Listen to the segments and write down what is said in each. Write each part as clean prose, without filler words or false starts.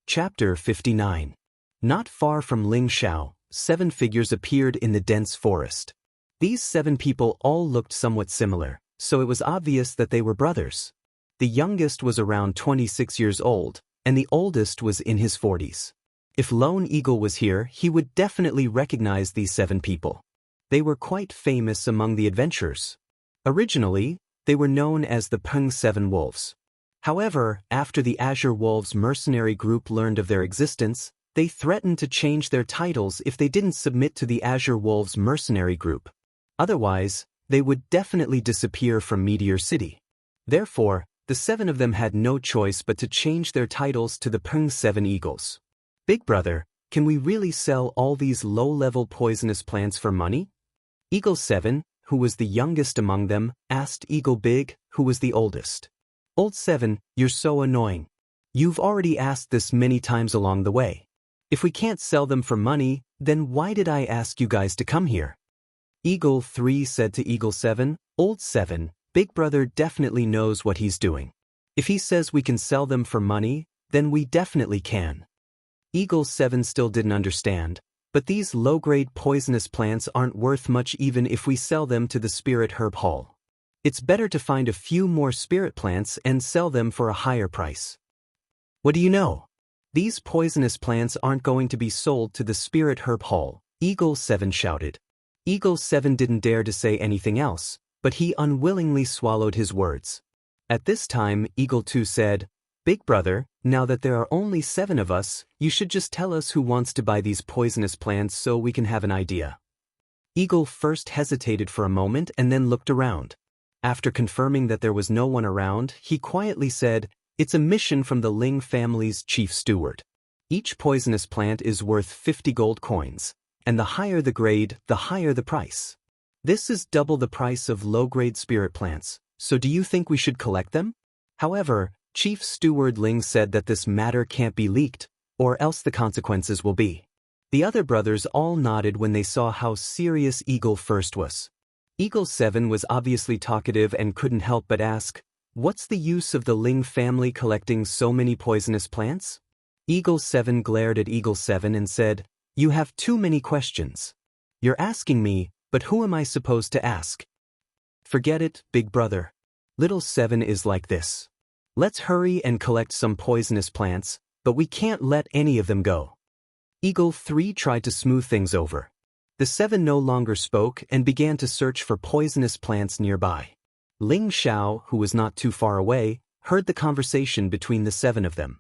Chapter 59. Not far from Ling Shao, 7 figures appeared in the dense forest. These 7 people all looked somewhat similar, so it was obvious that they were brothers. The youngest was around 26 years old, and the oldest was in his 40s. If Lone Eagle was here, he would definitely recognize these 7 people. They were quite famous among the adventurers. Originally, they were known as the Peng 7 Wolves. However, after the Azure Wolves mercenary group learned of their existence, they threatened to change their titles if they didn't submit to the Azure Wolves mercenary group. Otherwise, they would definitely disappear from Meteor City. Therefore, the 7 of them had no choice but to change their titles to the Peng 7 Eagles. Big brother, can we really sell all these low-level poisonous plants for money? Eagle 7, who was the youngest among them, asked Eagle Big, who was the oldest. Old 7, you're so annoying. You've already asked this many times along the way. If we can't sell them for money, then why did I ask you guys to come here? Eagle 3 said to Eagle 7, Old 7, Big Brother definitely knows what he's doing. If he says we can sell them for money, then we definitely can. Eagle 7 still didn't understand, but these low-grade poisonous plants aren't worth much even if we sell them to the Spirit Herb Hall. It's better to find a few more spirit plants and sell them for a higher price. What do you know? These poisonous plants aren't going to be sold to the Spirit Herb Hall, Eagle 7 shouted. Eagle 7 didn't dare to say anything else, but he unwillingly swallowed his words. At this time, Eagle 2 said, Big brother, now that there are only 7 of us, you should just tell us who wants to buy these poisonous plants so we can have an idea. Eagle first hesitated for a moment and then looked around. After confirming that there was no one around, he quietly said, It's a mission from the Ling family's chief steward. Each poisonous plant is worth 50 gold coins, and the higher the grade, the higher the price. This is double the price of low-grade spirit plants, so do you think we should collect them? However, Chief Steward Ling said that this matter can't be leaked, or else the consequences will be. The other brothers all nodded when they saw how serious Eagle First was. Eagle 7 was obviously talkative and couldn't help but ask, What's the use of the Ling family collecting so many poisonous plants? Eagle 7 glared at Eagle 7 and said, You have too many questions. You're asking me, but who am I supposed to ask? Forget it, big brother. Little 7 is like this. Let's hurry and collect some poisonous plants, but we can't let any of them go. Eagle 3 tried to smooth things over. The 7 no longer spoke and began to search for poisonous plants nearby. Ling Shao, who was not too far away, heard the conversation between the 7 of them.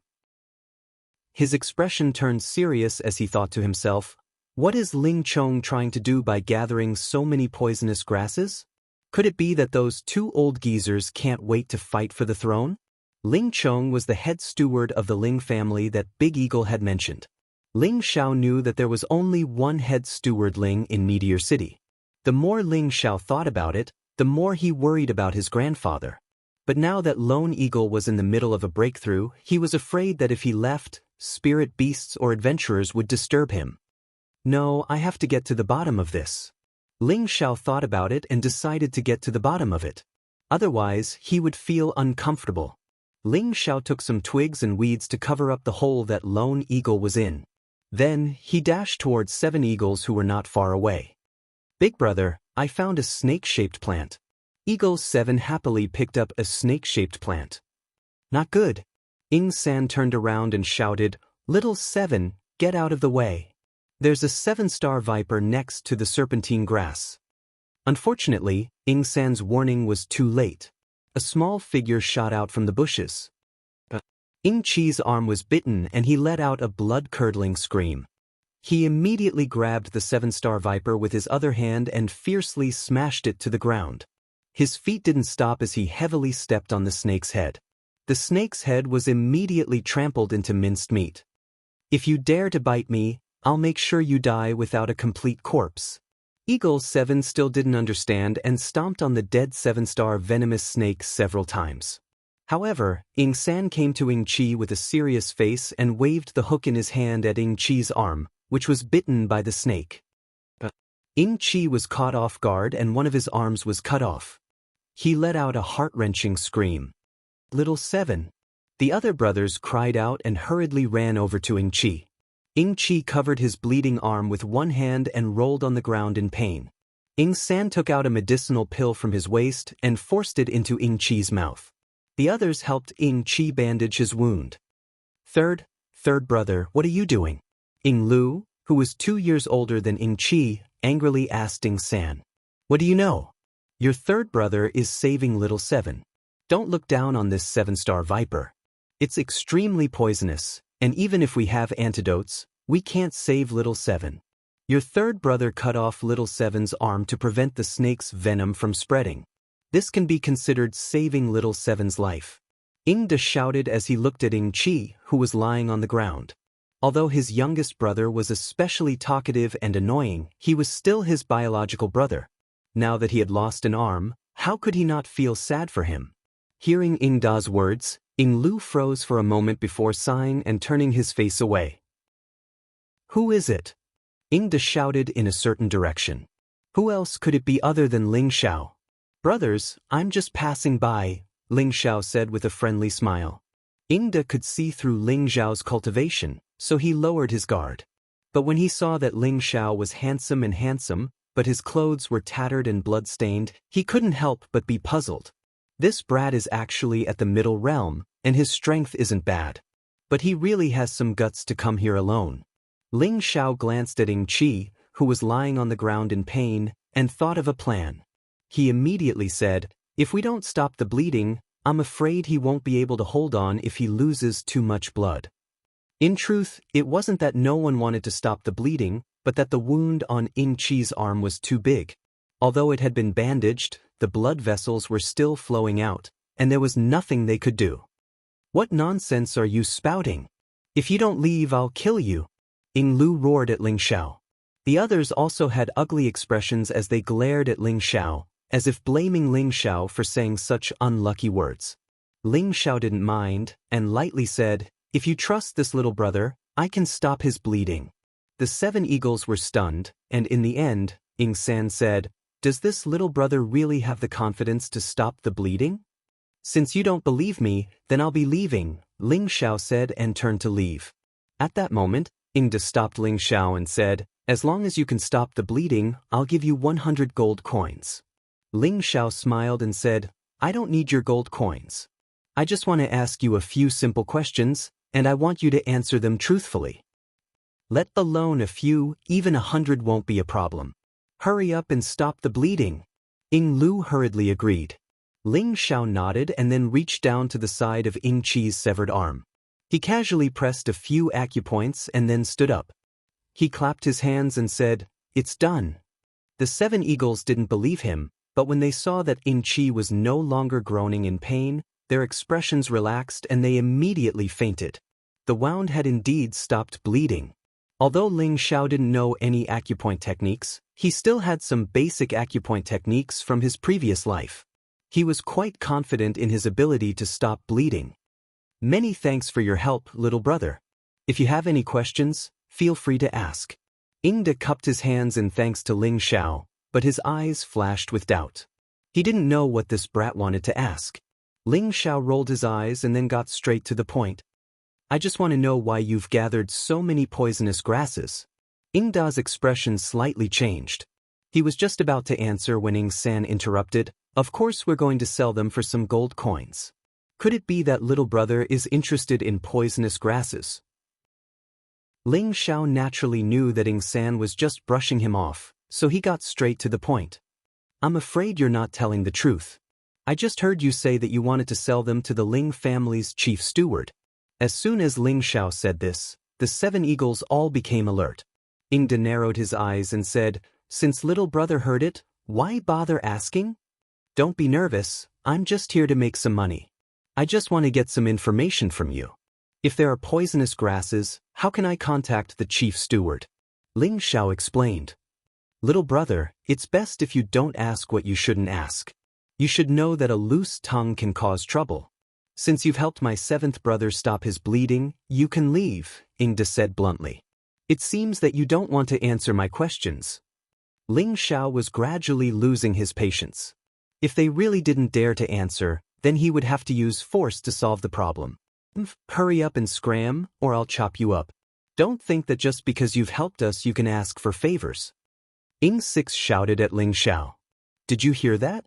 His expression turned serious as he thought to himself, What is Ling Chong trying to do by gathering so many poisonous grasses? Could it be that those 2 old geezers can't wait to fight for the throne? Ling Chong was the head steward of the Ling family that Big Eagle had mentioned. Ling Shao knew that there was only one head steward Ling in Meteor City. The more Ling Shao thought about it, the more he worried about his grandfather. But now that Lone Eagle was in the middle of a breakthrough, he was afraid that if he left, spirit beasts or adventurers would disturb him. No, I have to get to the bottom of this. Ling Shao thought about it and decided to get to the bottom of it. Otherwise, he would feel uncomfortable. Ling Shao took some twigs and weeds to cover up the hole that Lone Eagle was in. Then, he dashed towards 7 eagles who were not far away. Big brother, I found a snake-shaped plant. Eagle 7 happily picked up a snake-shaped plant. Not good. Ing San turned around and shouted, Little 7, get out of the way. There's a 7-star viper next to the serpentine grass. Unfortunately, Ing San's warning was too late. A small figure shot out from the bushes. Ing Chi's arm was bitten and he let out a blood-curdling scream. He immediately grabbed the 7-star viper with his other hand and fiercely smashed it to the ground. His feet didn't stop as he heavily stepped on the snake's head. The snake's head was immediately trampled into minced meat. If you dare to bite me, I'll make sure you die without a complete corpse. Eagle 7 still didn't understand and stomped on the dead 7-star venomous snake several times. However, Ing San came to Ing Chi with a serious face and waved the hook in his hand at Ing Chi's arm, which was bitten by the snake. Ing Chi was caught off guard and one of his arms was cut off. He let out a heart-wrenching scream. Little 7. The other brothers cried out and hurriedly ran over to Ingqi. Ingqi covered his bleeding arm with one hand and rolled on the ground in pain. Ingsan took out a medicinal pill from his waist and forced it into Ingqi's mouth. The others helped Ingqi bandage his wound. Third brother, what are you doing? Inglu, who was 2 years older than Ingqi, angrily asked Ingsan. What do you know? Your third brother is saving little Seven. Don't look down on this 7-star viper. It's extremely poisonous, and even if we have antidotes, we can't save little Seven. Your third brother cut off little Seven's arm to prevent the snake's venom from spreading. This can be considered saving little Seven's life. Ingda shouted as he looked at Ingqi, who was lying on the ground. Although his youngest brother was especially talkative and annoying, he was still his biological brother. Now that he had lost an arm, how could he not feel sad for him? Hearing Ingda's words, Inglu froze for a moment before sighing and turning his face away. Who is it? Ingda shouted in a certain direction. Who else could it be other than Ling Xiao? Brothers, I'm just passing by, Ling Xiao said with a friendly smile. Ingda could see through Ling Xiao's cultivation, so he lowered his guard. But when he saw that Ling Xiao was handsome, but his clothes were tattered and blood-stained, he couldn't help but be puzzled. This brat is actually at the middle realm, and his strength isn't bad. But he really has some guts to come here alone. Ling Xiao glanced at Ingqi, who was lying on the ground in pain, and thought of a plan. He immediately said, if we don't stop the bleeding, I'm afraid he won't be able to hold on if he loses too much blood. In truth, it wasn't that no one wanted to stop the bleeding, but that the wound on Ingqi's arm was too big. Although it had been bandaged, the blood vessels were still flowing out, and there was nothing they could do. What nonsense are you spouting? If you don't leave, I'll kill you. Inglu roared at Ling Xiao. The others also had ugly expressions as they glared at Ling Xiao, as if blaming Ling Xiao for saying such unlucky words. Ling Xiao didn't mind, and lightly said, if you trust this little brother, I can stop his bleeding. The 7 eagles were stunned, and in the end, Ingsan said, does this little brother really have the confidence to stop the bleeding? Since you don't believe me, then I'll be leaving, Ling Xiao said and turned to leave. At that moment, Ingda stopped Ling Xiao and said, as long as you can stop the bleeding, I'll give you 100 gold coins. Ling Xiao smiled and said, I don't need your gold coins. I just want to ask you a few simple questions, and I want you to answer them truthfully. Let alone a few, even 100 won't be a problem. Hurry up and stop the bleeding. Inglu hurriedly agreed. Ling Xiao nodded and then reached down to the side of Ingqi's severed arm. He casually pressed a few acupoints and then stood up. He clapped his hands and said, it's done. The 7 eagles didn't believe him, but when they saw that Ingqi was no longer groaning in pain, their expressions relaxed and they immediately fainted. The wound had indeed stopped bleeding. Although Ling Xiao didn't know any acupoint techniques, he still had some basic acupoint techniques from his previous life. He was quite confident in his ability to stop bleeding. Many thanks for your help, little brother. If you have any questions, feel free to ask. Ingda cupped his hands in thanks to Ling Xiao, but his eyes flashed with doubt. He didn't know what this brat wanted to ask. Ling Xiao rolled his eyes and then got straight to the point. I just want to know why you've gathered so many poisonous grasses. Ingda's expression slightly changed. He was just about to answer when Ingsan interrupted, of course we're going to sell them for some gold coins. Could it be that little brother is interested in poisonous grasses? Ling Xiao naturally knew that Ingsan was just brushing him off, so he got straight to the point. I'm afraid you're not telling the truth. I just heard you say that you wanted to sell them to the Ling family's chief steward. As soon as Ling Xiao said this, the 7 eagles all became alert. Ingda narrowed his eyes and said, since little brother heard it, why bother asking? Don't be nervous, I'm just here to make some money. I just want to get some information from you. If there are poisonous grasses, how can I contact the chief steward? Ling Xiao explained. Little brother, it's best if you don't ask what you shouldn't ask. You should know that a loose tongue can cause trouble. Since you've helped my 7th brother stop his bleeding, you can leave, Ingda said bluntly. It seems that you don't want to answer my questions. Ling Xiao was gradually losing his patience. If they really didn't dare to answer, then he would have to use force to solve the problem. Hurry up and scram, or I'll chop you up. Don't think that just because you've helped us you can ask for favors. Ing 6 shouted at Ling Xiao. Did you hear that?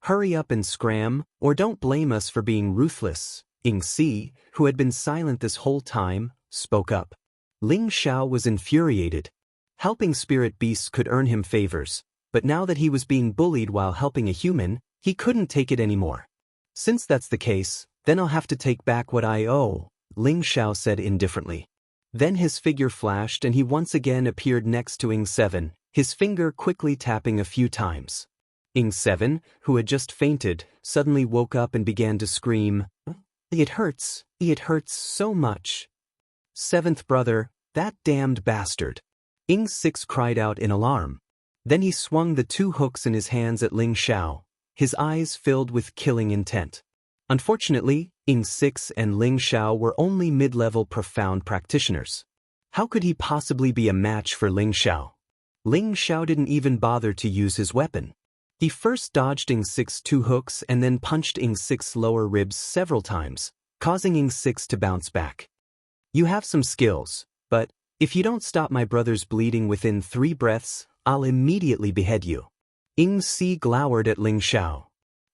Hurry up and scram, or don't blame us for being ruthless. Ing Si, who had been silent this whole time, spoke up. Ling Xiao was infuriated. Helping spirit beasts could earn him favors, but now that he was being bullied while helping a human, he couldn't take it anymore. Since that's the case, then I'll have to take back what I owe, Ling Xiao said indifferently. Then his figure flashed and he once again appeared next to Ing 7, his finger quickly tapping a few times. Ing 7, who had just fainted, suddenly woke up and began to scream, it hurts so much. Seventh brother, that damned bastard. Ing 6 cried out in alarm. Then he swung the 2 hooks in his hands at Ling Xiao, his eyes filled with killing intent. Unfortunately, Ing 6 and Ling Xiao were only mid-level profound practitioners. How could he possibly be a match for Ling Xiao? Ling Xiao didn't even bother to use his weapon. He first dodged Ing 6's 2 hooks and then punched Ing 6's lower ribs several times, causing Ing 6 to bounce back. You have some skills, but if you don't stop my brother's bleeding within 3 breaths, I'll immediately behead you. Ing Si glowered at Ling Xiao.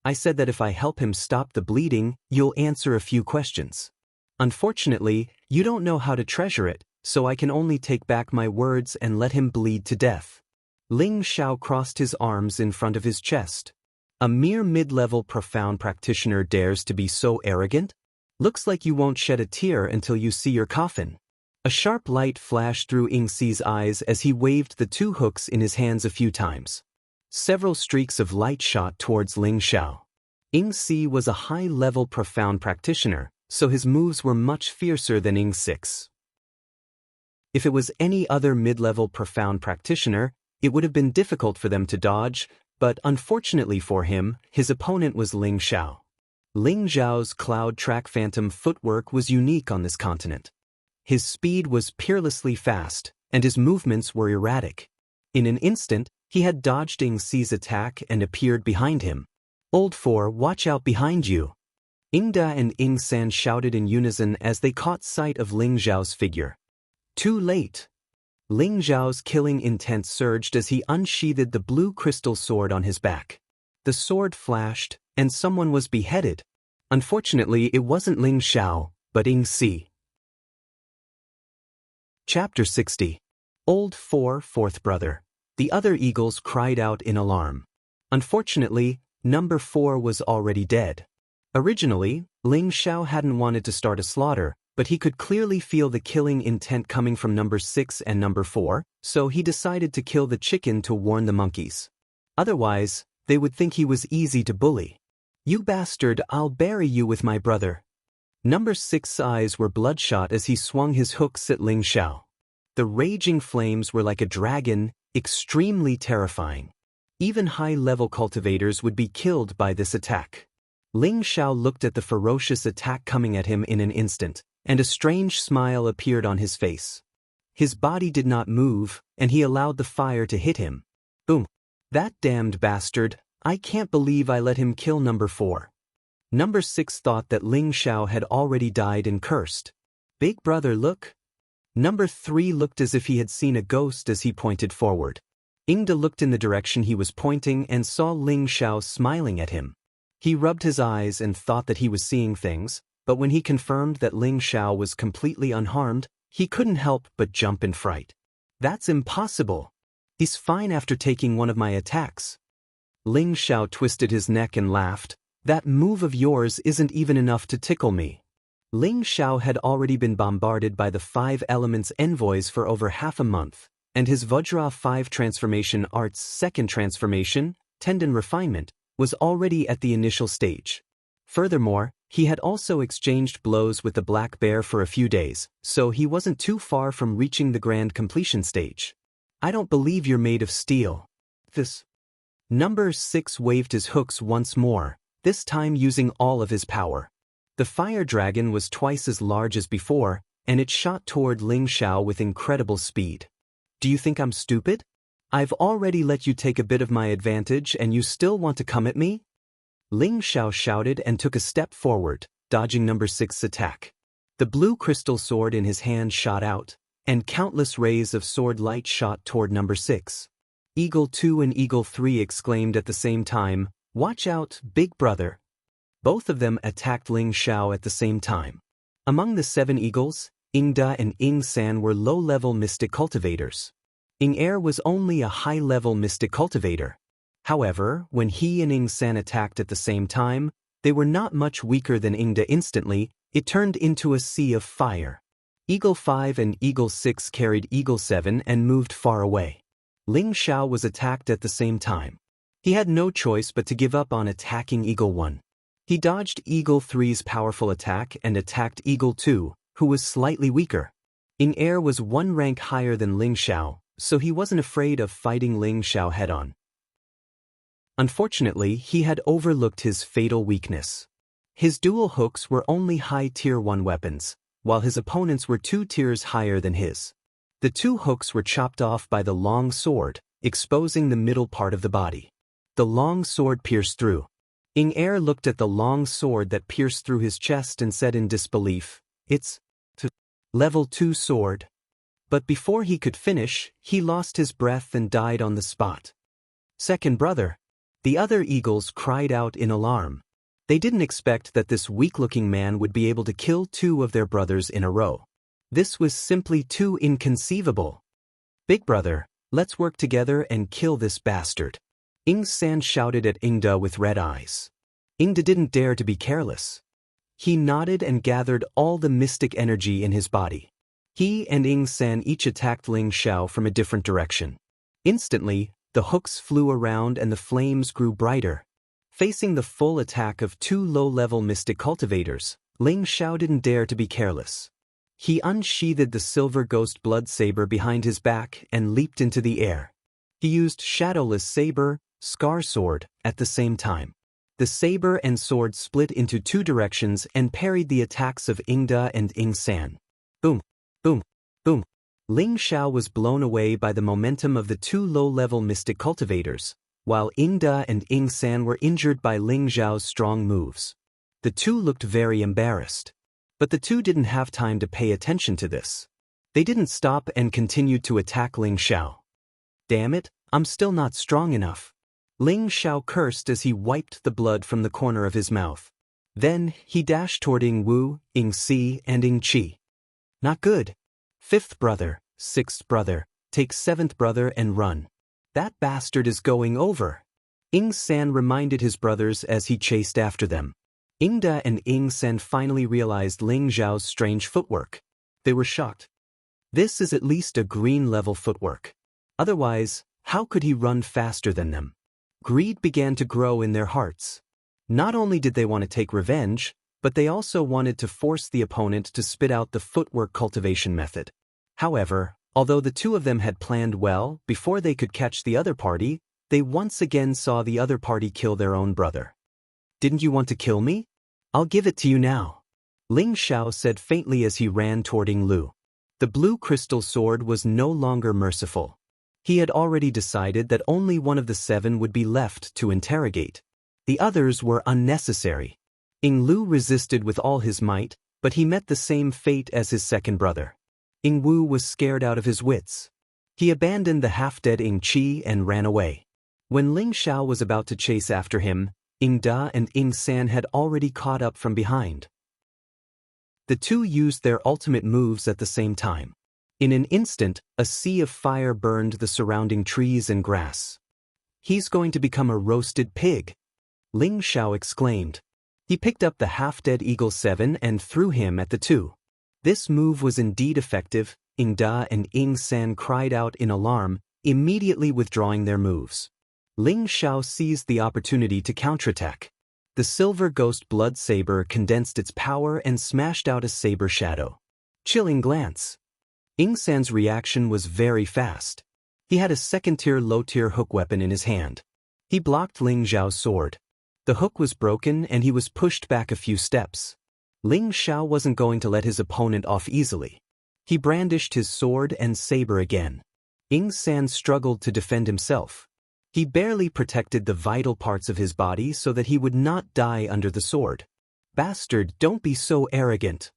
I said that if I help him stop the bleeding, you'll answer a few questions. Unfortunately, you don't know how to treasure it, so I can only take back my words and let him bleed to death. Ling Xiao crossed his arms in front of his chest. A mere mid-level profound practitioner dares to be so arrogant? Looks like you won't shed a tear until you see your coffin. A sharp light flashed through Ing Si's eyes as he waved the 2 hooks in his hands a few times. Several streaks of light shot towards Ling Xiao. Ing Si was a high-level profound practitioner, so his moves were much fiercer than Ing 6. If it was any other mid-level profound practitioner, it would have been difficult for them to dodge, but unfortunately for him, his opponent was Ling Xiao. Ling Xiao's Cloud Track Phantom footwork was unique on this continent. His speed was peerlessly fast, and his movements were erratic. In an instant, he had dodged Ing Si's attack and appeared behind him. Old 4, watch out behind you. Ing Da and Ing San shouted in unison as they caught sight of Ling Xiao's figure. Too late. Ling Xiao's killing intent surged as he unsheathed the blue crystal sword on his back. The sword flashed, and someone was beheaded. Unfortunately, it wasn't Ling Xiao, but Ing Si. Chapter 60. Old 4, Fourth Brother. The other eagles cried out in alarm. Unfortunately, number 4 was already dead. Originally, Ling Xiao hadn't wanted to start a slaughter, but he could clearly feel the killing intent coming from number 6 and number 4, so he decided to kill the chicken to warn the monkeys. Otherwise, they would think he was easy to bully. You bastard, I'll bury you with my brother. Number 6's eyes were bloodshot as he swung his hooks at Ling Xiao. The raging flames were like a dragon, extremely terrifying. Even high-level cultivators would be killed by this attack. Ling Xiao looked at the ferocious attack coming at him in an instant, and a strange smile appeared on his face. His body did not move, and he allowed the fire to hit him. Boom. That damned bastard, I can't believe I let him kill number 4. Number 6 thought that Ling Xiao had already died and cursed. Big brother, look. Number 3 looked as if he had seen a ghost as he pointed forward. Ing Da looked in the direction he was pointing and saw Ling Xiao smiling at him. He rubbed his eyes and thought that he was seeing things, but when he confirmed that Ling Xiao was completely unharmed, he couldn't help but jump in fright. That's impossible. He's fine after taking one of my attacks. Ling Xiao twisted his neck and laughed. That move of yours isn't even enough to tickle me. Ling Xiao had already been bombarded by the 5 elements envoys for over half a month, and his Vajra 5 transformation art's second transformation, Tendon Refinement, was already at the initial stage. Furthermore, he had also exchanged blows with the Black Bear for a few days, so he wasn't too far from reaching the grand completion stage. I don't believe you're made of steel. This. Number 6 waved his hooks once more, this time using all of his power. The fire dragon was twice as large as before, and it shot toward Ling Xiao with incredible speed. Do you think I'm stupid? I've already let you take a bit of my advantage and you still want to come at me? Ling Xiao shouted and took a step forward, dodging number 6's attack. The blue crystal sword in his hand shot out, and countless rays of sword light shot toward number 6. Eagle 2 and Eagle 3 exclaimed at the same time, "Watch out, big brother." Both of them attacked Ling Xiao at the same time. Among the 7 eagles, Ingda and Ing San were low-level mystic cultivators. Ing Er was only a high-level mystic cultivator. However, when he and Ing San attacked at the same time, they were not much weaker than Ingda. Instantly, it turned into a sea of fire. Eagle 5 and Eagle 6 carried Eagle 7 and moved far away. Ling Xiao was attacked at the same time. He had no choice but to give up on attacking Eagle 1. He dodged Eagle 3's powerful attack and attacked Eagle 2, who was slightly weaker. Ing Er was 1 rank higher than Ling Xiao, so he wasn't afraid of fighting Ling Xiao head-on. Unfortunately, he had overlooked his fatal weakness. His dual hooks were only high Tier 1 weapons, while his opponents were 2 tiers higher than his. The 2 hooks were chopped off by the long sword, exposing the middle part of the body. The long sword pierced through. Ing Er looked at the long sword that pierced through his chest and said in disbelief, "It's level 2 sword." But before he could finish, he lost his breath and died on the spot. "Second brother." The other eagles cried out in alarm. They didn't expect that this weak-looking man would be able to kill 2 of their brothers in a row. This was simply too inconceivable. "Big brother, let's work together and kill this bastard." Ing San shouted at Ingda with red eyes. Ingda didn't dare to be careless. He nodded and gathered all the mystic energy in his body. He and Ing San each attacked Ling Xiao from a different direction. Instantly, the hooks flew around and the flames grew brighter. Facing the full attack of 2 low-level mystic cultivators, Ling Xiao didn't dare to be careless. He unsheathed the silver ghost blood saber behind his back and leaped into the air. He used Shadowless Saber, Scar Sword, at the same time. The saber and sword split into 2 directions and parried the attacks of Ingda and Ing San. Boom, boom, boom. Ling Xiao was blown away by the momentum of the 2 low-level mystic cultivators, while Ingda and Ing San were injured by Ling Xiao's strong moves. The 2 looked very embarrassed. But the 2 didn't have time to pay attention to this. They didn't stop and continued to attack Ling Xiao. "Damn it, I'm still not strong enough." Ling Xiao cursed as he wiped the blood from the corner of his mouth. Then, he dashed toward Ing Wu, Ing Si, and Ing Qi. "Not good. 5th brother, 6th brother, take 7th brother and run. That bastard is going over." Ing San reminded his brothers as he chased after them. Ingda and Ing San finally realized Ling Xiao's strange footwork. They were shocked. This is at least a green-level footwork. Otherwise, how could he run faster than them? Greed began to grow in their hearts. Not only did they want to take revenge, but they also wanted to force the opponent to spit out the footwork cultivation method. However, although the 2 of them had planned well, before they could catch the other party, they once again saw the other party kill their own brother. "Didn't you want to kill me? I'll give it to you now," Ling Xiao said faintly as he ran toward Ing Lu. The blue crystal sword was no longer merciful. He had already decided that only one of the 7 would be left to interrogate. The others were unnecessary. Ing Lu resisted with all his might, but he met the same fate as his second brother. Ing Wu was scared out of his wits. He abandoned the half-dead Ing Qi and ran away. When Ling Xiao was about to chase after him, Ing Da and Ing San had already caught up from behind. The 2 used their ultimate moves at the same time. In an instant, a sea of fire burned the surrounding trees and grass. "He's going to become a roasted pig," Ling Xiao exclaimed. He picked up the half-dead Eagle 7 and threw him at the 2. This move was indeed effective. Ing Da and Ing San cried out in alarm, immediately withdrawing their moves. Ling Xiao seized the opportunity to counterattack. The silver ghost blood saber condensed its power and smashed out a saber shadow. Chilling glance. Ing San's reaction was very fast. He had a second-tier low-tier hook weapon in his hand. He blocked Ling Xiao's sword. The hook was broken and he was pushed back a few steps. Ling Xiao wasn't going to let his opponent off easily. He brandished his sword and saber again. Ing San struggled to defend himself. He barely protected the vital parts of his body so that he would not die under the sword. "Bastard, don't be so arrogant."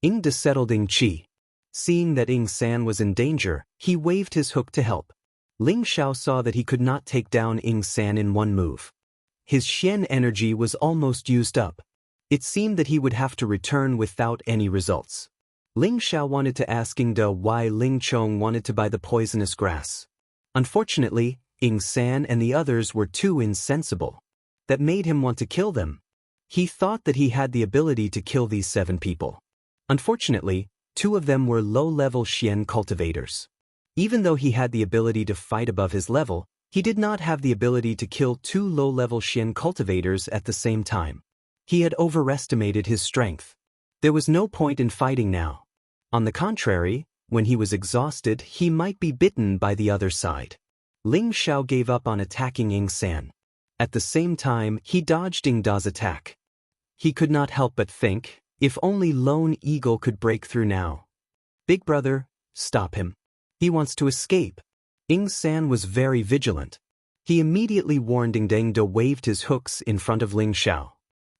Ingda settled Ing Chi. Seeing that Ing San was in danger, he waved his hook to help. Ling Xiao saw that he could not take down Ing San in one move. His Xian energy was almost used up. It seemed that he would have to return without any results. Ling Xiao wanted to ask Ingda why Ling Chong wanted to buy the poisonous grass. Unfortunately, Ing San and the others were too insensible. That made him want to kill them. He thought that he had the ability to kill these 7 people. Unfortunately, 2 of them were low-level Xian cultivators. Even though he had the ability to fight above his level, he did not have the ability to kill 2 low-level Xian cultivators at the same time. He had overestimated his strength. There was no point in fighting now. On the contrary, when he was exhausted, he might be bitten by the other side. Ling Xiao gave up on attacking Ing San. At the same time, he dodged Ing Da's attack. He could not help but think, if only Lone Eagle could break through now. Big brother, stop him. He wants to escape. Ing San was very vigilant. He immediately warned Ingda waved his hooks in front of Ling Xiao.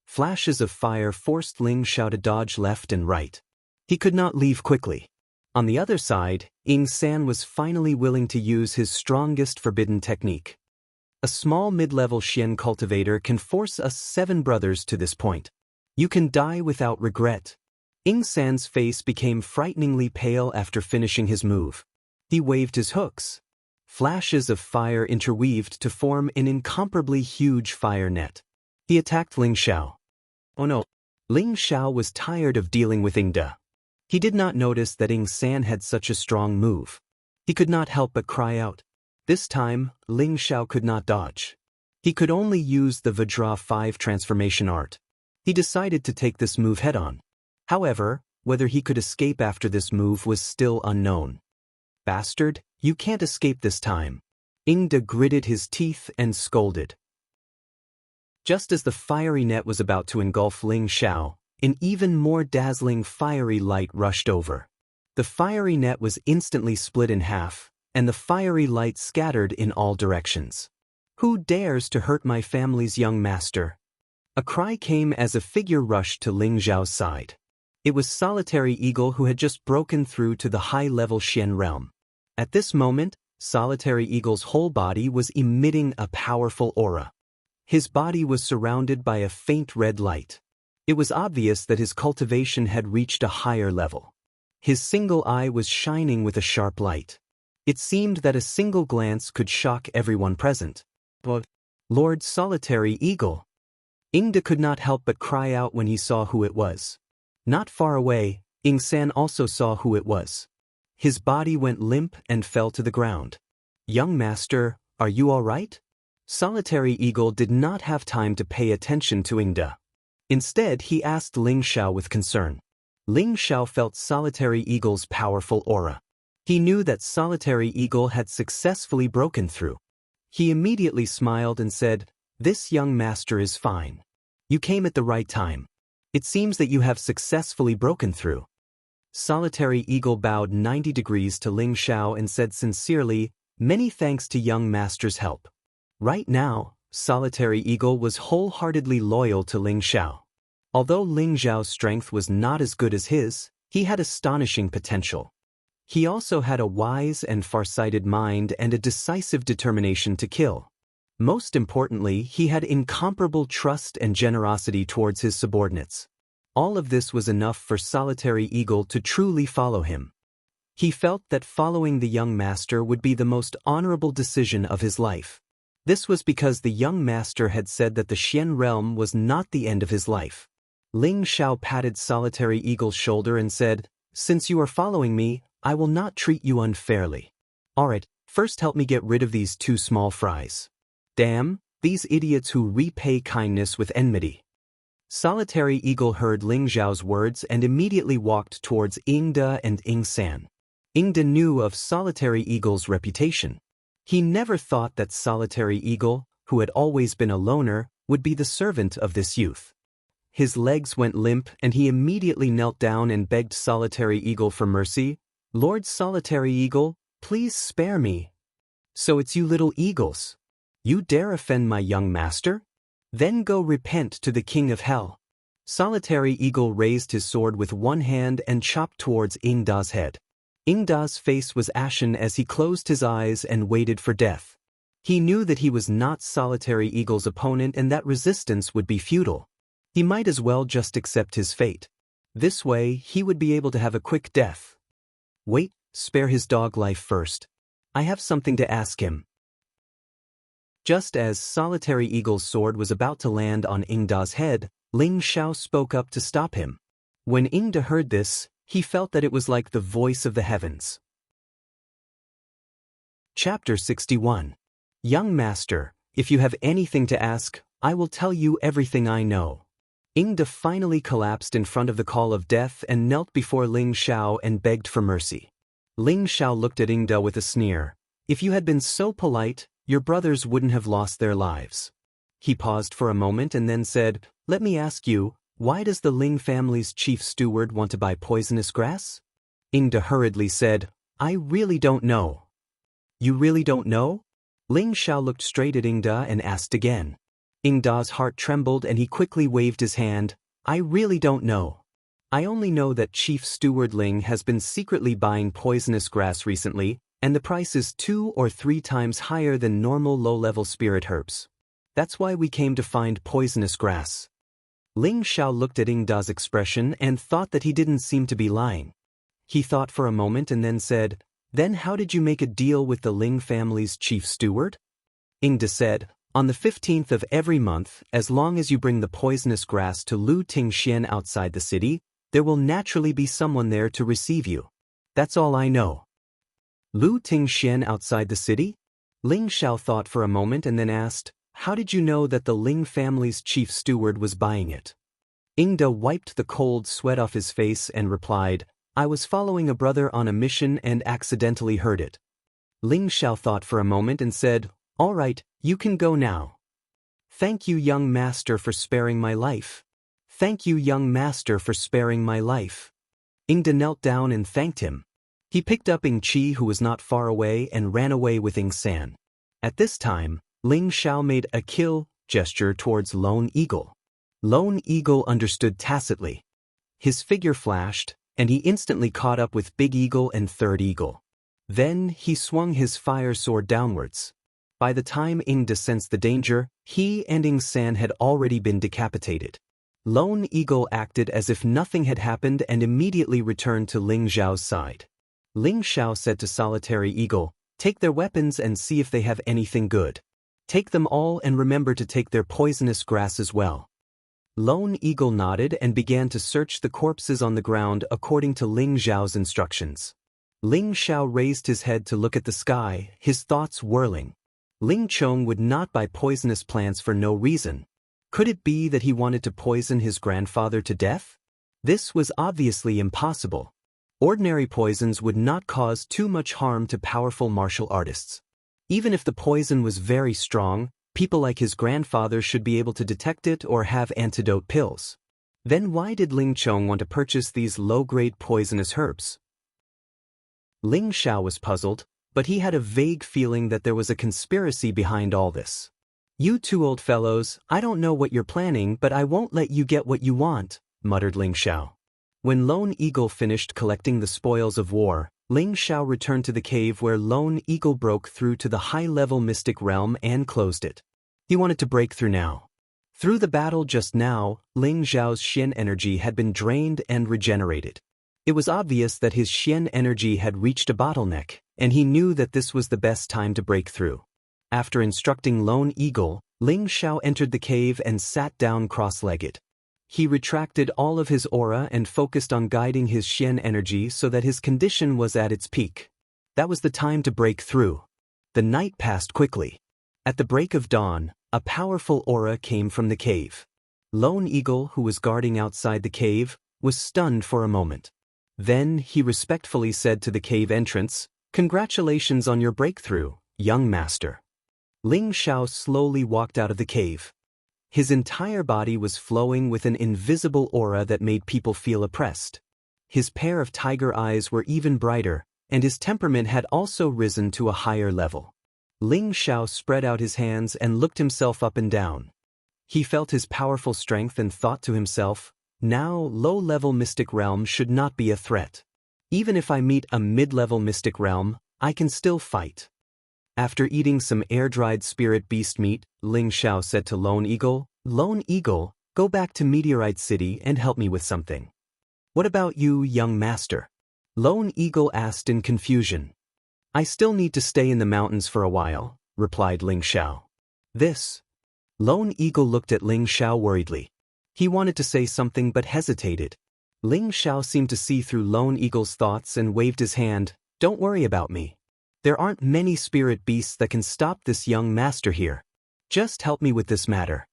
Flashes of fire forced Ling Xiao to dodge left and right. He could not leave quickly. On the other side, Ing San was finally willing to use his strongest forbidden technique. A small mid-level Xian cultivator can force us 7 brothers to this point. You can die without regret. Ing San's face became frighteningly pale after finishing his move. He waved his hooks. Flashes of fire interweaved to form an incomparably huge fire net. He attacked Ling Xiao. Oh no! Ling Xiao was tired of dealing with Ingda. He did not notice that Ing San had such a strong move. He could not help but cry out. This time, Ling Xiao could not dodge. He could only use the Vajra 5 transformation art. He decided to take this move head-on. However, whether he could escape after this move was still unknown. Bastard, you can't escape this time. Ingda gritted his teeth and scolded. Just as the fiery net was about to engulf Ling Xiao, an even more dazzling fiery light rushed over. The fiery net was instantly split in half, and the fiery light scattered in all directions. Who dares to hurt my family's young master? A cry came as a figure rushed to Ling Xiao's side. It was Solitary Eagle who had just broken through to the high-level Xian realm. At this moment, Solitary Eagle's whole body was emitting a powerful aura. His body was surrounded by a faint red light. It was obvious that his cultivation had reached a higher level. His single eye was shining with a sharp light. It seemed that a single glance could shock everyone present. But, Lord Solitary Eagle! Ingda could not help but cry out when he saw who it was. Not far away, Ing San also saw who it was. His body went limp and fell to the ground. Young master, are you all right? Solitary Eagle did not have time to pay attention to Ingda. Instead, he asked Ling Xiao with concern. Ling Xiao felt Solitary Eagle's powerful aura. He knew that Solitary Eagle had successfully broken through. He immediately smiled and said, "This young master is fine. You came at the right time. It seems that you have successfully broken through." Solitary Eagle bowed 90 degrees to Ling Xiao and said sincerely, "Many thanks to young master's help." Right now, Solitary Eagle was wholeheartedly loyal to Ling Xiao. Although Ling Xiao's strength was not as good as his, he had astonishing potential. He also had a wise and farsighted mind and a decisive determination to kill. Most importantly, he had incomparable trust and generosity towards his subordinates. All of this was enough for Solitary Eagle to truly follow him. He felt that following the young master would be the most honorable decision of his life. This was because the young master had said that the Xian realm was not the end of his life. Ling Xiao patted Solitary Eagle's shoulder and said, "Since you are following me, I will not treat you unfairly. Alright, first help me get rid of these 2 small fries. Damn, these idiots who repay kindness with enmity." Solitary Eagle heard Ling Xiao's words and immediately walked towards Ingda and Ing San. Ingda knew of Solitary Eagle's reputation. He never thought that Solitary Eagle, who had always been a loner, would be the servant of this youth. His legs went limp and he immediately knelt down and begged Solitary Eagle for mercy. "Lord Solitary Eagle, please spare me." "So it's you little eagles. You dare offend my young master? Then go repent to the King of Hell." Solitary Eagle raised his sword with one hand and chopped towards Ing Da's head. Ing Da's face was ashen as he closed his eyes and waited for death. He knew that he was not Solitary Eagle's opponent and that resistance would be futile. He might as well just accept his fate. This way, he would be able to have a quick death. Wait, spare his dog life first. I have something to ask him. Just as Solitary Eagle's sword was about to land on Ing Da's head, Ling Xiao spoke up to stop him. When Ing Da heard this, he felt that it was like the voice of the heavens. Chapter 61. Young Master, if you have anything to ask, I will tell you everything I know. Ing Da finally collapsed in front of the call of death and knelt before Ling Xiao and begged for mercy. Ling Xiao looked at Ing Da with a sneer. If you had been so polite, your brothers wouldn't have lost their lives. He paused for a moment and then said, Let me ask you, why does the Ling family's chief steward want to buy poisonous grass? Ing Da hurriedly said, I really don't know. You really don't know? Ling Xiao looked straight at Ing Da and asked again. Ing Da's heart trembled and he quickly waved his hand. I really don't know. I only know that Chief Steward Ling has been secretly buying poisonous grass recently, and the price is 2 or 3 times higher than normal low-level spirit herbs. That's why we came to find poisonous grass. Ling Xiao looked at Ing Da's expression and thought that he didn't seem to be lying. He thought for a moment and then said, Then how did you make a deal with the Ling family's chief steward? Ing Da said, On the 15th of every month, as long as you bring the poisonous grass to Lu Tingxian outside the city, there will naturally be someone there to receive you. That's all I know. Lu Tingxian outside the city? Ling Xiao thought for a moment and then asked, How did you know that the Ling family's chief steward was buying it? Ing Da wiped the cold sweat off his face and replied, I was following a brother on a mission and accidentally heard it. Ling Xiao thought for a moment and said, All right, you can go now. Thank you, young master, for sparing my life. Thank you, young master, for sparing my life. Ing Da knelt down and thanked him. He picked up Ing Qi, who was not far away, and ran away with Ing San. At this time, Ling Xiao made a kill gesture towards Lone Eagle. Lone Eagle understood tacitly. His figure flashed, and he instantly caught up with Big Eagle and Third Eagle. Then he swung his fire sword downwards. By the time Ing Da sensed the danger, he and Ing San had already been decapitated. Lone Eagle acted as if nothing had happened and immediately returned to Ling Xiao's side. Ling Xiao said to Solitary Eagle, Take their weapons and see if they have anything good. Take them all and remember to take their poisonous grass as well. Lone Eagle nodded and began to search the corpses on the ground according to Ling Xiao's instructions. Ling Xiao raised his head to look at the sky, his thoughts whirling. Ling Chong would not buy poisonous plants for no reason. Could it be that he wanted to poison his grandfather to death? This was obviously impossible. Ordinary poisons would not cause too much harm to powerful martial artists. Even if the poison was very strong, people like his grandfather should be able to detect it or have antidote pills. Then why did Ling Chong want to purchase these low-grade poisonous herbs? Ling Xiao was puzzled, but he had a vague feeling that there was a conspiracy behind all this. You two old fellows, I don't know what you're planning, but I won't let you get what you want, muttered Ling Xiao. When Lone Eagle finished collecting the spoils of war, Ling Xiao returned to the cave where Lone Eagle broke through to the high-level mystic realm and closed it. He wanted to break through now. Through the battle just now, Ling Xiao's Xian energy had been drained and regenerated. It was obvious that his Xian energy had reached a bottleneck, and he knew that this was the best time to break through. After instructing Lone Eagle, Ling Xiao entered the cave and sat down cross-legged. He retracted all of his aura and focused on guiding his Xian energy so that his condition was at its peak. That was the time to break through. The night passed quickly. At the break of dawn, a powerful aura came from the cave. Lone Eagle, who was guarding outside the cave, was stunned for a moment. Then he respectfully said to the cave entrance, Congratulations on your breakthrough, young master. Ling Xiao slowly walked out of the cave. His entire body was flowing with an invisible aura that made people feel oppressed. His pair of tiger eyes were even brighter, and his temperament had also risen to a higher level. Ling Xiao spread out his hands and looked himself up and down. He felt his powerful strength and thought to himself, Now, low-level mystic realm should not be a threat. Even if I meet a mid-level mystic realm, I can still fight. After eating some air-dried spirit beast meat, Ling Xiao said to Lone Eagle, "Lone Eagle, go back to Meteorite City and help me with something." "What about you, young master?" Lone Eagle asked in confusion. "I still need to stay in the mountains for a while," replied Ling Xiao. "This?" Lone Eagle looked at Ling Xiao worriedly. He wanted to say something but hesitated. Ling Xiao seemed to see through Lone Eagle's thoughts and waved his hand. "Don't worry about me. There aren't many spirit beasts that can stop this young master here. Just help me with this matter."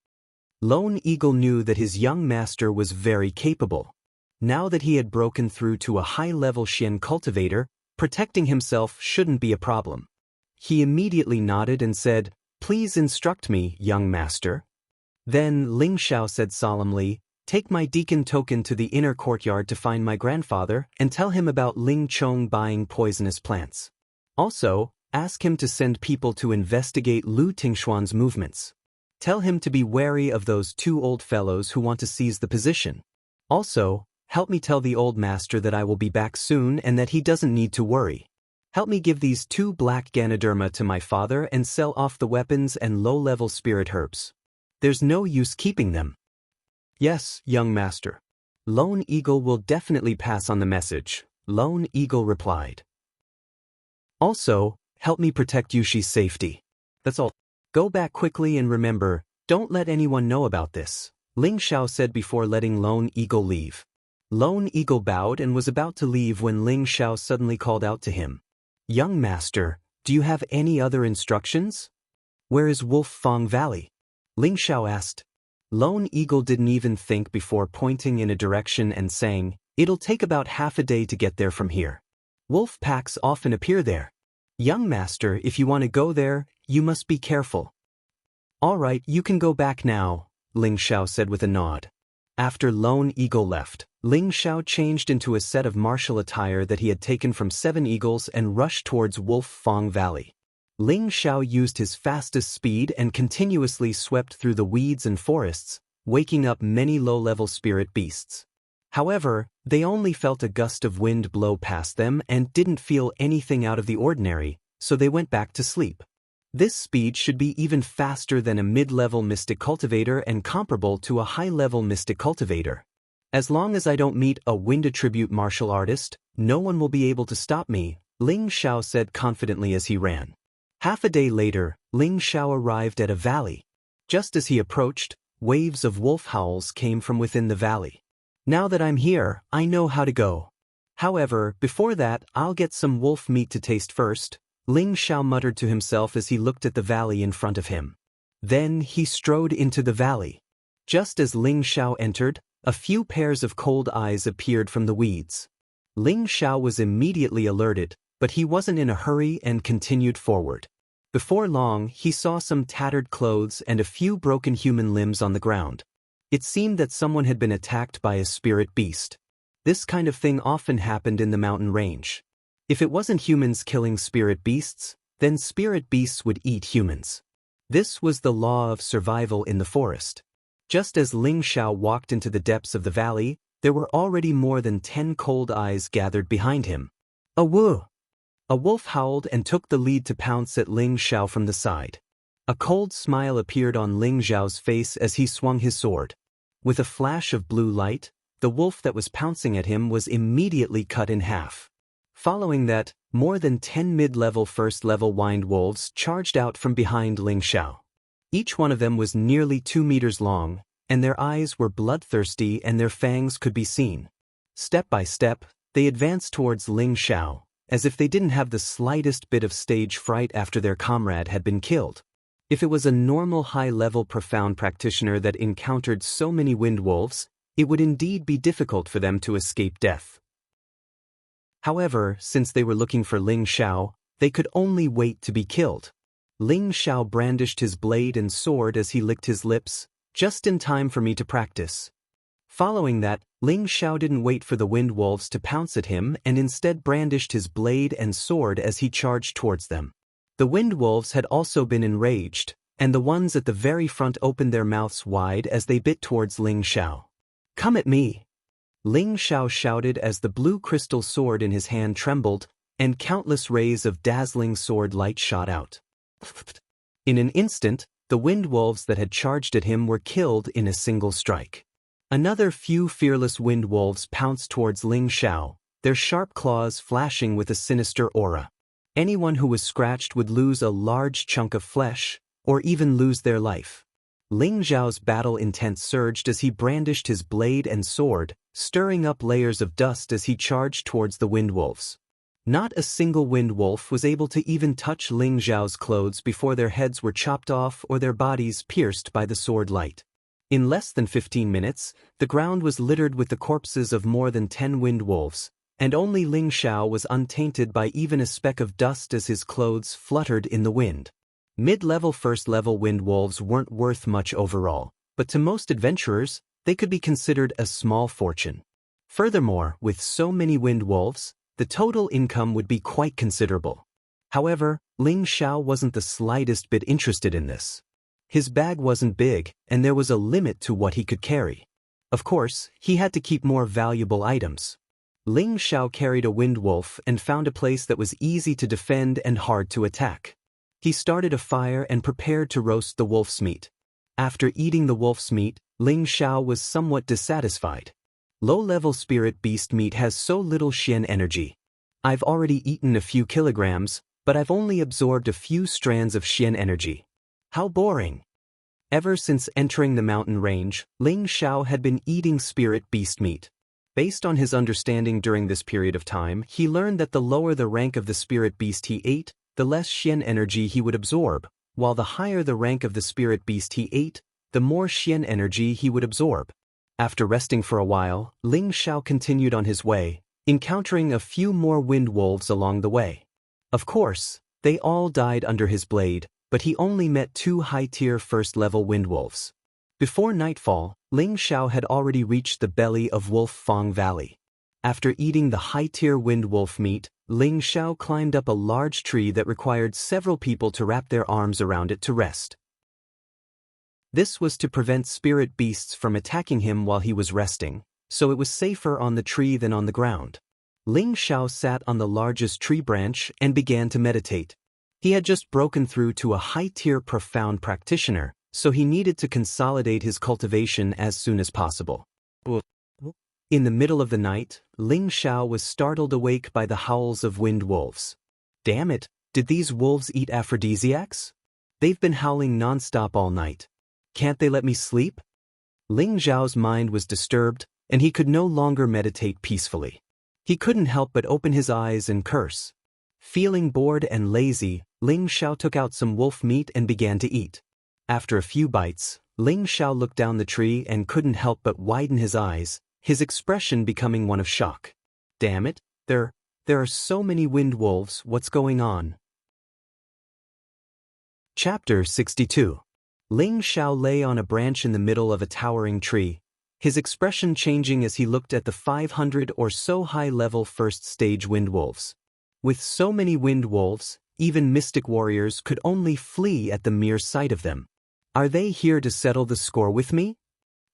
Lone Eagle knew that his young master was very capable. Now that he had broken through to a high-level Xian cultivator, protecting himself shouldn't be a problem. He immediately nodded and said, "Please instruct me, young master." Then Ling Xiao said solemnly, "Take my deacon token to the inner courtyard to find my grandfather and tell him about Ling Chong buying poisonous plants. Also, ask him to send people to investigate Lu Tingshuan's movements. Tell him to be wary of those two old fellows who want to seize the position. Also, help me tell the old master that I will be back soon and that he doesn't need to worry. Help me give these 2 black Ganoderma to my father and sell off the weapons and low-level spirit herbs. There's no use keeping them." "Yes, young master. Lone Eagle will definitely pass on the message," Lone Eagle replied. "Also, help me protect Yushi's safety. That's all. Go back quickly and remember, don't let anyone know about this," Ling Xiao said before letting Lone Eagle leave. Lone Eagle bowed and was about to leave when Ling Xiao suddenly called out to him. "Young master, do you have any other instructions?" "Where is Wolf Fang Valley?" Ling Xiao asked. Lone Eagle didn't even think before pointing in a direction and saying, "It'll take about half a day to get there from here. Wolf packs often appear there. Young master, if you want to go there, you must be careful." "All right, you can go back now," Ling Xiao said with a nod. After Lone Eagle left, Ling Xiao changed into a set of martial attire that he had taken from 7 Eagles and rushed towards Wolf Fang Valley. Ling Xiao used his fastest speed and continuously swept through the weeds and forests, waking up many low-level spirit beasts. However, they only felt a gust of wind blow past them and didn't feel anything out of the ordinary, so they went back to sleep. This speed should be even faster than a mid-level mystic cultivator and comparable to a high-level mystic cultivator. As long as I don't meet a wind attribute martial artist, no one will be able to stop me, Ling Xiao said confidently as he ran. Half a day later, Ling Xiao arrived at a valley. Just as he approached, waves of wolf howls came from within the valley. "Now that I'm here, I know how to go. However, before that, I'll get some wolf meat to taste first," Ling Xiao muttered to himself as he looked at the valley in front of him. Then he strode into the valley. Just as Ling Xiao entered, a few pairs of cold eyes appeared from the weeds. Ling Xiao was immediately alerted, but he wasn't in a hurry and continued forward. Before long, he saw some tattered clothes and a few broken human limbs on the ground. It seemed that someone had been attacked by a spirit beast. This kind of thing often happened in the mountain range. If it wasn't humans killing spirit beasts, then spirit beasts would eat humans. This was the law of survival in the forest. Just as Ling Xiao walked into the depths of the valley, there were already more than 10 cold eyes gathered behind him. "A woo!" A wolf howled and took the lead to pounce at Ling Xiao from the side. A cold smile appeared on Ling Xiao's face as he swung his sword. With a flash of blue light, the wolf that was pouncing at him was immediately cut in half. Following that, more than 10 mid-level first-level wind wolves charged out from behind Ling Xiao. Each one of them was nearly 2 meters long, and their eyes were bloodthirsty and their fangs could be seen. Step by step, they advanced towards Ling Xiao, as if they didn't have the slightest bit of stage fright after their comrade had been killed. If it was a normal high-level profound practitioner that encountered so many wind wolves, it would indeed be difficult for them to escape death. However, since they were looking for Ling Xiao, they could only wait to be killed. Ling Xiao brandished his blade and sword as he licked his lips, just in time for me to practice. Following that, Ling Xiao didn't wait for the wind wolves to pounce at him and instead brandished his blade and sword as he charged towards them. The wind wolves had also been enraged, and the ones at the very front opened their mouths wide as they bit towards Ling Xiao. Come at me! Ling Xiao shouted as the blue crystal sword in his hand trembled, and countless rays of dazzling sword light shot out. In an instant, the wind wolves that had charged at him were killed in a single strike. Another few fearless wind wolves pounced towards Ling Xiao, their sharp claws flashing with a sinister aura. Anyone who was scratched would lose a large chunk of flesh, or even lose their life. Ling Xiao's battle intent surged as he brandished his blade and sword, stirring up layers of dust as he charged towards the wind wolves. Not a single wind wolf was able to even touch Ling Xiao's clothes before their heads were chopped off or their bodies pierced by the sword light. In less than 15 minutes, the ground was littered with the corpses of more than 10 wind wolves, and only Ling Xiao was untainted by even a speck of dust as his clothes fluttered in the wind. Mid-level first-level wind wolves weren't worth much overall, but to most adventurers, they could be considered a small fortune. Furthermore, with so many wind wolves, the total income would be quite considerable. However, Ling Xiao wasn't the slightest bit interested in this. His bag wasn't big, and there was a limit to what he could carry. Of course, he had to keep more valuable items. Ling Xiao carried a wind wolf and found a place that was easy to defend and hard to attack. He started a fire and prepared to roast the wolf's meat. After eating the wolf's meat, Ling Xiao was somewhat dissatisfied. Low-level spirit beast meat has so little Xian energy. I've already eaten a few kilograms, but I've only absorbed a few strands of Xian energy. How boring. Ever since entering the mountain range, Ling Xiao had been eating spirit beast meat. Based on his understanding during this period of time, he learned that the lower the rank of the spirit beast he ate, the less Xian energy he would absorb, while the higher the rank of the spirit beast he ate, the more Xian energy he would absorb. After resting for a while, Ling Xiao continued on his way, encountering a few more wind wolves along the way. Of course, they all died under his blade, but he only met 2 high-tier first-level wind wolves. Before nightfall, Ling Xiao had already reached the belly of Wolf Fang Valley. After eating the high-tier wind wolf meat, Ling Xiao climbed up a large tree that required several people to wrap their arms around it to rest. This was to prevent spirit beasts from attacking him while he was resting, so it was safer on the tree than on the ground. Ling Xiao sat on the largest tree branch and began to meditate. He had just broken through to a high-tier profound practitioner, so he needed to consolidate his cultivation as soon as possible. In the middle of the night, Ling Xiao was startled awake by the howls of wind wolves. Damn it, did these wolves eat aphrodisiacs? They've been howling non-stop all night. Can't they let me sleep? Ling Xiao's mind was disturbed, and he could no longer meditate peacefully. He couldn't help but open his eyes and curse. Feeling bored and lazy, Ling Xiao took out some wolf meat and began to eat. After a few bites, Ling Xiao looked down the tree and couldn't help but widen his eyes, his expression becoming one of shock. Damn it, there are so many wind wolves, what's going on? Chapter 62. Ling Xiao lay on a branch in the middle of a towering tree, his expression changing as he looked at the 500 or so high-level first-stage wind wolves. With so many wind wolves, even mystic warriors could only flee at the mere sight of them. Are they here to settle the score with me?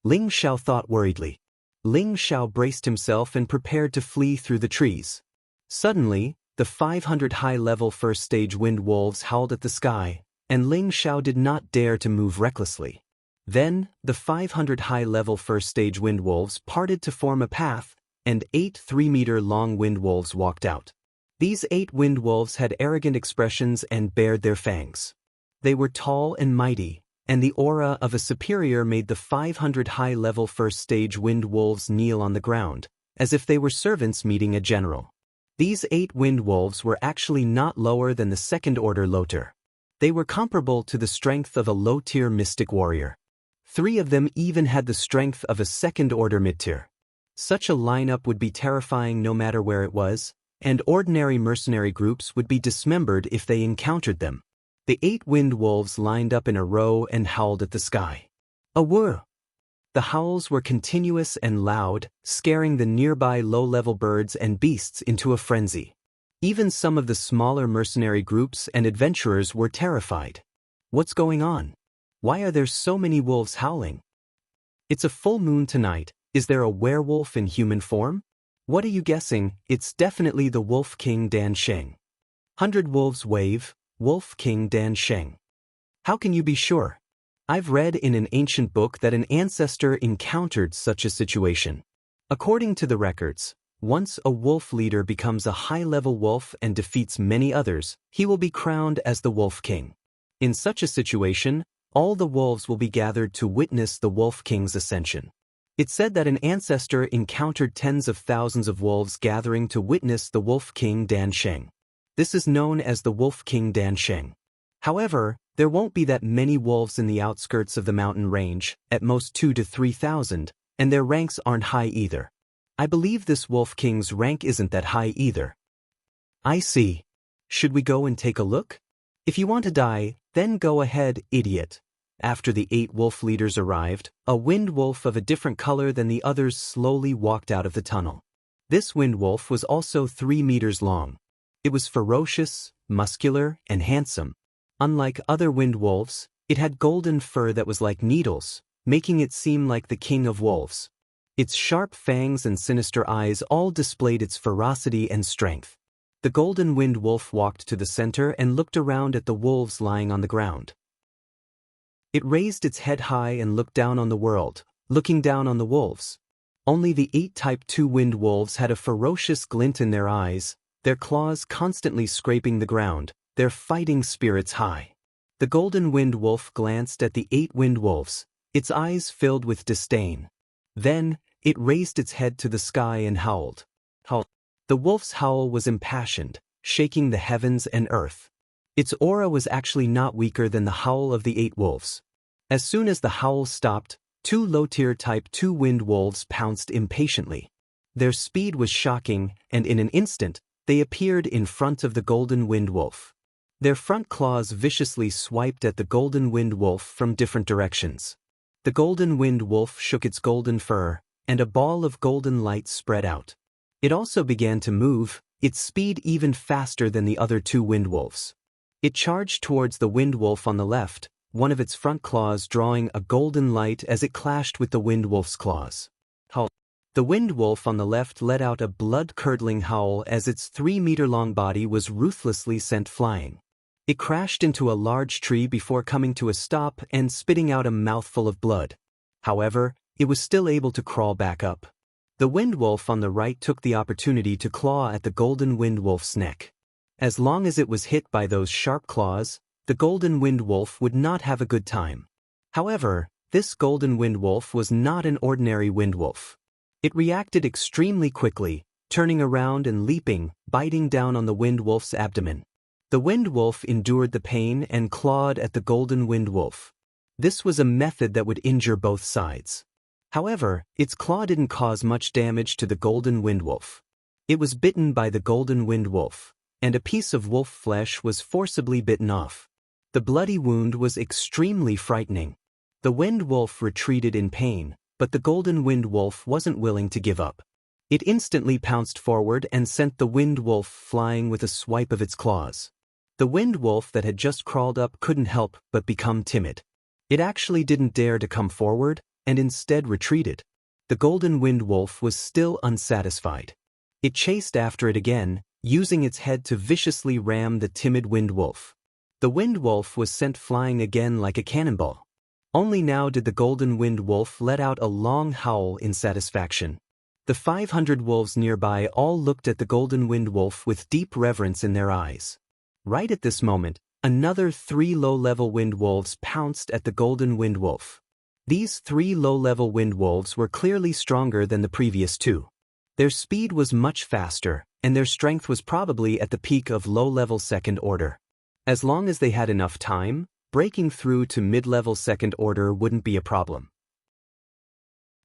Ling Xiao thought worriedly. Ling Xiao braced himself and prepared to flee through the trees. Suddenly, the 500 high-level first-stage wind wolves howled at the sky, and Ling Xiao did not dare to move recklessly. Then, the 500 high-level first-stage wind wolves parted to form a path, and 8 3-meter-long wind wolves walked out. These 8 wind wolves had arrogant expressions and bared their fangs. They were tall and mighty, and the aura of a superior made the 500 high-level first-stage wind wolves kneel on the ground, as if they were servants meeting a general. These 8 wind wolves were actually not lower than the second-order Loter. They were comparable to the strength of a low-tier mystic warrior. 3 of them even had the strength of a second-order mid-tier. Such a lineup would be terrifying no matter where it was, and ordinary mercenary groups would be dismembered if they encountered them. The 8 wind wolves lined up in a row and howled at the sky. A whir! The howls were continuous and loud, scaring the nearby low-level birds and beasts into a frenzy. Even some of the smaller mercenary groups and adventurers were terrified. What's going on? Why are there so many wolves howling? It's a full moon tonight, Is there a werewolf in human form? What are you guessing? It's definitely the Wolf King Dan Sheng. 100 Wolves Wave, Wolf King Dan Sheng. How can you be sure? I've read in an ancient book that an ancestor encountered such a situation. According to the records, once a wolf leader becomes a high-level wolf and defeats many others, he will be crowned as the Wolf King. In such a situation, all the wolves will be gathered to witness the Wolf King's ascension. It's said that an ancestor encountered tens of thousands of wolves gathering to witness the Wolf King Dan Sheng. This is known as the Wolf King Dan Sheng. However, there won't be that many wolves in the outskirts of the mountain range, at most 2,000 to 3,000, and their ranks aren't high either. I believe this Wolf King's rank isn't that high either. I see. Should we go and take a look? If you want to die, then go ahead, idiot. After the 8 wolf leaders arrived, a wind wolf of a different color than the others slowly walked out of the tunnel. This wind wolf was also 3 meters long. It was ferocious, muscular, and handsome. Unlike other wind wolves, it had golden fur that was like needles, making it seem like the king of wolves. Its sharp fangs and sinister eyes all displayed its ferocity and strength. The golden wind wolf walked to the center and looked around at the wolves lying on the ground. It raised its head high and looked down on the world, looking down on the wolves. Only the 8 Type 2 wind wolves had a ferocious glint in their eyes, their claws constantly scraping the ground, their fighting spirits high. The golden wind wolf glanced at the 8 wind wolves, its eyes filled with disdain. Then, it raised its head to the sky and howled. The wolf's howl was impassioned, shaking the heavens and earth. Its aura was actually not weaker than the howl of the 8 wolves. As soon as the howl stopped, 2 low-tier Type 2 wind wolves pounced impatiently. Their speed was shocking, and in an instant, they appeared in front of the golden wind wolf. Their front claws viciously swiped at the golden wind wolf from different directions. The golden wind wolf shook its golden fur, and a ball of golden light spread out. It also began to move, its speed even faster than the other 2 wind wolves. It charged towards the wind wolf on the left, one of its front claws drawing a golden light as it clashed with the wind wolf's claws. The wind wolf on the left let out a blood-curdling howl as its 3-meter-long body was ruthlessly sent flying. It crashed into a large tree before coming to a stop and spitting out a mouthful of blood. However, it was still able to crawl back up. The wind wolf on the right took the opportunity to claw at the golden wind wolf's neck. As long as it was hit by those sharp claws, the golden wind wolf would not have a good time. However, this golden wind wolf was not an ordinary wind wolf. It reacted extremely quickly, turning around and leaping, biting down on the wind wolf's abdomen. The wind wolf endured the pain and clawed at the golden wind wolf. This was a method that would injure both sides. However, its claw didn't cause much damage to the golden wind wolf. It was bitten by the golden wind wolf, and a piece of wolf flesh was forcibly bitten off. The bloody wound was extremely frightening. The wind wolf retreated in pain, but the golden wind wolf wasn't willing to give up. It instantly pounced forward and sent the wind wolf flying with a swipe of its claws. The wind wolf that had just crawled up couldn't help but become timid. It actually didn't dare to come forward, and instead retreated. The golden wind wolf was still unsatisfied. It chased after it again, using its head to viciously ram the timid wind wolf. The wind wolf was sent flying again like a cannonball. Only now did the golden wind wolf let out a long howl in satisfaction. The 500 wolves nearby all looked at the golden wind wolf with deep reverence in their eyes. Right at this moment, another 3 low-level wind wolves pounced at the golden wind wolf. These 3 low-level wind wolves were clearly stronger than the previous 2. Their speed was much faster, and their strength was probably at the peak of low-level second order. As long as they had enough time, breaking through to mid-level second order wouldn't be a problem.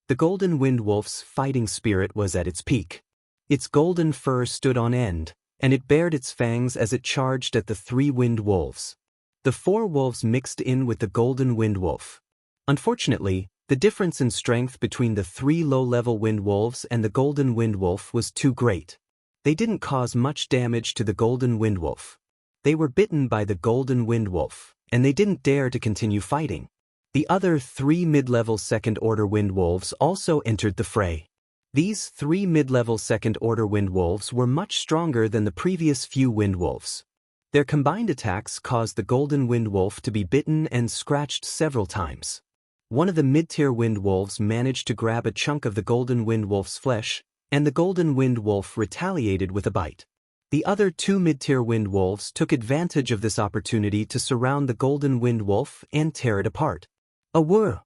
The golden wind wolf's fighting spirit was at its peak. Its golden fur stood on end, and it bared its fangs as it charged at the 3 wind wolves. The 4 wolves mixed in with the golden wind wolf. Unfortunately, the difference in strength between the 3 low-level wind wolves and the golden wind wolf was too great. They didn't cause much damage to the golden wind wolf. They were bitten by the golden wind wolf, and they didn't dare to continue fighting. The other 3 mid-level second-order wind wolves also entered the fray. These 3 mid-level second-order wind wolves were much stronger than the previous few wind wolves. Their combined attacks caused the golden wind wolf to be bitten and scratched several times. One of the mid-tier wind wolves managed to grab a chunk of the golden wind wolf's flesh, and the golden wind wolf retaliated with a bite. The other 2 mid-tier wind wolves took advantage of this opportunity to surround the golden wind wolf and tear it apart. Awoo!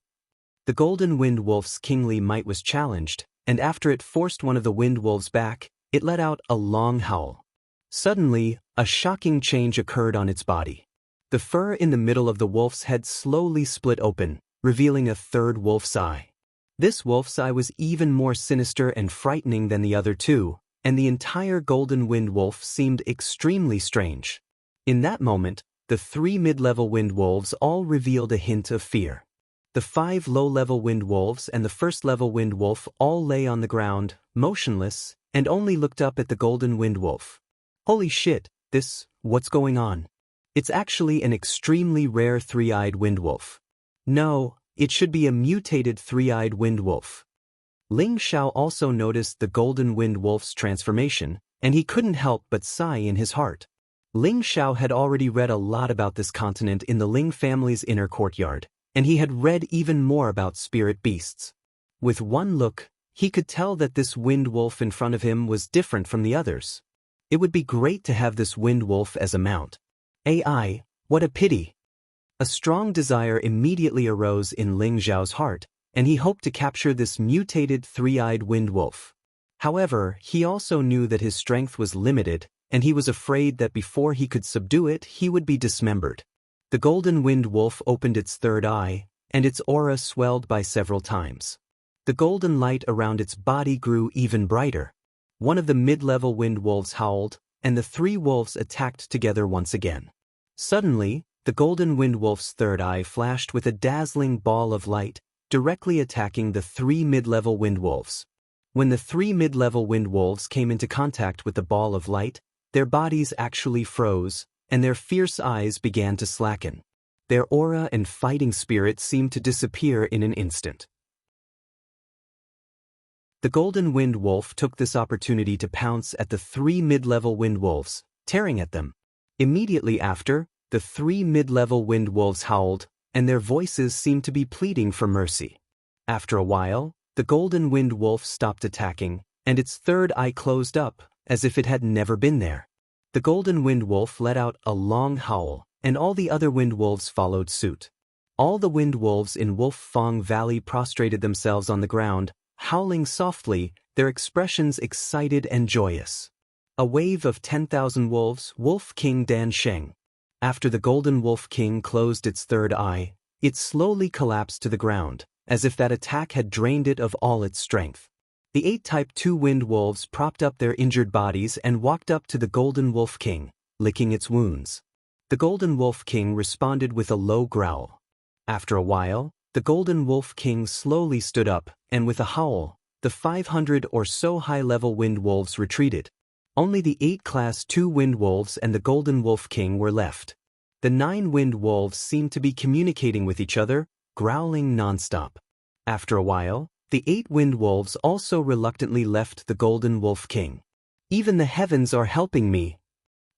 The golden wind wolf's kingly might was challenged, and after it forced one of the wind wolves back, it let out a long howl. Suddenly, a shocking change occurred on its body. The fur in the middle of the wolf's head slowly split open, revealing a third wolf's eye. This wolf's eye was even more sinister and frightening than the other two, and the entire golden wind wolf seemed extremely strange. In that moment, the 3 mid-level wind wolves all revealed a hint of fear. The 5 low-level wind wolves and the first-level wind wolf all lay on the ground, motionless, and only looked up at the golden wind wolf. Holy shit, what's going on? It's actually an extremely rare 3-eyed wind wolf. No, it should be a mutated 3-eyed wind wolf. Ling Xiao also noticed the golden wind wolf's transformation, and he couldn't help but sigh in his heart. Ling Xiao had already read a lot about this continent in the Ling family's inner courtyard, and he had read even more about spirit beasts. With one look, he could tell that this wind wolf in front of him was different from the others. It would be great to have this wind wolf as a mount. AI, what a pity. A strong desire immediately arose in Ling Xiao's heart, and he hoped to capture this mutated 3-eyed wind wolf. However, he also knew that his strength was limited, and he was afraid that before he could subdue it, he would be dismembered. The golden wind wolf opened its third eye, and its aura swelled by several times. The golden light around its body grew even brighter. One of the mid-level wind wolves howled, and the 3 wolves attacked together once again. Suddenly, the golden wind wolf's third eye flashed with a dazzling ball of light, directly attacking the 3 mid-level wind wolves. When the 3 mid-level wind wolves came into contact with the ball of light, their bodies actually froze, and their fierce eyes began to slacken. Their aura and fighting spirit seemed to disappear in an instant. The golden wind wolf took this opportunity to pounce at the 3 mid-level wind wolves, tearing at them. Immediately after, the 3 mid-level wind wolves howled, and their voices seemed to be pleading for mercy. After a while, the golden wind wolf stopped attacking, and its third eye closed up, as if it had never been there. The golden wind wolf let out a long howl, and all the other wind wolves followed suit. All the wind wolves in Wolf Fong Valley prostrated themselves on the ground, howling softly, their expressions excited and joyous. A wave of 10,000 wolves, Wolf King Dan Sheng. After the golden wolf king closed its third eye, it slowly collapsed to the ground, as if that attack had drained it of all its strength. The 8 Type 2 wind wolves propped up their injured bodies and walked up to the golden wolf king, licking its wounds. The golden wolf king responded with a low growl. After a while, the golden wolf king slowly stood up, and with a howl, the 500 or so high-level wind wolves retreated. Only the 8 Class 2 wind wolves and the golden wolf king were left. The 9 wind wolves seemed to be communicating with each other, growling non-stop. After a while, the 8 wind wolves also reluctantly left the golden wolf king. Even the heavens are helping me.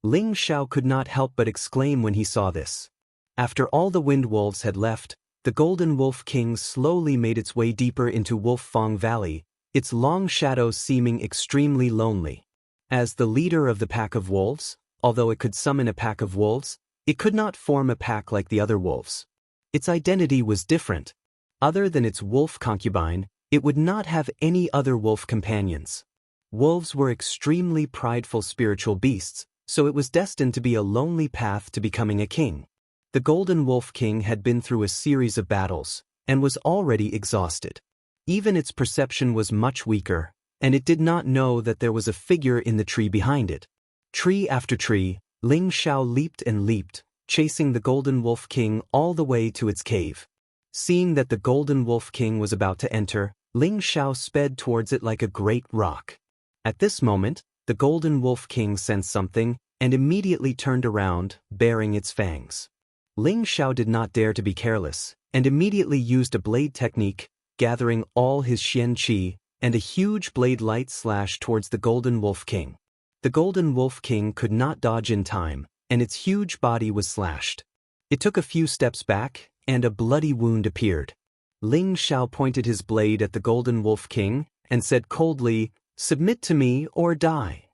Ling Xiao could not help but exclaim when he saw this. After all the wind wolves had left, the golden wolf king slowly made its way deeper into Wolf Fong Valley, its long shadow seeming extremely lonely. As the leader of the pack of wolves, although it could summon a pack of wolves, it could not form a pack like the other wolves. Its identity was different. Other than its wolf concubine, it would not have any other wolf companions. Wolves were extremely prideful spiritual beasts, so it was destined to be a lonely path to becoming a king. The Golden Wolf King had been through a series of battles, and was already exhausted. Even its perception was much weaker, and it did not know that there was a figure in the tree behind it. Tree after tree, Ling Xiao leaped and leaped, chasing the Golden Wolf King all the way to its cave. Seeing that the Golden Wolf King was about to enter, Ling Xiao sped towards it like a great rock. At this moment, the Golden Wolf King sensed something, and immediately turned around, baring its fangs. Ling Xiao did not dare to be careless, and immediately used a blade technique, gathering all his Xian Qi, and a huge blade light slash towards the Golden Wolf King. The Golden Wolf King could not dodge in time, and its huge body was slashed. It took a few steps back, and a bloody wound appeared. Ling Xiao pointed his blade at the Golden Wolf King, and said coldly, "Submit to me or die."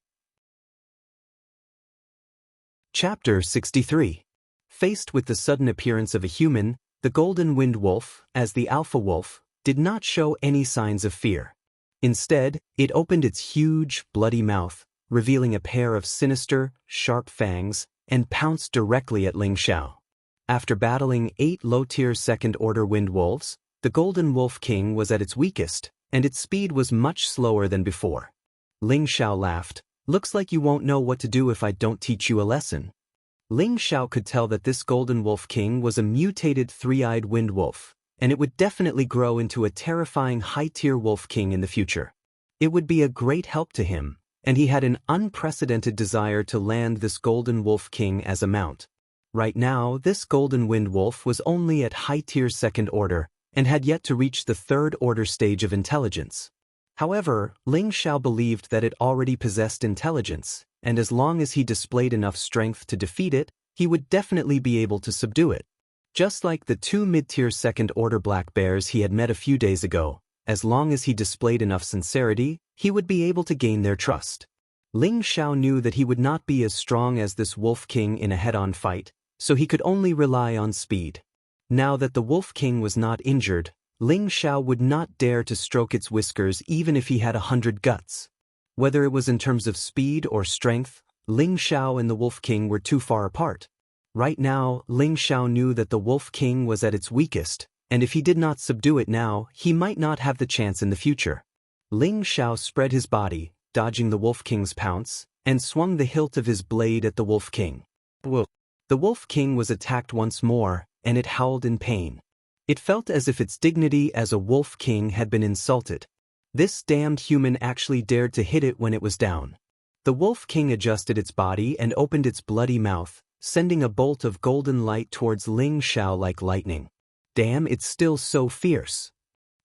Chapter 63. Faced with the sudden appearance of a human, the Golden Wind Wolf, as the Alpha Wolf, did not show any signs of fear. Instead, it opened its huge, bloody mouth, revealing a pair of sinister, sharp fangs, and pounced directly at Ling Xiao. After battling 8 low-tier second-order wind wolves, the Golden Wolf King was at its weakest, and its speed was much slower than before. Ling Xiao laughed. "Looks like you won't know what to do if I don't teach you a lesson." Ling Xiao could tell that this Golden Wolf King was a mutated three-eyed wind wolf, and it would definitely grow into a terrifying high-tier wolf king in the future. It would be a great help to him, and he had an unprecedented desire to land this Golden Wolf King as a mount. Right now, this Golden Wind Wolf was only at high-tier second order, and had yet to reach the third-order stage of intelligence. However, Ling Xiao believed that it already possessed intelligence, and as long as he displayed enough strength to defeat it, he would definitely be able to subdue it. Just like the 2 mid-tier second-order black bears he had met a few days ago, as long as he displayed enough sincerity, he would be able to gain their trust. Ling Xiao knew that he would not be as strong as this Wolf King in a head-on fight, so he could only rely on speed. Now that the Wolf King was not injured, Ling Xiao would not dare to stroke its whiskers even if he had 100 guts. Whether it was in terms of speed or strength, Ling Xiao and the Wolf King were too far apart. Right now, Ling Xiao knew that the Wolf King was at its weakest, and if he did not subdue it now, he might not have the chance in the future. Ling Xiao spread his body, dodging the Wolf King's pounce, and swung the hilt of his blade at the Wolf King. The Wolf King was attacked once more, and it howled in pain. It felt as if its dignity as a Wolf King had been insulted. This damned human actually dared to hit it when it was down. The Wolf King adjusted its body and opened its bloody mouth, sending a bolt of golden light towards Ling Xiao like lightning. "Damn, it's still so fierce."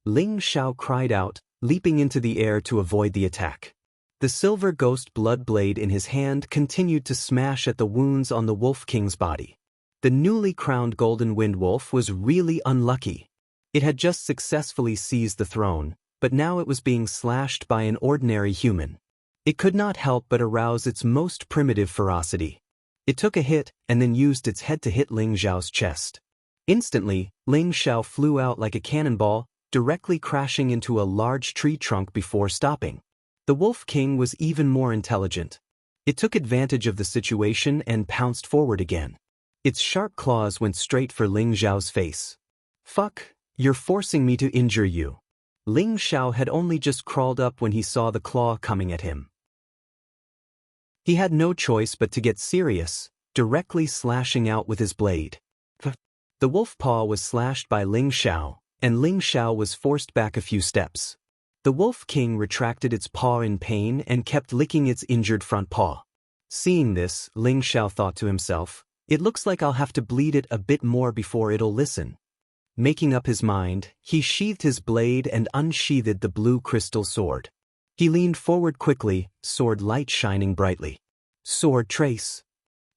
Ling Xiao cried out, leaping into the air to avoid the attack. The silver ghost blood blade in his hand continued to smash at the wounds on the Wolf King's body. The newly crowned Golden Wind Wolf was really unlucky. It had just successfully seized the throne, but now it was being slashed by an ordinary human. It could not help but arouse its most primitive ferocity. It took a hit and then used its head to hit Ling Xiao's chest. Instantly, Ling Xiao flew out like a cannonball, directly crashing into a large tree trunk before stopping. The Wolf King was even more intelligent. It took advantage of the situation and pounced forward again. Its sharp claws went straight for Ling Xiao's face. "Fuck, you're forcing me to injure you." Ling Xiao had only just crawled up when he saw the claw coming at him. He had no choice but to get serious, directly slashing out with his blade. The wolf paw was slashed by Ling Xiao, and Ling Xiao was forced back a few steps. The Wolf King retracted its paw in pain and kept licking its injured front paw. Seeing this, Ling Xiao thought to himself, "It looks like I'll have to bleed it a bit more before it'll listen." Making up his mind, he sheathed his blade and unsheathed the blue crystal sword. He leaned forward quickly, sword light shining brightly. Sword trace.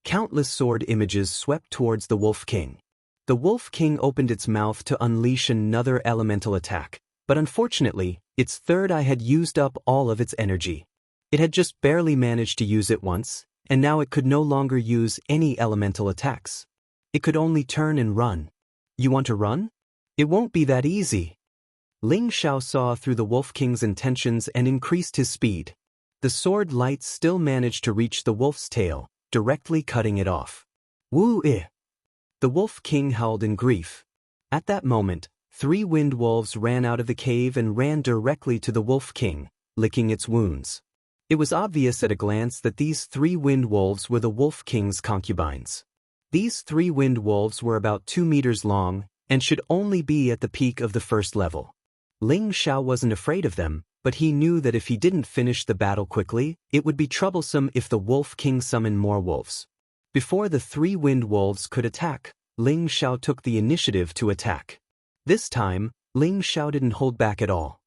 Countless sword images swept towards the Wolf King. The Wolf King opened its mouth to unleash another elemental attack, but unfortunately, its third eye had used up all of its energy. It had just barely managed to use it once, and now it could no longer use any elemental attacks. It could only turn and run. "You want to run? It won't be that easy." Ling Xiao saw through the Wolf King's intentions and increased his speed. The sword light still managed to reach the wolf's tail, directly cutting it off. "Woo-eh!" The Wolf King howled in grief. At that moment, 3 wind wolves ran out of the cave and ran directly to the Wolf King, licking its wounds. It was obvious at a glance that these 3 wind wolves were the Wolf King's concubines. These 3 wind wolves were about 2 meters long, and should only be at the peak of the first level. Ling Xiao wasn't afraid of them, but he knew that if he didn't finish the battle quickly, it would be troublesome if the Wolf King summoned more wolves. Before the 3 wind wolves could attack, Ling Xiao took the initiative to attack. This time, Ling Xiao didn't hold back at all.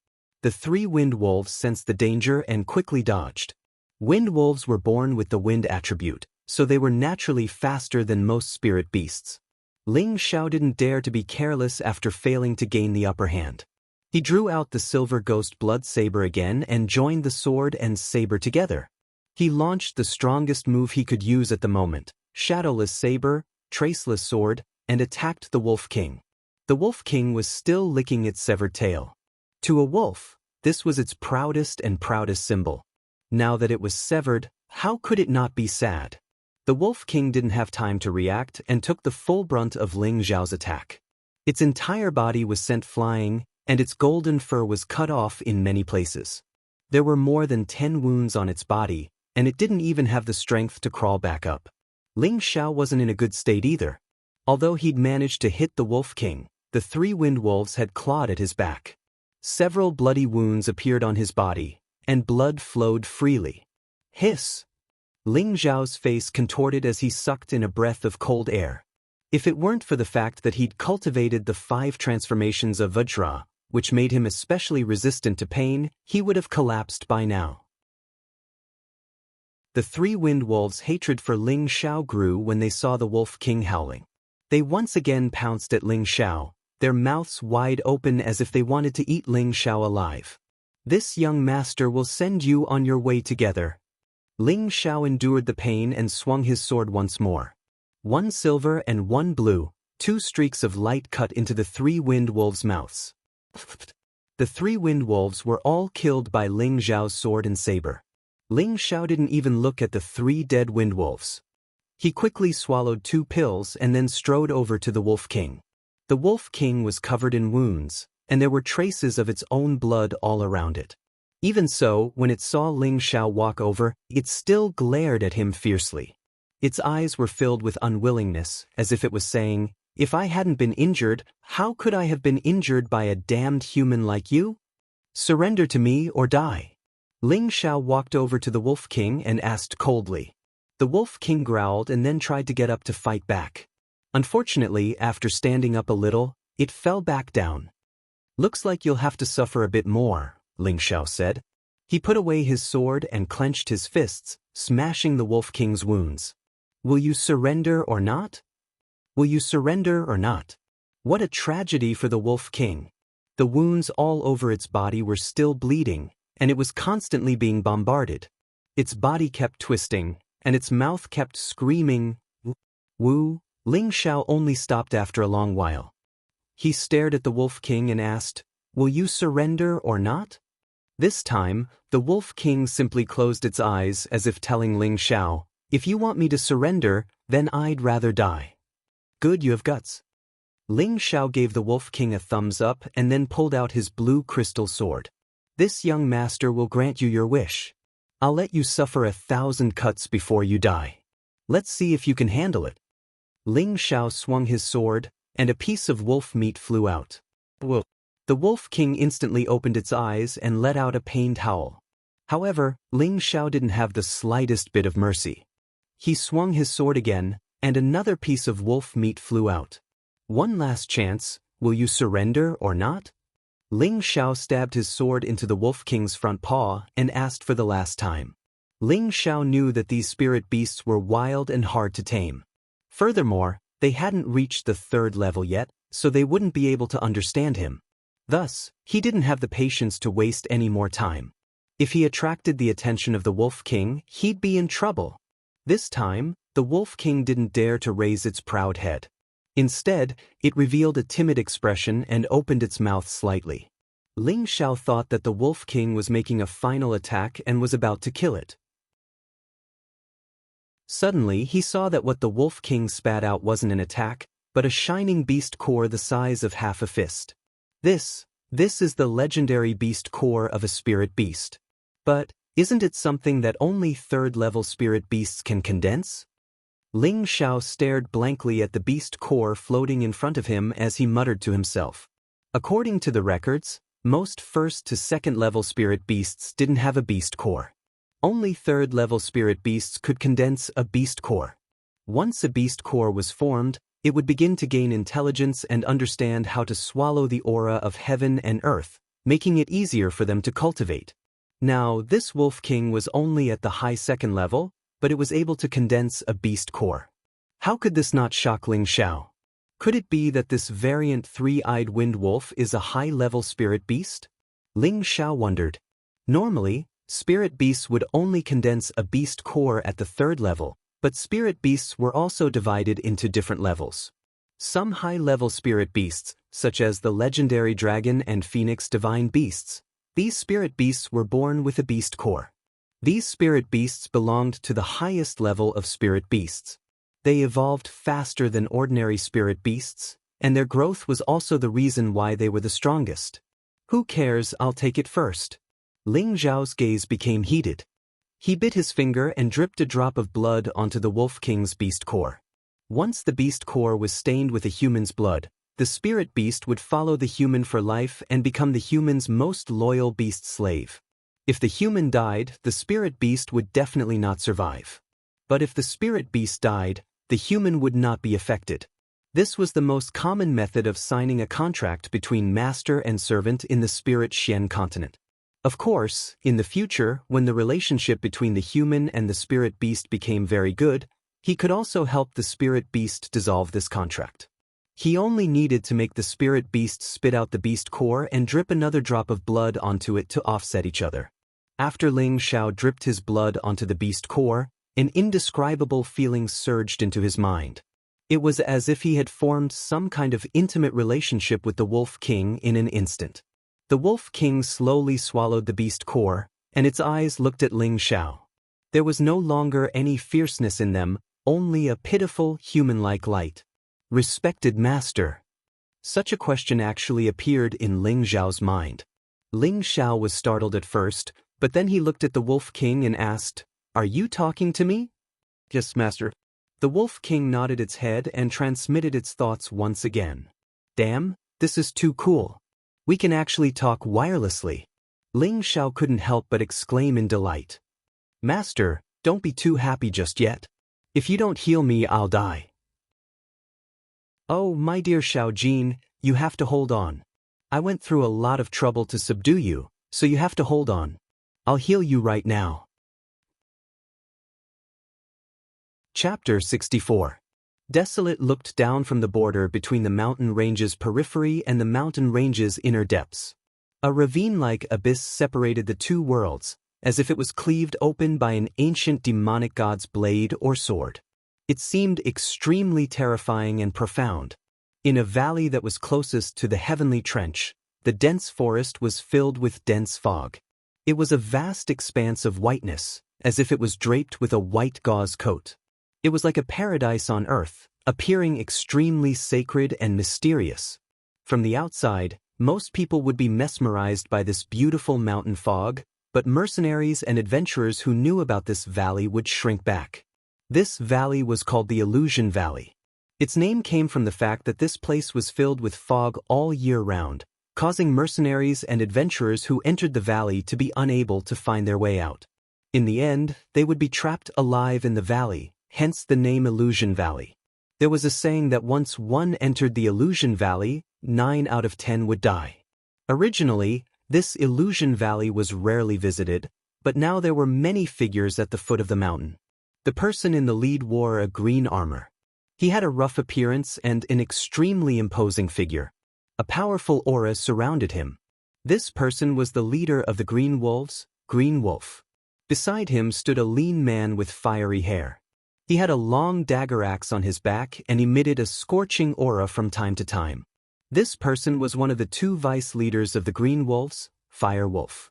The three wind wolves sensed the danger and quickly dodged. Wind wolves were born with the wind attribute, so they were naturally faster than most spirit beasts. Ling Xiao didn't dare to be careless after failing to gain the upper hand. He drew out the silver ghost blood saber again and joined the sword and saber together. He launched the strongest move he could use at the moment, Shadowless Saber, Traceless Sword, and attacked the Wolf King. The Wolf King was still licking its severed tail. To a wolf, this was its proudest symbol. Now that it was severed, how could it not be sad? The Wolf King didn't have time to react and took the full brunt of Ling Xiao's attack. Its entire body was sent flying, and its golden fur was cut off in many places. There were more than 10 wounds on its body, and it didn't even have the strength to crawl back up. Ling Xiao wasn't in a good state either. Although he'd managed to hit the Wolf King, the three wind wolves had clawed at his back. Several bloody wounds appeared on his body, and blood flowed freely. Hiss! Ling Xiao's face contorted as he sucked in a breath of cold air. If it weren't for the fact that he'd cultivated the 5 transformations of Vajra, which made him especially resistant to pain, he would have collapsed by now. The three wind wolves' hatred for Ling Xiao grew when they saw the Wolf King howling. They once again pounced at Ling Xiao, their mouths wide open as if they wanted to eat Ling Xiao alive. This young master will send you on your way together. Ling Xiao endured the pain and swung his sword once more. 1 silver and 1 blue, 2 streaks of light cut into the three wind wolves' mouths. The three wind wolves were all killed by Ling Xiao's sword and saber. Ling Xiao didn't even look at the 3 dead wind wolves. He quickly swallowed 2 pills and then strode over to the Wolf King. The Wolf King was covered in wounds, and there were traces of its own blood all around it. Even so, when it saw Ling Xiao walk over, it still glared at him fiercely. Its eyes were filled with unwillingness, as if it was saying, "If I hadn't been injured, how could I have been injured by a damned human like you? Surrender to me or die." Ling Xiao walked over to the Wolf King and asked coldly. The Wolf King growled and then tried to get up to fight back. Unfortunately, after standing up a little, it fell back down. "Looks like you'll have to suffer a bit more," Ling Xiao said. He put away his sword and clenched his fists, smashing the Wolf King's wounds. "Will you surrender or not? Will you surrender or not?" What a tragedy for the Wolf King. The wounds all over its body were still bleeding, and it was constantly being bombarded. Its body kept twisting, and its mouth kept screaming, "Woo!" Ling Xiao only stopped after a long while. He stared at the Wolf King and asked, "Will you surrender or not?" This time, the Wolf King simply closed its eyes as if telling Ling Xiao, "If you want me to surrender, then I'd rather die." "Good, you have guts." Ling Xiao gave the Wolf King a thumbs up and then pulled out his blue crystal sword. "This young master will grant you your wish. I'll let you suffer 1,000 cuts before you die. Let's see if you can handle it." Ling Xiao swung his sword, and a piece of wolf meat flew out. Whoa. The Wolf King instantly opened its eyes and let out a pained howl. However, Ling Xiao didn't have the slightest bit of mercy. He swung his sword again, and another piece of wolf meat flew out. "One last chance, will you surrender or not?" Ling Xiao stabbed his sword into the Wolf King's front paw and asked for the last time. Ling Xiao knew that these spirit beasts were wild and hard to tame. Furthermore, they hadn't reached the 3rd level yet, so they wouldn't be able to understand him. Thus, he didn't have the patience to waste any more time. If he attracted the attention of the Wolf King, he'd be in trouble. This time, the Wolf King didn't dare to raise its proud head. Instead, it revealed a timid expression and opened its mouth slightly. Ling Xiao thought that the Wolf King was making a final attack and was about to kill it. Suddenly, he saw that what the Wolf King spat out wasn't an attack, but a shining beast core the size of half a fist. This is the legendary beast core of a spirit beast. But, isn't it something that only 3rd-level spirit beasts can condense? Ling Xiao stared blankly at the beast core floating in front of him as he muttered to himself. According to the records, most 1st to 2nd-level spirit beasts didn't have a beast core. Only 3rd-level spirit beasts could condense a beast core. Once a beast core was formed, it would begin to gain intelligence and understand how to swallow the aura of heaven and earth, making it easier for them to cultivate. Now, this Wolf King was only at the high second level, but it was able to condense a beast core. How could this not shock Ling Xiao? Could it be that this variant three-eyed wind wolf is a high-level spirit beast? Ling Xiao wondered. Normally, spirit beasts would only condense a beast core at the third level, but spirit beasts were also divided into different levels. Some high-level spirit beasts, such as the legendary dragon and phoenix divine beasts, these spirit beasts were born with a beast core. These spirit beasts belonged to the highest level of spirit beasts. They evolved faster than ordinary spirit beasts, and their growth was also the reason why they were the strongest. Who cares, I'll take it first. Ling Xiao's gaze became heated. He bit his finger and dripped a drop of blood onto the Wolf King's beast core. Once the beast core was stained with a human's blood, the spirit beast would follow the human for life and become the human's most loyal beast slave. If the human died, the spirit beast would definitely not survive. But if the spirit beast died, the human would not be affected. This was the most common method of signing a contract between master and servant in the spirit Xian continent. Of course, in the future, when the relationship between the human and the spirit beast became very good, he could also help the spirit beast dissolve this contract. He only needed to make the spirit beast spit out the beast core and drip another drop of blood onto it to offset each other. After Ling Xiao dripped his blood onto the beast core, an indescribable feeling surged into his mind. It was as if he had formed some kind of intimate relationship with the Wolf King in an instant. The Wolf King slowly swallowed the beast core, and its eyes looked at Ling Xiao. There was no longer any fierceness in them, only a pitiful, human-like light. Respected master. Such a question actually appeared in Ling Xiao's mind. Ling Xiao was startled at first, but then he looked at the Wolf King and asked, "Are you talking to me?" "Yes, master." The Wolf King nodded its head and transmitted its thoughts once again. "Damn, this is too cool. We can actually talk wirelessly." Ling Xiao couldn't help but exclaim in delight. "Master, don't be too happy just yet. If you don't heal me, I'll die." "Oh, my dear Xiao Jin, you have to hold on. I went through a lot of trouble to subdue you, so you have to hold on. I'll heal you right now." Chapter 64. Desolate looked down from the border between the mountain range's periphery and the mountain range's inner depths. A ravine-like abyss separated the two worlds, as if it was cleaved open by an ancient demonic god's blade or sword. It seemed extremely terrifying and profound. In a valley that was closest to the heavenly trench, the dense forest was filled with dense fog. It was a vast expanse of whiteness, as if it was draped with a white gauze coat. It was like a paradise on earth, appearing extremely sacred and mysterious. From the outside, most people would be mesmerized by this beautiful mountain fog, but mercenaries and adventurers who knew about this valley would shrink back. This valley was called the Illusion Valley. Its name came from the fact that this place was filled with fog all year round, causing mercenaries and adventurers who entered the valley to be unable to find their way out. In the end, they would be trapped alive in the valley, hence the name Illusion Valley. There was a saying that once one entered the Illusion Valley, 9 out of 10 would die. Originally, this Illusion Valley was rarely visited, but now there were many figures at the foot of the mountain. The person in the lead wore a green armor. He had a rough appearance and an extremely imposing figure. A powerful aura surrounded him. This person was the leader of the Green Wolves, Green Wolf. Beside him stood a lean man with fiery hair. He had a long dagger axe on his back and emitted a scorching aura from time to time. This person was one of the 2 vice leaders of the Green Wolves, Fire Wolf.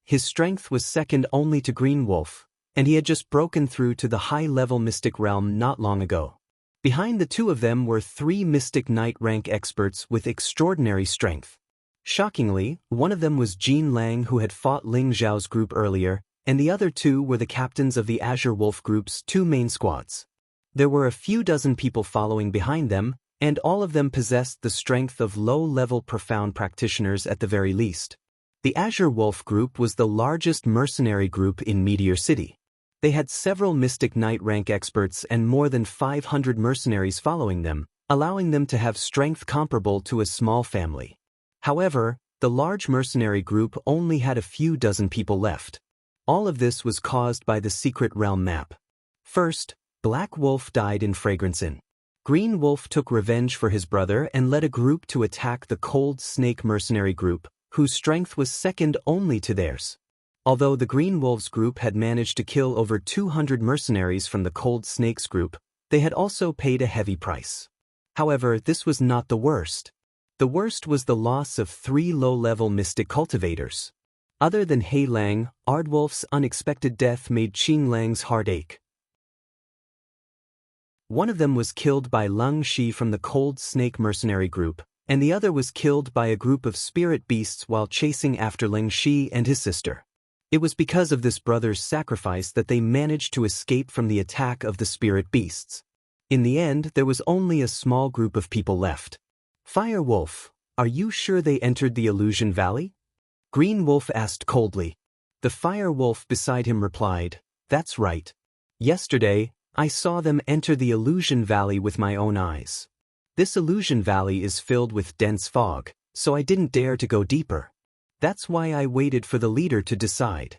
His strength was second only to Green Wolf, and he had just broken through to the high-level mystic realm not long ago. Behind the 2 of them were 3 mystic knight rank experts with extraordinary strength. Shockingly, one of them was Jin Lang, who had fought Ling Xiao's group earlier, and the other 2 were the captains of the Azure Wolf group's 2 main squads. There were a few dozen people following behind them, and all of them possessed the strength of low-level profound practitioners at the very least. The Azure Wolf group was the largest mercenary group in Meteor City. They had several mystic knight rank experts and more than 500 mercenaries following them, allowing them to have strength comparable to a small family. However, the large mercenary group only had a few dozen people left. All of this was caused by the secret realm map. First, Black Wolf died in Fragrance Inn. Green Wolf took revenge for his brother and led a group to attack the Cold Snake mercenary group, whose strength was second only to theirs. Although the Green Wolves group had managed to kill over 200 mercenaries from the Cold Snakes group, they had also paid a heavy price. However, this was not the worst. The worst was the loss of 3 low-level mystic cultivators. Other than Hei Lang, Ardwolf's unexpected death made Qing Lang's heart ache. One of them was killed by Leng Shi from the Cold Snake mercenary group, and the other was killed by a group of spirit beasts while chasing after Leng Shi and his sister. It was because of this brother's sacrifice that they managed to escape from the attack of the spirit beasts. In the end, there was only a small group of people left. Fire Wolf, are you sure they entered the Illusion Valley? Green Wolf asked coldly. The Fire Wolf beside him replied, that's right. Yesterday, I saw them enter the Illusion Valley with my own eyes. This Illusion Valley is filled with dense fog, so I didn't dare to go deeper. That's why I waited for the leader to decide.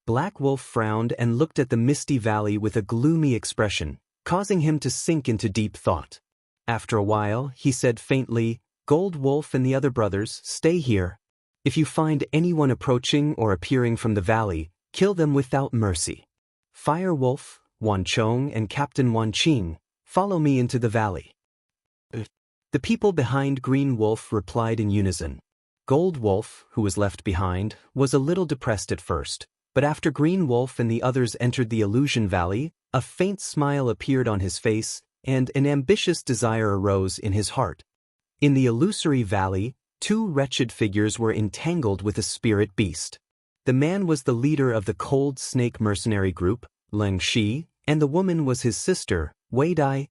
Black Wolf frowned and looked at the misty valley with a gloomy expression, causing him to sink into deep thought. After a while, he said faintly, Gold Wolf and the other brothers, stay here. If you find anyone approaching or appearing from the valley, kill them without mercy. Fire Wolf, Wan Chong and Captain Wan Qing, follow me into the valley. The people behind Green Wolf replied in unison. Gold Wolf, who was left behind, was a little depressed at first, but after Green Wolf and the others entered the Illusion Valley, a faint smile appeared on his face, and an ambitious desire arose in his heart. In the Illusory Valley, 2 wretched figures were entangled with a spirit beast. The man was the leader of the Cold Snake mercenary group, Leng Shi, and the woman was his sister, Wei Dai,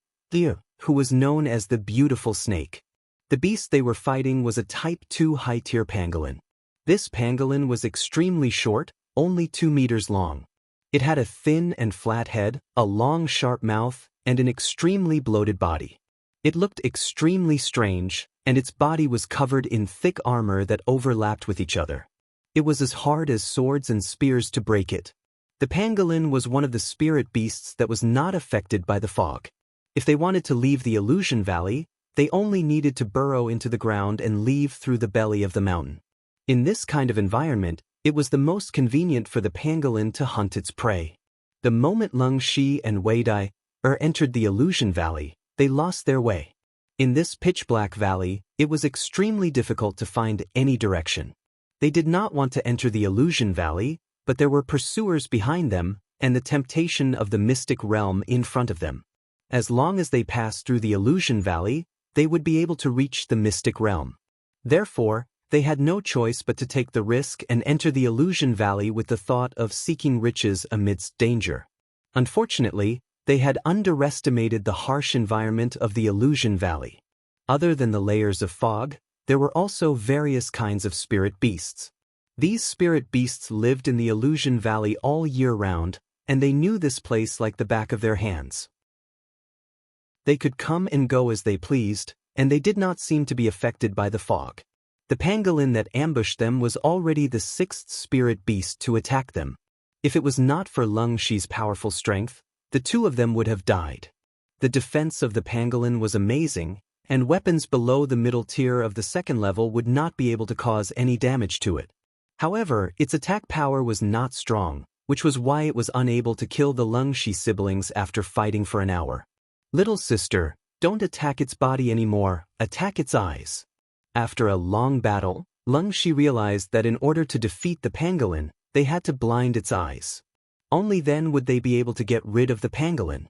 who was known as the Beautiful Snake. The beast they were fighting was a Type 2 high-tier pangolin. This pangolin was extremely short, only 2 meters long. It had a thin and flat head, a long sharp mouth, and an extremely bloated body. It looked extremely strange, and its body was covered in thick armor that overlapped with each other. It was as hard as swords and spears to break it. The pangolin was one of the spirit beasts that was not affected by the fog. If they wanted to leave the Illusion Valley, they only needed to burrow into the ground and leave through the belly of the mountain. In this kind of environment, it was the most convenient for the pangolin to hunt its prey. The moment Leng Shi and Wei Dai entered the Illusion Valley, they lost their way. In this pitch-black valley, it was extremely difficult to find any direction. They did not want to enter the Illusion Valley, but there were pursuers behind them and the temptation of the mystic realm in front of them. As long as they passed through the Illusion Valley, they would be able to reach the mystic realm. Therefore, they had no choice but to take the risk and enter the Illusion Valley with the thought of seeking riches amidst danger. Unfortunately, they had underestimated the harsh environment of the Illusion Valley. Other than the layers of fog, there were also various kinds of spirit beasts. These spirit beasts lived in the Illusion Valley all year round, and they knew this place like the back of their hands. They could come and go as they pleased, and they did not seem to be affected by the fog. The pangolin that ambushed them was already the 6th spirit beast to attack them. If it was not for Leng Shi's powerful strength, the 2 of them would have died. The defense of the pangolin was amazing, and weapons below the middle tier of the 2nd level would not be able to cause any damage to it. However, its attack power was not strong, which was why it was unable to kill the Leng Shi siblings after fighting for an hour. Little sister, don't attack its body anymore, attack its eyes. After a long battle, Leng Shi realized that in order to defeat the pangolin, they had to blind its eyes. Only then would they be able to get rid of the pangolin.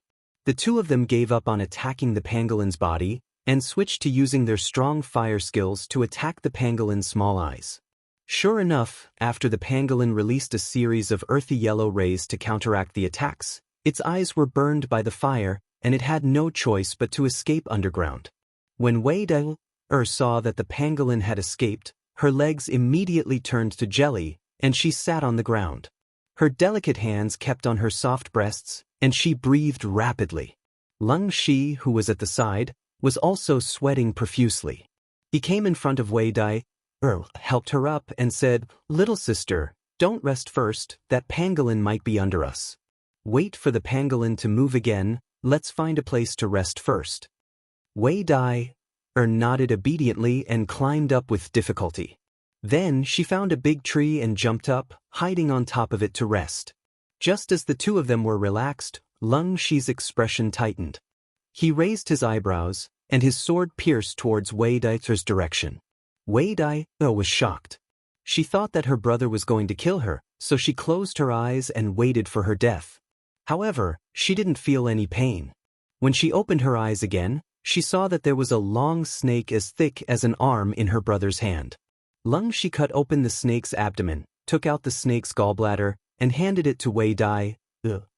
The 2 of them gave up on attacking the pangolin's body and switched to using their strong fire skills to attack the pangolin's small eyes. Sure enough, after the pangolin released a series of earthy yellow rays to counteract the attacks, its eyes were burned by the fire, and it had no choice but to escape underground. When Wei Dai saw that the pangolin had escaped, her legs immediately turned to jelly, and she sat on the ground. Her delicate hands kept on her soft breasts, and she breathed rapidly. Leng Shi, who was at the side, was also sweating profusely. He came in front of Wei Dai, helped her up and said, "Little sister, don't rest first, that pangolin might be under us. Wait for the pangolin to move again, let's find a place to rest first." Wei Dai nodded obediently and climbed up with difficulty. Then she found a big tree and jumped up, hiding on top of it to rest. Just as the two of them were relaxed, Lung Shi's expression tightened. He raised his eyebrows, and his sword pierced towards Wei Dai's direction. Wei Dai was shocked. She thought that her brother was going to kill her, so she closed her eyes and waited for her death. However, she didn't feel any pain. When she opened her eyes again, she saw that there was a long snake as thick as an arm in her brother's hand. Lung Shi cut open the snake's abdomen, took out the snake's gallbladder, and handed it to Wei Dai,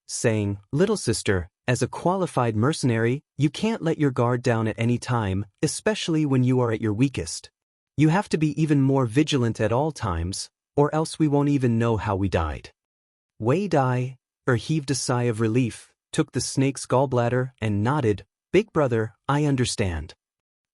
saying, "Little sister, as a qualified mercenary, you can't let your guard down at any time, especially when you are at your weakest. You have to be even more vigilant at all times, or else we won't even know how we died." Wei Dai heaved a sigh of relief, took the snake's gallbladder, and nodded, "Big brother, I understand."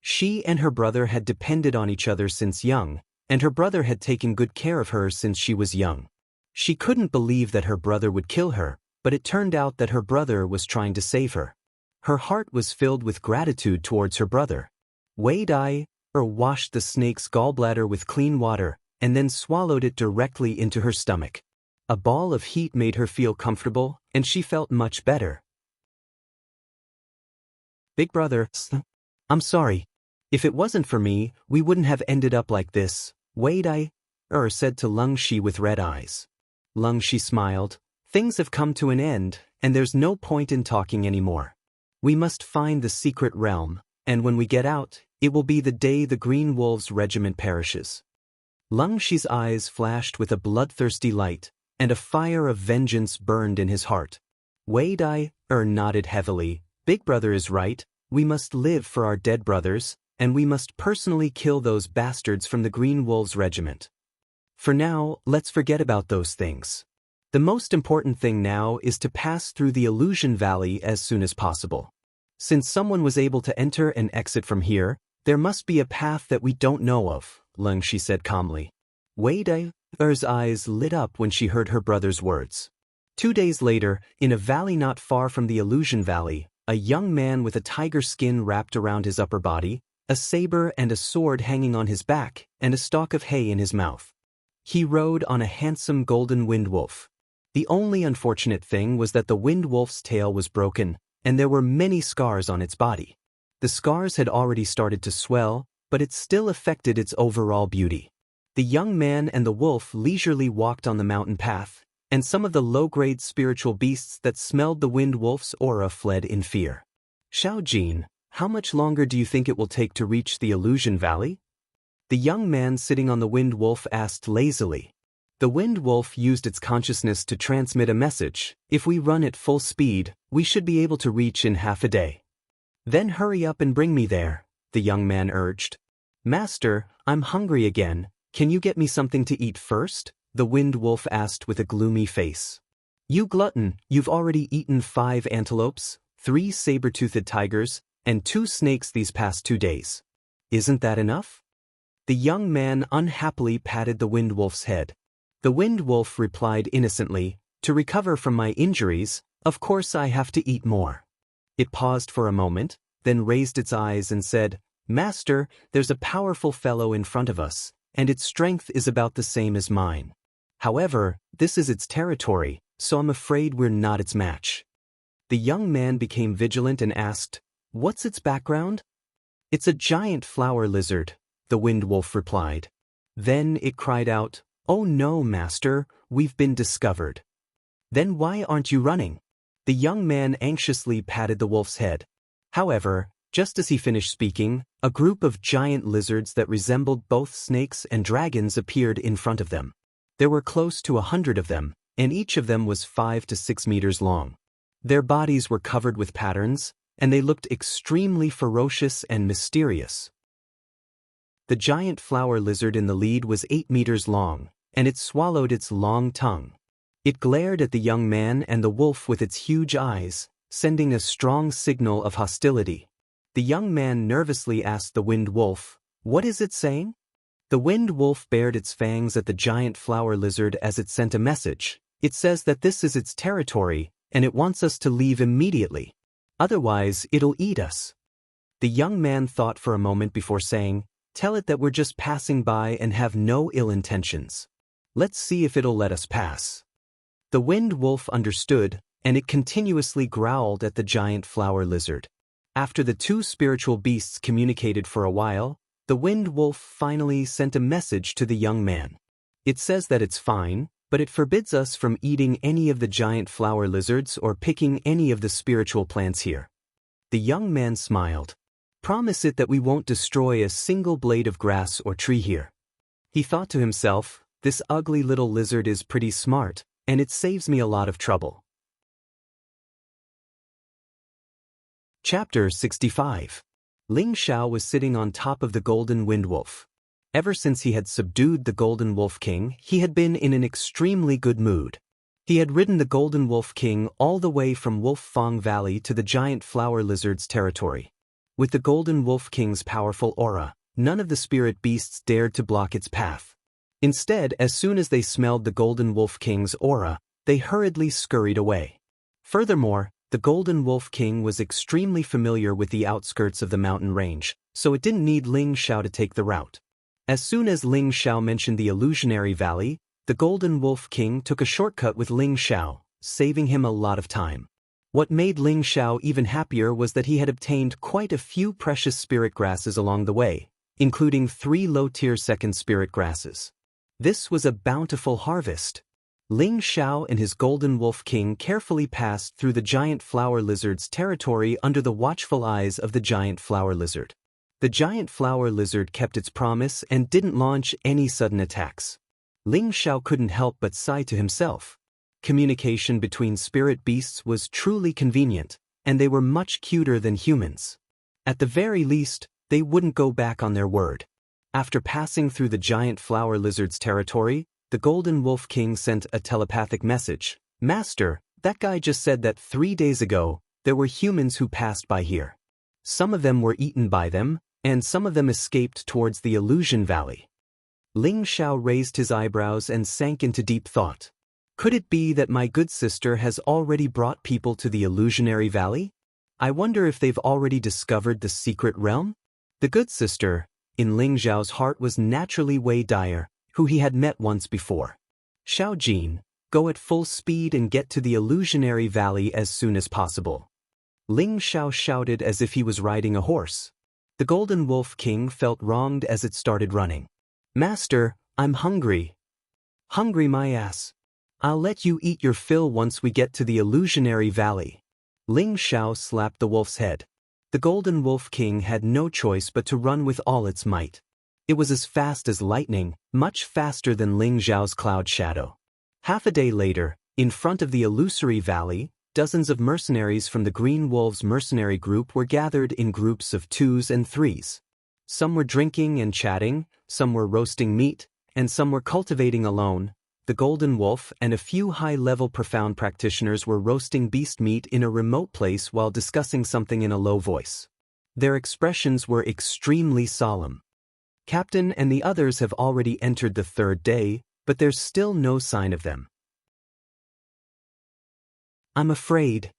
She and her brother had depended on each other since young, and her brother had taken good care of her since she was young. She couldn't believe that her brother would kill her, but it turned out that her brother was trying to save her. Her heart was filled with gratitude towards her brother. Wei Dai washed the snake's gallbladder with clean water, and then swallowed it directly into her stomach. A ball of heat made her feel comfortable, and she felt much better. "Big brother, I'm sorry. If it wasn't for me, we wouldn't have ended up like this," Wei Dai said to Lung Shi with red eyes. Lung Shi smiled. "Things have come to an end, and there's no point in talking anymore. We must find the secret realm, and when we get out, it will be the day the Green Wolves Regiment perishes." Lung Shi's eyes flashed with a bloodthirsty light, and a fire of vengeance burned in his heart. Wei Dai nodded heavily. "Big brother is right. We must live for our dead brothers, and we must personally kill those bastards from the Green Wolves Regiment. For now, let's forget about those things. The most important thing now is to pass through the Illusion Valley as soon as possible. Since someone was able to enter and exit from here, there must be a path that we don't know of," Lung Shi said calmly. Wei Dai's eyes lit up when she heard her brother's words. 2 days later, in a valley not far from the Illusion Valley, a young man with a tiger skin wrapped around his upper body, a saber and a sword hanging on his back, and a stalk of hay in his mouth. He rode on a handsome golden wind wolf. The only unfortunate thing was that the wind wolf's tail was broken, and there were many scars on its body. The scars had already started to swell, but it still affected its overall beauty. The young man and the wolf leisurely walked on the mountain path, and some of the low-grade spiritual beasts that smelled the wind wolf's aura fled in fear. "Xiao Jin, how much longer do you think it will take to reach the Illusion Valley?" The young man sitting on the wind wolf asked lazily. The wind wolf used its consciousness to transmit a message. "If we run at full speed, we should be able to reach in half a day." "Then hurry up and bring me there," the young man urged. "Master, I'm hungry again. Can you get me something to eat first?" the wind wolf asked with a gloomy face. "You glutton, you've already eaten 5 antelopes, 3 saber-toothed tigers, and 2 snakes these past 2 days. Isn't that enough?" The young man unhappily patted the wind wolf's head. The wind wolf replied innocently, "To recover from my injuries, of course I have to eat more." It paused for a moment, then raised its eyes and said, "Master, there's a powerful fellow in front of us, and its strength is about the same as mine. However, this is its territory, so I'm afraid we're not its match." The young man became vigilant and asked, "What's its background?" "It's a giant flower lizard," the wind wolf replied. Then it cried out, "Oh no, master, we've been discovered." "Then why aren't you running?" The young man anxiously patted the wolf's head. However, just as he finished speaking, a group of giant lizards that resembled both snakes and dragons appeared in front of them. There were close to 100 of them, and each of them was 5 to 6 meters long. Their bodies were covered with patterns, and they looked extremely ferocious and mysterious. The giant flower lizard in the lead was 8 meters long, and it swallowed its long tongue. It glared at the young man and the wolf with its huge eyes, sending a strong signal of hostility. The young man nervously asked the Wind Wolf, "What is it saying?" The Wind Wolf bared its fangs at the giant flower lizard as it sent a message. It says that this is its territory, and it wants us to leave immediately. Otherwise, it'll eat us. The young man thought for a moment before saying, "Tell it that we're just passing by and have no ill intentions. Let's see if it'll let us pass." The Wind Wolf understood, and it continuously growled at the giant flower lizard. After the two spiritual beasts communicated for a while, the Wind Wolf finally sent a message to the young man. It says that it's fine, but it forbids us from eating any of the giant flower lizards or picking any of the spiritual plants here. The young man smiled. "Promise it that we won't destroy a single blade of grass or tree here." He thought to himself, "This ugly little lizard is pretty smart, and it saves me a lot of trouble." Chapter 65. Ling Xiao was sitting on top of the golden wind wolf. Ever since he had subdued the golden wolf king, he had been in an extremely good mood. He had ridden the golden wolf king all the way from Wolf Fong Valley to the giant flower lizard's territory. With the golden wolf king's powerful aura, none of the spirit beasts dared to block its path. Instead, as soon as they smelled the golden wolf king's aura, they hurriedly scurried away. Furthermore, the golden wolf king was extremely familiar with the outskirts of the mountain range, so it didn't need Ling Xiao to take the route. As soon as Ling Xiao mentioned the illusionary valley, the golden wolf king took a shortcut with Ling Xiao, saving him a lot of time. What made Ling Xiao even happier was that he had obtained quite a few precious spirit grasses along the way, including 3 low-tier second spirit grasses. This was a bountiful harvest. Ling Xiao and his golden wolf king carefully passed through the giant flower lizard's territory under the watchful eyes of the giant flower lizard. The giant flower lizard kept its promise and didn't launch any sudden attacks. Ling Xiao couldn't help but sigh to himself. Communication between spirit beasts was truly convenient, and they were much cuter than humans. At the very least, they wouldn't go back on their word. After passing through the giant flower lizard's territory, the golden wolf king sent a telepathic message. "Master, that guy just said that 3 days ago, there were humans who passed by here. Some of them were eaten by them, and some of them escaped towards the illusion valley." Ling Xiao raised his eyebrows and sank into deep thought. Could it be that my good sister has already brought people to the illusionary valley? I wonder if they've already discovered the secret realm? The good sister, in Ling Xiao's heart, was naturally Wei Dyer, who he had met once before. "Xiao Jin, go at full speed and get to the illusionary valley as soon as possible." Ling Xiao shouted as if he was riding a horse. The golden wolf king felt wronged as it started running. "Master, I'm hungry." "Hungry my ass. I'll let you eat your fill once we get to the illusionary valley." Ling Xiao slapped the wolf's head. The golden wolf king had no choice but to run with all its might. It was as fast as lightning, much faster than Ling Xiao's cloud shadow. Half a day later, in front of the illusory valley, dozens of mercenaries from the Green Wolves mercenary group were gathered in groups of 2s and 3s. Some were drinking and chatting, some were roasting meat, and some were cultivating alone. The golden wolf and a few high-level profound practitioners were roasting beast meat in a remote place while discussing something in a low voice. Their expressions were extremely solemn. Captain and the others have already entered the 3rd day, but there's still no sign of them. "I'm afraid,"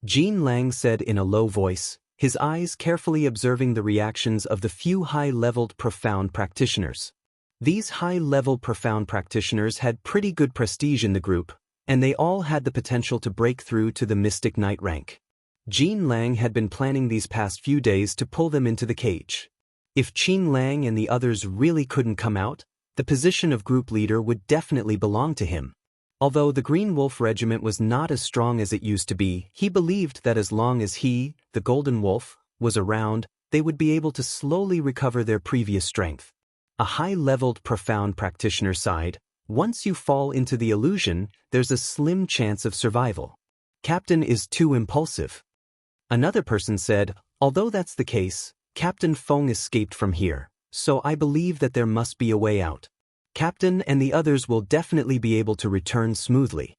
Jean Lang said in a low voice, his eyes carefully observing the reactions of the few high-leveled profound practitioners. These high-level profound practitioners had pretty good prestige in the group, and they all had the potential to break through to the Mystic Knight rank. Jean Lang had been planning these past few days to pull them into the cage. If Qin Lang and the others really couldn't come out, the position of group leader would definitely belong to him. Although the Green Wolf Regiment was not as strong as it used to be, he believed that as long as he, the Golden Wolf, was around, they would be able to slowly recover their previous strength. A high-leveled profound practitioner sighed, "Once you fall into the illusion, there's a slim chance of survival. Captain is too impulsive." Another person said, "Although that's the case, Captain Feng escaped from here, so I believe that there must be a way out. Captain and the others will definitely be able to return smoothly.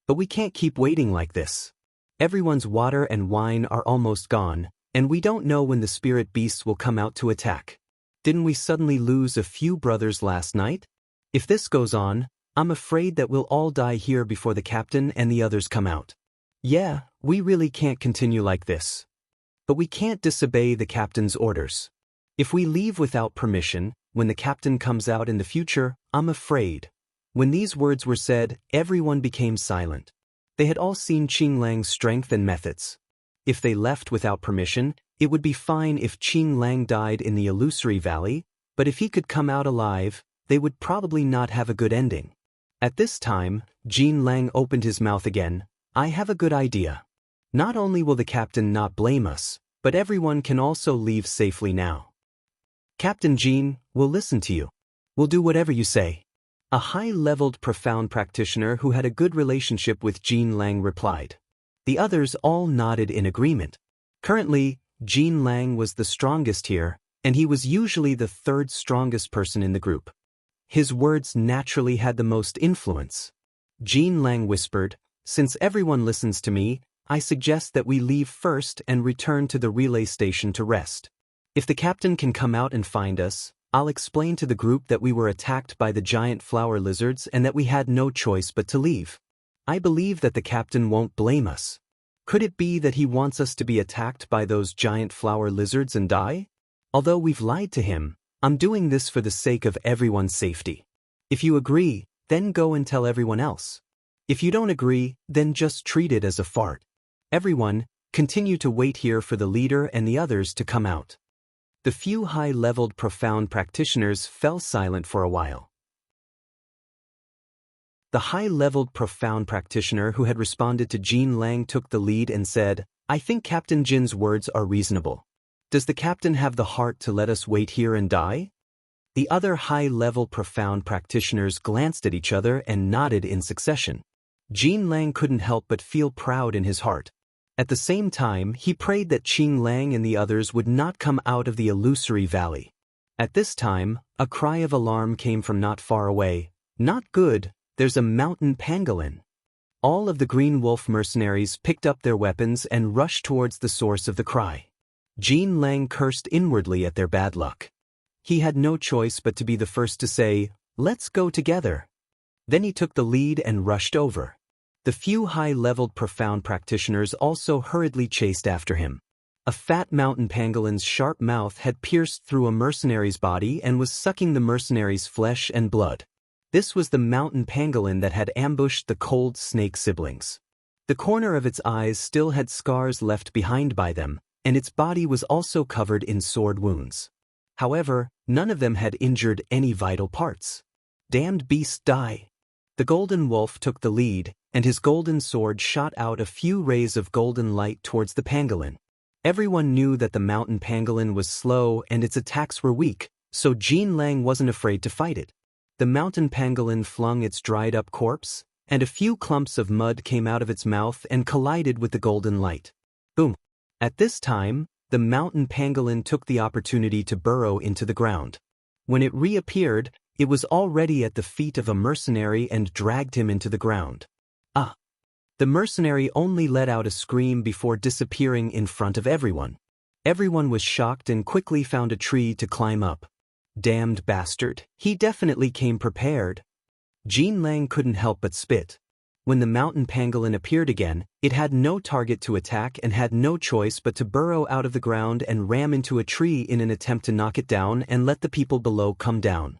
But we can't keep waiting like this. Everyone's water and wine are almost gone, And we don't know when the spirit beasts will come out to attack. Didn't we suddenly lose a few brothers last night? If this goes on, I'm afraid that we'll all die here before the captain and the others come out. Yeah, we really can't continue like this. But we can't disobey the captain's orders. If we leave without permission, when the captain comes out in the future, I'm afraid. When these words were said, everyone became silent. They had all seen Qing Lang's strength and methods. If they left without permission, it would be fine if Qing Lang died in the illusory valley, but if he could come out alive, they would probably not have a good ending. At this time, Qing Lang opened his mouth again. I have a good idea. Not only will the captain not blame us, but everyone can also leave safely now. Captain Qing, we'll listen to you. We'll do whatever you say. A high-leveled profound practitioner who had a good relationship with Qing Lang replied. The others all nodded in agreement. Currently, Qing Lang was the strongest here, and he was usually the third strongest person in the group. His words naturally had the most influence. Qing Lang whispered, since everyone listens to me, I suggest that we leave first and return to the relay station to rest. If the captain can come out and find us, I'll explain to the group that we were attacked by the giant flower lizards and that we had no choice but to leave. I believe that the captain won't blame us. Could it be that he wants us to be attacked by those giant flower lizards and die? Although we've lied to him, I'm doing this for the sake of everyone's safety. If you agree, then go and tell everyone else. If you don't agree, then just treat it as a fart. Everyone, continue to wait here for the leader and the others to come out. The few high-leveled profound practitioners fell silent for a while. The high-leveled profound practitioner who had responded to Qing Lang took the lead and said, I think Captain Jin's words are reasonable. Does the captain have the heart to let us wait here and die? The other high-level profound practitioners glanced at each other and nodded in succession. Qing Lang couldn't help but feel proud in his heart. At the same time, he prayed that Qing Lang and the others would not come out of the illusory valley. At this time, a cry of alarm came from not far away. Not good, there's a mountain pangolin. All of the Green Wolf mercenaries picked up their weapons and rushed towards the source of the cry. Qing Lang cursed inwardly at their bad luck. He had no choice but to be the first to say, let's go together. Then he took the lead and rushed over. The few high-leveled profound practitioners also hurriedly chased after him. A fat mountain pangolin's sharp mouth had pierced through a mercenary's body and was sucking the mercenary's flesh and blood. This was the mountain pangolin that had ambushed the cold snake siblings. The corner of its eyes still had scars left behind by them, and its body was also covered in sword wounds. However, none of them had injured any vital parts. Damned beast, die! The golden wolf took the lead, and his golden sword shot out a few rays of golden light towards the pangolin. Everyone knew that the mountain pangolin was slow and its attacks were weak, so Qing Lang wasn't afraid to fight it. The mountain pangolin flung its dried-up corpse, and a few clumps of mud came out of its mouth and collided with the golden light. Boom! At this time, the mountain pangolin took the opportunity to burrow into the ground. When it reappeared, it was already at the feet of a mercenary and dragged him into the ground. Ah! The mercenary only let out a scream before disappearing in front of everyone. Everyone was shocked and quickly found a tree to climb up. Damned bastard, he definitely came prepared. Qing Lang couldn't help but spit. When the mountain pangolin appeared again, it had no target to attack and had no choice but to burrow out of the ground and ram into a tree in an attempt to knock it down and let the people below come down.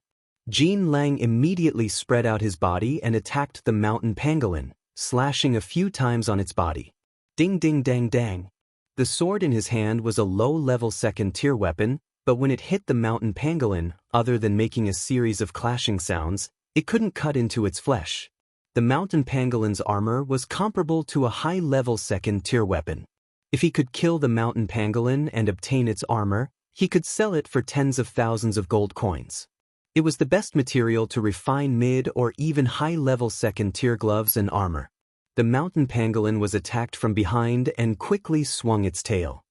Qing Lang immediately spread out his body and attacked the mountain pangolin, slashing a few times on its body. Ding ding dang dang. The sword in his hand was a low-level second-tier weapon, but when it hit the mountain pangolin, other than making a series of clashing sounds, it couldn't cut into its flesh. The mountain pangolin's armor was comparable to a high-level second-tier weapon. If he could kill the mountain pangolin and obtain its armor, he could sell it for tens of thousands of gold coins. It was the best material to refine mid or even high-level second-tier gloves and armor. The mountain pangolin was attacked from behind and quickly swung its tail.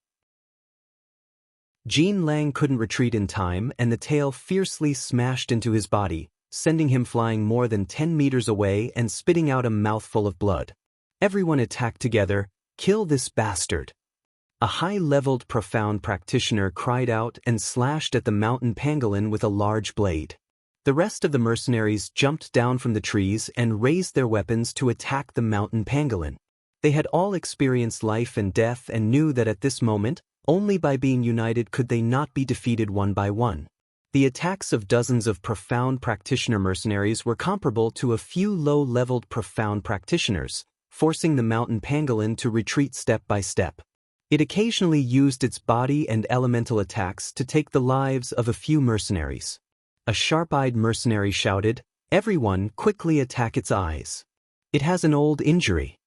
Qing Lang couldn't retreat in time and the tail fiercely smashed into his body, sending him flying more than 10 meters away and spitting out a mouthful of blood. Everyone attacked together. Kill this bastard. A high-leveled profound practitioner cried out and slashed at the mountain pangolin with a large blade. The rest of the mercenaries jumped down from the trees and raised their weapons to attack the mountain pangolin. They had all experienced life and death and knew that at this moment, only by being united could they not be defeated one by one. The attacks of dozens of profound practitioner mercenaries were comparable to a few low-leveled profound practitioners, forcing the mountain pangolin to retreat step by step. It occasionally used its body and elemental attacks to take the lives of a few mercenaries. A sharp-eyed mercenary shouted, "Everyone, quickly attack its eyes. It has an old injury."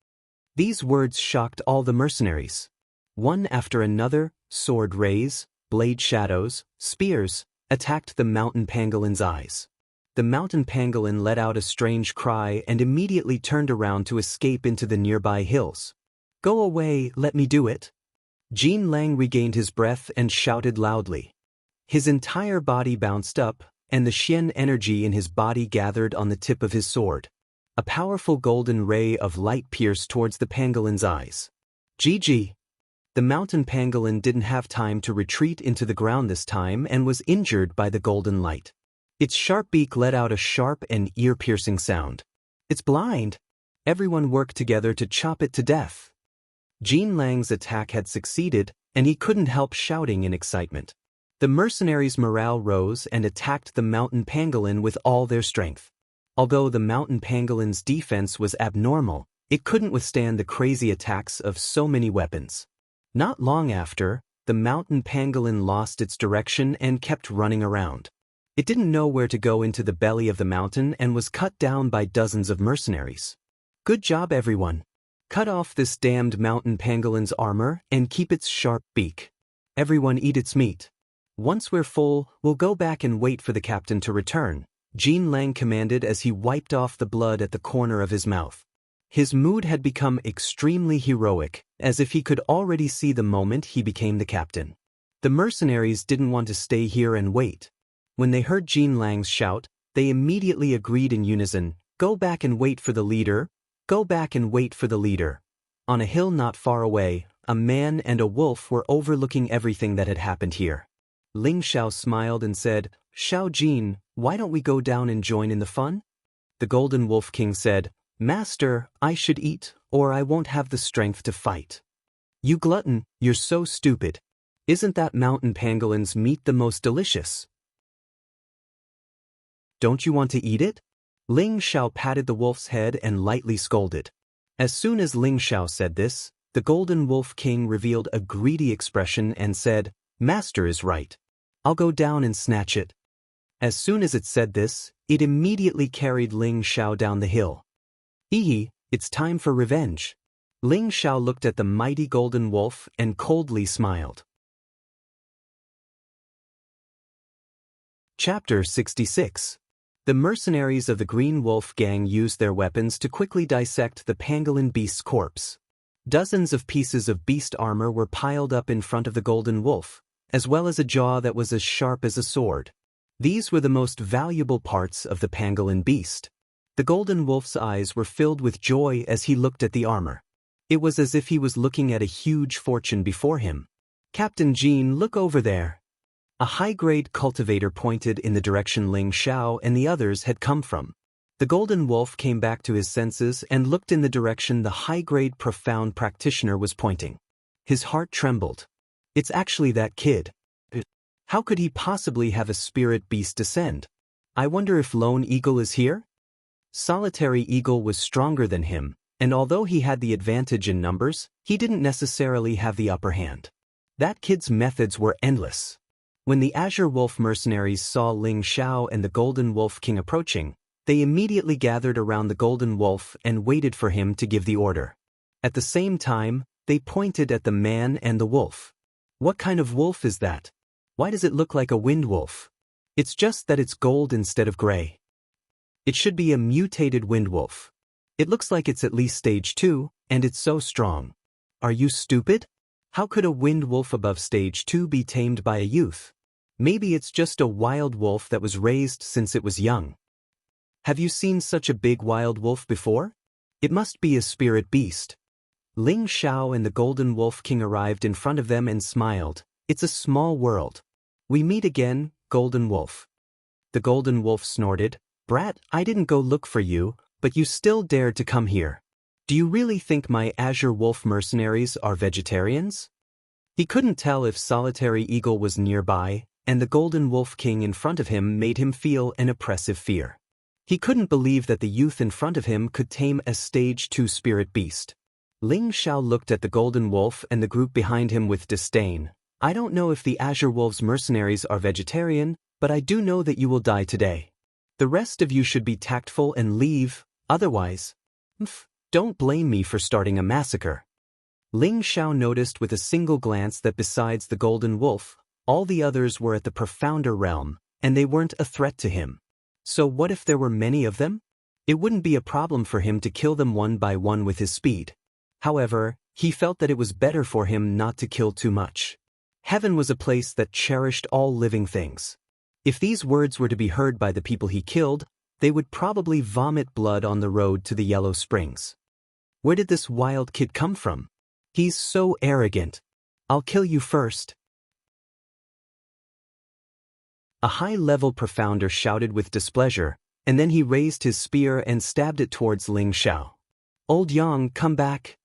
These words shocked all the mercenaries. One after another, sword rays, blade shadows, spears, attacked the mountain pangolin's eyes. The mountain pangolin let out a strange cry and immediately turned around to escape into the nearby hills. "Go away, let me do it." Jin Lang regained his breath and shouted loudly. His entire body bounced up, and the Xian energy in his body gathered on the tip of his sword. A powerful golden ray of light pierced towards the pangolin's eyes. GG. The mountain pangolin didn't have time to retreat into the ground this time and was injured by the golden light. Its sharp beak let out a sharp and ear-piercing sound. "It's blind." Everyone worked together to chop it to death. Jin Lang's attack had succeeded, and he couldn't help shouting in excitement. The mercenaries' morale rose and attacked the mountain pangolin with all their strength. Although the mountain pangolin's defense was abnormal, it couldn't withstand the crazy attacks of so many weapons. Not long after, the mountain pangolin lost its direction and kept running around. It didn't know where to go into the belly of the mountain and was cut down by dozens of mercenaries. "Good job, everyone. Cut off this damned mountain pangolin's armor and keep its sharp beak. Everyone eat its meat. Once we're full, we'll go back and wait for the captain to return," Jin Lang commanded as he wiped off the blood at the corner of his mouth. His mood had become extremely heroic, as if he could already see the moment he became the captain. The mercenaries didn't want to stay here and wait. When they heard Jin Lang's shout, they immediately agreed in unison, "Go back and wait for the leader, go back and wait for the leader." On a hill not far away, a man and a wolf were overlooking everything that had happened here. Ling Xiao smiled and said, "Xiao Jin, why don't we go down and join in the fun?" The Golden Wolf King said, "Master, I should eat, or I won't have the strength to fight." "You glutton, you're so stupid. Isn't that mountain pangolin's meat the most delicious? Don't you want to eat it?" Ling Xiao patted the wolf's head and lightly scolded. As soon as Ling Xiao said this, the Golden Wolf King revealed a greedy expression and said, "Master is right. I'll go down and snatch it." As soon as it said this, it immediately carried Ling Xiao down the hill. It's time for revenge." Ling Xiao looked at the mighty golden wolf and coldly smiled. Chapter 66. The mercenaries of the Green Wolf Gang used their weapons to quickly dissect the pangolin beast's corpse. Dozens of pieces of beast armor were piled up in front of the golden wolf, as well as a jaw that was as sharp as a sword. These were the most valuable parts of the pangolin beast. The golden wolf's eyes were filled with joy as he looked at the armor. It was as if he was looking at a huge fortune before him. "Captain Jin, look over there." A high-grade cultivator pointed in the direction Ling Xiao and the others had come from. The golden wolf came back to his senses and looked in the direction the high-grade profound practitioner was pointing. His heart trembled. "It's actually that kid. How could he possibly have a spirit beast descend? I wonder if Lone Eagle is here?" Solitary Eagle was stronger than him, and although he had the advantage in numbers, he didn't necessarily have the upper hand. That kid's methods were endless. When the Azure Wolf mercenaries saw Ling Xiao and the Golden Wolf King approaching, they immediately gathered around the Golden Wolf and waited for him to give the order. At the same time, they pointed at the man and the wolf. "What kind of wolf is that? Why does it look like a wind wolf? It's just that it's gold instead of gray. It should be a mutated wind wolf. It looks like it's at least stage 2, and it's so strong. Are you stupid? How could a wind wolf above stage 2 be tamed by a youth? Maybe it's just a wild wolf that was raised since it was young. Have you seen such a big wild wolf before? It must be a spirit beast. Ling Xiao and the Golden Wolf King arrived in front of them and smiled. It's a small world. We meet again, Golden Wolf. The Golden Wolf snorted. Brat, I didn't go look for you, but you still dared to come here. Do you really think my Azure Wolf mercenaries are vegetarians? He couldn't tell if Solitary Eagle was nearby, and the Golden Wolf King in front of him made him feel an oppressive fear. He couldn't believe that the youth in front of him could tame a stage 2 spirit beast. Ling Xiao looked at the Golden Wolf and the group behind him with disdain. I don't know if the Azure Wolves mercenaries are vegetarian, but I do know that you will die today. The rest of you should be tactful and leave, otherwise, don't blame me for starting a massacre. Ling Xiao noticed with a single glance that besides the Golden Wolf, all the others were at the profounder realm, and they weren't a threat to him. So what if there were many of them? It wouldn't be a problem for him to kill them one by one with his speed. However, he felt that it was better for him not to kill too much. Heaven was a place that cherished all living things. If these words were to be heard by the people he killed, they would probably vomit blood on the road to the Yellow Springs. Where did this wild kid come from? He's so arrogant. I'll kill you first. A high-level profounder shouted with displeasure, and then he raised his spear and stabbed it towards Ling Xiao. Old Yang, come back.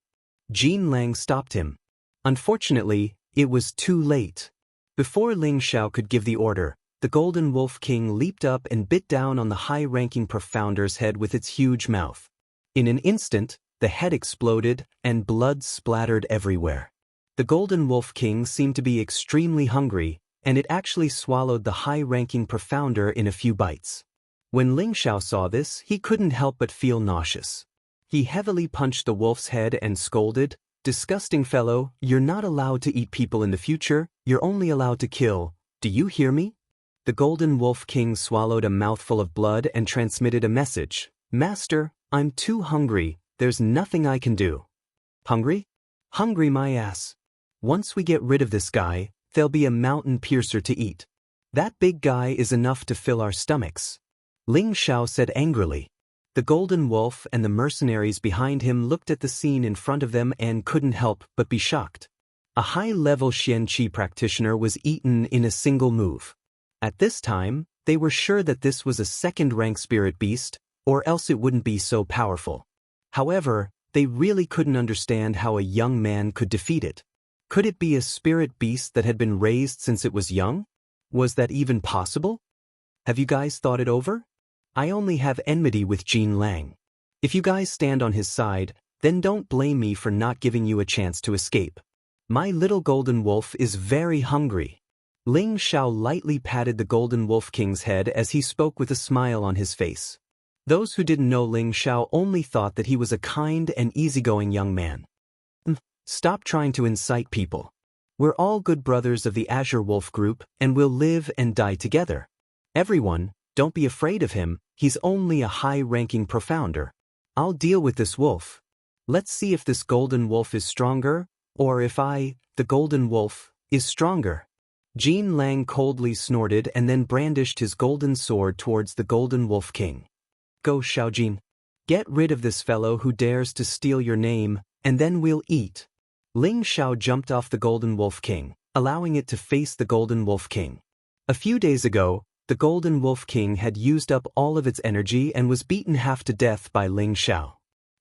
Jin Lang stopped him. Unfortunately, it was too late. Before Ling Xiao could give the order, the Golden Wolf King leaped up and bit down on the high-ranking profounder's head with its huge mouth. In an instant, the head exploded and blood splattered everywhere. The Golden Wolf King seemed to be extremely hungry, and it actually swallowed the high-ranking profounder in a few bites. When Ling Xiao saw this, he couldn't help but feel nauseous. He heavily punched the wolf's head and scolded, "Disgusting fellow, you're not allowed to eat people in the future, you're only allowed to kill. Do you hear me?" The Golden Wolf King swallowed a mouthful of blood and transmitted a message. "Master, I'm too hungry, there's nothing I can do." Hungry? Hungry my ass. Once we get rid of this guy, there'll be a mountain piercer to eat. That big guy is enough to fill our stomachs. Ling Xiao said angrily. The Golden Wolf and the mercenaries behind him looked at the scene in front of them and couldn't help but be shocked. A high-level Xian Qi practitioner was eaten in a single move. At this time, they were sure that this was a second-rank spirit beast, or else it wouldn't be so powerful. However, they really couldn't understand how a young man could defeat it. Could it be a spirit beast that had been raised since it was young? Was that even possible? Have you guys thought it over? I only have enmity with Jin Lang. If you guys stand on his side, then don't blame me for not giving you a chance to escape. My little Golden Wolf is very hungry. Ling Xiao lightly patted the Golden Wolf King's head as he spoke with a smile on his face. Those who didn't know Ling Xiao only thought that he was a kind and easygoing young man. Stop trying to incite people. We're all good brothers of the Azure Wolf group, and we'll live and die together. Everyone, don't be afraid of him, he's only a high-ranking profounder. I'll deal with this wolf. Let's see if this Golden Wolf is stronger, or if I, the Golden Wolf, is stronger. Jin Lang coldly snorted and then brandished his golden sword towards the Golden Wolf King. Go, Xiaojin. Get rid of this fellow who dares to steal your name, and then we'll eat. Ling Xiao jumped off the Golden Wolf King, allowing it to face the Golden Wolf King. A few days ago, the Golden Wolf King had used up all of its energy and was beaten half to death by Ling Xiao.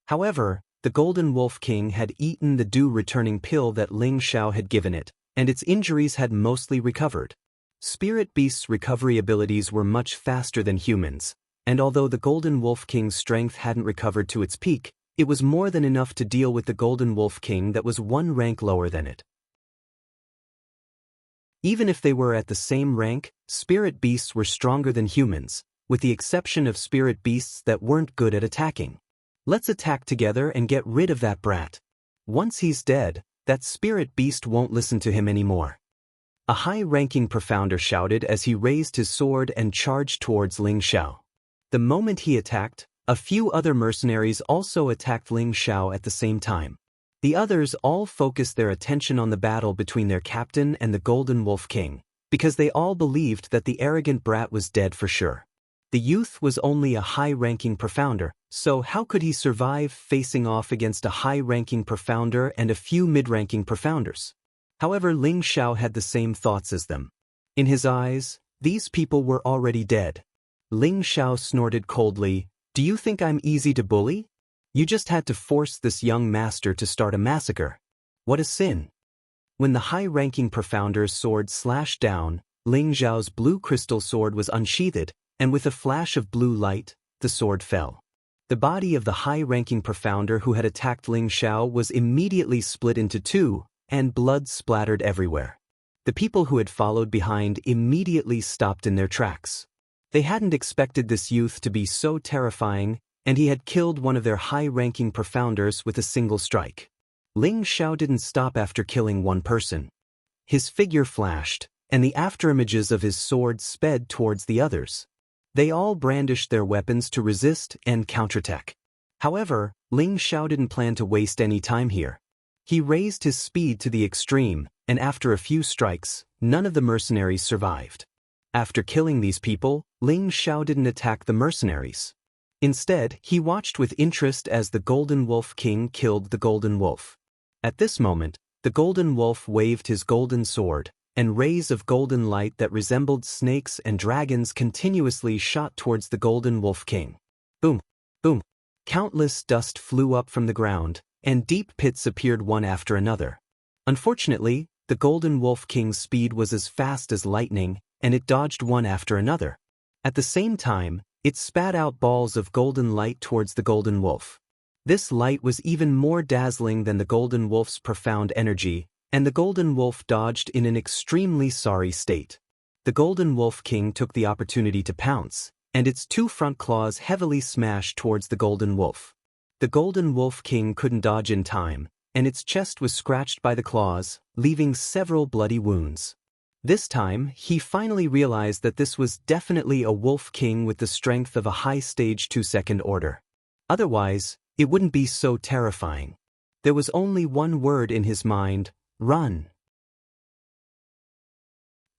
However, the Golden Wolf King had eaten the dew-returning pill that Ling Xiao had given it, and its injuries had mostly recovered. Spirit Beast's recovery abilities were much faster than humans, and although the Golden Wolf King's strength hadn't recovered to its peak, it was more than enough to deal with the Golden Wolf King that was one rank lower than it. Even if they were at the same rank, spirit beasts were stronger than humans, with the exception of spirit beasts that weren't good at attacking. Let's attack together and get rid of that brat. Once he's dead, that spirit beast won't listen to him anymore. A high-ranking profounder shouted as he raised his sword and charged towards Ling Xiao. The moment he attacked, a few other mercenaries also attacked Ling Xiao at the same time. The others all focused their attention on the battle between their captain and the Golden Wolf King, because they all believed that the arrogant brat was dead for sure. The youth was only a high-ranking profounder, so how could he survive facing off against a high-ranking profounder and a few mid-ranking profounders? However, Ling Xiao had the same thoughts as them. In his eyes, these people were already dead. Ling Xiao snorted coldly, "Do you think I'm easy to bully? You just had to force this young master to start a massacre. What a sin." When the high-ranking profounder's sword slashed down, Ling Xiao's blue crystal sword was unsheathed, and with a flash of blue light, the sword fell. The body of the high-ranking profounder who had attacked Ling Xiao was immediately split into two, and blood splattered everywhere. The people who had followed behind immediately stopped in their tracks. They hadn't expected this youth to be so terrifying, and he had killed one of their high-ranking profounders with a single strike. Ling Xiao didn't stop after killing one person. His figure flashed, and the afterimages of his sword sped towards the others. They all brandished their weapons to resist and counterattack. However, Ling Xiao didn't plan to waste any time here. He raised his speed to the extreme, and after a few strikes, none of the mercenaries survived. After killing these people, Ling Xiao didn't attack the mercenaries. Instead, he watched with interest as the Golden Wolf King killed the Golden Wolf. At this moment, the Golden Wolf waved his golden sword, and rays of golden light that resembled snakes and dragons continuously shot towards the Golden Wolf King. Boom! Boom! Countless dust flew up from the ground, and deep pits appeared one after another. Unfortunately, the Golden Wolf King's speed was as fast as lightning, and it dodged one after another. At the same time, it spat out balls of golden light towards the Golden Wolf. This light was even more dazzling than the Golden Wolf's profound energy, and the Golden Wolf dodged in an extremely sorry state. The Golden Wolf King took the opportunity to pounce, and its two front claws heavily smashed towards the Golden Wolf. The Golden Wolf King couldn't dodge in time, and its chest was scratched by the claws, leaving several bloody wounds. This time, he finally realized that this was definitely a Wolf King with the strength of a high-stage 2-second order. Otherwise, it wouldn't be so terrifying. There was only one word in his mind: run.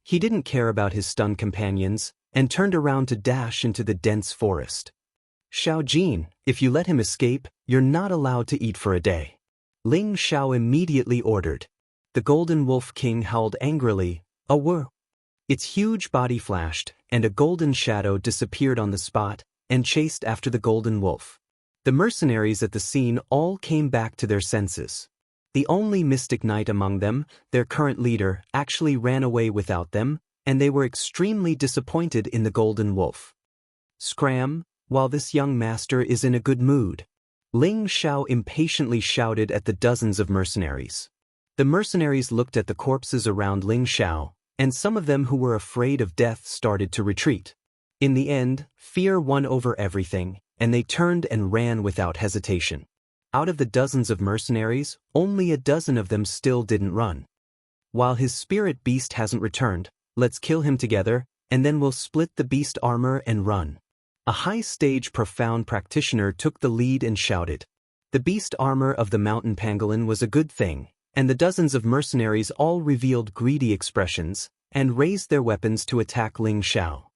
He didn't care about his stunned companions, and turned around to dash into the dense forest. "Xiao Jin, if you let him escape, you're not allowed to eat for a day," Ling Xiao immediately ordered. The Golden Wolf King howled angrily, "A whir!" Its huge body flashed, and a golden shadow disappeared on the spot, and chased after the Golden Wolf. The mercenaries at the scene all came back to their senses. The only mystic knight among them, their current leader, actually ran away without them, and they were extremely disappointed in the Golden Wolf. "Scram, while this young master is in a good mood," Ling Xiao impatiently shouted at the dozens of mercenaries. The mercenaries looked at the corpses around Ling Xiao, and some of them who were afraid of death started to retreat. In the end, fear won over everything, and they turned and ran without hesitation. Out of the dozens of mercenaries, only a dozen of them still didn't run. "While his spirit beast hasn't returned, let's kill him together, and then we'll split the beast armor and run." A high-stage profound practitioner took the lead and shouted. The beast armor of the mountain pangolin was a good thing, and the dozens of mercenaries all revealed greedy expressions, and raised their weapons to attack Ling Xiao.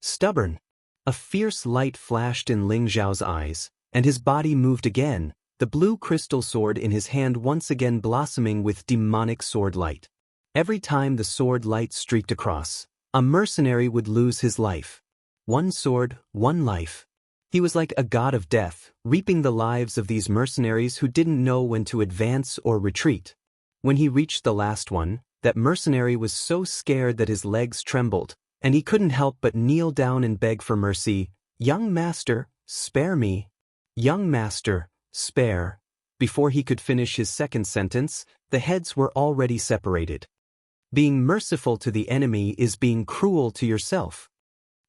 "Stubborn!" A fierce light flashed in Ling Xiao's eyes, and his body moved again, the blue crystal sword in his hand once again blossoming with demonic sword light. Every time the sword light streaked across, a mercenary would lose his life. One sword, one life. He was like a god of death, reaping the lives of these mercenaries who didn't know when to advance or retreat. When he reached the last one, that mercenary was so scared that his legs trembled, and he couldn't help but kneel down and beg for mercy. "Young master, spare me. Young master, spare." Before he could finish his second sentence, the heads were already separated. "Being merciful to the enemy is being cruel to yourself,"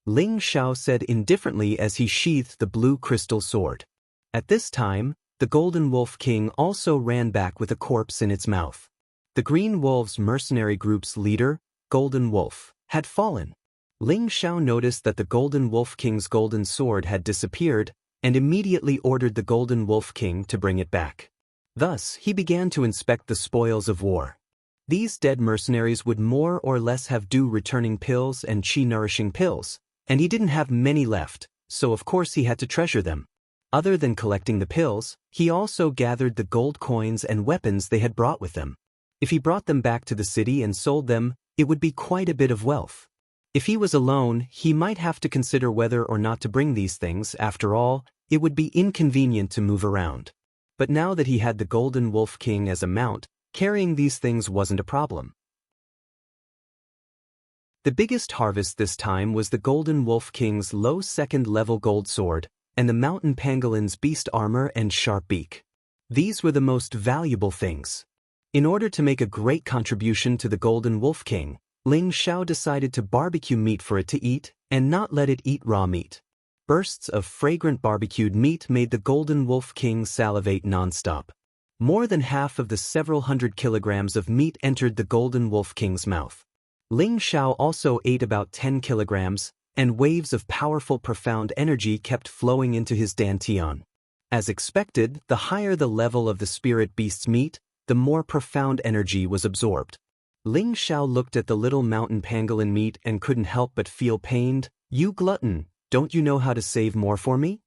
Ling Xiao said indifferently as he sheathed the blue crystal sword. At this time, the Golden Wolf King also ran back with a corpse in its mouth. The Green Wolves mercenary group's leader, Golden Wolf, had fallen. Ling Xiao noticed that the Golden Wolf King's golden sword had disappeared, and immediately ordered the Golden Wolf King to bring it back. Thus, he began to inspect the spoils of war. These dead mercenaries would more or less have returning pills and chi-nourishing pills, And he didn't have many left, so of course he had to treasure them. Other than collecting the pills, he also gathered the gold coins and weapons they had brought with them. If he brought them back to the city and sold them, it would be quite a bit of wealth. If he was alone, he might have to consider whether or not to bring these things. After all, it would be inconvenient to move around. But now that he had the Golden Wolf King as a mount, carrying these things wasn't a problem. The biggest harvest this time was the Golden Wolf King's low second-level gold sword, and the mountain pangolin's beast armor and sharp beak. These were the most valuable things. In order to make a great contribution to the Golden Wolf King, Ling Xiao decided to barbecue meat for it to eat, and not let it eat raw meat. Bursts of fragrant barbecued meat made the Golden Wolf King salivate non-stop. More than half of the several hundred kilograms of meat entered the Golden Wolf King's mouth. Ling Xiao also ate about 10 kilograms, and waves of powerful profound energy kept flowing into his dantian. As expected, the higher the level of the spirit beast's meat, the more profound energy was absorbed. Ling Xiao looked at the little mountain pangolin meat and couldn't help but feel pained. "You glutton, don't you know how to save more for me?"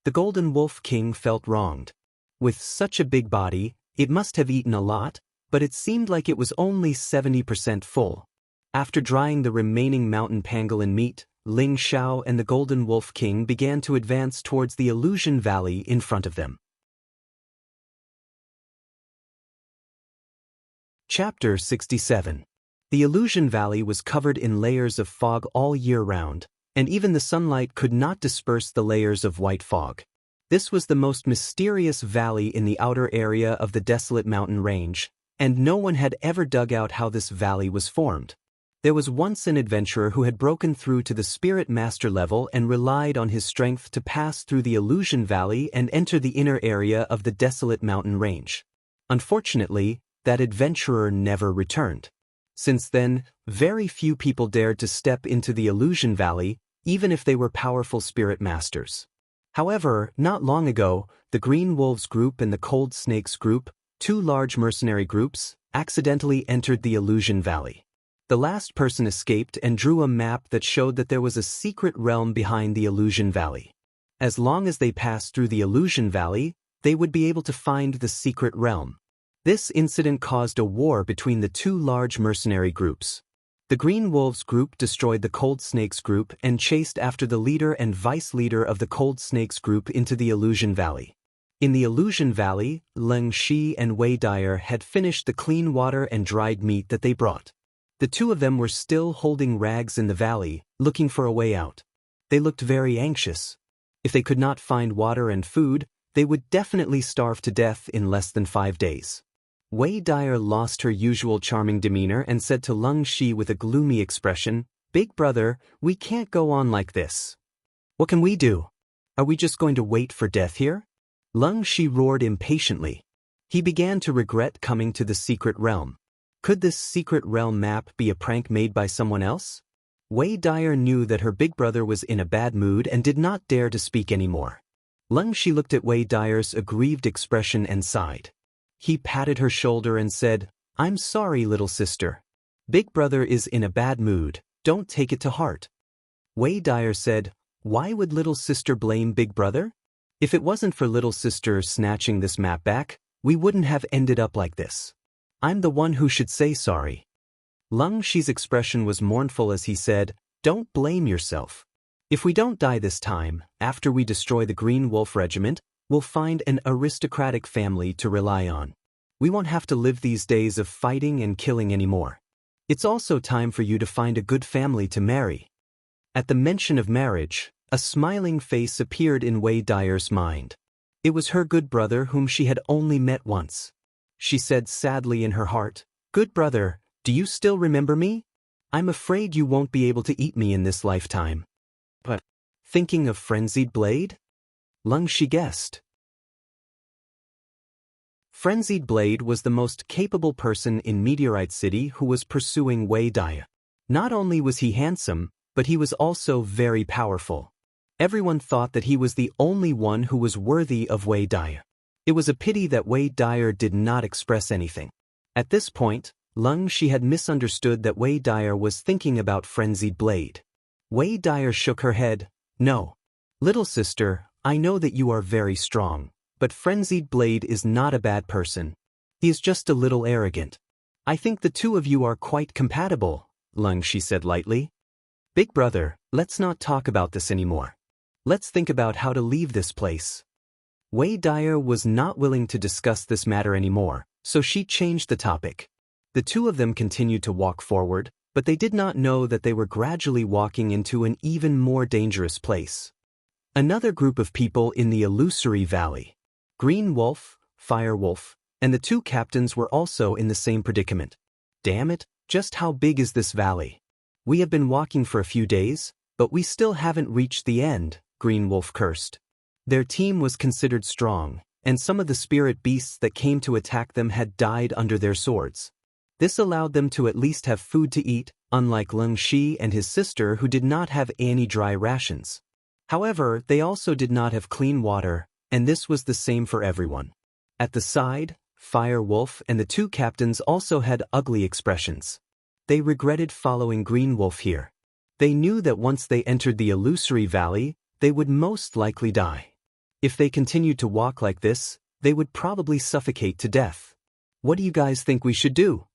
The Golden Wolf King felt wronged. With such a big body, it must have eaten a lot, but it seemed like it was only 70% full. After drying the remaining mountain pangolin meat, Ling Xiao and the Golden Wolf King began to advance towards the Illusion Valley in front of them. Chapter 67. The Illusion Valley was covered in layers of fog all year round, and even the sunlight could not disperse the layers of white fog. This was the most mysterious valley in the outer area of the desolate mountain range, and no one had ever dug out how this valley was formed. There was once an adventurer who had broken through to the Spirit Master level and relied on his strength to pass through the Illusion Valley and enter the inner area of the desolate mountain range. Unfortunately, that adventurer never returned. Since then, very few people dared to step into the Illusion Valley, even if they were powerful Spirit Masters. However, not long ago, the Green Wolves group and the Cold Snakes group, two large mercenary groups, accidentally entered the Illusion Valley. The last person escaped and drew a map that showed that there was a secret realm behind the Illusion Valley. As long as they passed through the Illusion Valley, they would be able to find the secret realm. This incident caused a war between the two large mercenary groups. The Green Wolves group destroyed the Cold Snakes group and chased after the leader and vice leader of the Cold Snakes group into the Illusion Valley. In the Illusion Valley, Leng Shi and Wei Dyer had finished the clean water and dried meat that they brought. The two of them were still holding rags in the valley, looking for a way out. They looked very anxious. If they could not find water and food, they would definitely starve to death in less than 5 days. Wei Dyer lost her usual charming demeanor and said to Leng Shi with a gloomy expression, "Big brother, we can't go on like this. What can we do? Are we just going to wait for death here?" Leng Shi roared impatiently. He began to regret coming to the secret realm. Could this secret realm map be a prank made by someone else? Wei Dyer knew that her big brother was in a bad mood and did not dare to speak anymore. Leng Shi looked at Wei Dyer's aggrieved expression and sighed. He patted her shoulder and said, "I'm sorry, little sister. Big brother is in a bad mood, don't take it to heart." Wei Dyer said, "Why would little sister blame big brother? If it wasn't for little sister snatching this map back, we wouldn't have ended up like this. I'm the one who should say sorry." Leng Shi's expression was mournful as he said, "Don't blame yourself. If we don't die this time, after we destroy the Green Wolf Regiment, we'll find an aristocratic family to rely on. We won't have to live these days of fighting and killing anymore. It's also time for you to find a good family to marry." At the mention of marriage, a smiling face appeared in Wei Dyer's mind. It was her good brother whom she had only met once. She said sadly in her heart, "Good brother, do you still remember me? I'm afraid you won't be able to eat me in this lifetime." But, thinking of Frenzied Blade? Leng Shi guessed. Frenzied Blade was the most capable person in Meteorite City who was pursuing Wei Dyer. Not only was he handsome, but he was also very powerful. Everyone thought that he was the only one who was worthy of Wei Dyer. It was a pity that Wei Dyer did not express anything. At this point, Leng Shi had misunderstood that Wei Dyer was thinking about Frenzied Blade. Wei Dyer shook her head. No. Little sister, I know that you are very strong, but Frenzied Blade is not a bad person. He is just a little arrogant. I think the two of you are quite compatible, Lung Shi said lightly. Big brother, let's not talk about this anymore. Let's think about how to leave this place. Wei Dyer was not willing to discuss this matter anymore, so she changed the topic. The two of them continued to walk forward, but they did not know that they were gradually walking into an even more dangerous place. Another group of people in the illusory valley. Green Wolf, Fire Wolf, and the two captains were also in the same predicament. Damn it, just how big is this valley? We have been walking for a few days, but we still haven't reached the end, Green Wolf cursed. Their team was considered strong, and some of the spirit beasts that came to attack them had died under their swords. This allowed them to at least have food to eat, unlike Lung Shi and his sister who did not have any dry rations. However, they also did not have clean water, and this was the same for everyone. At the side, Fire Wolf and the two captains also had ugly expressions. They regretted following Green Wolf here. They knew that once they entered the illusory valley, they would most likely die. If they continued to walk like this, they would probably suffocate to death. What do you guys think we should do?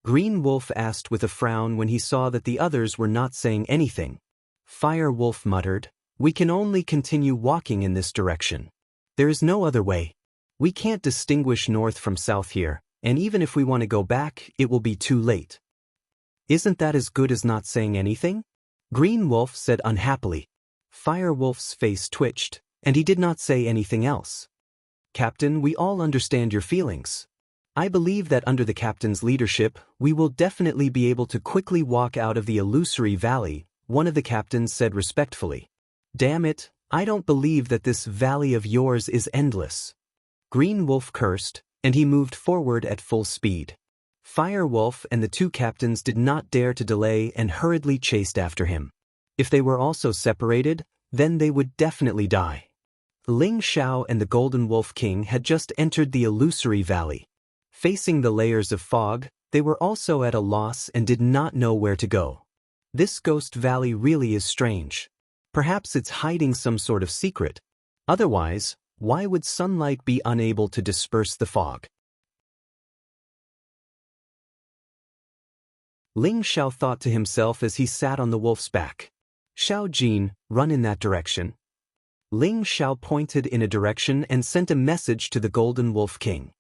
Green Wolf asked with a frown when he saw that the others were not saying anything. Fire Wolf muttered, "We can only continue walking in this direction. There is no other way. We can't distinguish north from south here, and even if we want to go back, it will be too late." Isn't that as good as not saying anything? Green Wolf said unhappily. Fire Wolf's face twitched, and he did not say anything else. Captain, we all understand your feelings. I believe that under the captain's leadership, we will definitely be able to quickly walk out of the illusory valley, one of the captains said respectfully. Damn it, I don't believe that this valley of yours is endless. Green Wolf cursed, and he moved forward at full speed. Fire Wolf and the two captains did not dare to delay and hurriedly chased after him. If they were also separated, then they would definitely die. Ling Xiao and the Golden Wolf King had just entered the illusory valley. Facing the layers of fog, they were also at a loss and did not know where to go. This ghost valley really is strange. Perhaps it's hiding some sort of secret. Otherwise, why would sunlight be unable to disperse the fog? Ling Xiao thought to himself as he sat on the wolf's back. Xiao Jin, run in that direction. Ling Xiao pointed in a direction and sent a message to the Golden Wolf King.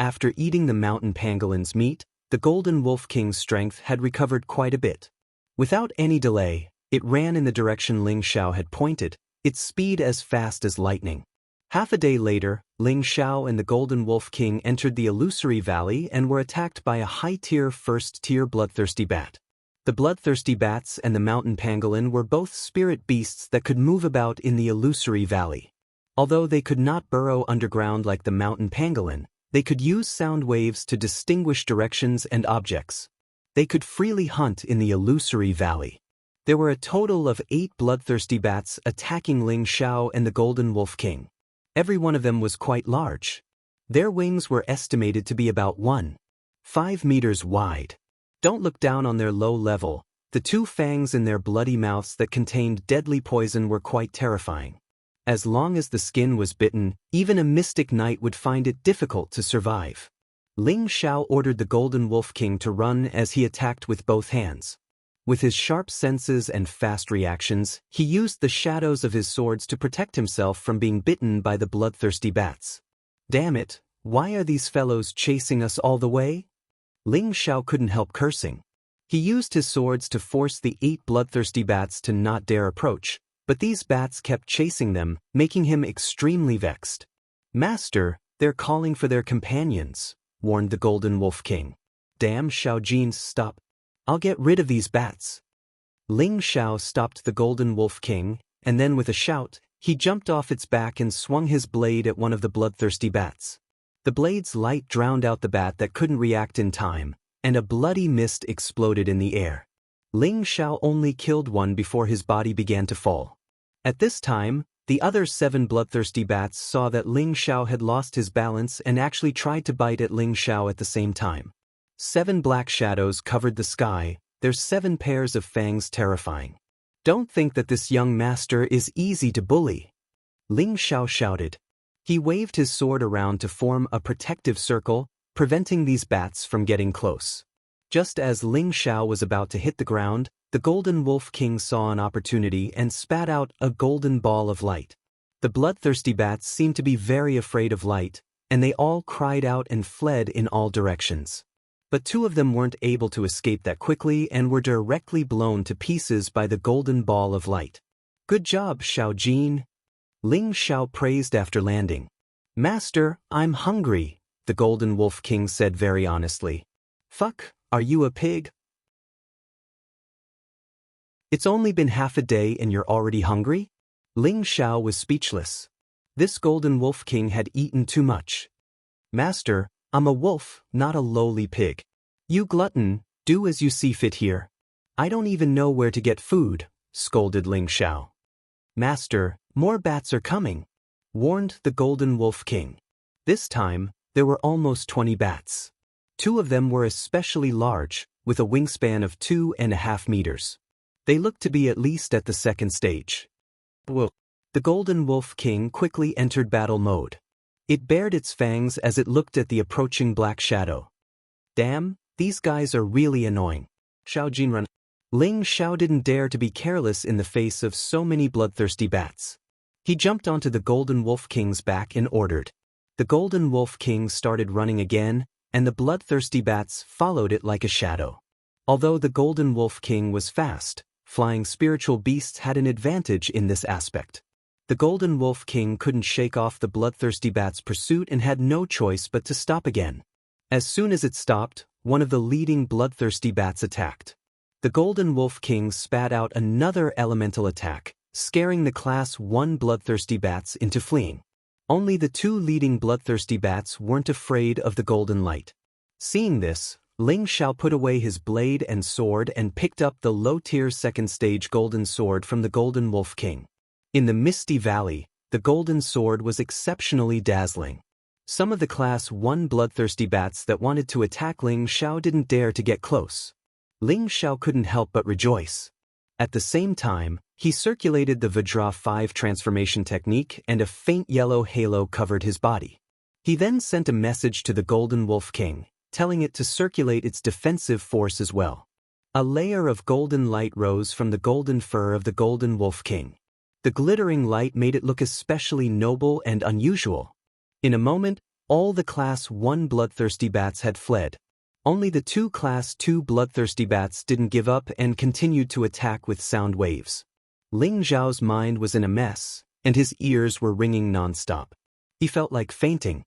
After eating the mountain pangolin's meat, the Golden Wolf King's strength had recovered quite a bit. Without any delay, it ran in the direction Ling Xiao had pointed, its speed as fast as lightning. Half a day later, Ling Xiao and the Golden Wolf King entered the illusory valley and were attacked by a high-tier first-tier bloodthirsty bat. The bloodthirsty bats and the mountain pangolin were both spirit beasts that could move about in the illusory valley. Although they could not burrow underground like the mountain pangolin, they could use sound waves to distinguish directions and objects. They could freely hunt in the illusory valley. There were a total of 8 bloodthirsty bats attacking Ling Xiao and the Golden Wolf King. Every one of them was quite large. Their wings were estimated to be about 1.5 meters wide. Don't look down on their low level. The 2 fangs in their bloody mouths that contained deadly poison were quite terrifying. As long as the skin was bitten, even a mystic knight would find it difficult to survive. Ling Xiao ordered the Golden Wolf King to run as he attacked with both hands. With his sharp senses and fast reactions, he used the shadows of his swords to protect himself from being bitten by the bloodthirsty bats. Damn it, why are these fellows chasing us all the way? Ling Xiao couldn't help cursing. He used his swords to force the 8 bloodthirsty bats to not dare approach, but these bats kept chasing them, making him extremely vexed. Master, they're calling for their companions, warned the Golden Wolf King. Damn, Xiao Jin, stop. I'll get rid of these bats. Ling Xiao stopped the Golden Wolf King, and then with a shout, he jumped off its back and swung his blade at one of the bloodthirsty bats. The blade's light drowned out the bat that couldn't react in time, and a bloody mist exploded in the air. Ling Xiao only killed one before his body began to fall. At this time, the other 7 bloodthirsty bats saw that Ling Xiao had lost his balance and actually tried to bite at Ling Xiao at the same time. 7 black shadows covered the sky, their 7 pairs of fangs terrifying. Don't think that this young master is easy to bully. Ling Xiao shouted. He waved his sword around to form a protective circle, preventing these bats from getting close. Just as Ling Xiao was about to hit the ground, the Golden Wolf King saw an opportunity and spat out a golden ball of light. The bloodthirsty bats seemed to be very afraid of light, and they all cried out and fled in all directions. But two of them weren't able to escape that quickly and were directly blown to pieces by the golden ball of light. Good job, Xiao Jin. Ling Xiao praised after landing. Master, I'm hungry, the Golden Wolf King said very honestly. Fuck, are you a pig? It's only been half a day and you're already hungry? Ling Xiao was speechless. This Golden Wolf King had eaten too much. Master, I'm a wolf, not a lowly pig. You glutton, do as you see fit here. I don't even know where to get food, scolded Ling Xiao. Master, more bats are coming, warned the Golden Wolf King. This time, there were almost 20 bats. 2 of them were especially large, with a wingspan of 2.5 meters. They looked to be at least at the second stage. Whoa. The Golden Wolf King quickly entered battle mode. It bared its fangs as it looked at the approaching black shadow. Damn, these guys are really annoying. Xiao Jin ran. Ling Xiao didn't dare to be careless in the face of so many bloodthirsty bats. He jumped onto the Golden Wolf King's back and ordered. The Golden Wolf King started running again, and the bloodthirsty bats followed it like a shadow. Although the Golden Wolf King was fast, flying spiritual beasts had an advantage in this aspect. The Golden Wolf King couldn't shake off the bloodthirsty bat's pursuit and had no choice but to stop again. As soon as it stopped, one of the leading bloodthirsty bats attacked. The Golden Wolf King spat out another elemental attack, scaring the Class 1 bloodthirsty bats into fleeing. Only the 2 leading bloodthirsty bats weren't afraid of the golden light. Seeing this, Ling Xiao put away his blade and sword and picked up the low-tier second-stage golden sword from the Golden Wolf King. In the Misty Valley, the golden sword was exceptionally dazzling. Some of the Class 1 bloodthirsty bats that wanted to attack Ling Xiao didn't dare to get close. Ling Xiao couldn't help but rejoice. At the same time, he circulated the Vajra 5 transformation technique and a faint yellow halo covered his body. He then sent a message to the Golden Wolf King, telling it to circulate its defensive force as well. A layer of golden light rose from the golden fur of the Golden Wolf King. The glittering light made it look especially noble and unusual. In a moment, all the Class 1 bloodthirsty bats had fled. Only the 2 Class 2 bloodthirsty bats didn't give up and continued to attack with sound waves. Ling Xiao's mind was in a mess, and his ears were ringing non-stop. He felt like fainting.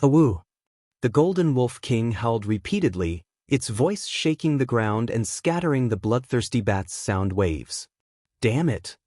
Awoo! The Golden Wolf King howled repeatedly, its voice shaking the ground and scattering the bloodthirsty bats' sound waves. Damn it!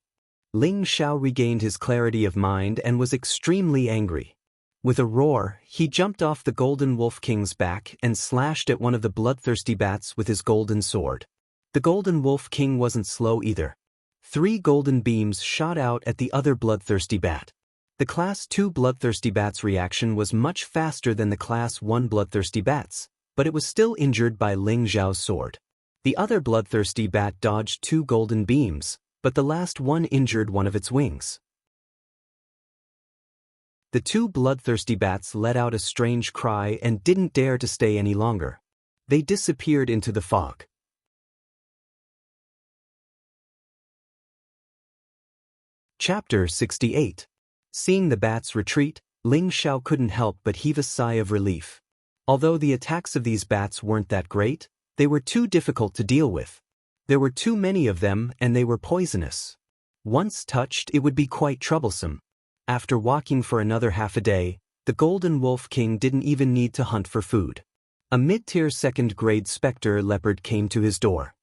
Ling Xiao regained his clarity of mind and was extremely angry. With a roar, he jumped off the Golden Wolf King's back and slashed at one of the bloodthirsty bats with his golden sword. The Golden Wolf King wasn't slow either. 3 golden beams shot out at the other bloodthirsty bat. The Class 2 bloodthirsty bat's reaction was much faster than the Class 1 bloodthirsty bat's, but it was still injured by Ling Xiao's sword. The other bloodthirsty bat dodged 2 golden beams, but the last one injured one of its wings. The 2 bloodthirsty bats let out a strange cry and didn't dare to stay any longer. They disappeared into the fog. Chapter 68. Seeing the bats retreat, Ling Xiao couldn't help but heave a sigh of relief. Although the attacks of these bats weren't that great, they were too difficult to deal with. There were too many of them and they were poisonous. Once touched, it would be quite troublesome. After walking for another half a day, the Golden Wolf King didn't even need to hunt for food. A mid-tier second-grade specter leopard came to his door.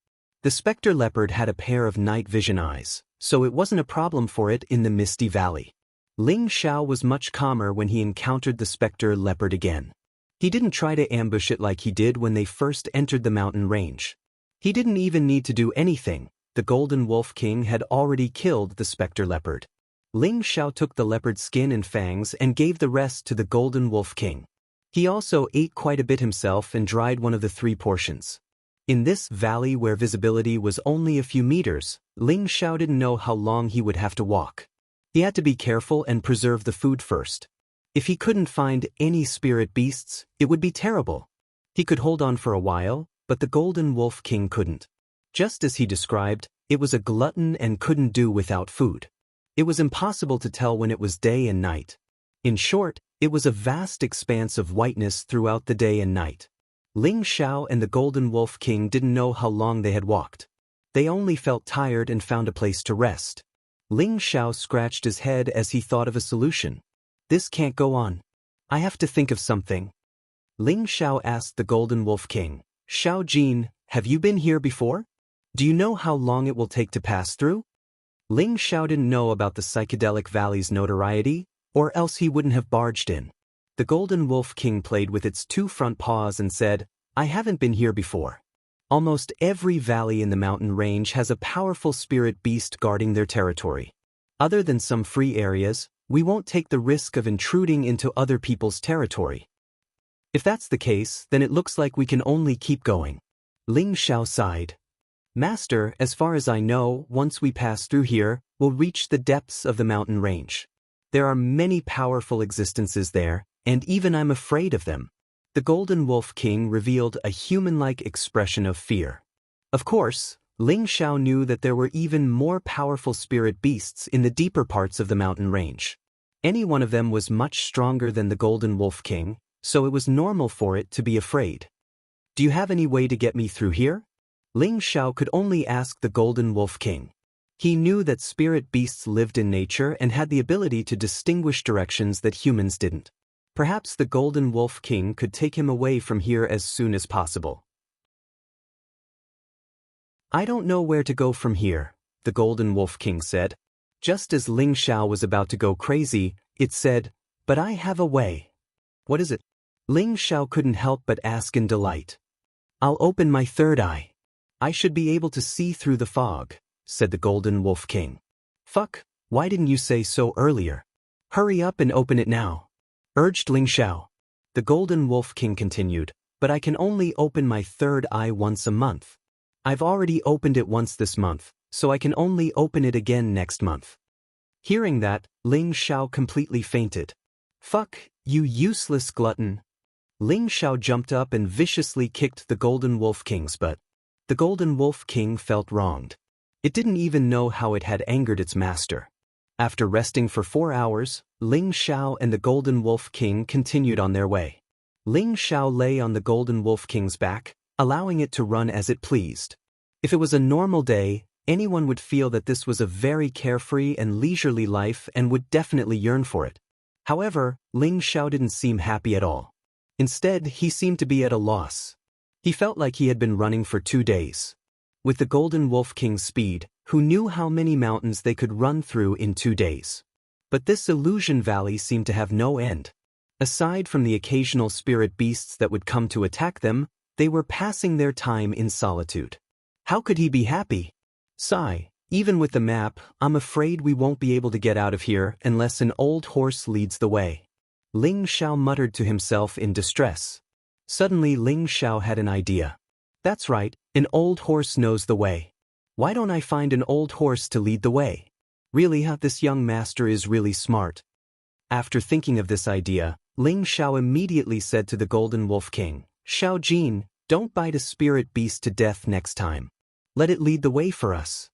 The specter leopard had a pair of night vision eyes, so it wasn't a problem for it in the Misty Valley. Ling Xiao was much calmer when he encountered the specter leopard again. He didn't try to ambush it like he did when they first entered the mountain range. He didn't even need to do anything. The Golden Wolf King had already killed the specter leopard. Ling Xiao took the leopard's skin and fangs and gave the rest to the Golden Wolf King. He also ate quite a bit himself and dried one of the 3 portions. In this valley where visibility was only a few meters, Ling Xiao didn't know how long he would have to walk. He had to be careful and preserve the food first. If he couldn't find any spirit beasts, it would be terrible. He could hold on for a while, but the Golden Wolf King couldn't. Just as he described, it was a glutton and couldn't do without food. It was impossible to tell when it was day and night. In short, it was a vast expanse of whiteness throughout the day and night. Ling Xiao and the Golden Wolf King didn't know how long they had walked. They only felt tired and found a place to rest. Ling Xiao scratched his head as he thought of a solution. This can't go on. I have to think of something. Ling Xiao asked the Golden Wolf King, Xiao Jin, have you been here before? Do you know how long it will take to pass through? Ling Xiao didn't know about the psychedelic valley's notoriety, or else he wouldn't have barged in. The Golden Wolf King played with its two front paws and said, I haven't been here before. Almost every valley in the mountain range has a powerful spirit beast guarding their territory. Other than some free areas, we won't take the risk of intruding into other people's territory. If that's the case, then it looks like we can only keep going. Ling Xiao sighed. Master, as far as I know, once we pass through here, we'll reach the depths of the mountain range. There are many powerful existences there, and even I'm afraid of them. The Golden Wolf King revealed a human-like expression of fear. Of course, Ling Xiao knew that there were even more powerful spirit beasts in the deeper parts of the mountain range. Any one of them was much stronger than the Golden Wolf King, so it was normal for it to be afraid. Do you have any way to get me through here? Ling Xiao could only ask the Golden Wolf King. He knew that spirit beasts lived in nature and had the ability to distinguish directions that humans didn't. Perhaps the Golden Wolf King could take him away from here as soon as possible. I don't know where to go from here, the Golden Wolf King said. Just as Ling Xiao was about to go crazy, it said, but I have a way. What is it? Ling Xiao couldn't help but ask in delight. I'll open my third eye. I should be able to see through the fog, said the Golden Wolf King. Fuck, why didn't you say so earlier? Hurry up and open it now, urged Ling Xiao. The Golden Wolf King continued, but I can only open my third eye once a month. I've already opened it once this month, so I can only open it again next month. Hearing that, Ling Xiao completely fainted. Fuck, you useless glutton. Ling Xiao jumped up and viciously kicked the Golden Wolf King's butt. The Golden Wolf King felt wronged. It didn't even know how it had angered its master. After resting for 4 hours, Ling Xiao and the Golden Wolf King continued on their way. Ling Xiao lay on the Golden Wolf King's back, allowing it to run as it pleased. If it was a normal day, anyone would feel that this was a very carefree and leisurely life and would definitely yearn for it. However, Ling Xiao didn't seem happy at all. Instead, he seemed to be at a loss. He felt like he had been running for 2 days. With the Golden Wolf King's speed, who knew how many mountains they could run through in 2 days? But this illusion valley seemed to have no end. Aside from the occasional spirit beasts that would come to attack them, they were passing their time in solitude. How could he be happy? Sigh, even with the map, I'm afraid we won't be able to get out of here unless an old horse leads the way. Ling Xiao muttered to himself in distress. Suddenly Ling Xiao had an idea. That's right, an old horse knows the way. Why don't I find an old horse to lead the way? Really, this young master is really smart. After thinking of this idea, Ling Xiao immediately said to the Golden Wolf King, Xiao Jin, don't bite a spirit beast to death next time. Let it lead the way for us.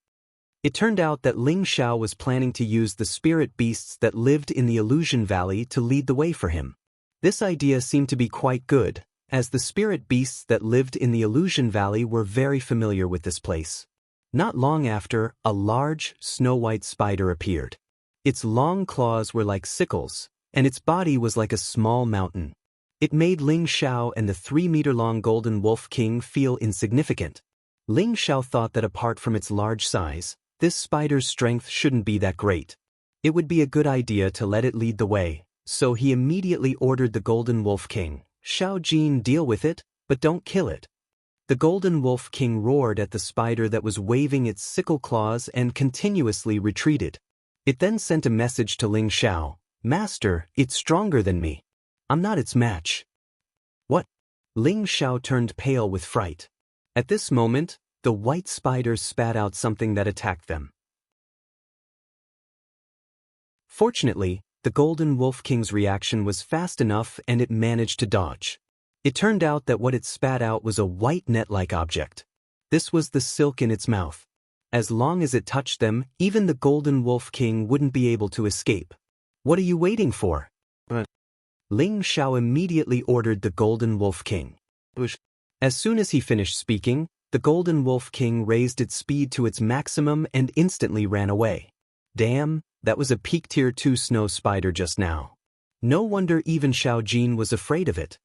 It turned out that Ling Xiao was planning to use the spirit beasts that lived in the Illusion Valley to lead the way for him. This idea seemed to be quite good, as the spirit beasts that lived in the Illusion Valley were very familiar with this place. Not long after, a large, snow-white spider appeared. Its long claws were like sickles, and its body was like a small mountain. It made Ling Xiao and the 3-meter-long Golden Wolf King feel insignificant. Ling Xiao thought that apart from its large size, this spider's strength shouldn't be that great. It would be a good idea to let it lead the way, so he immediately ordered the Golden Wolf King, Xiao Jin, deal with it, but don't kill it. The Golden Wolf King roared at the spider that was waving its sickle claws and continuously retreated. It then sent a message to Ling Xiao, Master, it's stronger than me. I'm not its match. What? Ling Xiao turned pale with fright. At this moment, the white spiders spat out something that attacked them. Fortunately, the Golden Wolf King's reaction was fast enough and it managed to dodge. It turned out that what it spat out was a white net-like object. This was the silk in its mouth. As long as it touched them, even the Golden Wolf King wouldn't be able to escape. What are you waiting for? Ling Xiao immediately ordered the Golden Wolf King. As soon as he finished speaking, the Golden Wolf King raised its speed to its maximum and instantly ran away. Damn, that was a peak tier 2 snow spider just now. No wonder even Xiao Jin was afraid of it.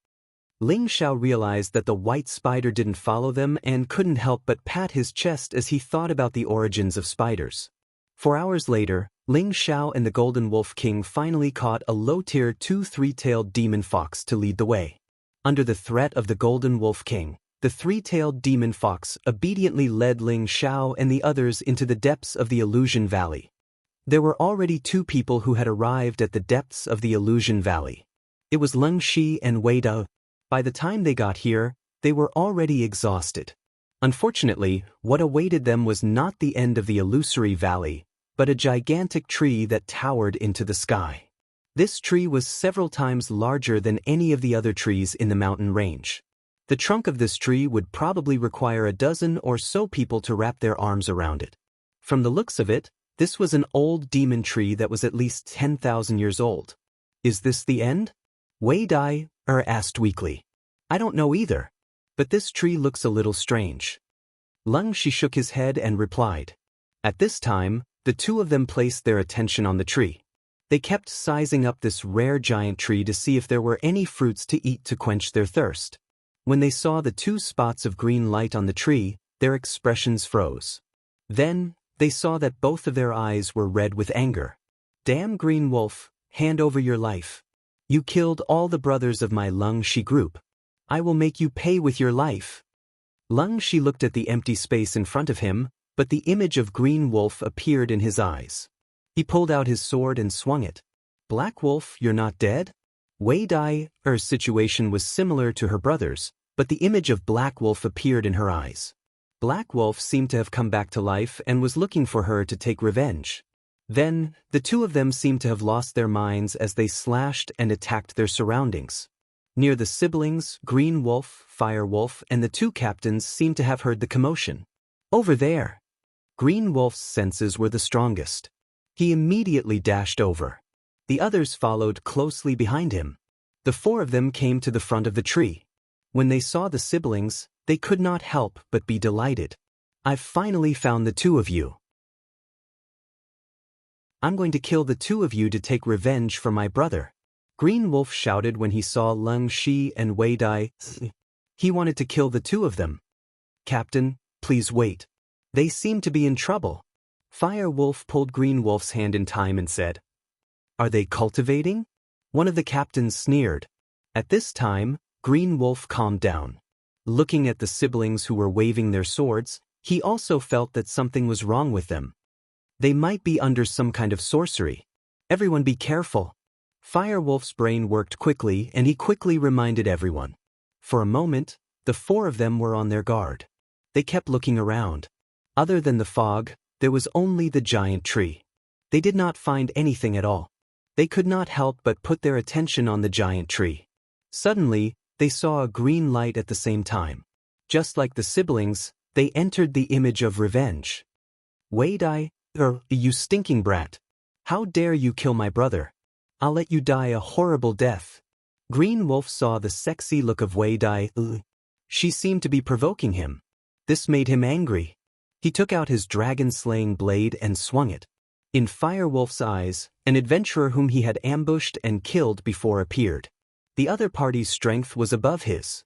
Ling Xiao realized that the white spider didn't follow them and couldn't help but pat his chest as he thought about the origins of spiders. 4 hours later, Ling Xiao and the Golden Wolf King finally caught a low-tier 2 three-tailed demon fox to lead the way. Under the threat of the Golden Wolf King, the three-tailed demon fox obediently led Ling Xiao and the others into the depths of the Illusion Valley. There were already 2 people who had arrived at the depths of the Illusion Valley. It was Leng Shi and Wei Da. By the time they got here, they were already exhausted. Unfortunately, what awaited them was not the end of the illusory valley, but a gigantic tree that towered into the sky. This tree was several times larger than any of the other trees in the mountain range. The trunk of this tree would probably require a dozen or so people to wrap their arms around it. From the looks of it, this was an old demon tree that was at least 10,000 years old. Is this the end? Wei Dai asked weakly. I don't know either, but this tree looks a little strange. Leng Shi shook his head and replied. At this time, the 2 of them placed their attention on the tree. They kept sizing up this rare giant tree to see if there were any fruits to eat to quench their thirst. When they saw the 2 spots of green light on the tree, their expressions froze. Then, they saw that both of their eyes were red with anger. Damn Green Wolf, hand over your life. You killed all the brothers of my Leng Shi group. I will make you pay with your life. Leng Shi looked at the empty space in front of him, but the image of Green Wolf appeared in his eyes. He pulled out his sword and swung it. Black Wolf, you're not dead? Wei Dai's situation was similar to her brother's, but the image of Black Wolf appeared in her eyes. Black Wolf seemed to have come back to life and was looking for her to take revenge. Then, the 2 of them seemed to have lost their minds as they slashed and attacked their surroundings. Near the siblings, Green Wolf, Fire Wolf, and the 2 captains seemed to have heard the commotion. Over there! Green Wolf's senses were the strongest. He immediately dashed over. The others followed closely behind him. The 4 of them came to the front of the tree. When they saw the siblings, they could not help but be delighted. I've finally found the 2 of you. I'm going to kill the 2 of you to take revenge for my brother. Green Wolf shouted when he saw Leng Shi and Wei Dai. He wanted to kill the 2 of them. Captain, please wait. They seem to be in trouble. Fire Wolf pulled Green Wolf's hand in time and said, Are they cultivating? One of the captains sneered. At this time, Green Wolf calmed down. Looking at the siblings who were waving their swords, he also felt that something was wrong with them. They might be under some kind of sorcery. Everyone be careful. Fire Wolf's brain worked quickly and he quickly reminded everyone. For a moment, the 4 of them were on their guard. They kept looking around. Other than the fog, there was only the giant tree. They did not find anything at all. They could not help but put their attention on the giant tree. Suddenly, they saw a green light at the same time. Just like the siblings, they entered the image of revenge. Wei Dai, you stinking brat. How dare you kill my brother? I'll let you die a horrible death. Green Wolf saw the sexy look of Wei Dai. She seemed to be provoking him. This made him angry. He took out his dragon-slaying blade and swung it. In Fire Wolf's eyes, an adventurer whom he had ambushed and killed before appeared. The other party's strength was above his.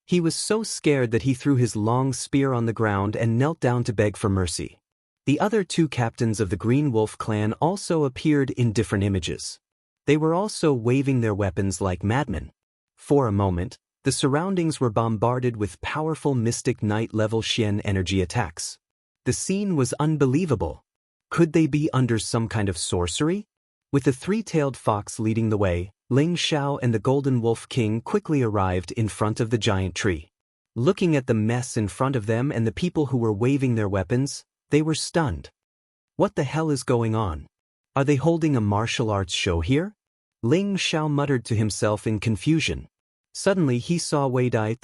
He was so scared that he threw his long spear on the ground and knelt down to beg for mercy. The other 2 captains of the Green Wolf clan also appeared in different images. They were also waving their weapons like madmen. For a moment, the surroundings were bombarded with powerful Mystic Knight-level Xian energy attacks. The scene was unbelievable. Could they be under some kind of sorcery? With the 3-tailed fox leading the way, Ling Xiao and the Golden Wolf King quickly arrived in front of the giant tree. Looking at the mess in front of them and the people who were waving their weapons, they were stunned. What the hell is going on? Are they holding a martial arts show here? Ling Xiao muttered to himself in confusion. Suddenly he saw Wei Dai.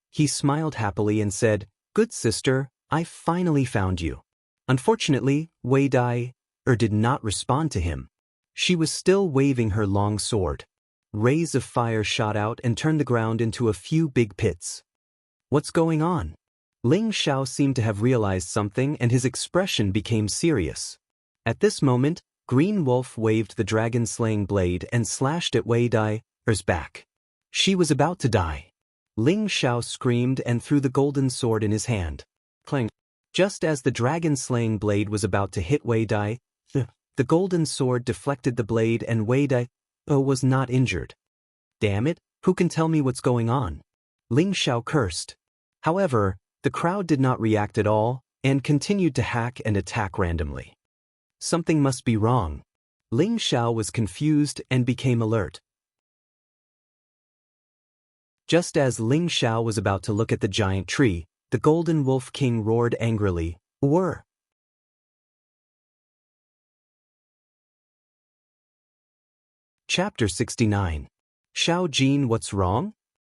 He smiled happily and said, "Good sister, I finally found you." Unfortunately, Wei Dai did not respond to him. She was still waving her long sword. Rays of fire shot out and turned the ground into a few big pits. What's going on? Ling Xiao seemed to have realized something and his expression became serious. At this moment, Green Wolf waved the dragon-slaying blade and slashed at Wei Dai's back. She was about to die. Ling Xiao screamed and threw the golden sword in his hand. Clang! Just as the dragon-slaying blade was about to hit Wei Dai, the golden sword deflected the blade and Wei Dai was not injured. Damn it, who can tell me what's going on? Ling Xiao cursed. However, the crowd did not react at all and continued to hack and attack randomly. Something must be wrong. Ling Xiao was confused and became alert. Just as Ling Xiao was about to look at the giant tree, the Golden Wolf King roared angrily, "Whir!" Chapter 69. Xiao Jin, what's wrong?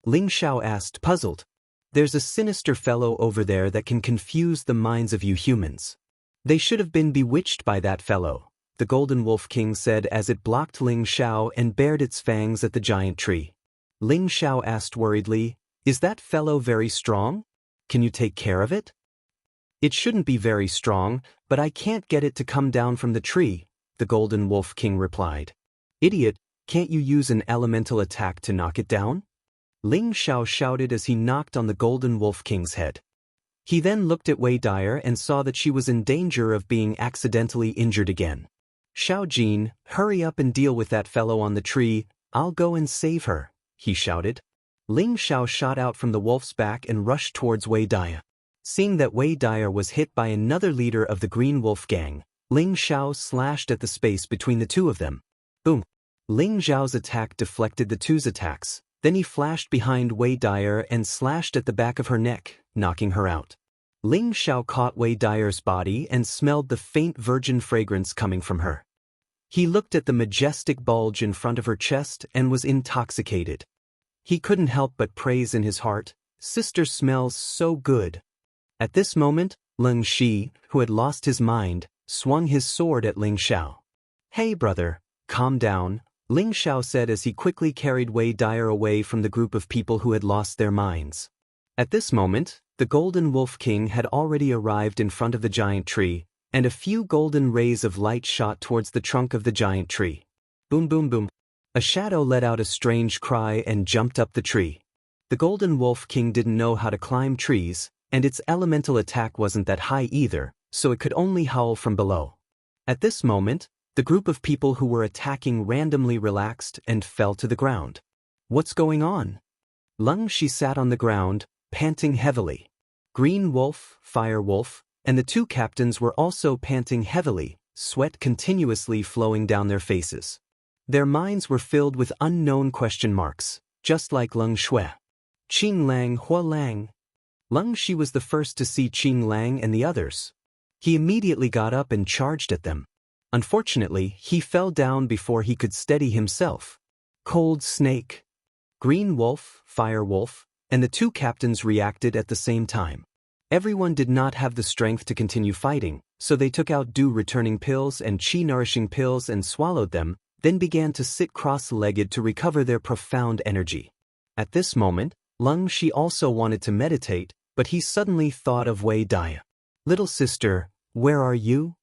Ling Xiao asked, puzzled. There's a sinister fellow over there that can confuse the minds of you humans. They should have been bewitched by that fellow, the Golden Wolf King said as it blocked Ling Xiao and bared its fangs at the giant tree. Ling Xiao asked worriedly, "Is that fellow very strong? Can you take care of it?" "It shouldn't be very strong, but I can't get it to come down from the tree," the Golden Wolf King replied. "Idiot, can't you use an elemental attack to knock it down?" Ling Xiao shouted as he knocked on the Golden Wolf King's head. He then looked at Wei Dai and saw that she was in danger of being accidentally injured again. "Xiao Jin, hurry up and deal with that fellow on the tree, I'll go and save her," he shouted. Ling Xiao shot out from the wolf's back and rushed towards Wei Dai. Seeing that Wei Dai was hit by another leader of the Green Wolf Gang, Ling Xiao slashed at the space between the two of them. Boom! Ling Xiao's attack deflected the two's attacks. Then he flashed behind Wei Dai and slashed at the back of her neck, knocking her out. Ling Xiao caught Wei Dai's body and smelled the faint virgin fragrance coming from her. He looked at the majestic bulge in front of her chest and was intoxicated. He couldn't help but praise in his heart, "Sister smells so good." At this moment, Leng Shi, who had lost his mind, swung his sword at Ling Xiao. "Hey brother, calm down," Ling Xiao said as he quickly carried Wei Dai away from the group of people who had lost their minds. At this moment, the Golden Wolf King had already arrived in front of the giant tree, and a few golden rays of light shot towards the trunk of the giant tree. Boom boom boom. A shadow let out a strange cry and jumped up the tree. The Golden Wolf King didn't know how to climb trees, and its elemental attack wasn't that high either, so it could only howl from below. At this moment, the group of people who were attacking randomly relaxed and fell to the ground. What's going on? Leng Shi sat on the ground, panting heavily. Green Wolf, Fire Wolf, and the two captains were also panting heavily, sweat continuously flowing down their faces. Their minds were filled with unknown question marks, just like Leng Shui. Qin Lang, Hua Lang. Leng Shi was the first to see Qin Lang and the others. He immediately got up and charged at them. Unfortunately, he fell down before he could steady himself. Cold Snake. Green Wolf, Fire Wolf, and the two captains reacted at the same time. Everyone did not have the strength to continue fighting, so they took out dew returning pills and chi nourishing pills and swallowed them, then began to sit cross-legged to recover their profound energy. At this moment, Leng Shi also wanted to meditate, but he suddenly thought of Wei Dai. "Little sister, where are you?"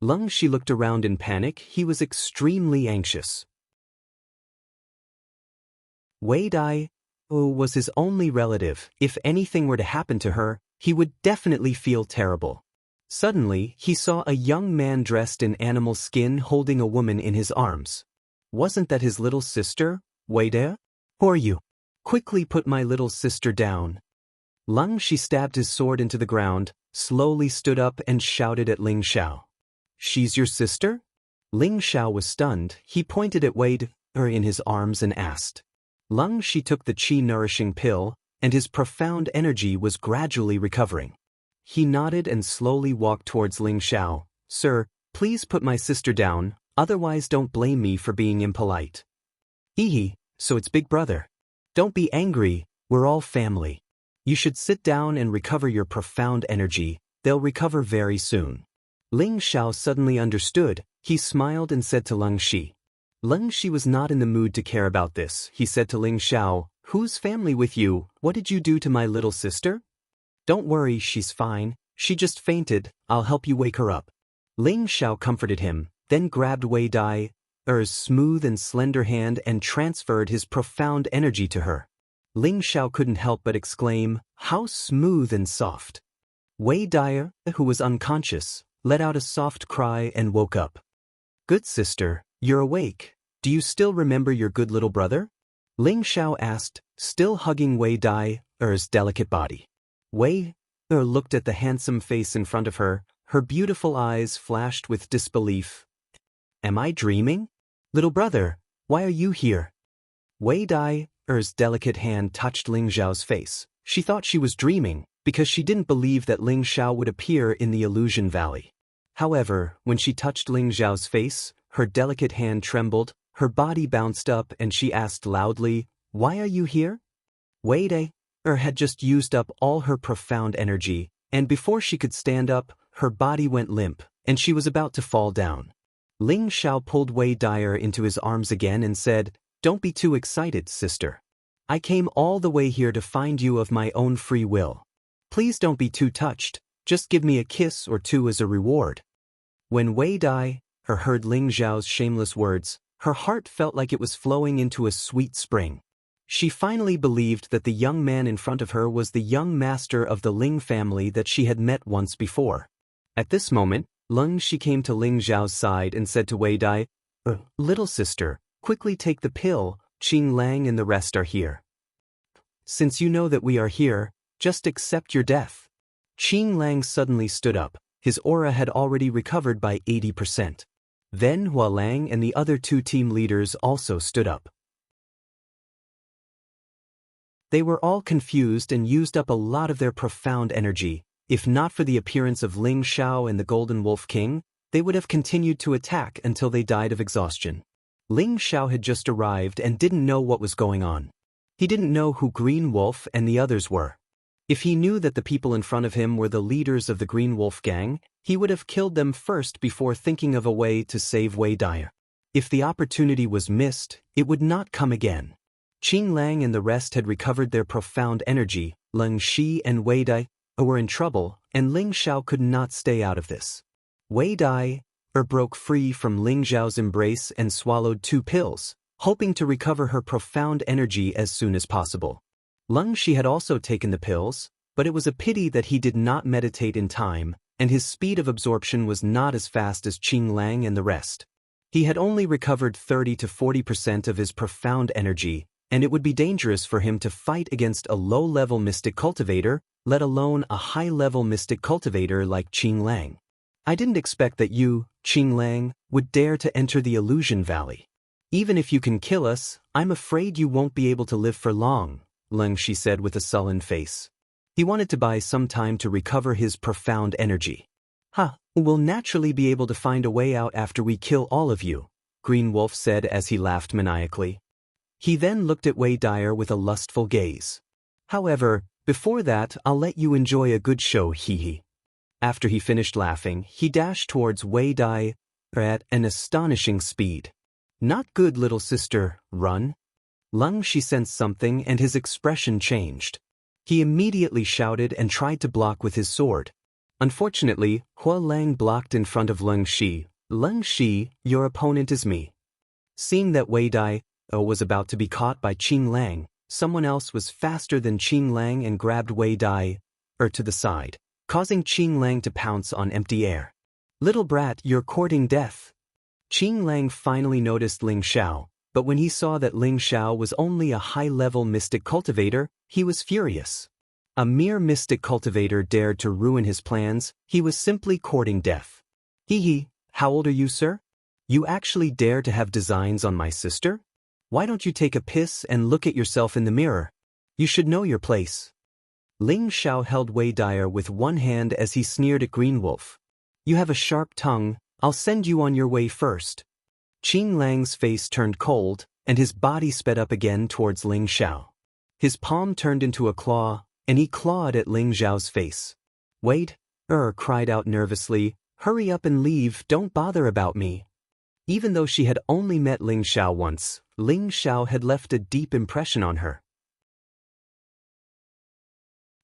Leng Shi looked around in panic. He was extremely anxious. Wei Dai was his only relative. If anything were to happen to her, he would definitely feel terrible. Suddenly, he saw a young man dressed in animal skin holding a woman in his arms. Wasn't that his little sister, Wei Dai? "Who are you? Quickly put my little sister down." Leng Shi stabbed his sword into the ground, slowly stood up and shouted at Ling Xiao. "She's your sister?" Ling Xiao was stunned. He pointed at Wei Dai in his arms and asked. Leng Shi took the chi-nourishing pill, and his profound energy was gradually recovering. He nodded and slowly walked towards Ling Xiao. "Sir, please put my sister down, otherwise don't blame me for being impolite." "Hee, so it's Big Brother. Don't be angry, we're all family. You should sit down and recover your profound energy, they'll recover very soon." Ling Xiao suddenly understood. He smiled and said to Leng Shi. Leng Shi was not in the mood to care about this. He said to Ling Xiao, "Who's family with you? What did you do to my little sister?" "Don't worry, she's fine. She just fainted, I'll help you wake her up." Ling Xiao comforted him, then grabbed Wei Dai's smooth and slender hand and transferred his profound energy to her. Ling Xiao couldn't help but exclaim, "How smooth and soft." Wei Dai, who was unconscious, let out a soft cry and woke up. "Good sister, you're awake. Do you still remember your good little brother?" Ling Xiao asked, still hugging Wei Dai's delicate body. Wei looked at the handsome face in front of her, her beautiful eyes flashed with disbelief. "Am I dreaming? Little brother, why are you here?" Wei Dai's delicate hand touched Ling Xiao's face. She thought she was dreaming, because she didn't believe that Ling Xiao would appear in the illusion valley. However, when she touched Ling Xiao's face, her delicate hand trembled, her body bounced up and she asked loudly, "Why are you here?" Wei Dai had just used up all her profound energy, and before she could stand up, her body went limp, and she was about to fall down. Ling Xiao pulled Wei Dai into his arms again and said, "Don't be too excited, sister. I came all the way here to find you of my own free will. Please don't be too touched, just give me a kiss or two as a reward." When Wei Dai heard Ling Xiao's shameless words, her heart felt like it was flowing into a sweet spring. She finally believed that the young man in front of her was the young master of the Ling family that she had met once before. At this moment, Leng Shi came to Ling Xiao's side and said to Wei Dai, "Little sister, quickly take the pill, Qing Lang and the rest are here. Since you know that we are here, just accept your death." Qing Lang suddenly stood up. His aura had already recovered by 80%. Then Hua Lang and the other two team leaders also stood up. They were all confused and used up a lot of their profound energy. If not for the appearance of Ling Xiao and the Golden Wolf King, they would have continued to attack until they died of exhaustion. Ling Xiao had just arrived and didn't know what was going on. He didn't know who Green Wolf and the others were. If he knew that the people in front of him were the leaders of the Green Wolf gang, he would have killed them first before thinking of a way to save Wei Dai. If the opportunity was missed, it would not come again. Qing Lang and the rest had recovered their profound energy. Leng Shi and Wei Dai were in trouble, and Ling Xiao could not stay out of this. Wei Dai broke free from Ling Xiao's embrace and swallowed 2 pills, hoping to recover her profound energy as soon as possible. Leng Shi had also taken the pills, but it was a pity that he did not meditate in time, and his speed of absorption was not as fast as Qing Lang and the rest. He had only recovered 30 to 40% of his profound energy, and it would be dangerous for him to fight against a low-level mystic cultivator, let alone a high-level mystic cultivator like Qing Lang. "I didn't expect that you, Qing Lang, would dare to enter the illusion valley. Even if you can kill us, I'm afraid you won't be able to live for long," Leng Shi said with a sullen face. He wanted to buy some time to recover his profound energy. "We'll naturally be able to find a way out after we kill all of you," Green Wolf said as he laughed maniacally. He then looked at Wei Dai with a lustful gaze. "However, before that I'll let you enjoy a good show, hee." After he finished laughing, he dashed towards Wei Dai at an astonishing speed. "Not good, little sister, run." Leng Shi sensed something and his expression changed. He immediately shouted and tried to block with his sword. Unfortunately, Hua Lang blocked in front of Leng Shi. "Leng Shi, your opponent is me." Seeing that Wei Dai was about to be caught by Qing Lang, someone else was faster than Qing Lang and grabbed Wei Dai to the side, causing Qing Lang to pounce on empty air. "Little brat, you're courting death." Qing Lang finally noticed Ling Xiao, but when he saw that Ling Xiao was only a high-level mystic cultivator, he was furious. A mere mystic cultivator dared to ruin his plans. He was simply courting death. "Hee, how old are you, sir? You actually dare to have designs on my sister? Why don't you take a piss and look at yourself in the mirror? You should know your place. Ling Xiao held Wei Dyer with one hand as he sneered at Green Wolf. You have a sharp tongue, I'll send you on your way first. Qing Lang's face turned cold, and his body sped up again towards Ling Xiao. His palm turned into a claw, and he clawed at Ling Xiao's face. Wait, cried out nervously, hurry up and leave, don't bother about me. Even though she had only met Ling Xiao once, Ling Xiao had left a deep impression on her.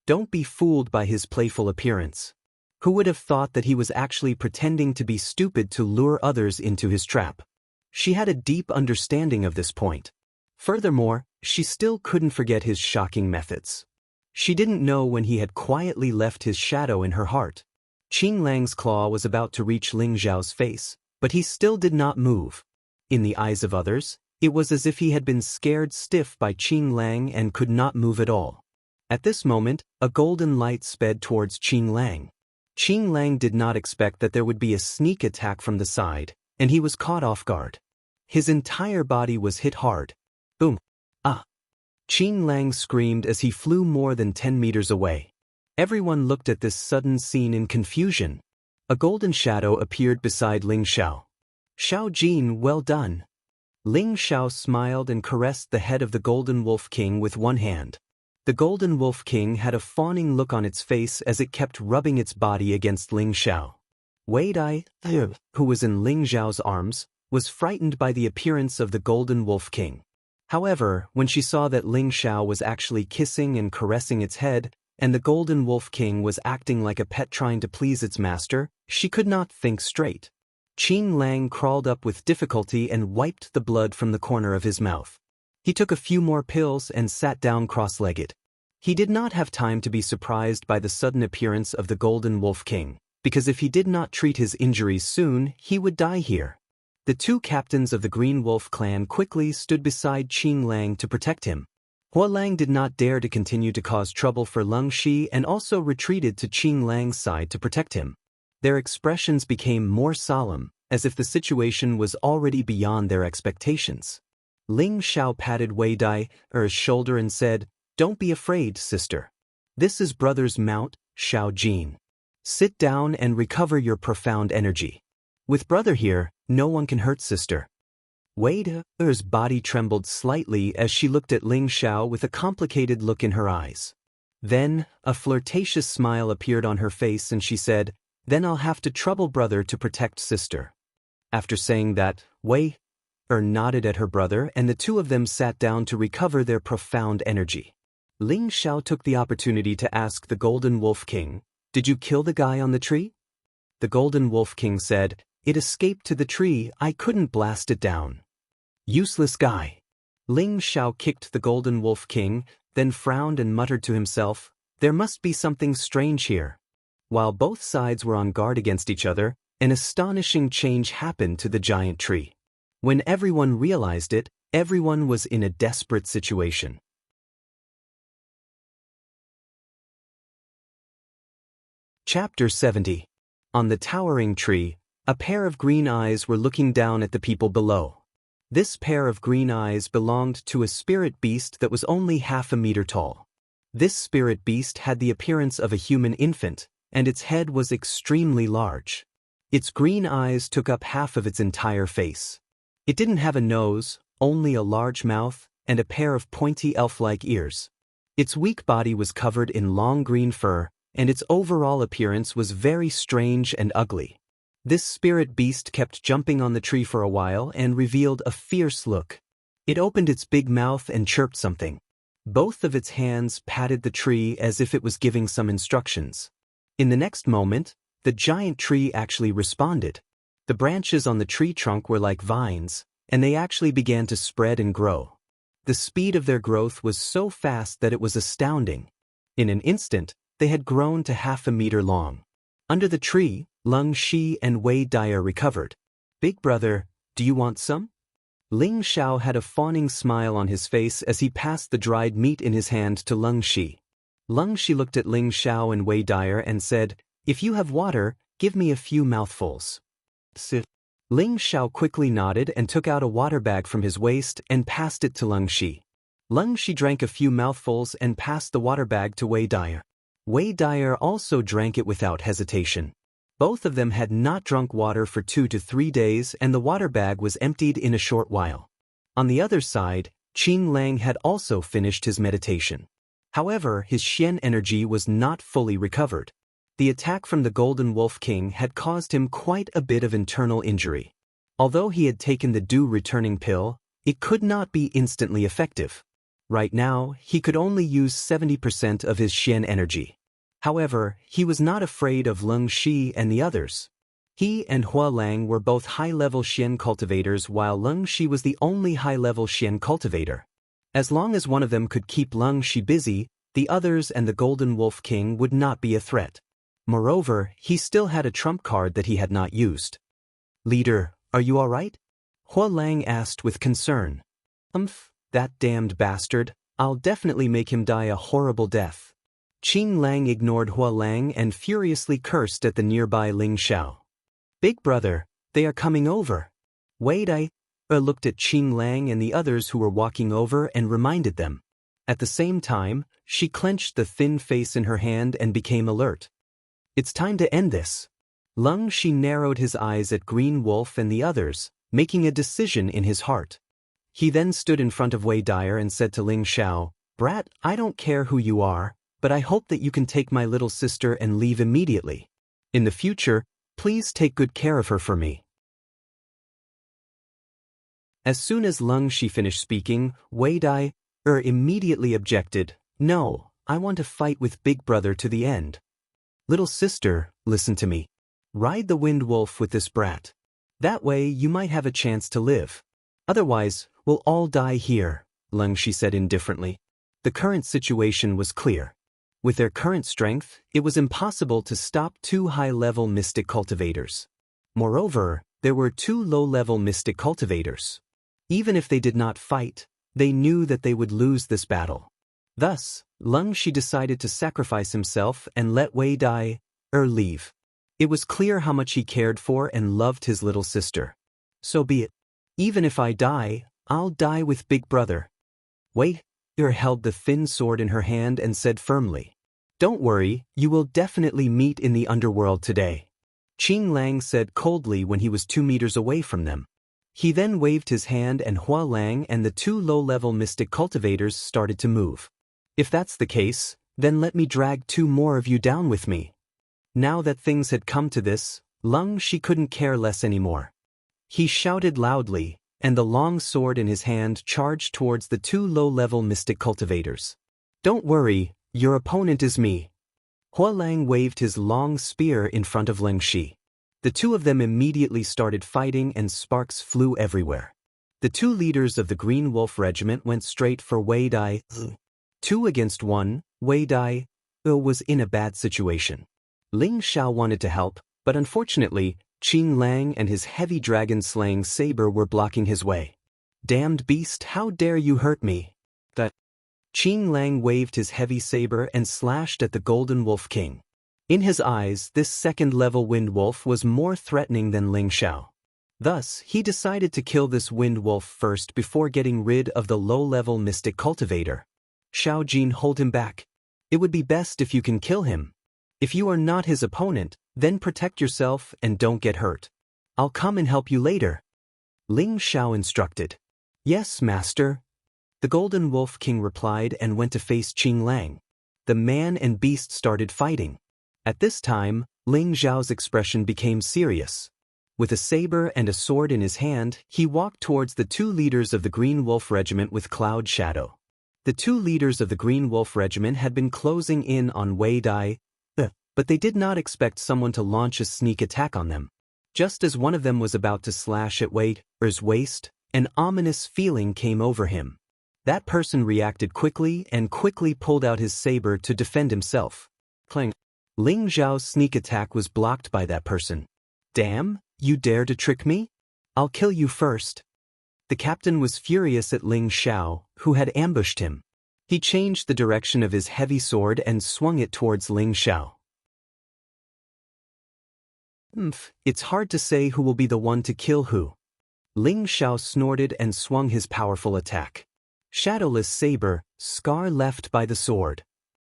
Don't be fooled by his playful appearance. Who would have thought that he was actually pretending to be stupid to lure others into his trap? She had a deep understanding of this point. Furthermore, she still couldn't forget his shocking methods. She didn't know when he had quietly left his shadow in her heart. Qing Lang's claw was about to reach Ling Xiao's face, but he still did not move. In the eyes of others, it was as if he had been scared stiff by Qing Lang and could not move at all. At this moment, a golden light sped towards Qing Lang. Qing Lang did not expect that there would be a sneak attack from the side, and he was caught off guard. His entire body was hit hard. Boom! Ah! Qing Lang screamed as he flew more than 10 meters away. Everyone looked at this sudden scene in confusion. A golden shadow appeared beside Ling Xiao. Xiao Jin, well done. Ling Xiao smiled and caressed the head of the Golden Wolf King with one hand. The Golden Wolf King had a fawning look on its face as it kept rubbing its body against Ling Xiao. Wei Dai, who was in Ling Xiao's arms, was frightened by the appearance of the Golden Wolf King. However, when she saw that Ling Xiao was actually kissing and caressing its head, and the Golden Wolf King was acting like a pet trying to please its master, she could not think straight. Qing Lang crawled up with difficulty and wiped the blood from the corner of his mouth. He took a few more pills and sat down cross-legged. He did not have time to be surprised by the sudden appearance of the Golden Wolf King, because if he did not treat his injuries soon, he would die here. The two captains of the Green Wolf clan quickly stood beside Qing Lang to protect him. Hua Lang did not dare to continue to cause trouble for Leng Shi and also retreated to Qing Lang's side to protect him. Their expressions became more solemn, as if the situation was already beyond their expectations. Ling Xiao patted Wei Dai's shoulder and said, "Don't be afraid, sister. This is brother's mount, Xiao Jin. Sit down and recover your profound energy. With brother here, no one can hurt sister." Wei Dai's body trembled slightly as she looked at Ling Xiao with a complicated look in her eyes. Then, a flirtatious smile appeared on her face and she said, "Then I'll have to trouble brother to protect sister." After saying that, Wei nodded at her brother and the two of them sat down to recover their profound energy. Ling Xiao took the opportunity to ask the Golden Wolf King, "Did you kill the guy on the tree?" The Golden Wolf King said, "It escaped to the tree, I couldn't blast it down." Useless guy. Ling Xiao kicked the Golden Wolf King, then frowned and muttered to himself, "There must be something strange here." While both sides were on guard against each other, an astonishing change happened to the giant tree. When everyone realized it, everyone was in a desperate situation. Chapter 70. On the towering tree, a pair of green eyes were looking down at the people below. This pair of green eyes belonged to a spirit beast that was only half a meter tall. This spirit beast had the appearance of a human infant, and its head was extremely large. Its green eyes took up half of its entire face. It didn't have a nose, only a large mouth, and a pair of pointy elf-like ears. Its weak body was covered in long green fur, and its overall appearance was very strange and ugly. This spirit beast kept jumping on the tree for a while and revealed a fierce look. It opened its big mouth and chirped something. Both of its hands patted the tree as if it was giving some instructions. In the next moment, the giant tree actually responded. The branches on the tree trunk were like vines, and they actually began to spread and grow. The speed of their growth was so fast that it was astounding. In an instant, they had grown to half a meter long. Under the tree, Leng Shi and Wei Dyer recovered. "Big brother, do you want some?" Ling Xiao had a fawning smile on his face as he passed the dried meat in his hand to Leng Shi. Leng Shi looked at Ling Xiao and Wei Dyer and said, "If you have water, give me a few mouthfuls." Ling Xiao quickly nodded and took out a water bag from his waist and passed it to Leng Shi. Leng Shi drank a few mouthfuls and passed the water bag to Wei Dai. Wei Dai also drank it without hesitation. Both of them had not drunk water for 2 to 3 days and the water bag was emptied in a short while. On the other side, Qin Lang had also finished his meditation. However, his Xian energy was not fully recovered. The attack from the Golden Wolf King had caused him quite a bit of internal injury. Although he had taken the due returning pill, it could not be instantly effective. Right now, he could only use 70% of his Xian energy. However, he was not afraid of Leng Shi and the others. He and Hua Lang were both high-level Xian cultivators while Leng Shi was the only high-level Xian cultivator. As long as one of them could keep Leng Shi busy, the others and the Golden Wolf King would not be a threat. Moreover, he still had a trump card that he had not used. "Leader, are you all right?" Hua Lang asked with concern. That damned bastard, I'll definitely make him die a horrible death." Qin Lang ignored Hua Lang and furiously cursed at the nearby Ling Xiao. "Big brother, they are coming over." Wei Dai looked at Qin Lang and the others who were walking over and reminded them. At the same time, she clenched the thin face in her hand and became alert. "It's time to end this." Leng Shi narrowed his eyes at Green Wolf and the others, making a decision in his heart. He then stood in front of Wei Dai and said to Ling Xiao, "Brat, I don't care who you are, but I hope that you can take my little sister and leave immediately. In the future, please take good care of her for me." As soon as Leng Shi finished speaking, Wei Dai immediately objected. "No, I want to fight with Big Brother to the end. Little sister, listen to me. Ride the Wind Wolf with this brat. That way you might have a chance to live. Otherwise, we'll all die here," Leng Shi said indifferently. The current situation was clear. With their current strength, it was impossible to stop 2 high-level mystic cultivators. Moreover, there were 2 low-level mystic cultivators. Even if they did not fight, they knew that they would lose this battle. Thus, Leng Shi decided to sacrifice himself and let Wei Dai leave. It was clear how much he cared for and loved his little sister. "So be it. Even if I die, I'll die with Big Brother." Wei Dai held the thin sword in her hand and said firmly, "Don't worry, you will definitely meet in the underworld today," Qin Lang said coldly when he was 2 meters away from them. He then waved his hand and Hua Lang and the 2 low-level mystic cultivators started to move. "If that's the case, then let me drag 2 more of you down with me." Now that things had come to this, Leng Shi couldn't care less anymore. He shouted loudly, and the long sword in his hand charged towards the 2 low-level mystic cultivators. "Don't worry, your opponent is me." Hua Lang waved his long spear in front of Leng Shi. The 2 of them immediately started fighting and sparks flew everywhere. The 2 leaders of the Green Wolf Regiment went straight for Wei Dai. 2 against 1, Wei Dai was in a bad situation. Ling Xiao wanted to help, but unfortunately, Qin Lang and his heavy dragon-slaying saber were blocking his way. "Damned beast, how dare you hurt me?" Qin Lang waved his heavy saber and slashed at the Golden Wolf King. In his eyes, this second-level Wind Wolf was more threatening than Ling Xiao. Thus, he decided to kill this Wind Wolf first before getting rid of the low-level mystic cultivator. "Xiao Jin, hold him back. It would be best if you can kill him. If you are not his opponent, then protect yourself and don't get hurt. I'll come and help you later," Ling Xiao instructed. "Yes, master." The Golden Wolf King replied and went to face Qin Lang. The man and beast started fighting. At this time, Ling Xiao's expression became serious. With a saber and a sword in his hand, he walked towards the 2 leaders of the Green Wolf Regiment with Cloud Shadow. The 2 leaders of the Green Wolf Regiment had been closing in on Wei Dai, but they did not expect someone to launch a sneak attack on them. Just as one of them was about to slash at Wei Dai's waist, an ominous feeling came over him. That person reacted quickly and quickly pulled out his saber to defend himself. Clang. Ling Xiao's sneak attack was blocked by that person. "Damn, you dare to trick me? I'll kill you first." The captain was furious at Ling Xiao, who had ambushed him. He changed the direction of his heavy sword and swung it towards Ling Xiao. It's hard to say who will be the one to kill who." Ling Xiao snorted and swung his powerful attack. Shadowless saber, scar left by the sword.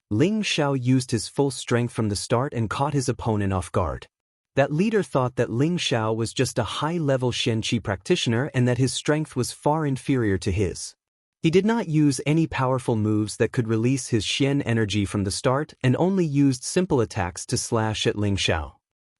Ling Xiao used his full strength from the start and caught his opponent off guard. That leader thought that Ling Xiao was just a high-level Xianqi practitioner and that his strength was far inferior to his. He did not use any powerful moves that could release his Xian energy from the start and only used simple attacks to slash at Ling Xiao.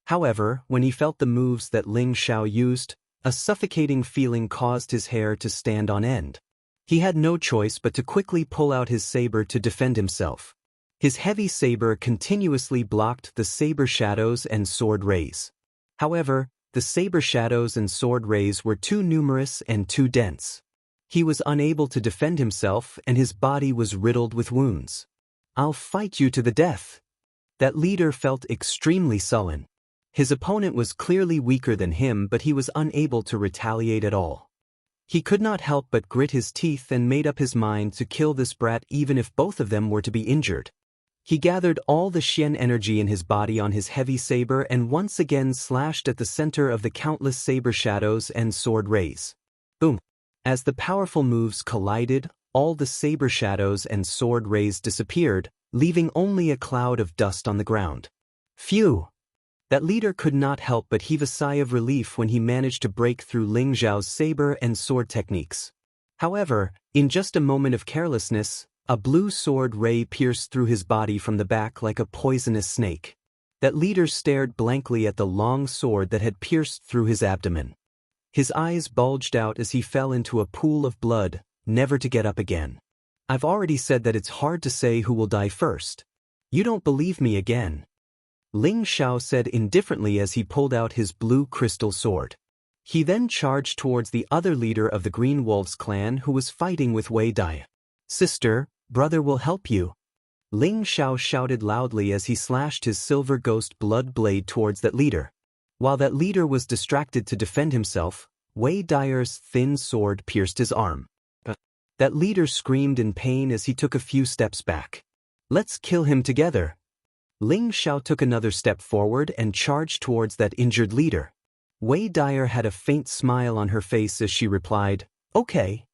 However, when he felt the moves that Ling Xiao used, a suffocating feeling caused his hair to stand on end. He had no choice but to quickly pull out his saber to defend himself. His heavy saber continuously blocked the saber shadows and sword rays. However, the saber shadows and sword rays were too numerous and too dense. He was unable to defend himself and his body was riddled with wounds. "I'll fight you to the death." That leader felt extremely sullen. His opponent was clearly weaker than him, but he was unable to retaliate at all. He could not help but grit his teeth and made up his mind to kill this brat even if both of them were to be injured. He gathered all the Xian energy in his body on his heavy saber and once again slashed at the center of the countless saber shadows and sword rays. Boom! As the powerful moves collided, all the saber shadows and sword rays disappeared, leaving only a cloud of dust on the ground. Phew! That leader could not help but heave a sigh of relief when he managed to break through Ling Xiao's saber and sword techniques. However, in just a moment of carelessness, a blue sword ray pierced through his body from the back like a poisonous snake. That leader stared blankly at the long sword that had pierced through his abdomen. His eyes bulged out as he fell into a pool of blood, never to get up again. "I've already said that it's hard to say who will die first. You don't believe me again," Ling Xiao said indifferently as he pulled out his blue crystal sword. He then charged towards the other leader of the Green Wolves clan who was fighting with Wei Dai. "Sister, brother will help you," Ling Xiao shouted loudly as he slashed his silver ghost blood blade towards that leader. While that leader was distracted to defend himself, Wei Dai's thin sword pierced his arm. That leader screamed in pain as he took a few steps back. "Let's kill him together." Ling Xiao took another step forward and charged towards that injured leader. Wei Dai had a faint smile on her face as she replied, "Okay."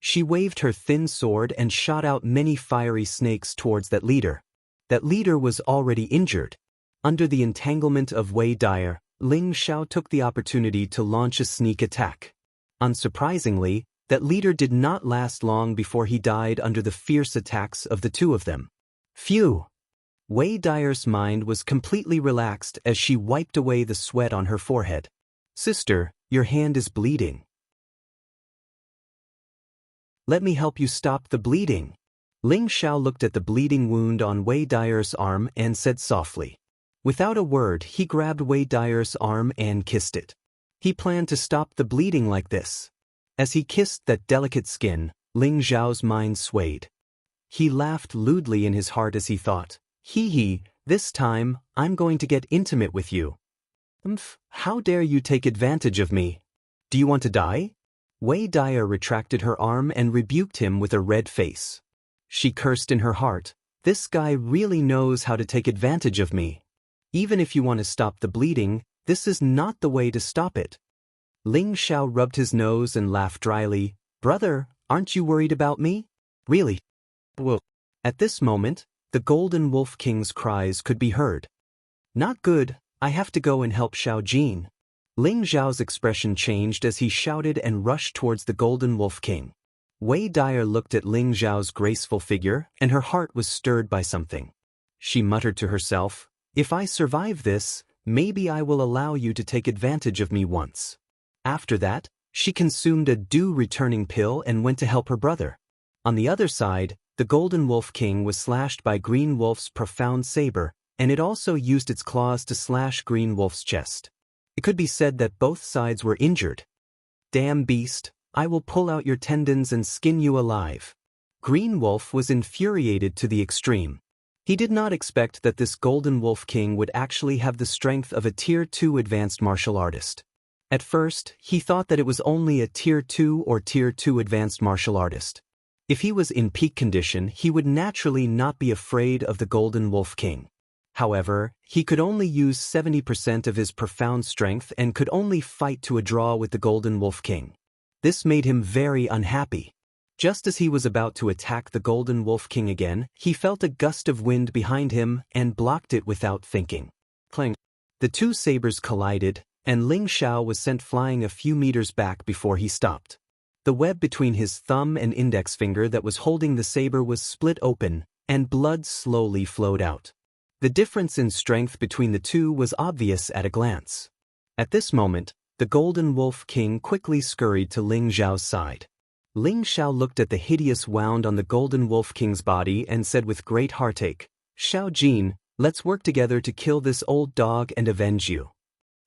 She waved her thin sword and shot out many fiery snakes towards that leader. That leader was already injured. Under the entanglement of Wei Dai, Ling Xiao took the opportunity to launch a sneak attack. Unsurprisingly, that leader did not last long before he died under the fierce attacks of the two of them. Phew! Wei Dai's mind was completely relaxed as she wiped away the sweat on her forehead. "Sister, your hand is bleeding. Let me help you stop the bleeding." Ling Xiao looked at the bleeding wound on Wei Dai's arm and said softly. Without a word, he grabbed Wei Dai's arm and kissed it. He planned to stop the bleeding like this. As he kissed that delicate skin, Ling Xiao's mind swayed. He laughed lewdly in his heart as he thought, "Hee, this time, I'm going to get intimate with you. How dare you take advantage of me? Do you want to die?" Wei Dai retracted her arm and rebuked him with a red face. She cursed in her heart, "This guy really knows how to take advantage of me. Even if you want to stop the bleeding, this is not the way to stop it." Ling Xiao rubbed his nose and laughed dryly, "Brother, aren't you worried about me? Really?" Whoa. At this moment, the Golden Wolf King's cries could be heard. "Not good, I have to go and help Xiao Jin." Ling Xiao's expression changed as he shouted and rushed towards the Golden Wolf King. Wei Dai looked at Ling Xiao's graceful figure and her heart was stirred by something. She muttered to herself, "If I survive this, maybe I will allow you to take advantage of me once." After that, she consumed a dew-returning pill and went to help her brother. On the other side, the Golden Wolf King was slashed by Green Wolf's profound saber, and it also used its claws to slash Green Wolf's chest. It could be said that both sides were injured. "Damn beast, I will pull out your tendons and skin you alive." Green Wolf was infuriated to the extreme. He did not expect that this Golden Wolf King would actually have the strength of a Tier 2 advanced martial artist. At first, he thought that it was only a Tier 2 or Tier 2 advanced martial artist. If he was in peak condition, he would naturally not be afraid of the Golden Wolf King. However, he could only use 70% of his profound strength and could only fight to a draw with the Golden Wolf King. This made him very unhappy. Just as he was about to attack the Golden Wolf King again, he felt a gust of wind behind him and blocked it without thinking. Clang! The two sabers collided, and Ling Xiao was sent flying a few meters back before he stopped. The web between his thumb and index finger that was holding the saber was split open, and blood slowly flowed out. The difference in strength between the two was obvious at a glance. At this moment, the Golden Wolf King quickly scurried to Ling Xiao's side. Ling Xiao looked at the hideous wound on the Golden Wolf King's body and said with great heartache, "Xiao Jin, let's work together to kill this old dog and avenge you."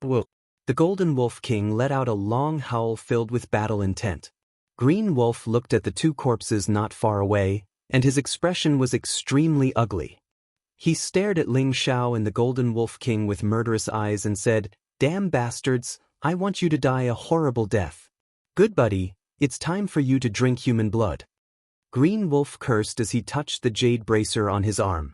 Whoa. The Golden Wolf King let out a long howl filled with battle intent. Green Wolf looked at the two corpses not far away, and his expression was extremely ugly. He stared at Ling Xiao and the Golden Wolf King with murderous eyes and said, "Damn bastards, I want you to die a horrible death. Good buddy, it's time for you to drink human blood." Green Wolf cursed as he touched the jade bracer on his arm.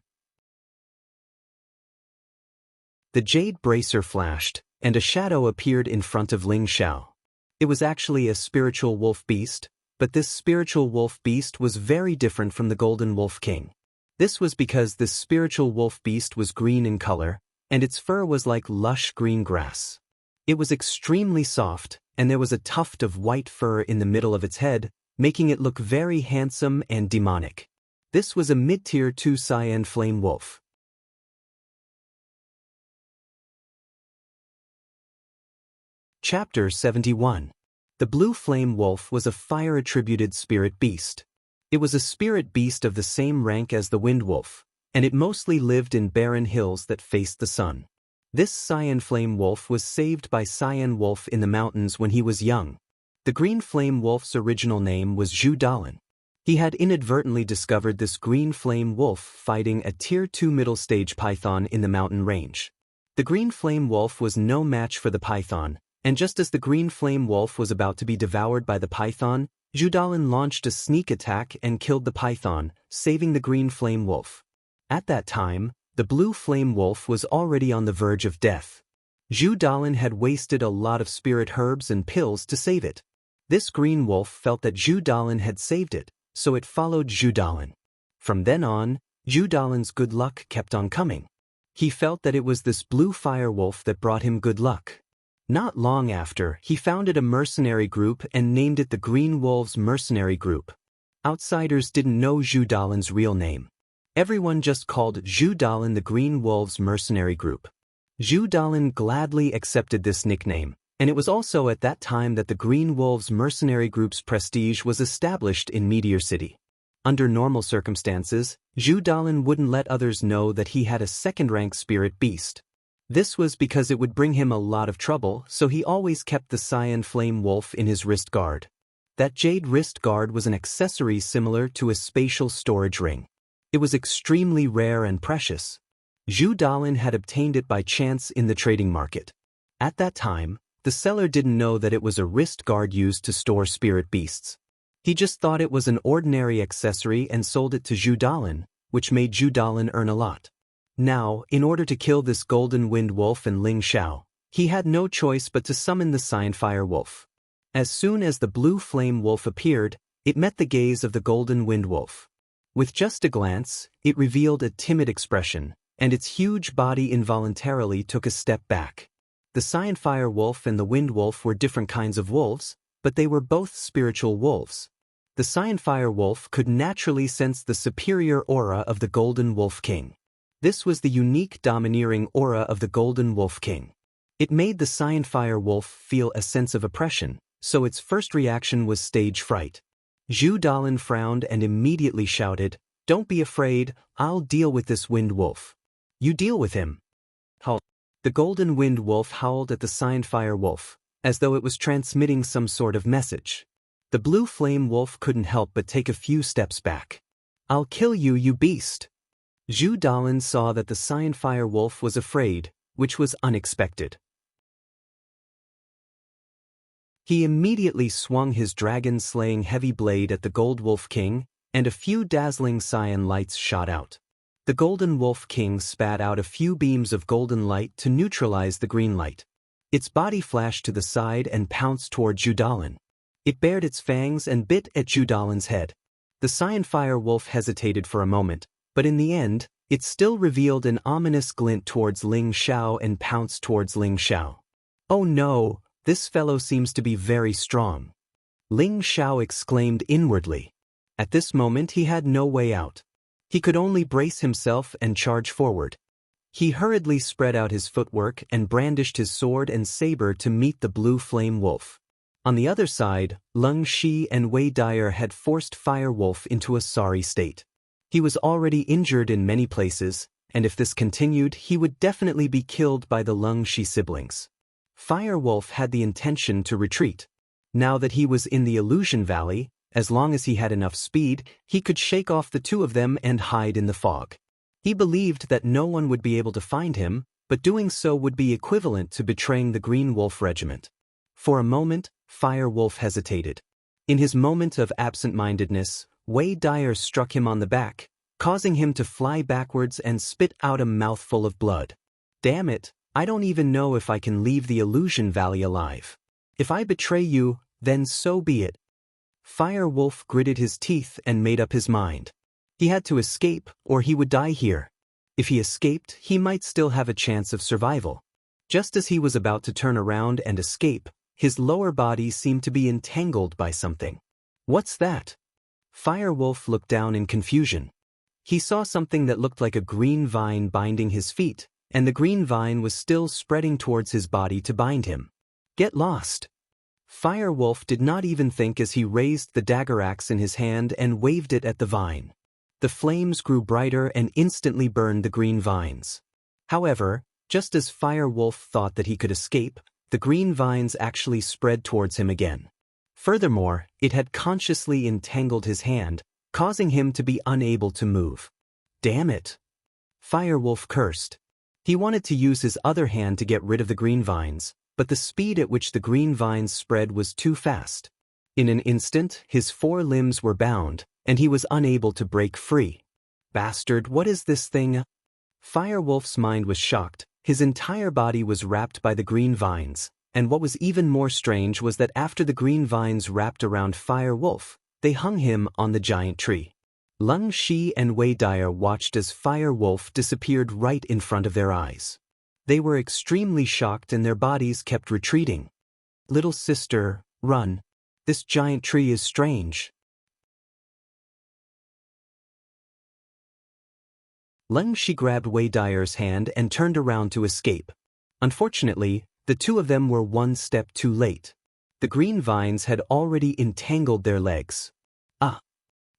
The jade bracer flashed, and a shadow appeared in front of Ling Xiao. It was actually a spiritual wolf beast, but this spiritual wolf beast was very different from the Golden Wolf King. This was because this spiritual wolf beast was green in color, and its fur was like lush green grass. It was extremely soft, and there was a tuft of white fur in the middle of its head, making it look very handsome and demonic. This was a mid-tier 2 cyan flame wolf. Chapter 71. The Blue Flame Wolf was a fire-attributed spirit beast. It was a spirit beast of the same rank as the Wind Wolf, and it mostly lived in barren hills that faced the sun. This Cyan Flame Wolf was saved by Cyan Wolf in the mountains when he was young. The Green Flame Wolf's original name was Zhu Dalin. He had inadvertently discovered this Green Flame Wolf fighting a Tier 2 middle-stage python in the mountain range. The Green Flame Wolf was no match for the python, and just as the Green Flame Wolf was about to be devoured by the python, Zhu Dalin launched a sneak attack and killed the python, saving the Green Flame Wolf. At that time, the Blue Flame Wolf was already on the verge of death. Zhu Dalin had wasted a lot of spirit herbs and pills to save it. This Green Wolf felt that Zhu Dalin had saved it, so it followed Zhu Dalin. From then on, Zhu Dalin's good luck kept on coming. He felt that it was this Blue Fire Wolf that brought him good luck. Not long after, he founded a mercenary group and named it the Green Wolves Mercenary Group. Outsiders didn't know Zhu Dalin's real name. Everyone just called Zhu Dalin the Green Wolves Mercenary Group. Zhu Dalin gladly accepted this nickname, and it was also at that time that the Green Wolves Mercenary Group's prestige was established in Meteor City. Under normal circumstances, Zhu Dalin wouldn't let others know that he had a second-rank spirit beast. This was because it would bring him a lot of trouble, so he always kept the Cyan Flame Wolf in his wrist guard. That jade wrist guard was an accessory similar to a spatial storage ring. It was extremely rare and precious. Zhu Dalin had obtained it by chance in the trading market. At that time, the seller didn't know that it was a wrist guard used to store spirit beasts. He just thought it was an ordinary accessory and sold it to Zhu Dalin, which made Zhu Dalin earn a lot. Now, in order to kill this Golden Wind Wolf and Ling Xiao, he had no choice but to summon the Cyan Fire Wolf. As soon as the Blue Flame Wolf appeared, it met the gaze of the Golden Wind Wolf. With just a glance, it revealed a timid expression, and its huge body involuntarily took a step back. The Cyan Fire Wolf and the Wind Wolf were different kinds of wolves, but they were both spiritual wolves. The Cyan Fire Wolf could naturally sense the superior aura of the Golden Wolf King. This was the unique domineering aura of the Golden Wolf King. It made the Cyan Fire Wolf feel a sense of oppression, so its first reaction was stage fright. Zhu Dalin frowned and immediately shouted, "Don't be afraid, I'll deal with this Wind Wolf." "You deal with him." Howl. The Golden Wind Wolf howled at the Cyan Fire Wolf, as though it was transmitting some sort of message. The Blue Flame Wolf couldn't help but take a few steps back. "I'll kill you, you beast." Zhu Dalin saw that the Cyan Fire Wolf was afraid, which was unexpected. He immediately swung his dragon-slaying heavy blade at the Gold Wolf King, and a few dazzling cyan lights shot out. The Golden Wolf King spat out a few beams of golden light to neutralize the green light. Its body flashed to the side and pounced toward Zhu Dalin. It bared its fangs and bit at Zhu Dalin's head. The cyan fire wolf hesitated for a moment, but in the end, it still revealed an ominous glint towards Ling Xiao and pounced towards Ling Xiao. "Oh no, this fellow seems to be very strong," Ling Xiao exclaimed inwardly. At this moment he had no way out. He could only brace himself and charge forward. He hurriedly spread out his footwork and brandished his sword and saber to meet the blue flame wolf. On the other side, Leng Shi and Wei Dyer had forced Fire Wolf into a sorry state. He was already injured in many places, and if this continued, he would definitely be killed by the Leng Shi siblings. Fire Wolf had the intention to retreat. Now that he was in the Illusion Valley, as long as he had enough speed, he could shake off the two of them and hide in the fog. He believed that no one would be able to find him, but doing so would be equivalent to betraying the Green Wolf Regiment. For a moment, Fire Wolf hesitated. In his moment of absent-mindedness, Wei Dyer struck him on the back, causing him to fly backwards and spit out a mouthful of blood. "Damn it, I don't even know if I can leave the Illusion Valley alive. If I betray you, then so be it." Fire Wolf gritted his teeth and made up his mind. He had to escape, or he would die here. If he escaped, he might still have a chance of survival. Just as he was about to turn around and escape, his lower body seemed to be entangled by something. "What's that?" Fire Wolf looked down in confusion. He saw something that looked like a green vine binding his feet, and the green vine was still spreading towards his body to bind him. "Get lost!" Fire Wolf did not even think as he raised the dagger axe in his hand and waved it at the vine. The flames grew brighter and instantly burned the green vines. However, just as Fire Wolf thought that he could escape, the green vines actually spread towards him again. Furthermore, it had consciously entangled his hand, causing him to be unable to move. "Damn it!" Fire Wolf cursed. He wanted to use his other hand to get rid of the green vines, but the speed at which the green vines spread was too fast. In an instant, his 4 limbs were bound, and he was unable to break free. "Bastard, what is this thing?" Fire Wolf's mind was shocked. His entire body was wrapped by the green vines, and what was even more strange was that after the green vines wrapped around Fire Wolf, they hung him on the giant tree. Leng Shi and Wei Dyer watched as Fire Wolf disappeared right in front of their eyes. They were extremely shocked and their bodies kept retreating. "Little sister, run. This giant tree is strange." Leng Shi grabbed Wei Dyer's hand and turned around to escape. Unfortunately, the two of them were one step too late. The green vines had already entangled their legs.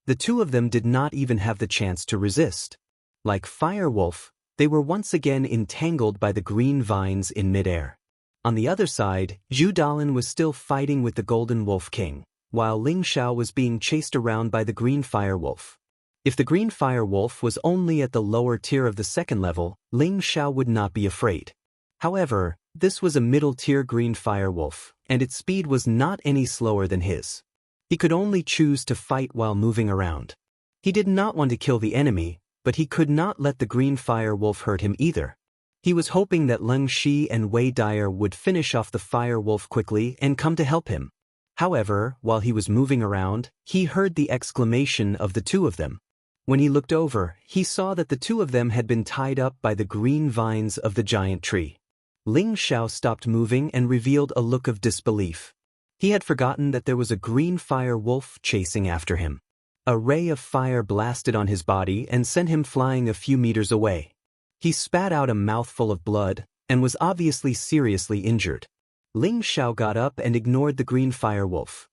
The two of them did not even have the chance to resist. Like Fire Wolf, they were once again entangled by the green vines in midair. On the other side, Zhu Dalin was still fighting with the Golden Wolf King, while Ling Xiao was being chased around by the Green Fire Wolf. If the Green Fire Wolf was only at the lower tier of the second level, Ling Xiao would not be afraid. However, this was a middle-tier Green Fire Wolf, and its speed was not any slower than his. He could only choose to fight while moving around. He did not want to kill the enemy, but he could not let the Green Fire Wolf hurt him either. He was hoping that Leng Shi and Wei Dyer would finish off the Fire Wolf quickly and come to help him. However, while he was moving around, he heard the exclamation of the two of them. When he looked over, he saw that the two of them had been tied up by the green vines of the giant tree. Ling Xiao stopped moving and revealed a look of disbelief. He had forgotten that there was a green fire wolf chasing after him. A ray of fire blasted on his body and sent him flying a few meters away. He spat out a mouthful of blood and was obviously seriously injured. Ling Xiao got up and ignored the green fire wolf.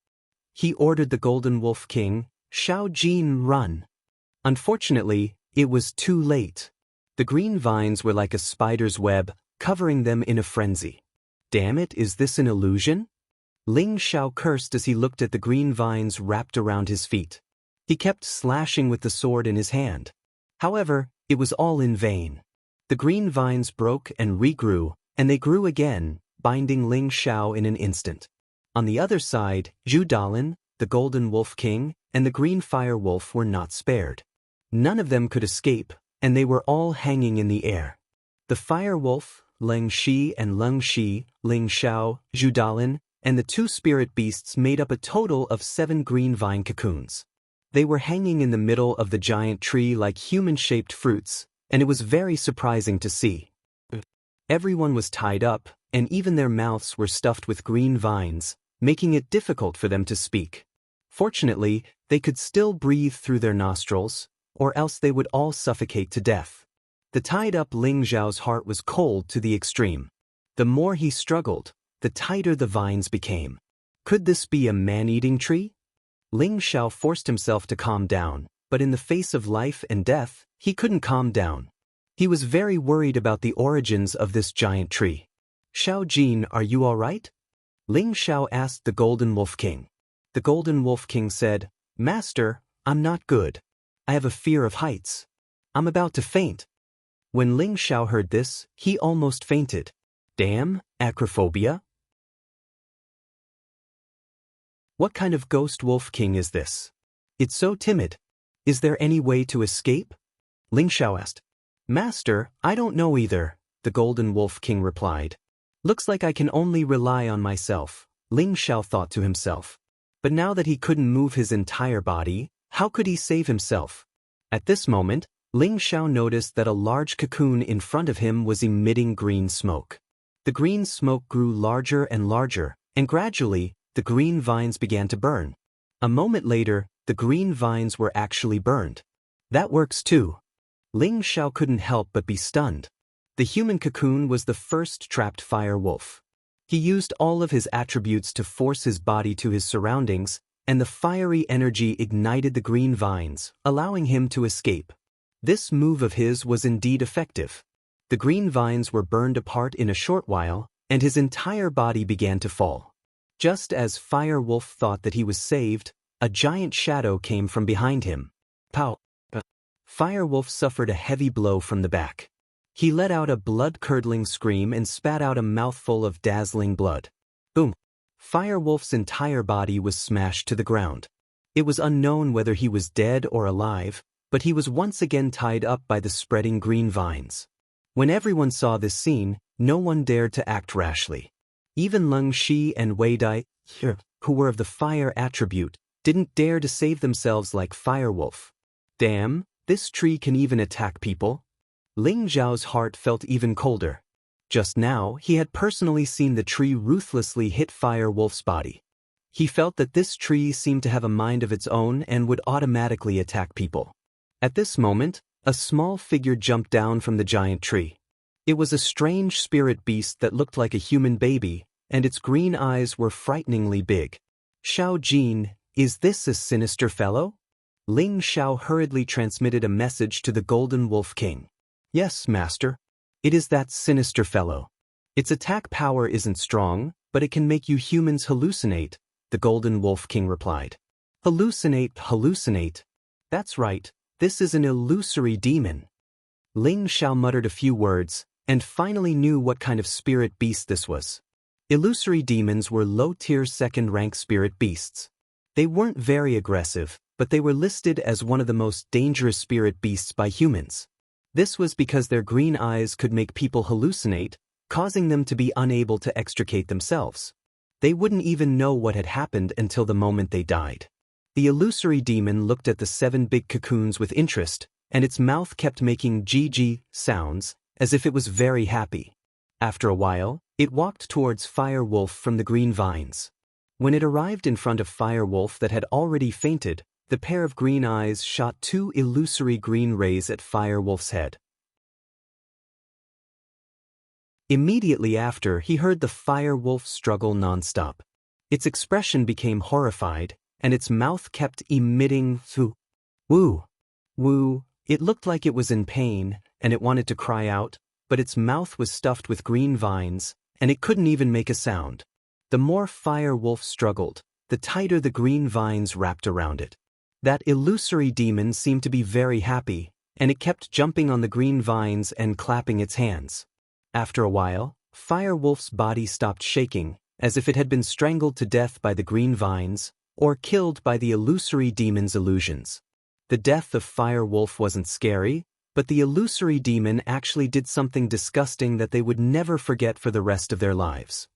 He ordered the Golden Wolf King, "Xiao Jin, run." Unfortunately, it was too late. The green vines were like a spider's web, covering them in a frenzy. "Damn it, is this an illusion?" Ling Xiao cursed as he looked at the green vines wrapped around his feet. He kept slashing with the sword in his hand. However, it was all in vain. The green vines broke and regrew, and they grew again, binding Ling Xiao in an instant. On the other side, Zhu Dalin, the Golden Wolf King, and the Green Fire Wolf were not spared. None of them could escape, and they were all hanging in the air. The Fire Wolf, Leng Shi and Leng Shi, Ling Xiao, Zhu Dalin, and the two spirit beasts made up a total of 7 green vine cocoons. They were hanging in the middle of the giant tree like human-shaped fruits, and it was very surprising to see. Everyone was tied up, and even their mouths were stuffed with green vines, making it difficult for them to speak. Fortunately, they could still breathe through their nostrils, or else they would all suffocate to death. The tied-up Ling Xiao's heart was cold to the extreme. The more he struggled, the tighter the vines became. Could this be a man-eating tree? Ling Xiao forced himself to calm down, but in the face of life and death, he couldn't calm down. He was very worried about the origins of this giant tree. "Xiao Jin, are you all right?" Ling Xiao asked the Golden Wolf King. The Golden Wolf King said, "Master, I'm not good. I have a fear of heights. I'm about to faint." When Ling Xiao heard this, he almost fainted. Damn, acrophobia? What kind of ghost wolf king is this? It's so timid. Is there any way to escape? Ling Xiao asked. "Master, I don't know either," the Golden Wolf King replied. "Looks like I can only rely on myself," Ling Xiao thought to himself. But now that he couldn't move his entire body, how could he save himself? At this moment, Ling Xiao noticed that a large cocoon in front of him was emitting green smoke. The green smoke grew larger and larger, and gradually, the green vines began to burn. A moment later, the green vines were actually burned. That works too. Ling Xiao couldn't help but be stunned. The human cocoon was the first trapped fire wolf. He used all of his attributes to force his body to his surroundings, and the fiery energy ignited the green vines, allowing him to escape. This move of his was indeed effective. The green vines were burned apart in a short while, and his entire body began to fall. Just as Fire Wolf thought that he was saved, a giant shadow came from behind him. Pow! Fire Wolf suffered a heavy blow from the back. He let out a blood-curdling scream and spat out a mouthful of dazzling blood. Boom! Fire Wolf's entire body was smashed to the ground. It was unknown whether he was dead or alive, but he was once again tied up by the spreading green vines. When everyone saw this scene, no one dared to act rashly. Even Leng Shi and Wei Dai, who were of the fire attribute, didn't dare to save themselves like Fire Wolf. Damn, this tree can even attack people? Ling Xiao's heart felt even colder. Just now, he had personally seen the tree ruthlessly hit Fire Wolf's body. He felt that this tree seemed to have a mind of its own and would automatically attack people. At this moment, a small figure jumped down from the giant tree. It was a strange spirit beast that looked like a human baby, and its green eyes were frighteningly big. "Xiao Jin, is this a sinister fellow?" Ling Xiao hurriedly transmitted a message to the Golden Wolf King. "Yes, master. It is that sinister fellow. Its attack power isn't strong, but it can make you humans hallucinate," the Golden Wolf King replied. Hallucinate. That's right, this is an illusory demon." Ling Xiao muttered a few words, and finally knew what kind of spirit beast this was. Illusory demons were low-tier second-rank spirit beasts. They weren't very aggressive, but they were listed as one of the most dangerous spirit beasts by humans. This was because their green eyes could make people hallucinate, causing them to be unable to extricate themselves. They wouldn't even know what had happened until the moment they died. The illusory demon looked at the 7 big cocoons with interest, and its mouth kept making GG sounds, as if it was very happy. After a while, it walked towards Fire Wolf from the green vines. When it arrived in front of Fire Wolf that had already fainted, the pair of green eyes shot 2 illusory green rays at Fire Wolf's head. Immediately after, he heard the Fire Wolf struggle non-stop. Its expression became horrified, and its mouth kept emitting woo. It looked like it was in pain, and it wanted to cry out, but its mouth was stuffed with green vines, and it couldn't even make a sound. The more Fire Wolf struggled, the tighter the green vines wrapped around it. That illusory demon seemed to be very happy, and it kept jumping on the green vines and clapping its hands. After a while, Fire Wolf's body stopped shaking, as if it had been strangled to death by the green vines, or killed by the illusory demon's illusions. The death of Fire Wolf wasn't scary, but the illusory demon actually did something disgusting that they would never forget for the rest of their lives.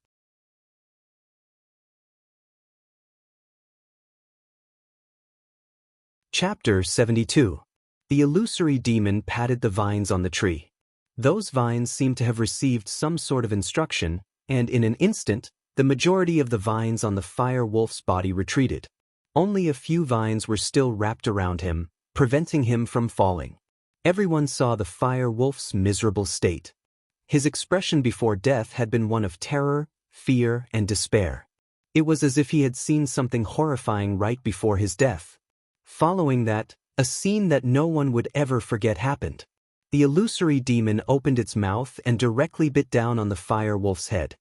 Chapter 72. The illusory demon patted the vines on the tree. Those vines seemed to have received some sort of instruction, and in an instant, the majority of the vines on the fire wolf's body retreated. Only a few vines were still wrapped around him, preventing him from falling. Everyone saw the fire wolf's miserable state. His expression before death had been one of terror, fear, and despair. It was as if he had seen something horrifying right before his death. Following that, a scene that no one would ever forget happened. The illusory demon opened its mouth and directly bit down on the fire wolf's head.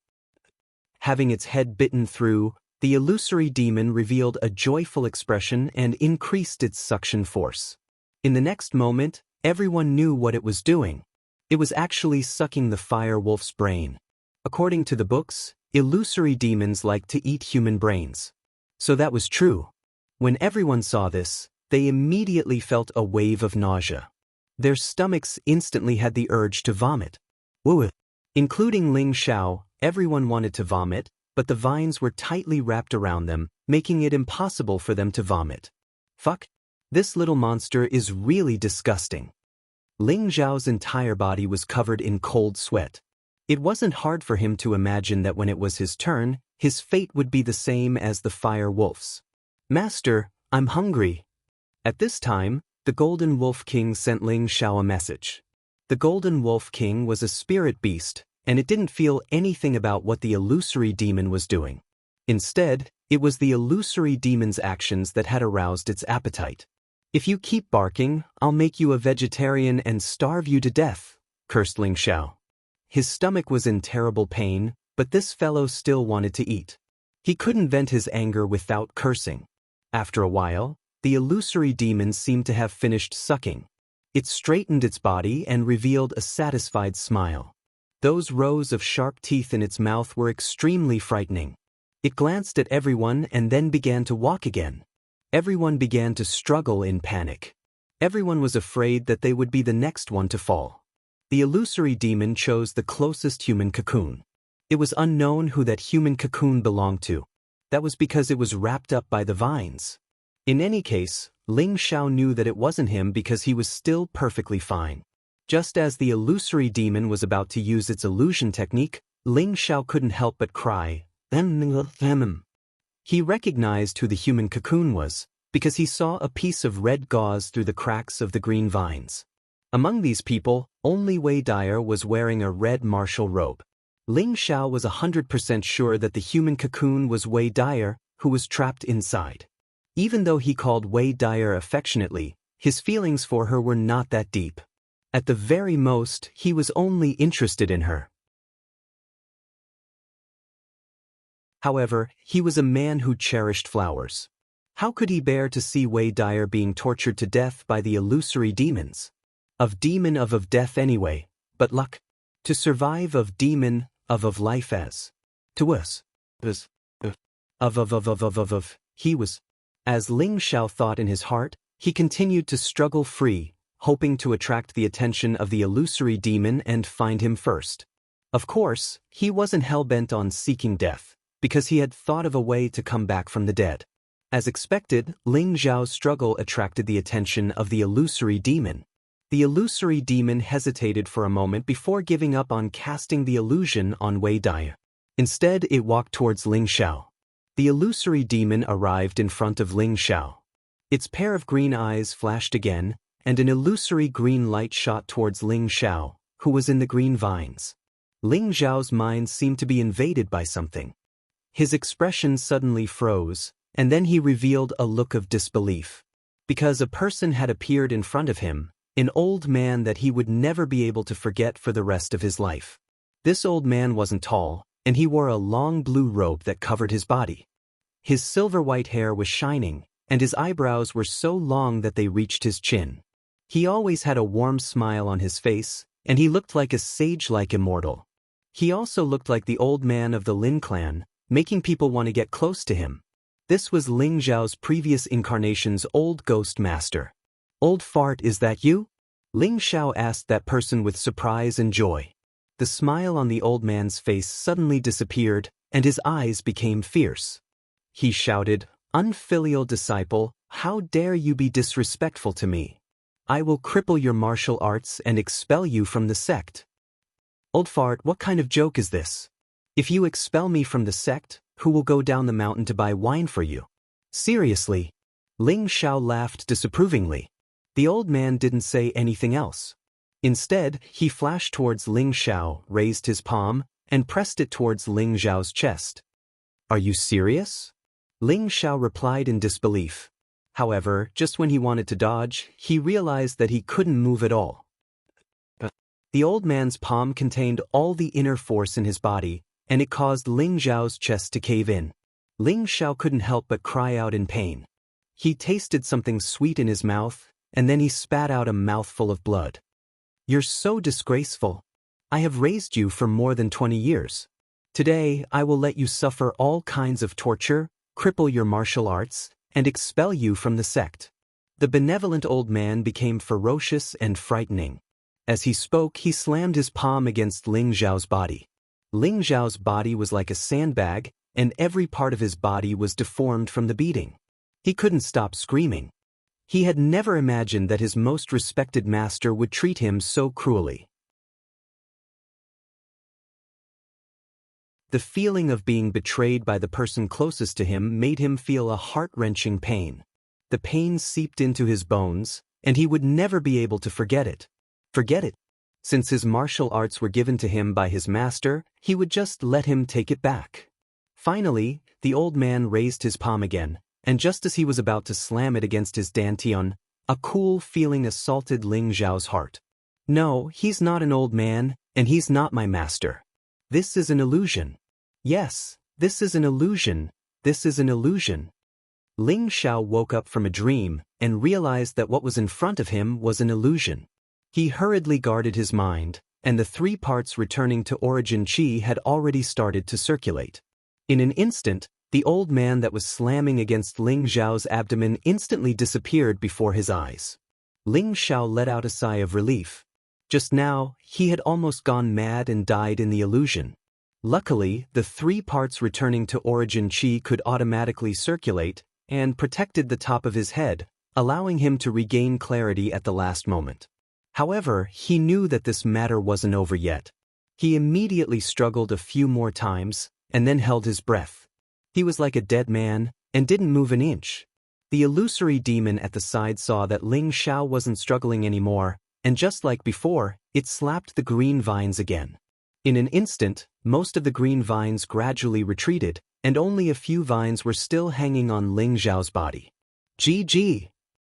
Having its head bitten through, the illusory demon revealed a joyful expression and increased its suction force. In the next moment, everyone knew what it was doing. It was actually sucking the fire wolf's brain. According to the books, illusory demons like to eat human brains. So that was true. When everyone saw this, they immediately felt a wave of nausea. Their stomachs instantly had the urge to vomit. Woo! Including Ling Xiao, everyone wanted to vomit, but the vines were tightly wrapped around them, making it impossible for them to vomit. Fuck! This little monster is really disgusting. Ling Xiao's entire body was covered in cold sweat. It wasn't hard for him to imagine that when it was his turn, his fate would be the same as the fire wolf's. Master, I'm hungry. At this time, the Golden Wolf King sent Ling Xiao a message. The Golden Wolf King was a spirit beast, and it didn't feel anything about what the illusory demon was doing. Instead, it was the illusory demon's actions that had aroused its appetite. If you keep barking, I'll make you a vegetarian and starve you to death, cursed Ling Xiao. His stomach was in terrible pain, but this fellow still wanted to eat. He couldn't vent his anger without cursing. After a while, the illusory demon seemed to have finished sucking. It straightened its body and revealed a satisfied smile. Those rows of sharp teeth in its mouth were extremely frightening. It glanced at everyone and then began to walk again. Everyone began to struggle in panic. Everyone was afraid that they would be the next one to fall. The illusory demon chose the closest human cocoon. It was unknown who that human cocoon belonged to. That was because it was wrapped up by the vines. In any case, Ling Xiao knew that it wasn't him because he was still perfectly fine. Just as the illusory demon was about to use its illusion technique, Ling Xiao couldn't help but cry. He recognized who the human cocoon was, because he saw a piece of red gauze through the cracks of the green vines. Among these people, only Wei Dyer was wearing a red martial robe. Ling Xiao was 100% sure that the human cocoon was Wei Dyer, who was trapped inside. Even though he called Wei Dyer affectionately, his feelings for her were not that deep. At the very most, he was only interested in her. However, he was a man who cherished flowers. How could he bear to see Wei Dyer being tortured to death by the illusory demons? Of death anyway, but luck. To survive of demon, of life as. To us. He was. As Ling Xiao thought in his heart, he continued to struggle free, hoping to attract the attention of the illusory demon and find him first. Of course, he wasn't hell-bent on seeking death, because he had thought of a way to come back from the dead. As expected, Ling Xiao's struggle attracted the attention of the illusory demon. The illusory demon hesitated for a moment before giving up on casting the illusion on Wei Dyer. Instead, it walked towards Ling Xiao. The illusory demon arrived in front of Ling Xiao. Its pair of green eyes flashed again, and an illusory green light shot towards Ling Xiao, who was in the green vines. Ling Xiao's mind seemed to be invaded by something. His expression suddenly froze, and then he revealed a look of disbelief. Because a person had appeared in front of him, an old man that he would never be able to forget for the rest of his life. This old man wasn't tall, and he wore a long blue robe that covered his body. His silver-white hair was shining, and his eyebrows were so long that they reached his chin. He always had a warm smile on his face, and he looked like a sage-like immortal. He also looked like the old man of the Lin clan, making people want to get close to him. This was Ling Xiao's previous incarnation's old ghost master. Old fart, is that you? Ling Xiao asked that person with surprise and joy. The smile on the old man's face suddenly disappeared, and his eyes became fierce. He shouted, "Unfilial disciple, How dare you be disrespectful to me? I will cripple your martial arts and expel you from the sect. Old fart, what kind of joke is this? If you expel me from the sect, who will go down the mountain to buy wine for you? Seriously? Ling Xiao laughed disapprovingly. The old man didn't say anything else. Instead, he flashed towards Ling Xiao, raised his palm, and pressed it towards Ling Xiao's chest. Are you serious? Ling Xiao replied in disbelief. However, just when he wanted to dodge, he realized that he couldn't move at all. The old man's palm contained all the inner force in his body, and it caused Ling Xiao's chest to cave in. Ling Xiao couldn't help but cry out in pain. He tasted something sweet in his mouth, and then he spat out a mouthful of blood. You're so disgraceful. I have raised you for more than 20 years. Today, I will let you suffer all kinds of torture, cripple your martial arts, and expel you from the sect. The benevolent old man became ferocious and frightening. As he spoke, he slammed his palm against Ling Xiao's body. Ling Xiao's body was like a sandbag, and every part of his body was deformed from the beating. He couldn't stop screaming. He had never imagined that his most respected master would treat him so cruelly. The feeling of being betrayed by the person closest to him made him feel a heart-wrenching pain. The pain seeped into his bones, and he would never be able to forget it. Since his martial arts were given to him by his master, he would just let him take it back. Finally, the old man raised his palm again, and just as he was about to slam it against his dantian, a cool feeling assaulted Ling Xiao's heart. No, he's not an old man, and he's not my master. This is an illusion. Yes, this is an illusion. This is an illusion. Ling Xiao woke up from a dream and realized that what was in front of him was an illusion. He hurriedly guarded his mind, and the 3 parts returning to origin qi had already started to circulate. In an instant, the old man that was slamming against Ling Xiao's abdomen instantly disappeared before his eyes. Ling Xiao let out a sigh of relief. Just now, he had almost gone mad and died in the illusion. Luckily, the 3 parts returning to origin qi could automatically circulate and protected the top of his head, allowing him to regain clarity at the last moment. However, he knew that this matter wasn't over yet. He immediately struggled a few more times, and then held his breath. He was like a dead man, and didn't move an inch. The illusory demon at the side saw that Ling Xiao wasn't struggling anymore, and just like before, it slapped the green vines again. In an instant, most of the green vines gradually retreated, and only a few vines were still hanging on Ling Xiao's body. GG!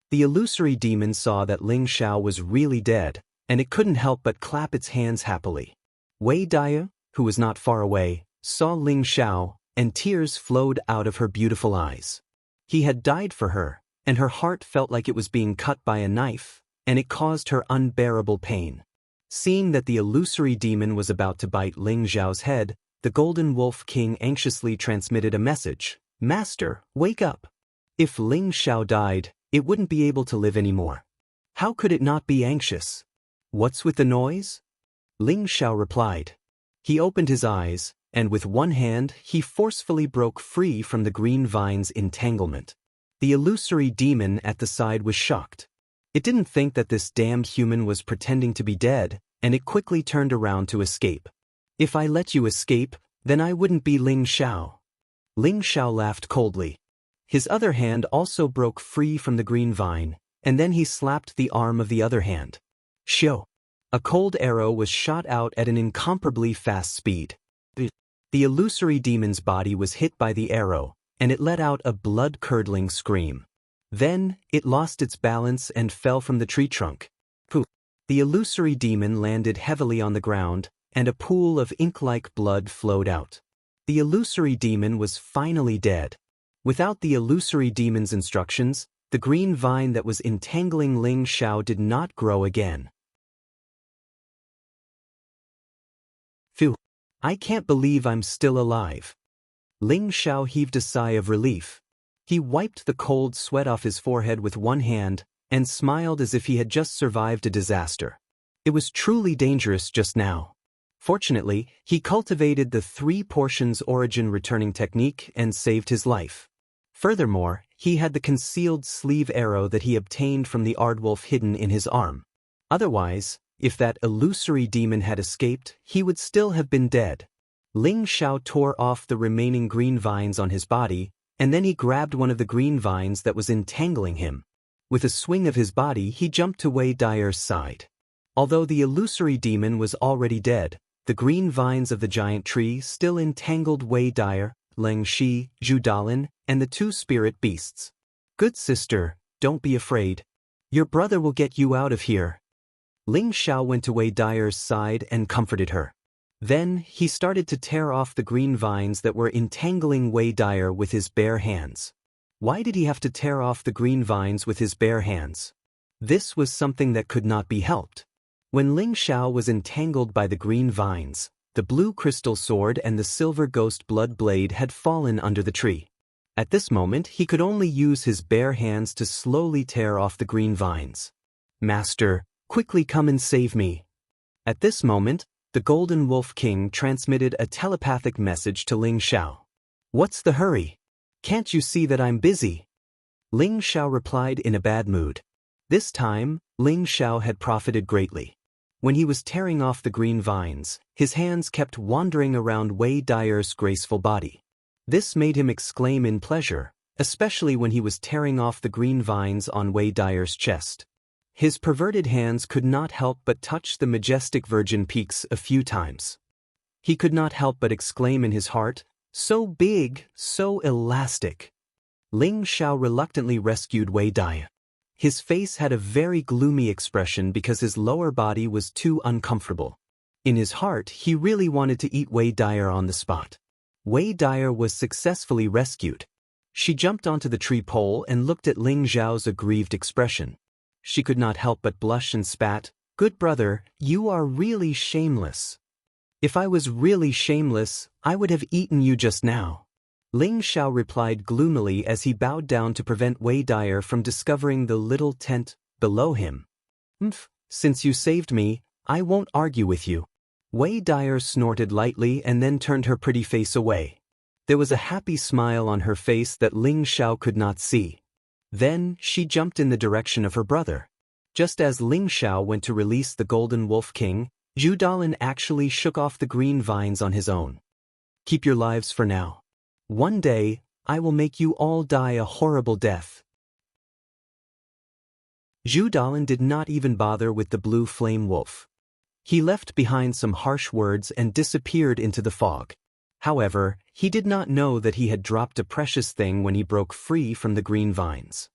The illusory demon saw that Ling Xiao was really dead, and it couldn't help but clap its hands happily. Wei Daya, who was not far away, saw Ling Xiao, and tears flowed out of her beautiful eyes. He had died for her, and her heart felt like it was being cut by a knife, and it caused her unbearable pain. Seeing that the illusory demon was about to bite Ling Xiao's head, the Golden Wolf King anxiously transmitted a message. Master, wake up! If Ling Xiao died, it wouldn't be able to live anymore. How could it not be anxious? What's with the noise? Ling Xiao replied. He opened his eyes, and with one hand he forcefully broke free from the green vine's entanglement. The illusory demon at the side was shocked. It didn't think that this damned human was pretending to be dead, and it quickly turned around to escape. If I let you escape, then I wouldn't be Ling Xiao. Ling Xiao laughed coldly. His other hand also broke free from the green vine, and then he slapped the arm of the other hand. Shoo! A cold arrow was shot out at an incomparably fast speed. The illusory demon's body was hit by the arrow, and it let out a blood-curdling scream. Then, it lost its balance and fell from the tree trunk. Poof! The illusory demon landed heavily on the ground, and a pool of ink-like blood flowed out. The illusory demon was finally dead. Without the illusory demon's instructions, the green vine that was entangling Ling Xiao did not grow again. Phew! I can't believe I'm still alive. Ling Xiao heaved a sigh of relief. He wiped the cold sweat off his forehead with one hand, and smiled as if he had just survived a disaster. It was truly dangerous just now. Fortunately, he cultivated the 3 portions origin returning technique and saved his life. Furthermore, he had the concealed sleeve arrow that he obtained from the Aardwolf hidden in his arm. Otherwise, if that illusory demon had escaped, he would still have been dead. Ling Xiao tore off the remaining green vines on his body, and then he grabbed one of the green vines that was entangling him. With a swing of his body, he jumped to Wei Dier's side. Although the illusory demon was already dead, the green vines of the giant tree still entangled Wei Dier, Leng Shi, Zhu Dalin, and the two spirit beasts. "Good sister, don't be afraid. Your brother will get you out of here." Ling Xiao went to Wei Dier's side and comforted her. Then, he started to tear off the green vines that were entangling Wei Dier with his bare hands. Why did he have to tear off the green vines with his bare hands? This was something that could not be helped. When Ling Xiao was entangled by the green vines, the blue crystal sword and the silver ghost blood blade had fallen under the tree. At this moment, he could only use his bare hands to slowly tear off the green vines. "Master, quickly come and save me." At this moment, the Golden Wolf King transmitted a telepathic message to Ling Xiao. "What's the hurry? Can't you see that I'm busy?" Ling Xiao replied in a bad mood. This time, Ling Xiao had profited greatly. When he was tearing off the green vines, his hands kept wandering around Wei Dier's graceful body. This made him exclaim in pleasure, especially when he was tearing off the green vines on Wei Dier's chest. His perverted hands could not help but touch the majestic virgin peaks a few times. He could not help but exclaim in his heart, "So big, so elastic." Ling Xiao reluctantly rescued Wei Dier. His face had a very gloomy expression because his lower body was too uncomfortable. In his heart, he really wanted to eat Wei Dier on the spot. Wei Dier was successfully rescued. She jumped onto the tree pole and looked at Ling Xiao's aggrieved expression. She could not help but blush and spat, "Good brother, you are really shameless. If I was really shameless, I would have eaten you just now." Ling Xiao replied gloomily as he bowed down to prevent Wei Dier from discovering the little tent below him. Since you saved me, I won't argue with you." Wei Dier snorted lightly and then turned her pretty face away. There was a happy smile on her face that Ling Xiao could not see. Then, she jumped in the direction of her brother. Just as Ling Xiao went to release the Golden Wolf King, Zhu Dalin actually shook off the green vines on his own. "Keep your lives for now. One day, I will make you all die a horrible death." Zhu Dalin did not even bother with the blue flame wolf. He left behind some harsh words and disappeared into the fog. However, he did not know that he had dropped a precious thing when he broke free from the green vines.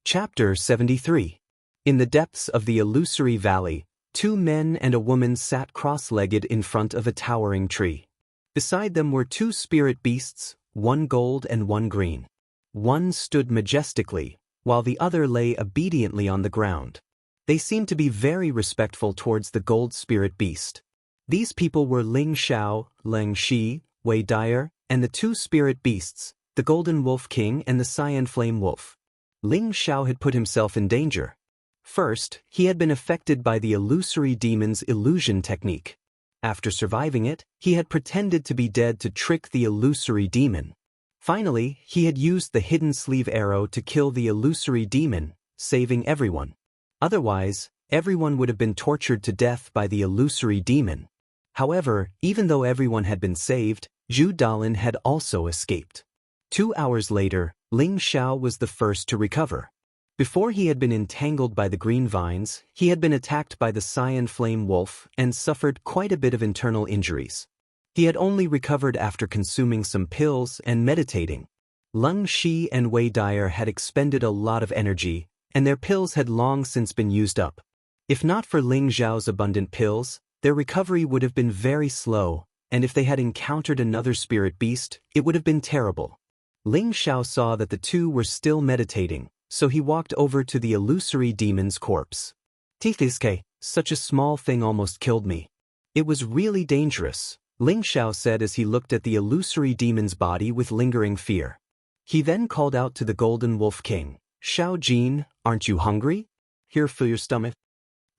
Chapter 73. In the depths of the illusory valley, two men and a woman sat cross-legged in front of a towering tree. Beside them were two spirit beasts, one gold and one green. One stood majestically, while the other lay obediently on the ground. They seemed to be very respectful towards the gold spirit beast. These people were Ling Xiao, Leng Shi, Wei Dier, and the two spirit beasts, the Golden Wolf King and the Cyan Flame Wolf. Ling Xiao had put himself in danger. First, he had been affected by the illusory demon's illusion technique. After surviving it, he had pretended to be dead to trick the illusory demon. Finally, he had used the hidden sleeve arrow to kill the illusory demon, saving everyone. Otherwise, everyone would have been tortured to death by the illusory demon. However, even though everyone had been saved, Zhu Dalin had also escaped. 2 hours later, Ling Xiao was the first to recover. Before he had been entangled by the green vines, he had been attacked by the Cyan Flame Wolf and suffered quite a bit of internal injuries. He had only recovered after consuming some pills and meditating. Leng Shi and Wei Dier had expended a lot of energy, and their pills had long since been used up. If not for Ling Xiao's abundant pills, their recovery would have been very slow, and if they had encountered another spirit beast, it would have been terrible. Ling Xiao saw that the two were still meditating, so he walked over to the illusory demon's corpse. "Tifiske, such a small thing almost killed me. It was really dangerous," Ling Xiao said as he looked at the illusory demon's body with lingering fear. He then called out to the Golden Wolf King, "Xiao Jin, aren't you hungry? Here, fill your stomach."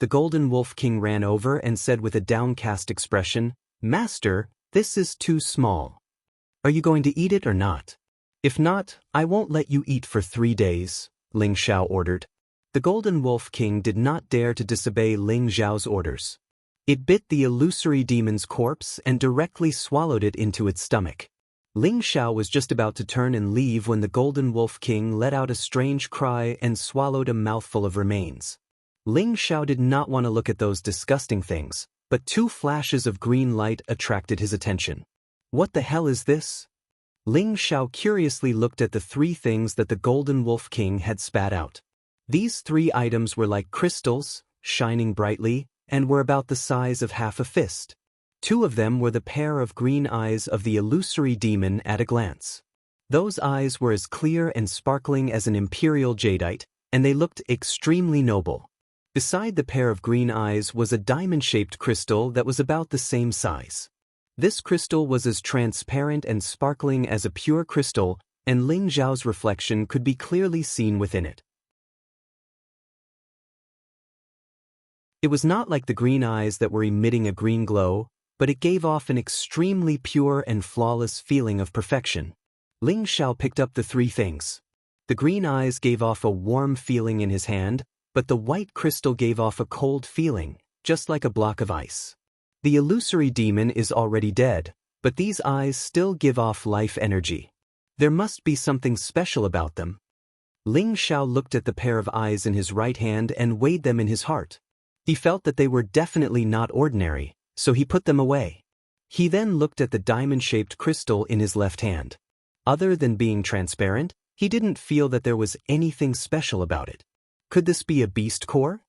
The Golden Wolf King ran over and said with a downcast expression, "Master, this is too small. Are you going to eat it or not? If not, I won't let you eat for 3 days, Ling Xiao ordered. The Golden Wolf King did not dare to disobey Ling Xiao's orders. It bit the illusory demon's corpse and directly swallowed it into its stomach. Ling Xiao was just about to turn and leave when the Golden Wolf King let out a strange cry and swallowed a mouthful of remains. Ling Xiao did not want to look at those disgusting things, but 2 flashes of green light attracted his attention. What the hell is this? Ling Xiao curiously looked at the 3 things that the Golden Wolf King had spat out. These 3 items were like crystals, shining brightly, and were about the size of half a fist. 2 of them were the pair of green eyes of the illusory demon at a glance. Those eyes were as clear and sparkling as an imperial jadeite, and they looked extremely noble. Beside the pair of green eyes was a diamond-shaped crystal that was about the same size. This crystal was as transparent and sparkling as a pure crystal, and Ling Xiao's reflection could be clearly seen within it. It was not like the green eyes that were emitting a green glow, but it gave off an extremely pure and flawless feeling of perfection. Ling Xiao picked up the 3 things. The green eyes gave off a warm feeling in his hand, but the white crystal gave off a cold feeling, just like a block of ice. The illusory demon is already dead, but these eyes still give off life energy. There must be something special about them. Ling Xiao looked at the pair of eyes in his right hand and weighed them in his heart. He felt that they were definitely not ordinary, so he put them away. He then looked at the diamond-shaped crystal in his left hand. Other than being transparent, he didn't feel that there was anything special about it. Could this be a beast core?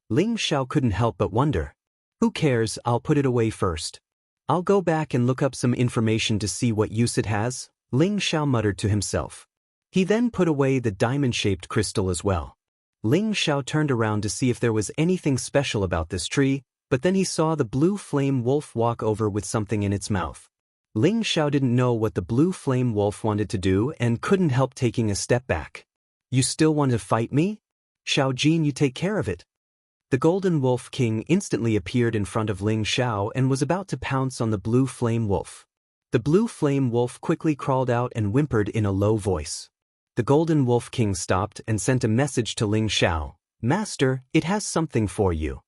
Ling Xiao couldn't help but wonder. Who cares, I'll put it away first. I'll go back and look up some information to see what use it has, Ling Xiao muttered to himself. He then put away the diamond-shaped crystal as well. Ling Xiao turned around to see if there was anything special about this tree, but then he saw the blue flame wolf walk over with something in its mouth. Ling Xiao didn't know what the blue flame wolf wanted to do and couldn't help taking a step back. You still want to fight me? Xiao Jin, you take care of it. The Golden Wolf King instantly appeared in front of Ling Xiao and was about to pounce on the blue flame wolf. The blue flame wolf quickly crawled out and whimpered in a low voice. The Golden Wolf King stopped and sent a message to Ling Xiao. Master, it has something for you.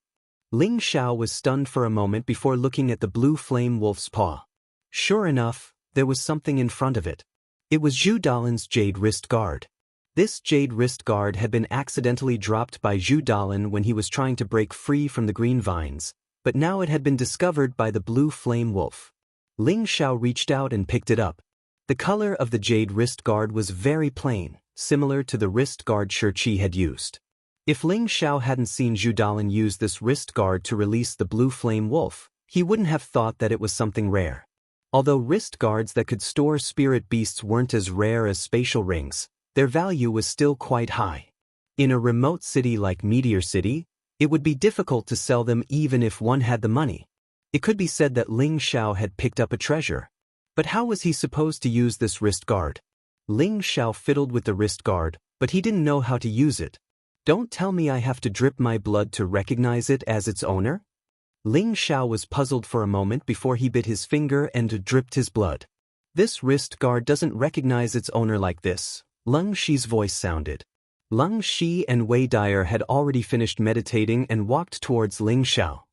Ling Xiao was stunned for a moment before looking at the blue flame wolf's paw. Sure enough, there was something in front of it. It was Zhu Dalin's jade wrist guard. This jade wrist guard had been accidentally dropped by Zhu Dalin when he was trying to break free from the green vines, but now it had been discovered by the blue flame wolf. Ling Xiao reached out and picked it up. The color of the jade wrist guard was very plain, similar to the wrist guard Shi had used. If Ling Xiao hadn't seen Zhu Dalin use this wrist guard to release the blue flame wolf, he wouldn't have thought that it was something rare. Although wrist guards that could store spirit beasts weren't as rare as spatial rings, their value was still quite high. In a remote city like Meteor City, it would be difficult to sell them even if one had the money. It could be said that Ling Xiao had picked up a treasure. But how was he supposed to use this wrist guard? Ling Xiao fiddled with the wrist guard, but he didn't know how to use it. Don't tell me I have to drip my blood to recognize it as its owner? Ling Xiao was puzzled for a moment before he bit his finger and dripped his blood. This wrist guard doesn't recognize its owner like this, Leng Shi's voice sounded. Leng Shi and Wei Dyer had already finished meditating and walked towards Ling Xiao.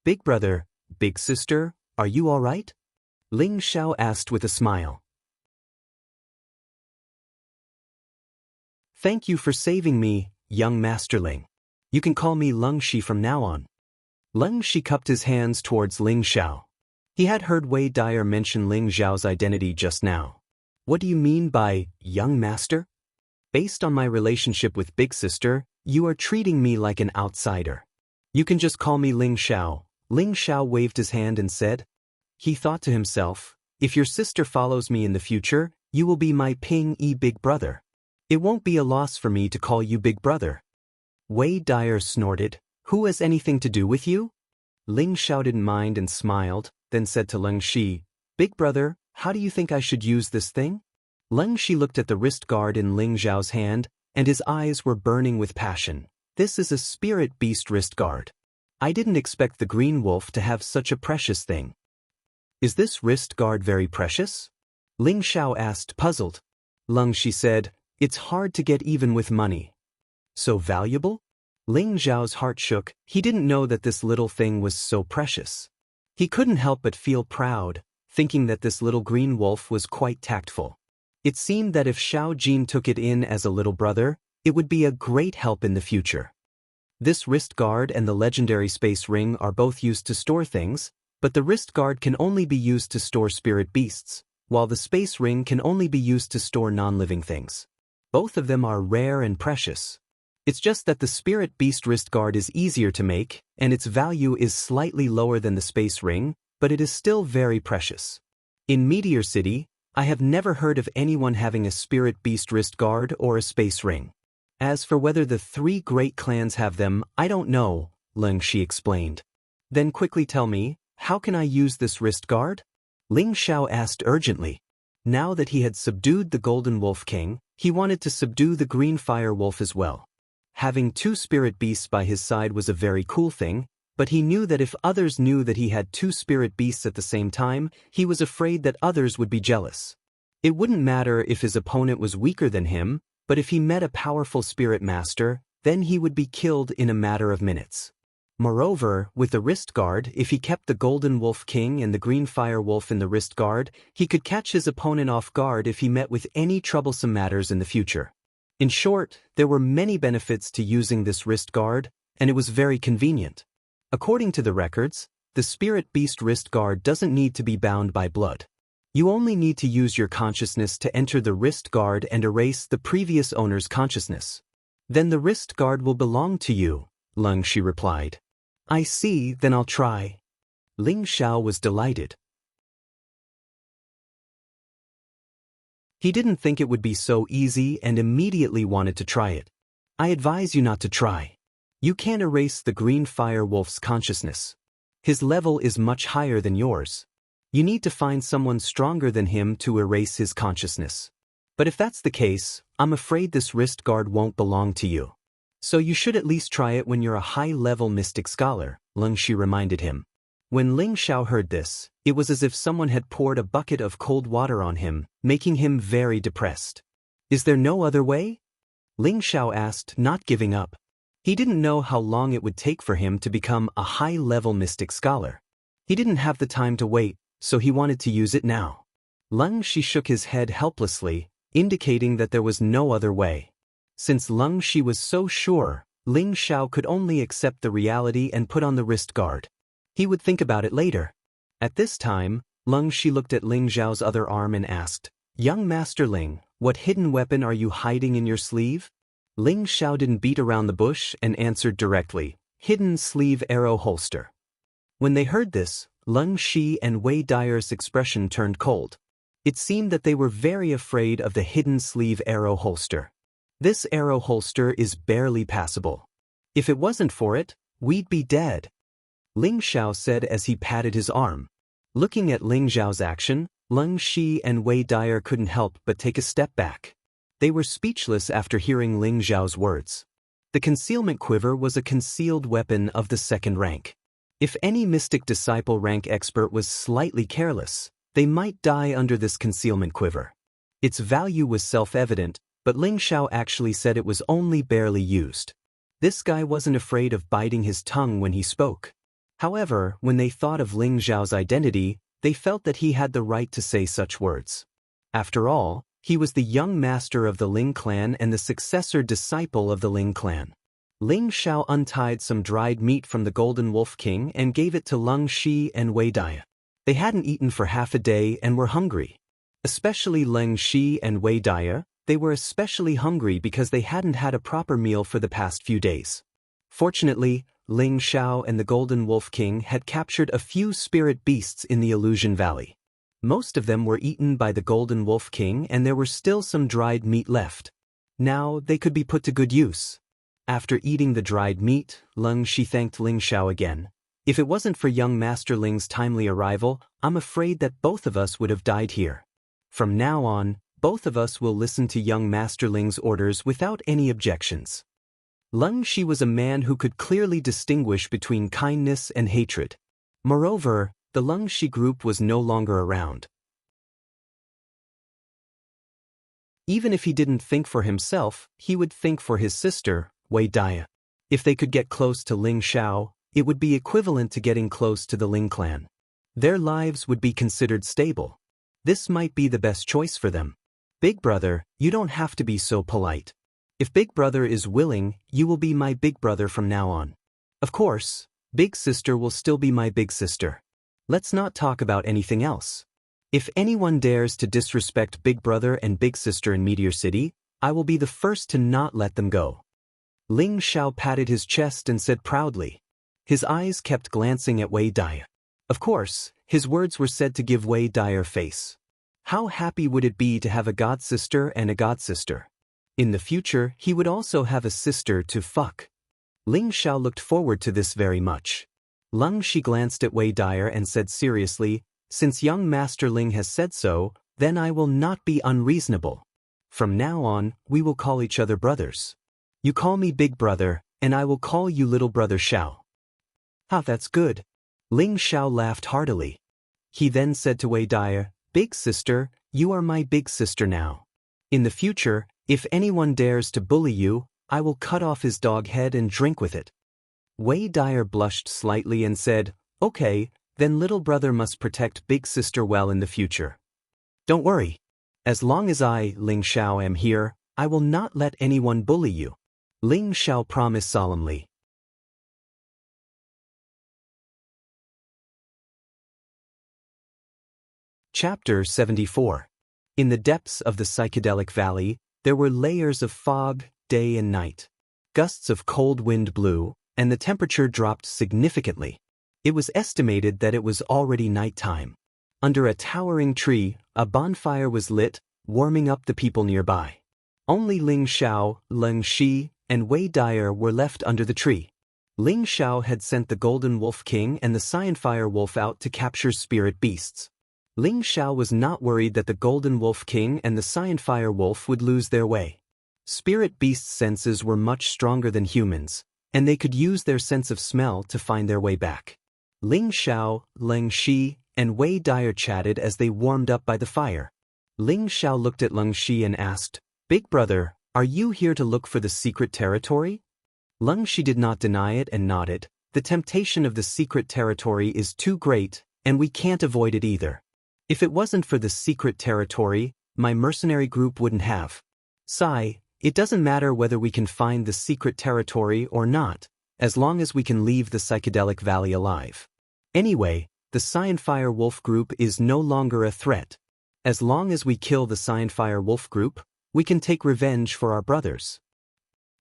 Big brother, big sister, are you all right? Ling Xiao asked with a smile. Thank you for saving me, young masterling. You can call me Leng Shi from now on. Leng Shi cupped his hands towards Ling Xiao. He had heard Wei Dyer mention Ling Xiao's identity just now. What do you mean by young master? Based on my relationship with big sister, you are treating me like an outsider. You can just call me Ling Xiao. Ling Xiao waved his hand and said. He thought to himself, if your sister follows me in the future, you will be my Ping-yi big brother. It won't be a loss for me to call you big brother. Wei Dyer snorted, who has anything to do with you? Ling Xiao didn't mind and smiled, then said to Leng Shi, Big brother, how do you think I should use this thing? Leng Shi looked at the wrist guard in Ling Xiao's hand, and his eyes were burning with passion. This is a spirit beast wrist guard. I didn't expect the green wolf to have such a precious thing. Is this wrist guard very precious? Ling Xiao asked, puzzled. Lung Shi said, it's hard to get even with money. So valuable? Ling Xiao's heart shook. He didn't know that this little thing was so precious. He couldn't help but feel proud, thinking that this little green wolf was quite tactful. It seemed that if Xiao Jin took it in as a little brother, it would be a great help in the future. This wrist guard and the legendary space ring are both used to store things, but the wrist guard can only be used to store spirit beasts, while the space ring can only be used to store non-living things. Both of them are rare and precious. It's just that the spirit beast wrist guard is easier to make, and its value is slightly lower than the space ring, but it is still very precious. In Meteor City, I have never heard of anyone having a spirit beast wrist guard or a space ring. As for whether the 3 great clans have them, I don't know, Ling Shi explained. Then quickly tell me, how can I use this wrist guard? Ling Xiao asked urgently. Now that he had subdued the Golden Wolf King, he wanted to subdue the Green Fire Wolf as well. Having 2 spirit beasts by his side was a very cool thing, but he knew that if others knew that he had 2 spirit beasts at the same time, he was afraid that others would be jealous. It wouldn't matter if his opponent was weaker than him, but if he met a powerful spirit master, then he would be killed in a matter of minutes. Moreover, with the wrist guard, if he kept the Golden Wolf King and the Green Fire Wolf in the wrist guard, he could catch his opponent off guard if he met with any troublesome matters in the future. In short, there were many benefits to using this wrist guard, and it was very convenient. According to the records, the Spirit Beast wrist guard doesn't need to be bound by blood. You only need to use your consciousness to enter the wrist guard and erase the previous owner's consciousness. Then the wrist guard will belong to you, Ling Shi replied. I see, then I'll try. Ling Xiao was delighted. He didn't think it would be so easy and immediately wanted to try it. I advise you not to try. You can't erase the Green Fire Wolf's consciousness. His level is much higher than yours. You need to find someone stronger than him to erase his consciousness. But if that's the case, I'm afraid this wrist guard won't belong to you. So you should at least try it when you're a high-level mystic scholar, Ling Shi reminded him. When Ling Xiao heard this, it was as if someone had poured a bucket of cold water on him, making him very depressed. Is there no other way? Ling Xiao asked, not giving up. He didn't know how long it would take for him to become a high-level mystic scholar. He didn't have the time to wait, so he wanted to use it now. Ling Shi shook his head helplessly, indicating that there was no other way. Since Ling Shi was so sure, Ling Xiao could only accept the reality and put on the wrist guard. He would think about it later. At this time, Ling Shi looked at Ling Xiao's other arm and asked, Young Master Ling, what hidden weapon are you hiding in your sleeve? Ling Xiao didn't beat around the bush and answered directly, Hidden sleeve arrow holster. When they heard this, Ling Shi and Wei Dyer's expression turned cold. It seemed that they were very afraid of the hidden sleeve arrow holster. This arrow holster is barely passable. If it wasn't for it, we'd be dead. Ling Xiao said as he patted his arm. Looking at Ling Xiao's action, Ling Shi and Wei Dyer couldn't help but take a step back. They were speechless after hearing Ling Xiao's words. The concealment quiver was a concealed weapon of the 2nd rank. If any mystic disciple rank expert was slightly careless, they might die under this concealment quiver. Its value was self-evident, but Ling Xiao actually said it was only barely used. This guy wasn't afraid of biting his tongue when he spoke. However, when they thought of Ling Xiao's identity, they felt that he had the right to say such words. After all, he was the young master of the Ling clan and the successor disciple of the Ling clan. Ling Xiao untied some dried meat from the Golden Wolf King and gave it to Ling Shi and Wei Daya. They hadn't eaten for half a day and were hungry. Especially Ling Shi and Wei Daya, they were especially hungry because they hadn't had a proper meal for the past few days. Fortunately, Ling Xiao and the Golden Wolf King had captured a few spirit beasts in the Illusion Valley. Most of them were eaten by the Golden Wolf King and there were still some dried meat left. Now they could be put to good use. After eating the dried meat, Ling Shi thanked Ling Xiao again. If it wasn't for young Master Ling's timely arrival, I'm afraid that both of us would have died here. From now on, both of us will listen to young Master Ling's orders without any objections. Ling Shi was a man who could clearly distinguish between kindness and hatred. Moreover, the Lung Shi group was no longer around. Even if he didn't think for himself, he would think for his sister, Wei Daya. If they could get close to Ling Xiao, it would be equivalent to getting close to the Ling clan. Their lives would be considered stable. This might be the best choice for them. Big brother, you don't have to be so polite. If big brother is willing, you will be my big brother from now on. Of course, big sister will still be my big sister. Let's not talk about anything else. If anyone dares to disrespect big brother and big sister in Meteor City, I will be the first to not let them go. Ling Xiao patted his chest and said proudly. His eyes kept glancing at Wei Daya. Of course, his words were said to give Wei Daya face. How happy would it be to have a god sister and a god sister? In the future, he would also have a sister to fuck. Ling Xiao looked forward to this very much. Lung Shi glanced at Wei Daya and said seriously, since young Master Ling has said so, then I will not be unreasonable. From now on, we will call each other brothers. You call me big brother, and I will call you little brother Xiao. Ah, that's good. Ling Xiao laughed heartily. He then said to Wei Daya, big sister, you are my big sister now. In the future, if anyone dares to bully you, I will cut off his dog head and drink with it. Wei Daya blushed slightly and said, okay, then little brother must protect big sister well in the future. Don't worry. As long as I, Ling Xiao, am here, I will not let anyone bully you. Ling Xiao promised solemnly. Chapter 74. In the depths of the psychedelic valley, there were layers of fog, day and night. Gusts of cold wind blew, and the temperature dropped significantly. It was estimated that it was already nighttime. Under a towering tree, a bonfire was lit, warming up the people nearby. Only Ling Xiao, Lung Shi, and Wei Daya were left under the tree. Ling Xiao had sent the Golden Wolf King and the Cyanfire Wolf out to capture spirit beasts. Ling Xiao was not worried that the Golden Wolf King and the Cyanfire Wolf would lose their way. Spirit beasts' senses were much stronger than humans, and they could use their sense of smell to find their way back. Ling Xiao, Lung Shi, and Wei Daya chatted as they warmed up by the fire. Ling Xiao looked at Lung Shi and asked, big brother, are you here to look for the secret territory? Lung Shi did not deny it and nodded. The temptation of the secret territory is too great, and we can't avoid it either. If it wasn't for the secret territory, my mercenary group wouldn't have. Sigh, it doesn't matter whether we can find the secret territory or not, as long as we can leave the psychedelic valley alive. Anyway, the Cyanfire Wolf group is no longer a threat. As long as we kill the Cyanfire Wolf group, we can take revenge for our brothers.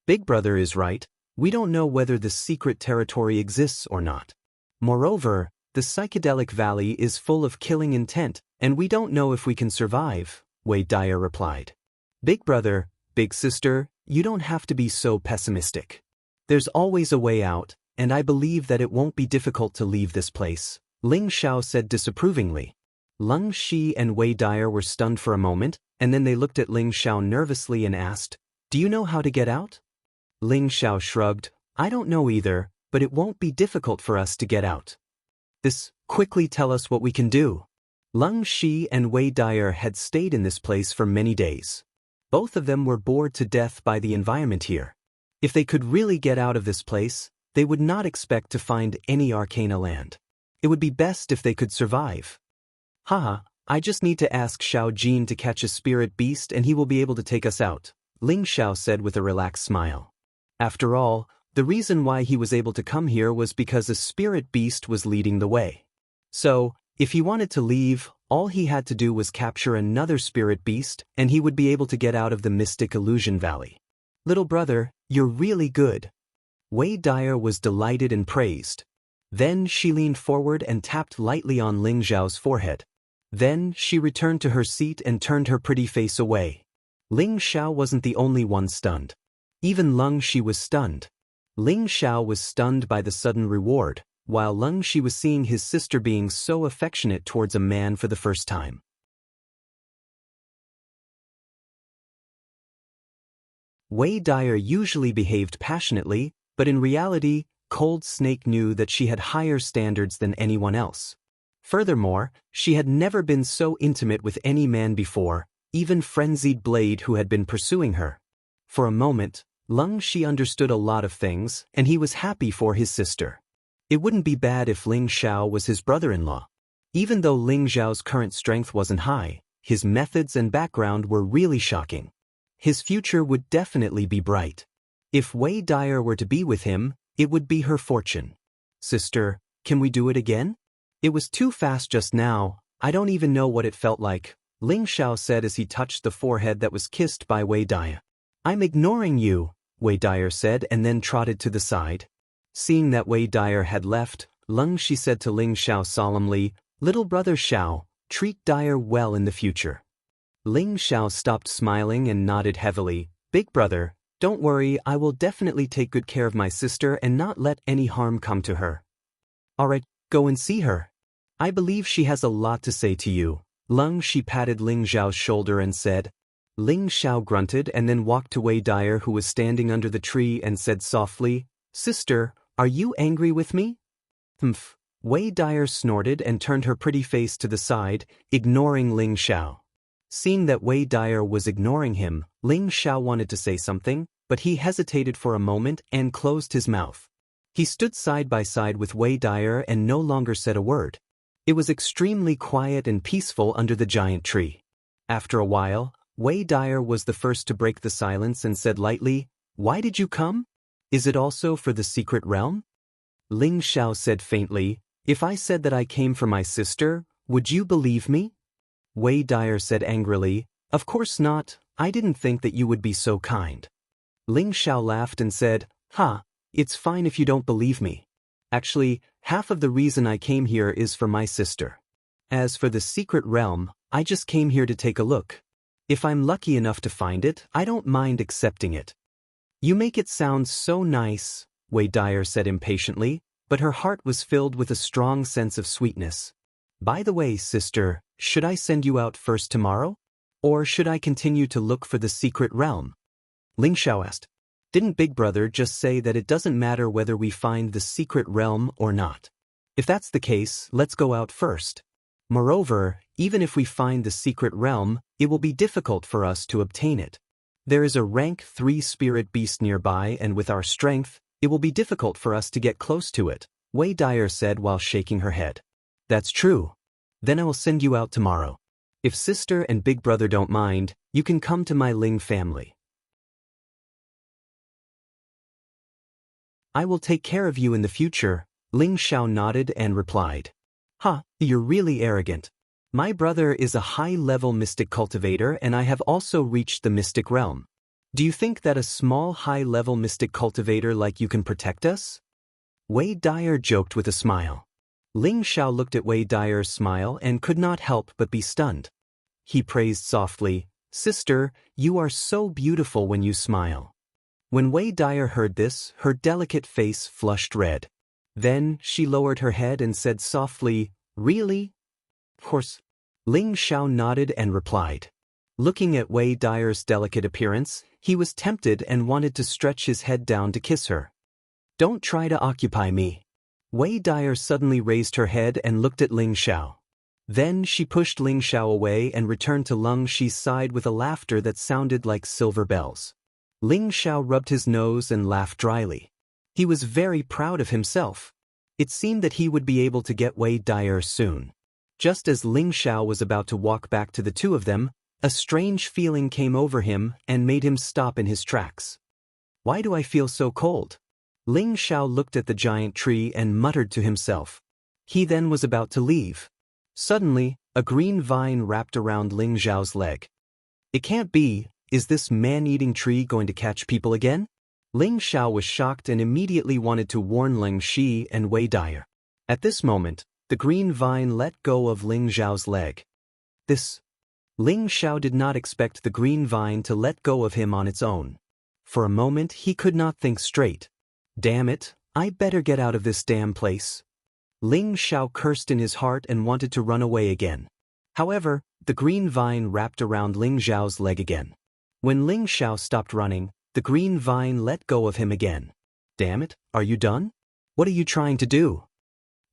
Big brother is right, we don't know whether the secret territory exists or not. Moreover, the psychedelic valley is full of killing intent, and we don't know if we can survive, Wei Daya replied. Big brother, big sister, you don't have to be so pessimistic. There's always a way out, and I believe that it won't be difficult to leave this place, Ling Xiao said disapprovingly. Lung Shi and Wei Daya were stunned for a moment, and then they looked at Ling Xiao nervously and asked, do you know how to get out? Ling Xiao shrugged, I don't know either, but it won't be difficult for us to get out. Quickly tell us what we can do. Lung Shi and Wei Daya had stayed in this place for many days. Both of them were bored to death by the environment here. If they could really get out of this place, they would not expect to find any Arcana land. It would be best if they could survive. Haha, I just need to ask Xiao Jin to catch a spirit beast and he will be able to take us out, Ling Xiao said with a relaxed smile. After all, the reason why he was able to come here was because a spirit beast was leading the way. So, if he wanted to leave, all he had to do was capture another spirit beast and he would be able to get out of the Mystic Illusion Valley. Little brother, you're really good. Wei Daya was delighted and praised. Then she leaned forward and tapped lightly on Ling Xiao's forehead. Then she returned to her seat and turned her pretty face away. Ling Xiao wasn't the only one stunned. Even Lung Shi was stunned. Ling Xiao was stunned by the sudden reward, while Lung Shi was seeing his sister being so affectionate towards a man for the first time. Wei Daya usually behaved passionately, but in reality, Cold Snake knew that she had higher standards than anyone else. Furthermore, she had never been so intimate with any man before, even frenzied Blade who had been pursuing her. For a moment, Lung Shi understood a lot of things, and he was happy for his sister. It wouldn't be bad if Ling Xiao was his brother-in-law. Even though Ling Xiao's current strength wasn't high, his methods and background were really shocking. His future would definitely be bright. If Wei Dyer were to be with him, it would be her fortune. Sister, can we do it again? It was too fast just now, I don't even know what it felt like, Ling Xiao said as he touched the forehead that was kissed by Wei Dyer. I'm ignoring you, Wei Dyer said and then trotted to the side. Seeing that Wei Dyer had left, Lung Shi said to Ling Xiao solemnly, Little brother Xiao, treat Dyer well in the future. Ling Xiao stopped smiling and nodded heavily. Big brother, don't worry, I will definitely take good care of my sister and not let any harm come to her. Alright, go and see her. I believe she has a lot to say to you. Lung Shi patted Ling Xiao's shoulder and said. Ling Xiao grunted and then walked to Wei Dyer who was standing under the tree and said softly, Sister, are you angry with me? Humph. Wei Dyer snorted and turned her pretty face to the side, ignoring Ling Xiao. Seeing that Wei Dyer was ignoring him, Ling Xiao wanted to say something, but he hesitated for a moment and closed his mouth. He stood side by side with Wei Dyer and no longer said a word. It was extremely quiet and peaceful under the giant tree. After a while, Wei Dyer was the first to break the silence and said lightly, Why did you come? Is it also for the secret realm? Ling Xiao said faintly, If I said that I came for my sister, would you believe me? Wei Dyer said angrily, Of course not, I didn't think that you would be so kind. Ling Xiao laughed and said, It's fine if you don't believe me. Actually, half of the reason I came here is for my sister. As for the secret realm, I just came here to take a look. If I'm lucky enough to find it, I don't mind accepting it. You make it sound so nice, Wei Dyer said impatiently, but her heart was filled with a strong sense of sweetness. By the way, sister, should I send you out first tomorrow? Or should I continue to look for the secret realm? Ling Xiao asked. Didn't Big Brother just say that it doesn't matter whether we find the secret realm or not? If that's the case, let's go out first. Moreover, even if we find the secret realm, it will be difficult for us to obtain it. There is a rank 3 spirit beast nearby and with our strength, it will be difficult for us to get close to it, Wei Dyer said while shaking her head. That's true. Then I will send you out tomorrow. If sister and Big Brother don't mind, you can come to my Ling family. I will take care of you in the future, Ling Xiao nodded and replied. You're really arrogant. My brother is a high-level mystic cultivator and I have also reached the mystic realm. Do you think that a small high-level mystic cultivator like you can protect us? Wei Dyer joked with a smile. Ling Xiao looked at Wei Dyer's smile and could not help but be stunned. He praised softly, Sister, you are so beautiful when you smile. When Wei Dyer heard this, her delicate face flushed red. Then, she lowered her head and said softly, Really? Of course. Ling Xiao nodded and replied. Looking at Wei Dyer's delicate appearance, he was tempted and wanted to stretch his head down to kiss her. Don't try to occupy me. Wei Dyer suddenly raised her head and looked at Ling Xiao. Then she pushed Ling Xiao away and returned to Lung Shi's side with a laughter that sounded like silver bells. Ling Xiao rubbed his nose and laughed dryly. He was very proud of himself. It seemed that he would be able to get Wei Dyer soon. Just as Ling Xiao was about to walk back to the two of them, a strange feeling came over him and made him stop in his tracks. Why do I feel so cold? Ling Xiao looked at the giant tree and muttered to himself. He then was about to leave. Suddenly, a green vine wrapped around Ling Xiao's leg. It can't be, is this man-eating tree going to catch people again? Ling Xiao was shocked and immediately wanted to warn Ling Shi and Wei Dyer. At this moment, the green vine let go of Ling Xiao's leg. Ling Xiao did not expect the green vine to let go of him on its own. For a moment he could not think straight. Damn it, I better get out of this damn place. Ling Xiao cursed in his heart and wanted to run away again. However, the green vine wrapped around Ling Xiao's leg again. When Ling Xiao stopped running, the green vine let go of him again. Damn it, are you done? What are you trying to do?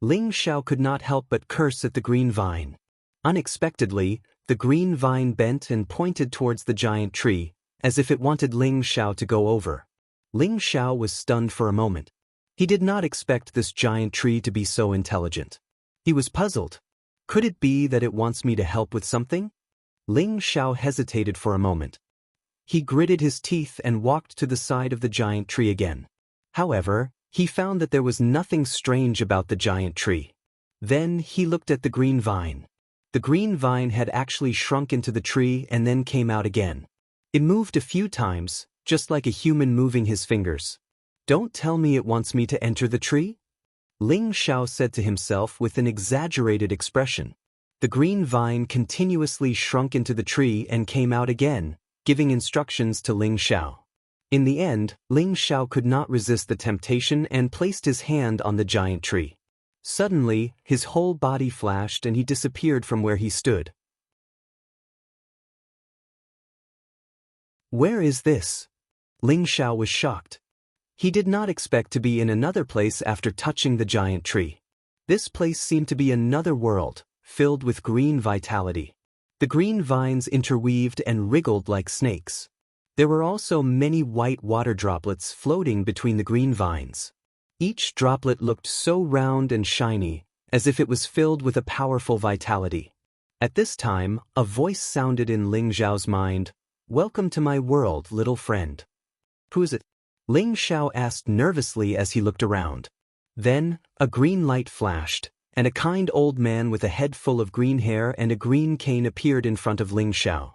Ling Xiao could not help but curse at the green vine. Unexpectedly, the green vine bent and pointed towards the giant tree, as if it wanted Ling Xiao to go over. Ling Xiao was stunned for a moment. He did not expect this giant tree to be so intelligent. He was puzzled. Could it be that it wants me to help with something? Ling Xiao hesitated for a moment. He gritted his teeth and walked to the side of the giant tree again. However, he found that there was nothing strange about the giant tree. Then he looked at the green vine. The green vine had actually shrunk into the tree and then came out again. It moved a few times, just like a human moving his fingers. Don't tell me it wants me to enter the tree? Ling Xiao said to himself with an exaggerated expression. The green vine continuously shrunk into the tree and came out again, giving instructions to Ling Xiao. In the end, Ling Xiao could not resist the temptation and placed his hand on the giant tree. Suddenly, his whole body flashed and he disappeared from where he stood. Where is this? Ling Xiao was shocked. He did not expect to be in another place after touching the giant tree. This place seemed to be another world, filled with green vitality. The green vines interweaved and wriggled like snakes. There were also many white water droplets floating between the green vines. Each droplet looked so round and shiny, as if it was filled with a powerful vitality. At this time, a voice sounded in Ling Xiao's mind. Welcome to my world, little friend. Who is it? Ling Xiao asked nervously as he looked around. Then, a green light flashed, and a kind old man with a head full of green hair and a green cane appeared in front of Ling Xiao.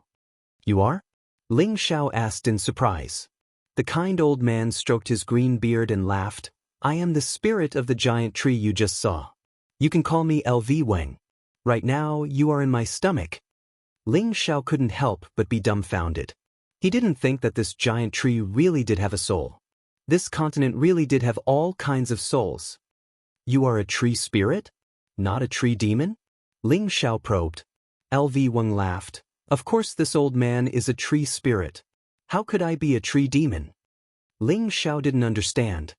You are? Ling Xiao asked in surprise. The kind old man stroked his green beard and laughed. I am the spirit of the giant tree you just saw. You can call me LV Wang. Right now, you are in my stomach. Ling Xiao couldn't help but be dumbfounded. He didn't think that this giant tree really did have a soul. This continent really did have all kinds of souls. You are a tree spirit? Not a tree demon? Ling Xiao probed. LV Wang laughed. Of course this old man is a tree spirit. How could I be a tree demon? Ling Xiao didn't understand.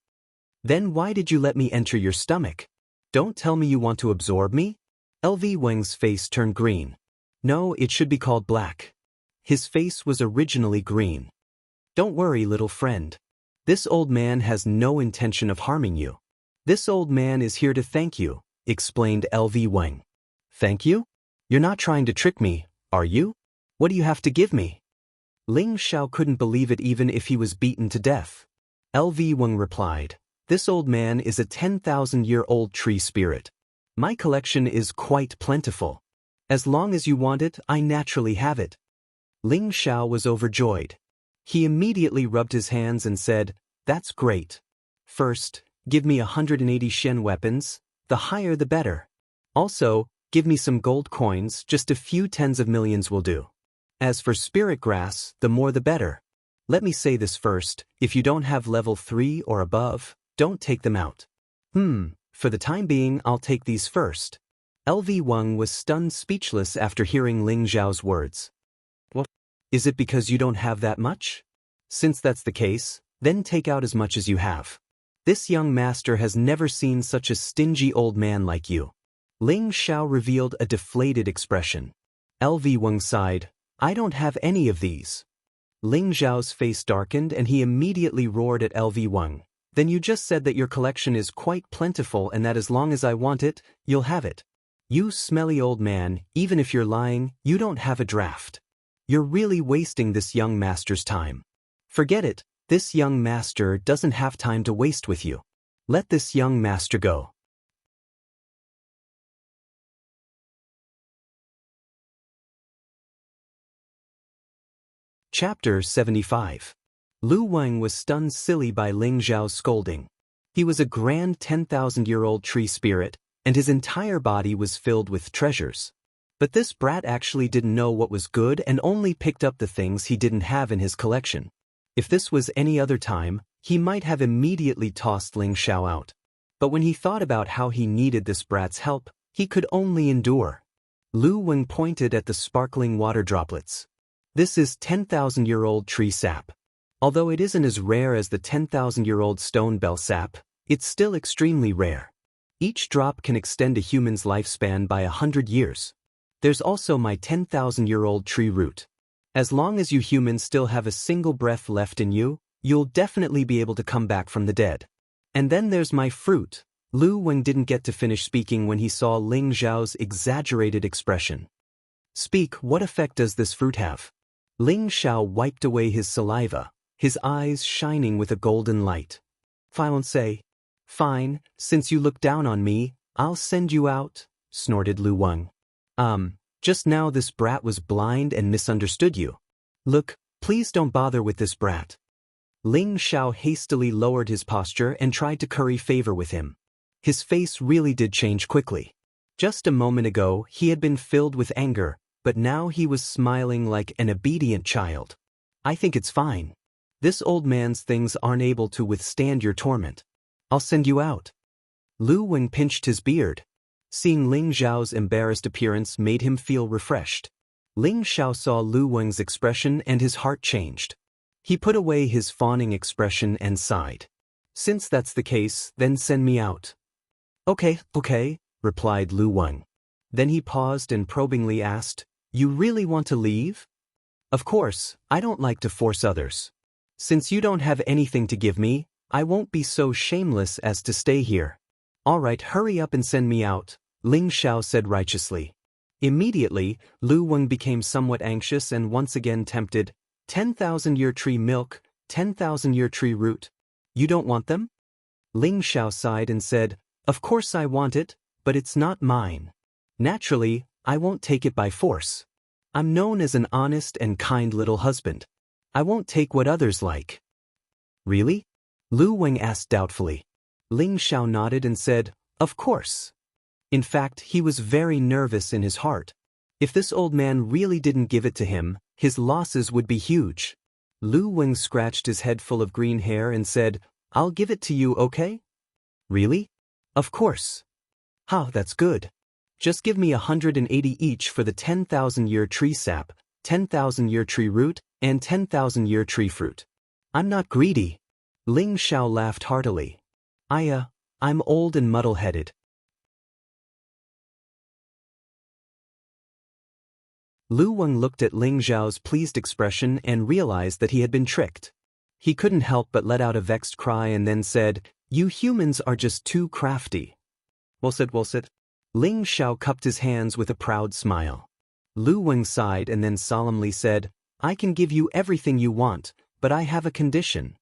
Then why did you let me enter your stomach? Don't tell me you want to absorb me? LV Wang's face turned green. No, it should be called black. His face was originally green. Don't worry, little friend. This old man has no intention of harming you. This old man is here to thank you, explained LV Wang. Thank you? You're not trying to trick me, are you? What do you have to give me? Ling Xiao couldn't believe it even if he was beaten to death. LV Wang replied, This old man is a 10,000-year-old tree spirit. My collection is quite plentiful. As long as you want it, I naturally have it. Ling Xiao was overjoyed. He immediately rubbed his hands and said, That's great. First, give me 180 Shen weapons, the higher the better. Also, give me some gold coins, just a few tens of millions will do. As for spirit grass, the more the better. Let me say this first, if you don't have level 3 or above, don't take them out. For the time being I'll take these first. LV Wang was stunned speechless after hearing Ling Xiao's words. What? Is it because you don't have that much? Since that's the case, then take out as much as you have. This young master has never seen such a stingy old man like you. Ling Xiao revealed a deflated expression. LV Wang sighed, I don't have any of these. Ling Xiao's face darkened and he immediately roared at LV Wang. Then you just said that your collection is quite plentiful and that as long as I want it, you'll have it. You smelly old man, even if you're lying, you don't have a draft. You're really wasting this young master's time. Forget it, this young master doesn't have time to waste with you. Let this young master go. Chapter 75. Lu Wang was stunned silly by Ling Xiao's scolding. He was a grand 10,000-year-old tree spirit, and his entire body was filled with treasures. But this brat actually didn't know what was good and only picked up the things he didn't have in his collection. If this was any other time, he might have immediately tossed Ling Xiao out. But when he thought about how he needed this brat's help, he could only endure. Lu Wang pointed at the sparkling water droplets. This is 10,000-year-old tree sap. Although it isn't as rare as the 10,000-year-old stone bell sap, it's still extremely rare. Each drop can extend a human's lifespan by 100 years. There's also my 10,000-year-old tree root. As long as you humans still have a single breath left in you, you'll definitely be able to come back from the dead. And then there's my fruit. Lu Weng didn't get to finish speaking when he saw Ling Xiao's exaggerated expression. Speak, what effect does this fruit have? Ling Xiao wiped away his saliva, his eyes shining with a golden light. Fiancé. Fine, since you look down on me, I'll send you out, snorted Lu Weng. Just now this brat was blind and misunderstood you. Look, please don't bother with this brat. Ling Xiao hastily lowered his posture and tried to curry favor with him. His face really did change quickly. Just a moment ago, he had been filled with anger, but now he was smiling like an obedient child. I think it's fine. This old man's things aren't able to withstand your torment. I'll send you out. Lu Weng pinched his beard. Seeing Ling Xiao's embarrassed appearance made him feel refreshed. Ling Xiao saw Lu Weng's expression and his heart changed. He put away his fawning expression and sighed. Since that's the case, then send me out. Okay, replied Lu Weng. Then he paused and probingly asked, You really want to leave? Of course, I don't like to force others. Since you don't have anything to give me, I won't be so shameless as to stay here. All right, hurry up and send me out, Ling Xiao said righteously. Immediately, Lu Weng became somewhat anxious and once again tempted. 10,000-year tree milk, 10,000-year tree root. You don't want them? Ling Xiao sighed and said, Of course I want it, but it's not mine. Naturally, I won't take it by force. I'm known as an honest and kind little husband. I won't take what others like. Really? Lu Weng asked doubtfully. Ling Xiao nodded and said, Of course. In fact, he was very nervous in his heart. If this old man really didn't give it to him, his losses would be huge. Lu Weng scratched his head full of green hair and said, I'll give it to you, okay? Really? Of course. How, that's good. Just give me 180 each for the 10,000-year tree sap, 10,000-year tree root, and 10,000-year tree fruit. I'm not greedy. Ling Xiao laughed heartily. I'm old and muddle-headed. Lu Weng looked at Ling Xiao's pleased expression and realized that he had been tricked. He couldn't help but let out a vexed cry and then said, You humans are just too crafty. Well said. Ling Xiao cupped his hands with a proud smile. Lu Weng sighed and then solemnly said, I can give you everything you want, but I have a condition.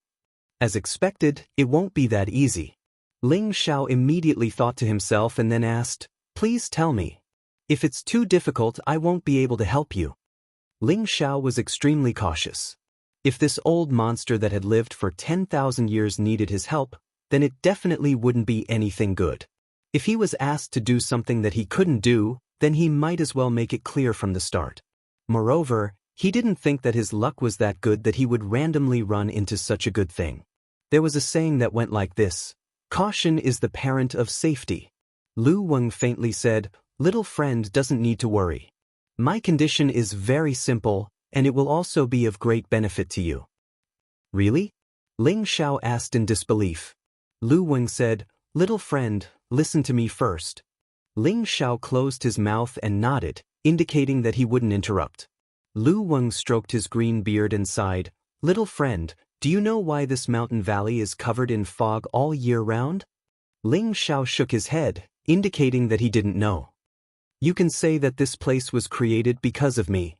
As expected, it won't be that easy. Ling Xiao immediately thought to himself and then asked, Please tell me. If it's too difficult, I won't be able to help you. Ling Xiao was extremely cautious. If this old monster that had lived for 10,000 years needed his help, then it definitely wouldn't be anything good. If he was asked to do something that he couldn't do, then he might as well make it clear from the start. Moreover, he didn't think that his luck was that good that he would randomly run into such a good thing. There was a saying that went like this, Caution is the parent of safety. Lu Weng faintly said, Little friend doesn't need to worry. My condition is very simple, and it will also be of great benefit to you. Really? Ling Xiao asked in disbelief. Lu Weng said, Little friend, listen to me first. Ling Xiao closed his mouth and nodded, indicating that he wouldn't interrupt. Lu Weng stroked his green beard and sighed, Little friend, do you know why this mountain valley is covered in fog all year round? Ling Xiao shook his head, indicating that he didn't know. You can say that this place was created because of me.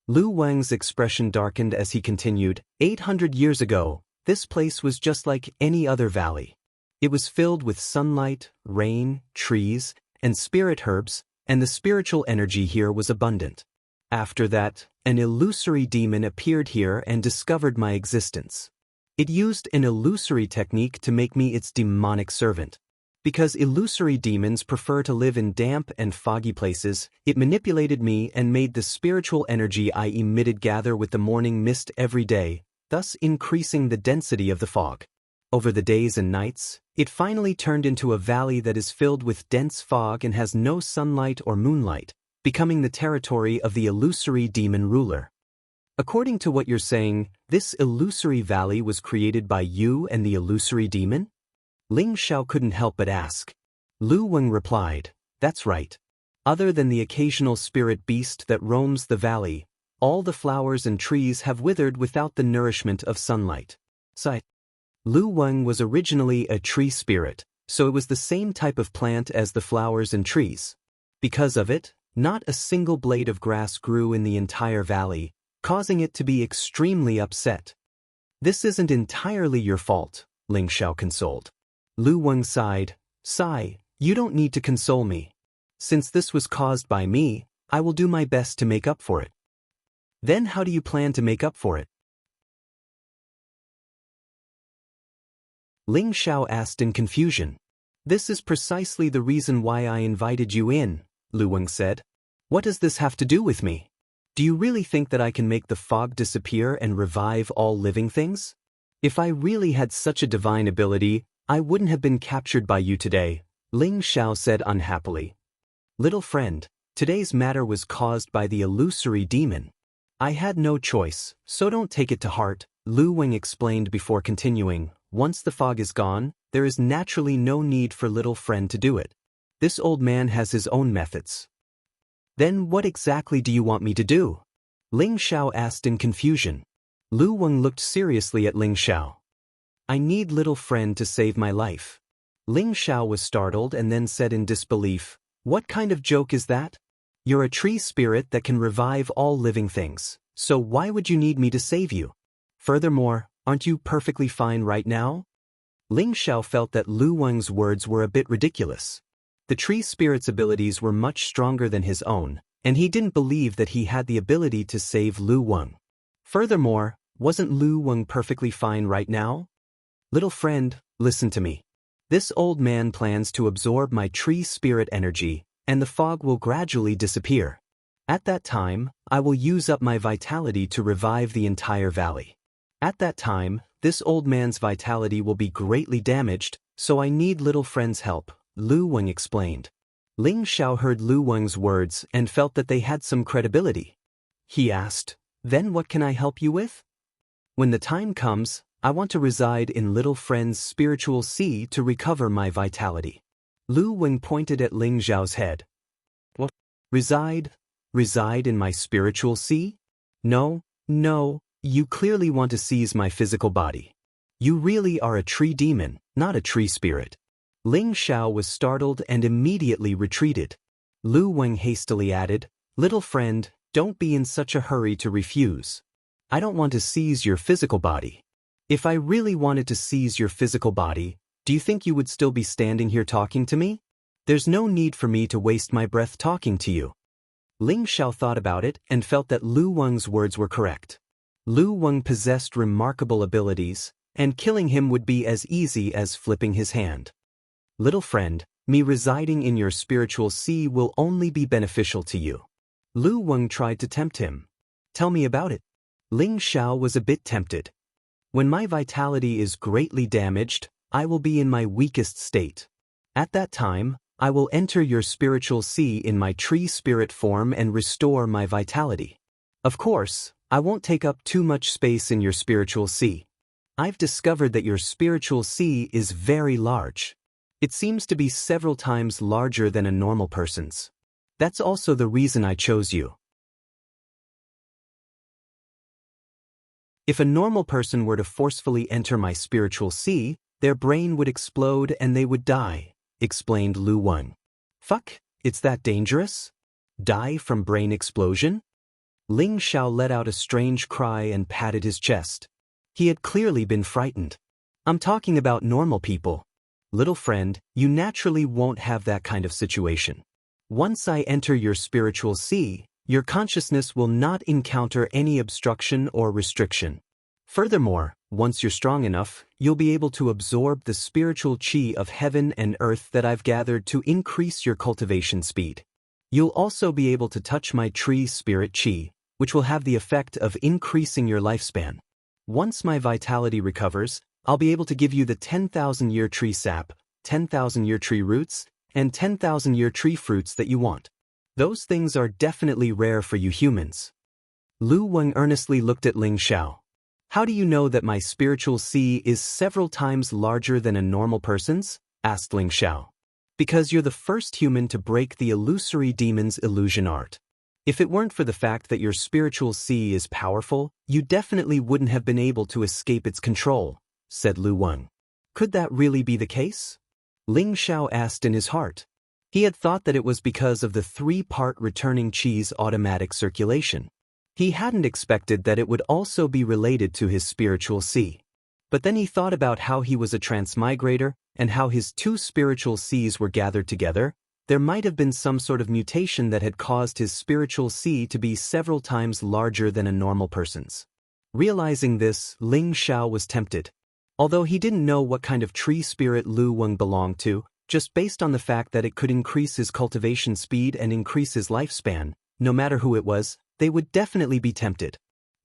Lu Weng's expression darkened as he continued, 800 years ago, this place was just like any other valley. It was filled with sunlight, rain, trees, and spirit herbs, and the spiritual energy here was abundant. After that, an illusory demon appeared here and discovered my existence. It used an illusory technique to make me its demonic servant. Because illusory demons prefer to live in damp and foggy places, it manipulated me and made the spiritual energy I emitted gather with the morning mist every day, thus increasing the density of the fog. Over the days and nights, it finally turned into a valley that is filled with dense fog and has no sunlight or moonlight, becoming the territory of the illusory demon ruler. According to what you're saying, this illusory valley was created by you and the illusory demon? Ling Xiao couldn't help but ask. Lu Weng replied, "That's right. Other than the occasional spirit beast that roams the valley, all the flowers and trees have withered without the nourishment of sunlight." Sight. Lu Weng was originally a tree spirit, so it was the same type of plant as the flowers and trees. Because of it, not a single blade of grass grew in the entire valley, causing it to be extremely upset. "This isn't entirely your fault," Ling Xiao consoled. Lu Weng sighed, "Sigh, you don't need to console me. Since this was caused by me, I will do my best to make up for it." "Then how do you plan to make up for it?" Ling Xiao asked in confusion. "This is precisely the reason why I invited you in," Lu Weng said. "What does this have to do with me? Do you really think that I can make the fog disappear and revive all living things? If I really had such a divine ability, I wouldn't have been captured by you today," Ling Xiao said unhappily. "Little friend, today's matter was caused by the illusory demon. I had no choice, so don't take it to heart," Lu Weng explained before continuing. "Once the fog is gone, there is naturally no need for little friend to do it. This old man has his own methods." "Then what exactly do you want me to do?" Ling Xiao asked in confusion. Lu Weng looked seriously at Ling Xiao. "I need little friend to save my life." Ling Xiao was startled and then said in disbelief, "What kind of joke is that? You're a tree spirit that can revive all living things, so why would you need me to save you? Furthermore, aren't you perfectly fine right now?" Ling Xiao felt that Lu Weng's words were a bit ridiculous. The tree spirit's abilities were much stronger than his own, and he didn't believe that he had the ability to save Lu Weng. Furthermore, wasn't Lu Weng perfectly fine right now? "Little friend, listen to me. This old man plans to absorb my tree spirit energy, and the fog will gradually disappear. At that time, I will use up my vitality to revive the entire valley. At that time, this old man's vitality will be greatly damaged, so I need little friend's help," Lu Weng explained. Ling Xiao heard Lu Weng's words and felt that they had some credibility. He asked, "Then what can I help you with?" "When the time comes, I want to reside in little friend's spiritual sea to recover my vitality." Lu Weng pointed at Ling Xiao's head. "What? Reside? Reside in my spiritual sea? No, you clearly want to seize my physical body. You really are a tree demon, not a tree spirit." Ling Xiao was startled and immediately retreated. Lu Weng hastily added, "Little friend, don't be in such a hurry to refuse. I don't want to seize your physical body. If I really wanted to seize your physical body, do you think you would still be standing here talking to me? There's no need for me to waste my breath talking to you." Ling Xiao thought about it and felt that Lu Weng's words were correct. Lu Weng possessed remarkable abilities, and killing him would be as easy as flipping his hand. "Little friend, me residing in your spiritual sea will only be beneficial to you." Lu Weng tried to tempt him. "Tell me about it." Ling Xiao was a bit tempted. "When my vitality is greatly damaged, I will be in my weakest state. At that time, I will enter your spiritual sea in my tree spirit form and restore my vitality. Of course, I won't take up too much space in your spiritual sea. I've discovered that your spiritual sea is very large. It seems to be several times larger than a normal person's. That's also the reason I chose you. If a normal person were to forcefully enter my spiritual sea, their brain would explode and they would die," explained Lu Weng. "Fuck, it's that dangerous? Die from brain explosion?" Ling Xiao let out a strange cry and patted his chest. He had clearly been frightened. "I'm talking about normal people. Little friend, you naturally won't have that kind of situation. Once I enter your spiritual sea, your consciousness will not encounter any obstruction or restriction. Furthermore, once you're strong enough, you'll be able to absorb the spiritual chi of heaven and earth that I've gathered to increase your cultivation speed. You'll also be able to touch my tree spirit chi, which will have the effect of increasing your lifespan. Once my vitality recovers, I'll be able to give you the 10,000-year tree sap, 10,000-year tree roots, and 10,000-year tree fruits that you want. Those things are definitely rare for you humans." Lu Weng earnestly looked at Ling Xiao. "How do you know that my spiritual sea is several times larger than a normal person's?" asked Ling Xiao. Because you're the first human to break the illusory demon's illusion art. If it weren't for the fact that your spiritual sea is powerful, you definitely wouldn't have been able to escape its control, said Lu Weng. Could that really be the case? Ling Xiao asked in his heart. He had thought that it was because of the 3-part returning chi's automatic circulation. He hadn't expected that it would also be related to his spiritual sea. But then he thought about how he was a transmigrator and how his 2 spiritual seas were gathered together. There might have been some sort of mutation that had caused his spiritual sea to be several times larger than a normal person's. Realizing this, Ling Xiao was tempted. Although he didn't know what kind of tree spirit Lu Weng belonged to, just based on the fact that it could increase his cultivation speed and increase his lifespan, no matter who it was, they would definitely be tempted.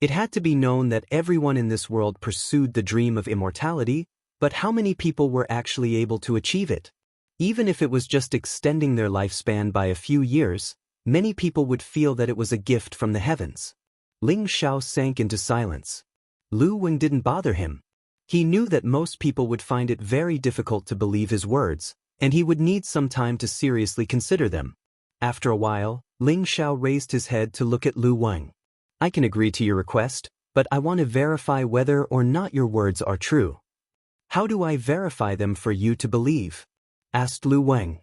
It had to be known that everyone in this world pursued the dream of immortality, but how many people were actually able to achieve it? Even if it was just extending their lifespan by a few years, many people would feel that it was a gift from the heavens. Ling Xiao sank into silence. Lu Weng didn't bother him. He knew that most people would find it very difficult to believe his words, and he would need some time to seriously consider them. After a while, Ling Xiao raised his head to look at Lu Weng. I can agree to your request, but I want to verify whether or not your words are true. How do I verify them for you to believe? Asked Lu Weng.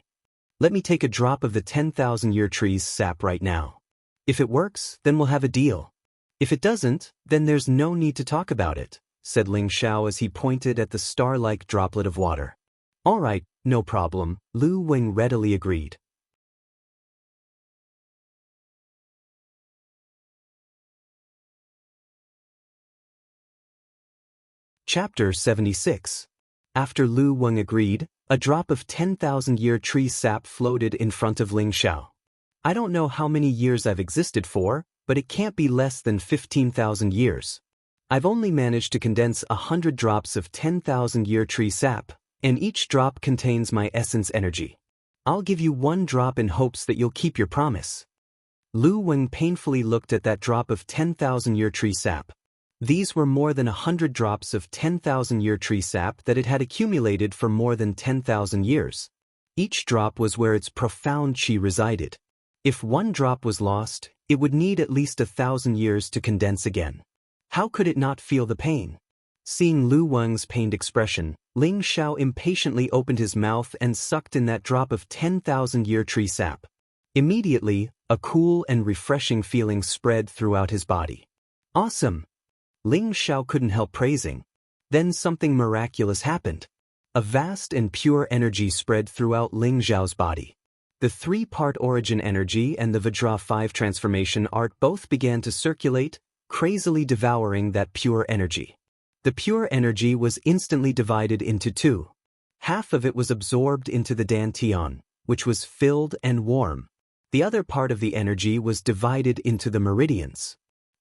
Let me take a drop of the 10,000-year tree's sap right now. If it works, then we'll have a deal. If it doesn't, then there's no need to talk about it, said Ling Xiao as he pointed at the star-like droplet of water. All right, no problem, Lu Weng readily agreed. Chapter 76. After Lu Weng agreed, a drop of 10,000-year tree sap floated in front of Ling Xiao. I don't know how many years I've existed for, but it can't be less than 15,000 years. I've only managed to condense 100 drops of 10,000-year tree sap, and each drop contains my essence energy. I'll give you 1 drop in hopes that you'll keep your promise. Lu Weng painfully looked at that drop of 10,000-year tree sap. These were more than 100 drops of 10,000-year tree sap that it had accumulated for more than 10,000 years. Each drop was where its profound chi resided. If 1 drop was lost, it would need at least 1,000 years to condense again. How could it not feel the pain? Seeing Lu Weng's pained expression, Ling Xiao impatiently opened his mouth and sucked in that drop of 10,000-year tree sap. Immediately, a cool and refreshing feeling spread throughout his body. Awesome! Ling Xiao couldn't help praising. Then something miraculous happened. A vast and pure energy spread throughout Ling Xiao's body. The 3-part origin energy and the Vajra 5 transformation art both began to circulate, crazily devouring that pure energy. The pure energy was instantly divided into 2. Half of it was absorbed into the dantian, which was filled and warm. The other part of the energy was divided into the meridians.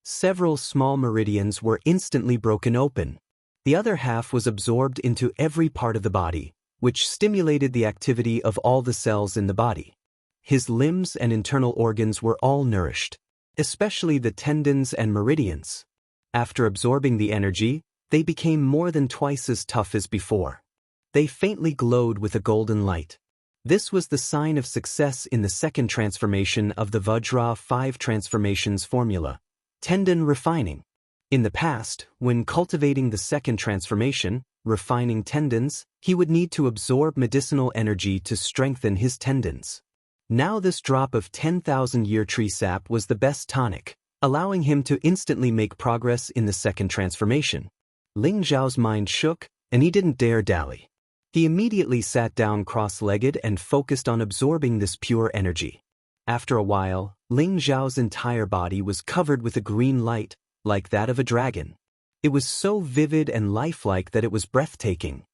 Several small meridians were instantly broken open. The other half was absorbed into every part of the body, which stimulated the activity of all the cells in the body. His limbs and internal organs were all nourished, especially the tendons and meridians. After absorbing the energy, they became more than twice as tough as before. They faintly glowed with a golden light. This was the sign of success in the 2nd transformation of the Vajra 5 transformations formula. Tendon refining. In the past, when cultivating the 2nd transformation, refining tendons, he would need to absorb medicinal energy to strengthen his tendons. Now this drop of 10,000-year tree sap was the best tonic, allowing him to instantly make progress in the 2nd transformation. Ling Xiao's mind shook, and he didn't dare dally. He immediately sat down cross-legged and focused on absorbing this pure energy. After a while, Ling Xiao's entire body was covered with a green light, like that of a dragon. It was so vivid and lifelike that it was breathtaking.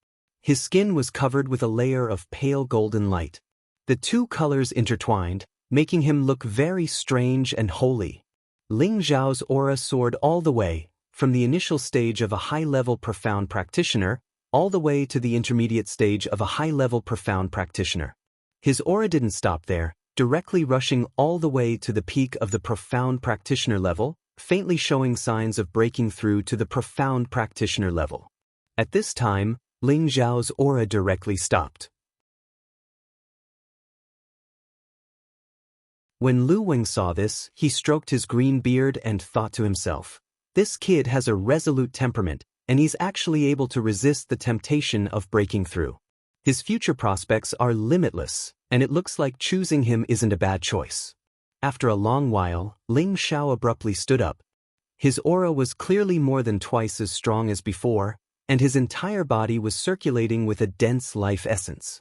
His skin was covered with a layer of pale golden light. The 2 colors intertwined, making him look very strange and holy. Ling Xiao's aura soared all the way, from the initial stage of a high-level profound practitioner, all the way to the intermediate stage of a high-level profound practitioner. His aura didn't stop there, directly rushing all the way to the peak of the profound practitioner level, faintly showing signs of breaking through to the profound practitioner level. At this time, Ling Xiao's aura directly stopped. When Lu Weng saw this, he stroked his green beard and thought to himself, "This kid has a resolute temperament, and he's actually able to resist the temptation of breaking through. His future prospects are limitless, and it looks like choosing him isn't a bad choice." After a long while, Ling Xiao abruptly stood up. His aura was clearly more than twice as strong as before, and his entire body was circulating with a dense life essence.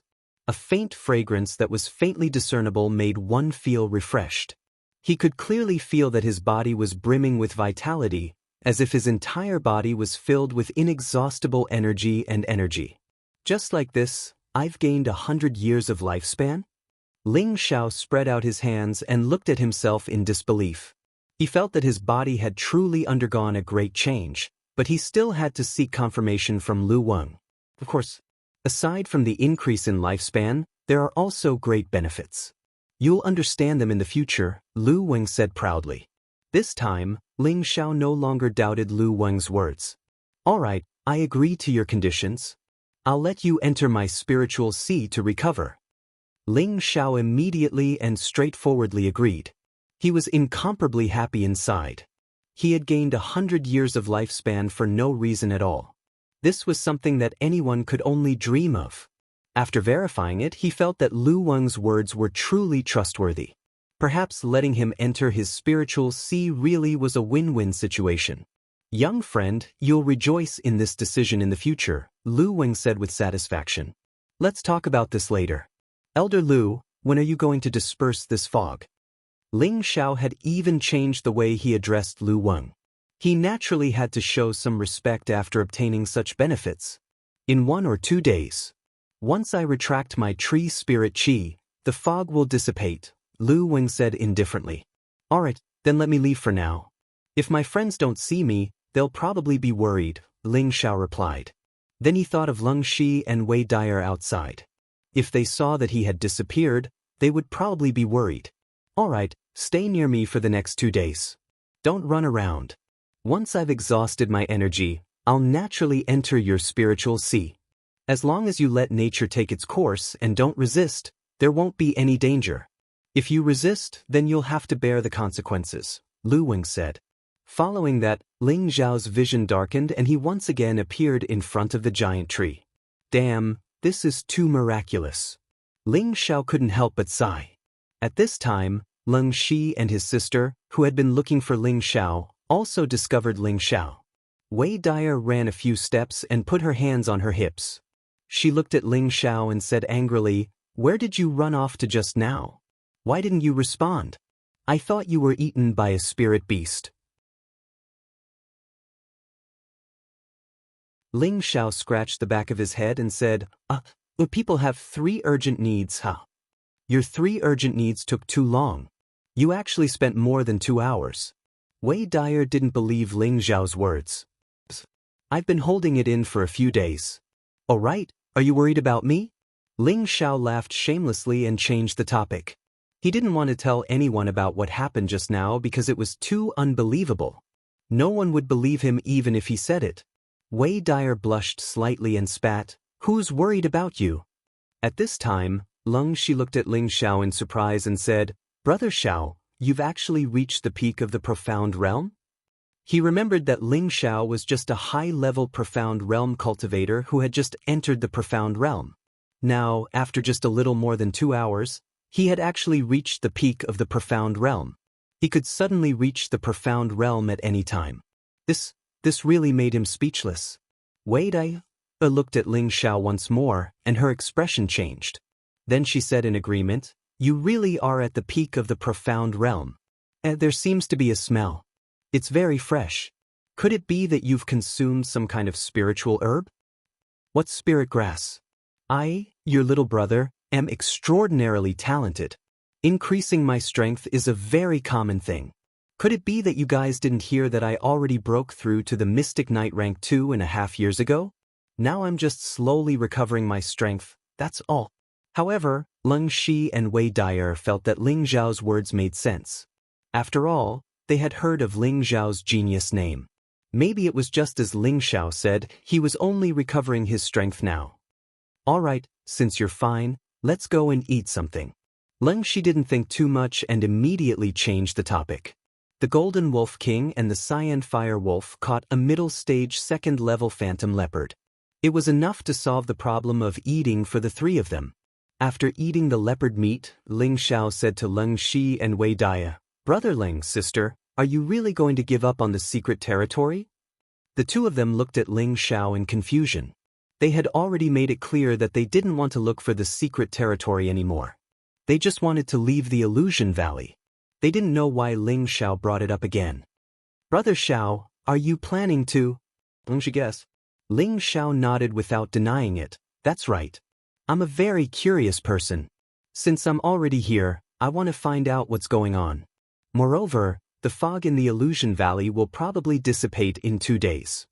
A faint fragrance that was faintly discernible made one feel refreshed. He could clearly feel that his body was brimming with vitality, as if his entire body was filled with inexhaustible energy and energy. "Just like this, I've gained 100 years of lifespan?" Ling Xiao spread out his hands and looked at himself in disbelief. He felt that his body had truly undergone a great change, but he still had to seek confirmation from Lu Weng. Of course, aside from the increase in lifespan, there are also great benefits. "You'll understand them in the future," Lu Weng said proudly. This time, Ling Xiao no longer doubted Lu Weng's words. "All right, I agree to your conditions. I'll let you enter my spiritual sea to recover." Ling Xiao immediately and straightforwardly agreed. He was incomparably happy inside. He had gained 100 years of lifespan for no reason at all. This was something that anyone could only dream of. After verifying it, he felt that Lu Weng's words were truly trustworthy. Perhaps letting him enter his spiritual sea really was a win-win situation. "Young friend, you'll rejoice in this decision in the future," Lu Weng said with satisfaction. "Let's talk about this later. Elder Lu, when are you going to disperse this fog?" Ling Xiao had even changed the way he addressed Lu Weng. He naturally had to show some respect after obtaining such benefits. "In 1 or 2 days. Once I retract my tree spirit chi, the fog will dissipate," Lu Weng said indifferently. "All right, then let me leave for now. If my friends don't see me, they'll probably be worried," Ling Xiao replied. Then he thought of Leng Shi and Wei Dyer outside. If they saw that he had disappeared, they would probably be worried. "All right, stay near me for the next 2 days. Don't run around. Once I've exhausted my energy, I'll naturally enter your spiritual sea. As long as you let nature take its course and don't resist, there won't be any danger. If you resist, then you'll have to bear the consequences," Lu Weng said. Following that, Ling Xiao's vision darkened and he once again appeared in front of the giant tree. "Damn, this is too miraculous." Ling Xiao couldn't help but sigh. At this time, Leng Shi and his sister, who had been looking for Ling Xiao, also discovered Ling Xiao. Wei Dyer ran a few steps and put her hands on her hips. She looked at Ling Xiao and said angrily, "Where did you run off to just now? Why didn't you respond? I thought you were eaten by a spirit beast." Ling Xiao scratched the back of his head and said, People have 3 urgent needs, huh? Your 3 urgent needs took too long. You actually spent more than 2 hours." Wei Dyer didn't believe Ling Xiao's words. "I've been holding it in for a few days." "Oh right, are you worried about me?" Ling Xiao laughed shamelessly and changed the topic. He didn't want to tell anyone about what happened just now because it was too unbelievable. No one would believe him even if he said it. Wei Dyer blushed slightly and spat, "Who's worried about you?" At this time, Leng Shi looked at Ling Xiao in surprise and said, "Brother Xiao, you've actually reached the peak of the profound realm?" He remembered that Ling Xiao was just a high-level profound realm cultivator who had just entered the profound realm. Now, after just a little more than 2 hours, he had actually reached the peak of the profound realm. He could suddenly reach the profound realm at any time. This really made him speechless. Wei Dai looked at Ling Xiao once more, and her expression changed. Then she said in agreement, "You really are at the peak of the profound realm. There seems to be a smell. It's very fresh. Could it be that you've consumed some kind of spiritual herb?" "What's spirit grass?" "I, your little brother, am extraordinarily talented. Increasing my strength is a very common thing. Could it be that you guys didn't hear that I already broke through to the Mystic Knight rank 2.5 years ago? Now I'm just slowly recovering my strength, that's all." However, Leng Shi and Wei Dyer felt that Ling Xiao's words made sense. After all, they had heard of Ling Xiao's genius name. Maybe it was just as Ling Xiao said, he was only recovering his strength now. "All right, since you're fine, let's go and eat something." Leng Shi didn't think too much and immediately changed the topic. The Golden Wolf King and the Cyan Fire Wolf caught a middle-stage second-level phantom leopard. It was enough to solve the problem of eating for the three of them. After eating the leopard meat, Ling Xiao said to Leng Shi and Wei Dia, "Brother Ling, sister, are you really going to give up on the secret territory?" The two of them looked at Ling Xiao in confusion. They had already made it clear that they didn't want to look for the secret territory anymore. They just wanted to leave the Illusion Valley. They didn't know why Ling Xiao brought it up again. "Brother Xiao, are you planning to?" Ling Shi guessed. Ling Xiao nodded without denying it. "That's right. I'm a very curious person. Since I'm already here, I want to find out what's going on. Moreover, the fog in the Illusion Valley will probably dissipate in 2 days.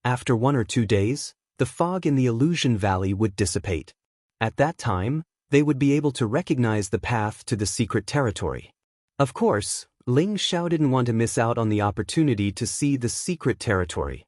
After 1 or 2 days, the fog in the Illusion Valley would dissipate. At that time, they would be able to recognize the path to the secret territory." Of course, Ling Xiao didn't want to miss out on the opportunity to see the secret territory.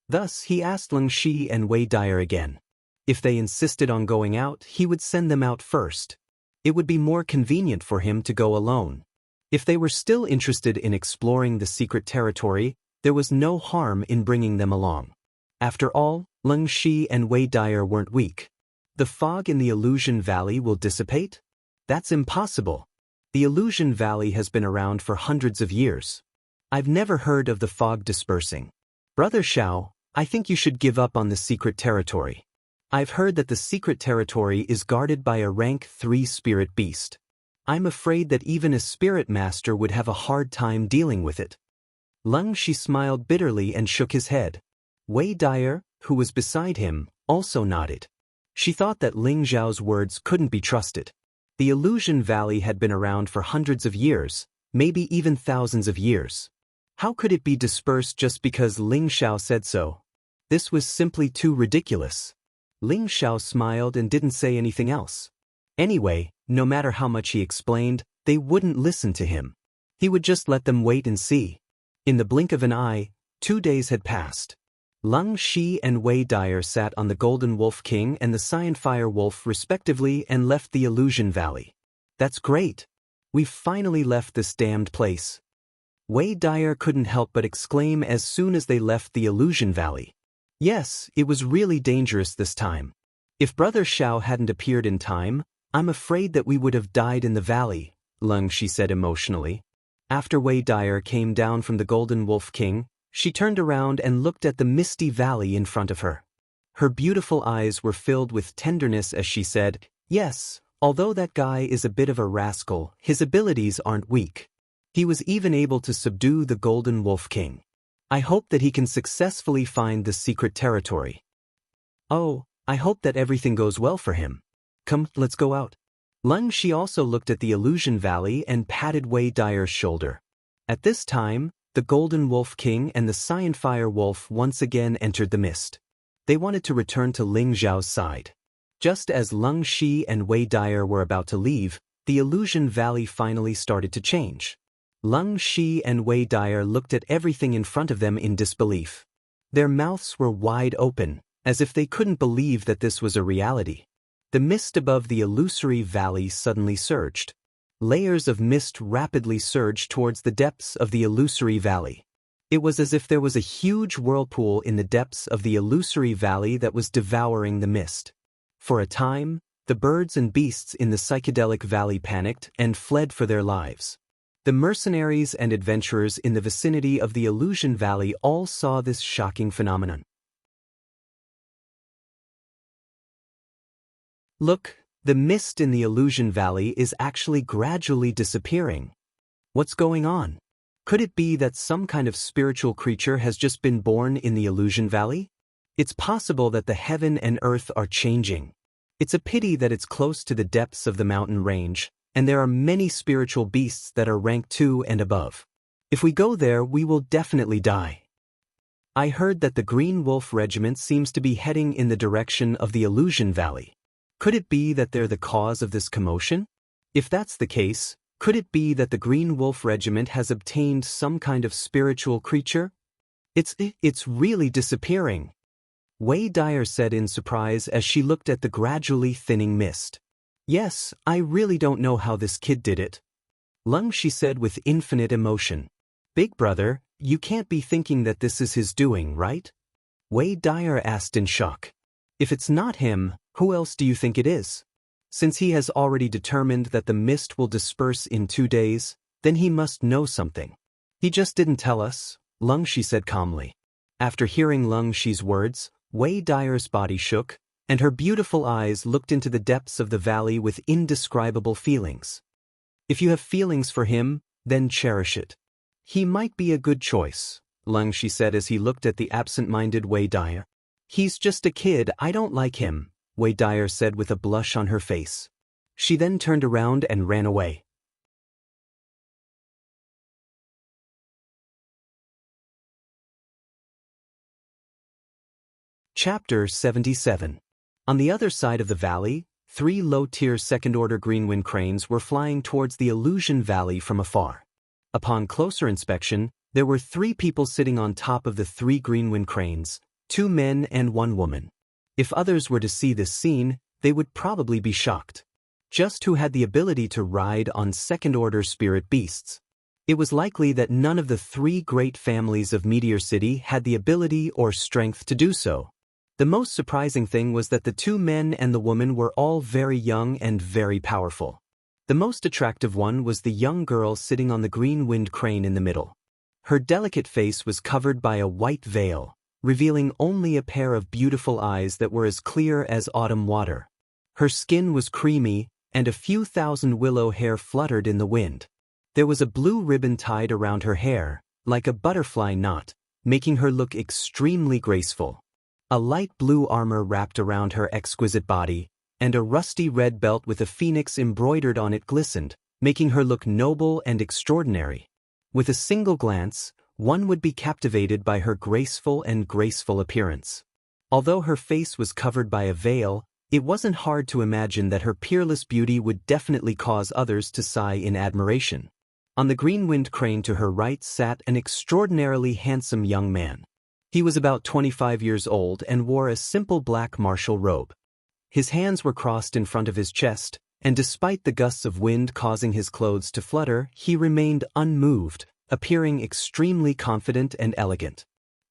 Thus, he asked Leng Shi and Wei Dia again. If they insisted on going out, he would send them out first. It would be more convenient for him to go alone. If they were still interested in exploring the secret territory, there was no harm in bringing them along. After all, Leng Shi and Wei Dia weren't weak. The fog in the Illusion Valley will dissipate? That's impossible. The Illusion Valley has been around for hundreds of years. I've never heard of the fog dispersing. Brother Xiao, I think you should give up on the secret territory. I've heard that the secret territory is guarded by a rank 3 spirit beast. I'm afraid that even a spirit master would have a hard time dealing with it. Leng Shi smiled bitterly and shook his head. Wei Dia, who was beside him, also nodded. She thought that Ling Xiao's words couldn't be trusted. The Illusion Valley had been around for hundreds of years, maybe even thousands of years. How could it be dispersed just because Ling Xiao said so? This was simply too ridiculous. Ling Xiao smiled and didn't say anything else. Anyway, no matter how much he explained, they wouldn't listen to him. He would just let them wait and see. In the blink of an eye, 2 days had passed. Leng Shi and Wei Dia sat on the Golden Wolf King and the Cyan Fire Wolf respectively and left the Illusion Valley. "That's great. We've finally left this damned place." Wei Dia couldn't help but exclaim as soon as they left the Illusion Valley. Yes, it was really dangerous this time. If Brother Xiao hadn't appeared in time, I'm afraid that we would have died in the valley, Leng Shi said emotionally. After Wei Dia came down from the Golden Wolf King, she turned around and looked at the misty valley in front of her. Her beautiful eyes were filled with tenderness as she said, "Yes, although that guy is a bit of a rascal, his abilities aren't weak. He was even able to subdue the Golden Wolf King. I hope that he can successfully find the secret territory. Oh, I hope that everything goes well for him. Come, let's go out." Leng Shi also looked at the Illusion Valley and patted Wei Dia's shoulder. At this time, the Golden Wolf King and the Cyan Fire Wolf once again entered the mist. They wanted to return to Ling Xiao's side. Just as Leng Shi and Wei Dia were about to leave, the Illusion Valley finally started to change. Leng Shi and Wei Dia looked at everything in front of them in disbelief. Their mouths were wide open, as if they couldn't believe that this was a reality. The mist above the illusory valley suddenly surged. Layers of mist rapidly surged towards the depths of the illusory valley. It was as if there was a huge whirlpool in the depths of the illusory valley that was devouring the mist. For a time, the birds and beasts in the psychedelic valley panicked and fled for their lives. The mercenaries and adventurers in the vicinity of the Illusion Valley all saw this shocking phenomenon. Look, the mist in the Illusion Valley is actually gradually disappearing. What's going on? Could it be that some kind of spiritual creature has just been born in the Illusion Valley? It's possible that the heaven and earth are changing. It's a pity that it's close to the depths of the mountain range, and there are many spiritual beasts that are rank 2 and above. If we go there, we will definitely die. I heard that the Green Wolf Regiment seems to be heading in the direction of the Illusion Valley. Could it be that they're the cause of this commotion? If that's the case, could it be that the Green Wolf Regiment has obtained some kind of spiritual creature? It's really disappearing. Wei Dyer said in surprise as she looked at the gradually thinning mist. Yes, I really don't know how this kid did it. Lung, she said with infinite emotion. Big brother, you can't be thinking that this is his doing, right? Wei Dyer asked in shock. If it's not him, who else do you think it is? Since he has already determined that the mist will disperse in 2 days, then he must know something. He just didn't tell us, Lung, she said calmly. After hearing Lung Shi's words, Wei Dyer's body shook, and her beautiful eyes looked into the depths of the valley with indescribable feelings. If you have feelings for him, then cherish it. He might be a good choice, Lung, she said as he looked at the absent-minded Wei Dyer. He's just a kid, I don't like him, Wei Dyer said with a blush on her face. She then turned around and ran away. Chapter 77. On the other side of the valley, 3 low-tier second-order greenwind cranes were flying towards the Illusion Valley from afar. Upon closer inspection, there were 3 people sitting on top of the 3 greenwind cranes, 2 men and 1 woman. If others were to see this scene, they would probably be shocked. Just who had the ability to ride on second-order spirit beasts? It was likely that none of the 3 great families of Meteor City had the ability or strength to do so. The most surprising thing was that the 2 men and the woman were all very young and very powerful. The most attractive one was the young girl sitting on the green wind crane in the middle. Her delicate face was covered by a white veil, revealing only a pair of beautiful eyes that were as clear as autumn water. Her skin was creamy, and a few thousand willow hair fluttered in the wind. There was a blue ribbon tied around her hair, like a butterfly knot, making her look extremely graceful. A light blue armor wrapped around her exquisite body, and a rusty red belt with a phoenix embroidered on it glistened, making her look noble and extraordinary. With a single glance, one would be captivated by her graceful appearance. Although her face was covered by a veil, it wasn't hard to imagine that her peerless beauty would definitely cause others to sigh in admiration. On the green wind crane to her right sat an extraordinarily handsome young man. He was about 25 years old and wore a simple black martial robe. His hands were crossed in front of his chest, and despite the gusts of wind causing his clothes to flutter, he remained unmoved, appearing extremely confident and elegant.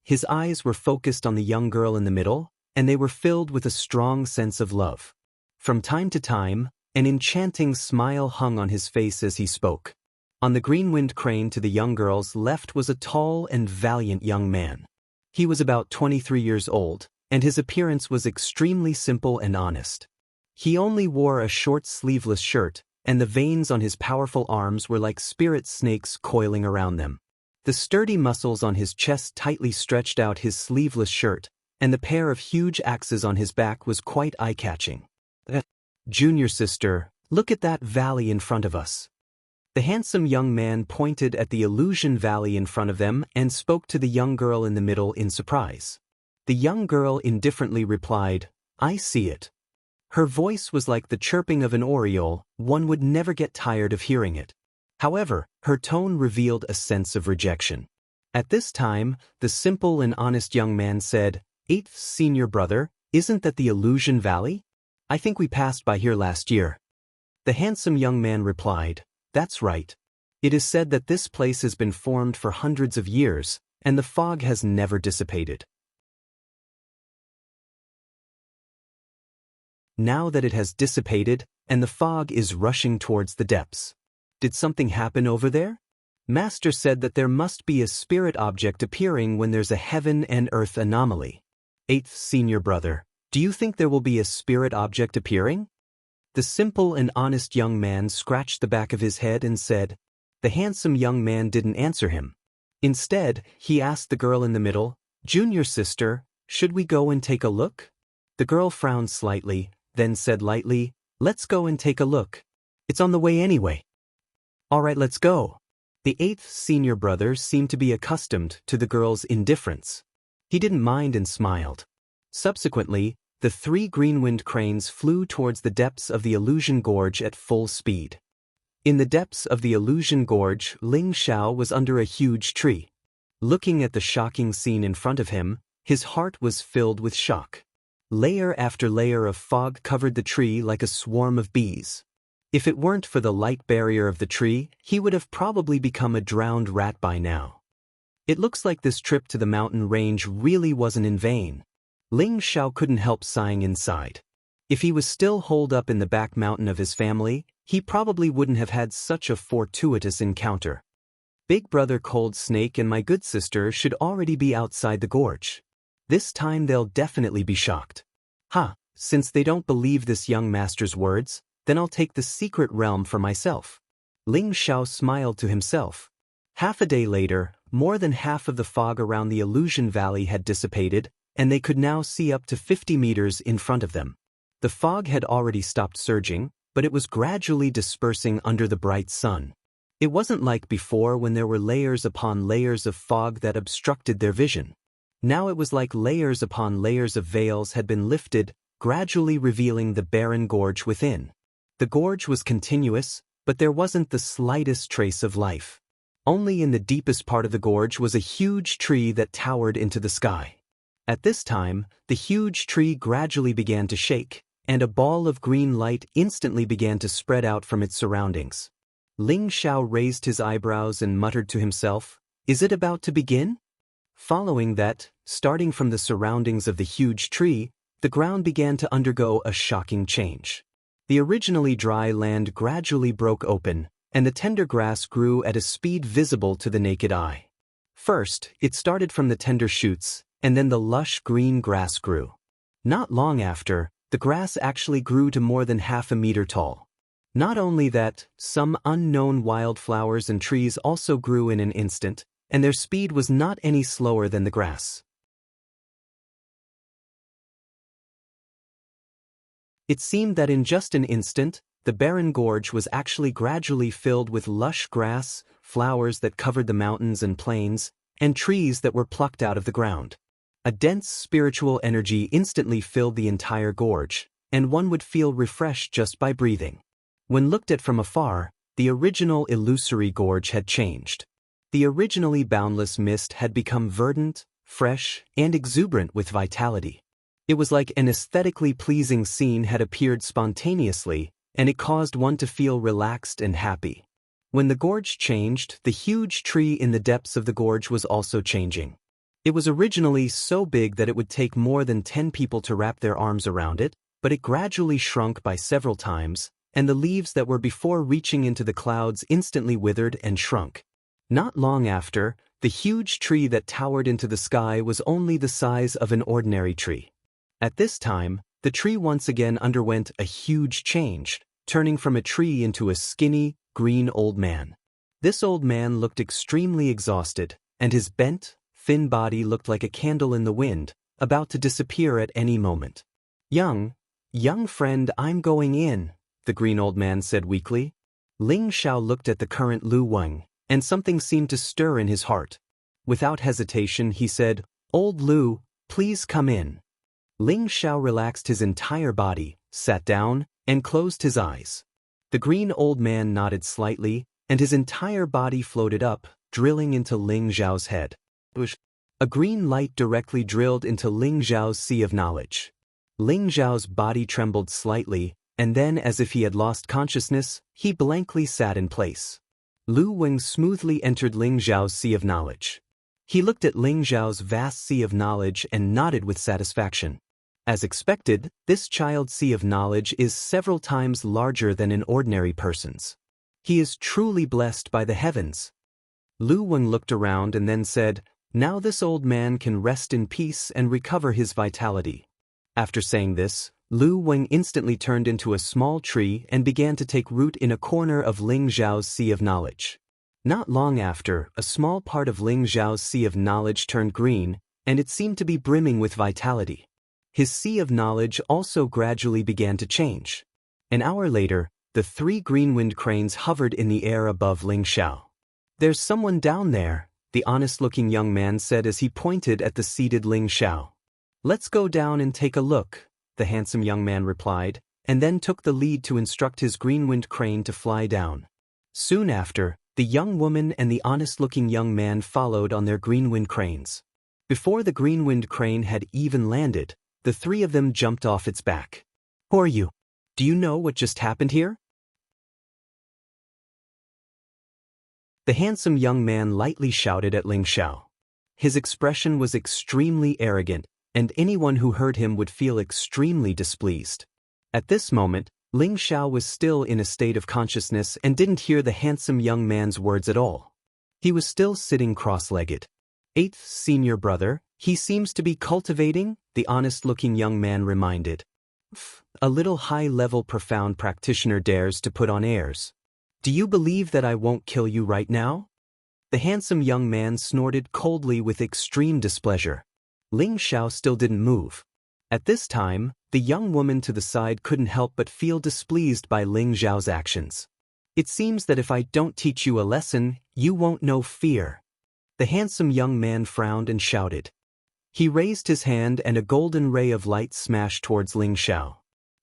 His eyes were focused on the young girl in the middle, and they were filled with a strong sense of love. From time to time, an enchanting smile hung on his face as he spoke. On the green wind crane to the young girl's left was a tall and valiant young man. He was about 23 years old, and his appearance was extremely simple and honest. He only wore a short sleeveless shirt, and the veins on his powerful arms were like spirit snakes coiling around them. The sturdy muscles on his chest tightly stretched out his sleeveless shirt, and the pair of huge axes on his back was quite eye-catching. Junior sister, look at that valley in front of us. The handsome young man pointed at the Illusion Valley in front of them and spoke to the young girl in the middle in surprise. The young girl indifferently replied, I see it. Her voice was like the chirping of an oriole, one would never get tired of hearing it. However, her tone revealed a sense of rejection. At this time, the simple and honest young man said, 8th senior brother, isn't that the Illusion Valley? I think we passed by here last year. The handsome young man replied, That's right. It is said that this place has been formed for hundreds of years, and the fog has never dissipated. Now that it has dissipated, and the fog is rushing towards the depths. Did something happen over there? Master said that there must be a spirit object appearing when there's a heaven and earth anomaly. 8th senior brother, do you think there will be a spirit object appearing? The simple and honest young man scratched the back of his head and said. The handsome young man didn't answer him. Instead, he asked the girl in the middle, Junior sister, should we go and take a look? The girl frowned slightly, then said lightly, Let's go and take a look. It's on the way anyway. All right, let's go. The 8th senior brother seemed to be accustomed to the girl's indifference. He didn't mind and smiled. Subsequently, the 3 greenwind cranes flew towards the depths of the Illusion Gorge at full speed. In the depths of the Illusion Gorge, Ling Xiao was under a huge tree. Looking at the shocking scene in front of him, His heart was filled with shock. Layer after layer of fog covered the tree like a swarm of bees. If it weren't for the light barrier of the tree, he would have probably become a drowned rat by now. It looks like this trip to the mountain range really wasn't in vain. Ling Xiao couldn't help sighing inside. If he was still holed up in the back mountain of his family, he probably wouldn't have had such a fortuitous encounter. Big Brother Cold Snake and my good sister should already be outside the gorge. This time they'll definitely be shocked. Since they don't believe this young master's words, then I'll take the secret realm for myself. Ling Xiao smiled to himself. Half a day later, more than half of the fog around the illusion valley had dissipated, and they could now see up to 50 meters in front of them. The fog had already stopped surging, but it was gradually dispersing under the bright sun. It wasn't like before when there were layers upon layers of fog that obstructed their vision. Now it was like layers upon layers of veils had been lifted, gradually revealing the barren gorge within. The gorge was continuous, but there wasn't the slightest trace of life. Only in the deepest part of the gorge was a huge tree that towered into the sky. At this time, the huge tree gradually began to shake, and a ball of green light instantly began to spread out from its surroundings. Ling Xiao raised his eyebrows and muttered to himself, "Is it about to begin?" Following that, starting from the surroundings of the huge tree, the ground began to undergo a shocking change. The originally dry land gradually broke open, and the tender grass grew at a speed visible to the naked eye. First, it started from the tender shoots, and then the lush green grass grew. Not long after, the grass actually grew to more than half a meter tall. Not only that, some unknown wildflowers and trees also grew in an instant, and their speed was not any slower than the grass. It seemed that in just an instant, the barren gorge was actually gradually filled with lush grass, flowers that covered the mountains and plains, and trees that were plucked out of the ground. A dense spiritual energy instantly filled the entire gorge, and one would feel refreshed just by breathing. When looked at from afar, the original illusory gorge had changed. The originally boundless mist had become verdant, fresh, and exuberant with vitality. It was like an aesthetically pleasing scene had appeared spontaneously, and it caused one to feel relaxed and happy. When the gorge changed, the huge tree in the depths of the gorge was also changing. It was originally so big that it would take more than 10 people to wrap their arms around it, but it gradually shrunk by several times, and the leaves that were before reaching into the clouds instantly withered and shrunk. Not long after, the huge tree that towered into the sky was only the size of an ordinary tree. At this time, the tree once again underwent a huge change, turning from a tree into a skinny, green old man. This old man looked extremely exhausted, and his bent, thin body looked like a candle in the wind, about to disappear at any moment. Young friend, I'm going in," the green old man said weakly. Ling Xiao looked at the current Lu Weng, and something seemed to stir in his heart. Without hesitation, he said, "Old Lu, please come in." Ling Xiao relaxed his entire body, sat down, and closed his eyes. The green old man nodded slightly, and his entire body floated up, drilling into Ling Xiao's head. A green light directly drilled into Ling Xiao's sea of knowledge. Ling Xiao's body trembled slightly, and then, as if he had lost consciousness, he blankly sat in place. Lu Weng smoothly entered Ling Xiao's sea of knowledge. He looked at Ling Xiao's vast sea of knowledge and nodded with satisfaction. As expected, this child's sea of knowledge is several times larger than an ordinary person's. He is truly blessed by the heavens. Lu Weng looked around and then said, "Now this old man can rest in peace and recover his vitality." After saying this, Lu Weng instantly turned into a small tree and began to take root in a corner of Ling Xiao's sea of knowledge. Not long after, a small part of Ling Xiao's sea of knowledge turned green, and it seemed to be brimming with vitality. His sea of knowledge also gradually began to change. An hour later, the 3 green-winged cranes hovered in the air above Ling Xiao. "There's someone down there," the honest-looking young man said as he pointed at the seated Ling Xiao. "Let's go down and take a look," the handsome young man replied, and then took the lead to instruct his green-winged crane to fly down. Soon after, the young woman and the honest-looking young man followed on their green-winged cranes. Before the green-winged crane had even landed, the three of them jumped off its back. Who are you? Do you know what just happened here? The handsome young man lightly shouted at Ling Xiao. His expression was extremely arrogant, and anyone who heard him would feel extremely displeased. At this moment, Ling Xiao was still in a state of consciousness and didn't hear the handsome young man's words at all. He was still sitting cross-legged. Eighth senior brother, he seems to be cultivating, the honest-looking young man reminded. A little high-level profound practitioner dares to put on airs. Do you believe that I won't kill you right now? The handsome young man snorted coldly with extreme displeasure. Ling Xiao still didn't move. At this time, the young woman to the side couldn't help but feel displeased by Ling Xiao's actions. It seems that if I don't teach you a lesson, you won't know fear. The handsome young man frowned and shouted. He raised his hand and a golden ray of light smashed towards Ling Xiao.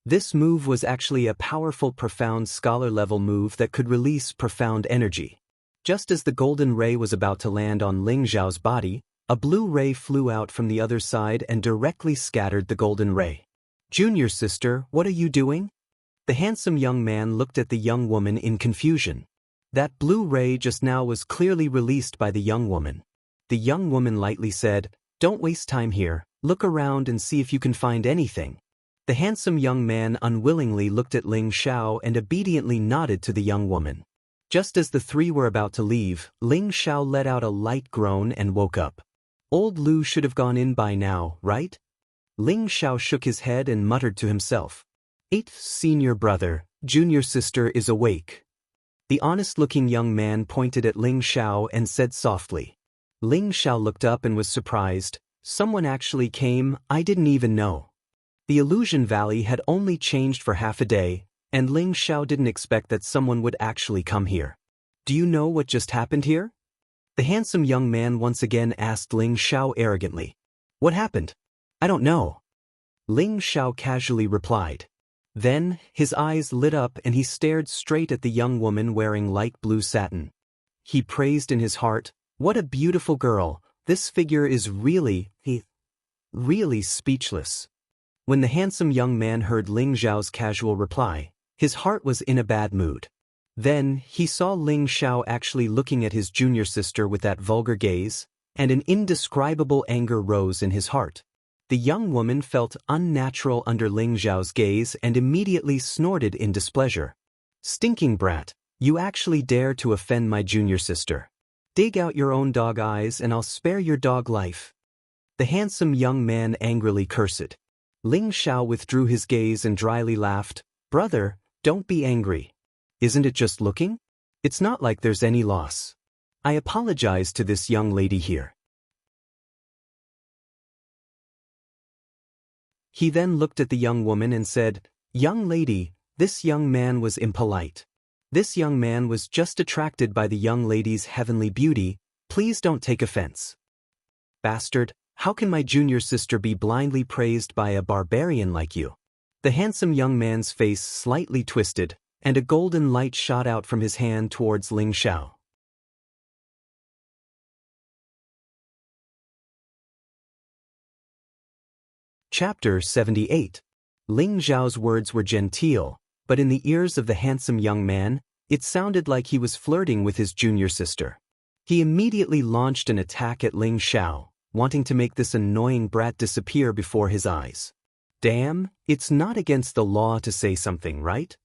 This move was actually a powerful profound scholar-level move that could release profound energy. Just as the golden ray was about to land on Ling Xiao's body, a blue ray flew out from the other side and directly scattered the golden ray. Junior sister, what are you doing? The handsome young man looked at the young woman in confusion. That blue ray just now was clearly released by the young woman. The young woman lightly said, "Don't waste time here, look around and see if you can find anything." The handsome young man unwillingly looked at Ling Xiao and obediently nodded to the young woman. Just as the three were about to leave, Ling Xiao let out a light groan and woke up. Old Lu should have gone in by now, right? Ling Xiao shook his head and muttered to himself. Eighth senior brother, junior sister is awake. The honest-looking young man pointed at Ling Xiao and said softly. Ling Xiao looked up and was surprised. Someone actually came, I didn't even know. The Illusion Valley had only changed for half a day, and Ling Xiao didn't expect that someone would actually come here. Do you know what just happened here? The handsome young man once again asked Ling Xiao arrogantly. What happened? I don't know. Ling Xiao casually replied. Then, his eyes lit up and he stared straight at the young woman wearing light blue satin. He praised in his heart, what a beautiful girl, this figure is really speechless. When the handsome young man heard Ling Xiao's casual reply, his heart was in a bad mood. Then, he saw Ling Xiao actually looking at his junior sister with that vulgar gaze, and an indescribable anger rose in his heart. The young woman felt unnatural under Ling Xiao's gaze and immediately snorted in displeasure. Stinking brat, you actually dare to offend my junior sister. Dig out your own dog eyes and I'll spare your dog life. The handsome young man angrily cursed. Ling Xiao withdrew his gaze and dryly laughed. Brother, don't be angry. Isn't it just looking? It's not like there's any loss. I apologize to this young lady here. He then looked at the young woman and said, Young lady, this young man was impolite. This young man was just attracted by the young lady's heavenly beauty. Please don't take offense. Bastard, how can my junior sister be blindly praised by a barbarian like you? The handsome young man's face slightly twisted, and a golden light shot out from his hand towards Ling Xiao. Chapter 78. Ling Xiao's words were genteel, but in the ears of the handsome young man, it sounded like he was flirting with his junior sister. He immediately launched an attack at Ling Xiao, wanting to make this annoying brat disappear before his eyes. Damn, it's not against the law to say something, right?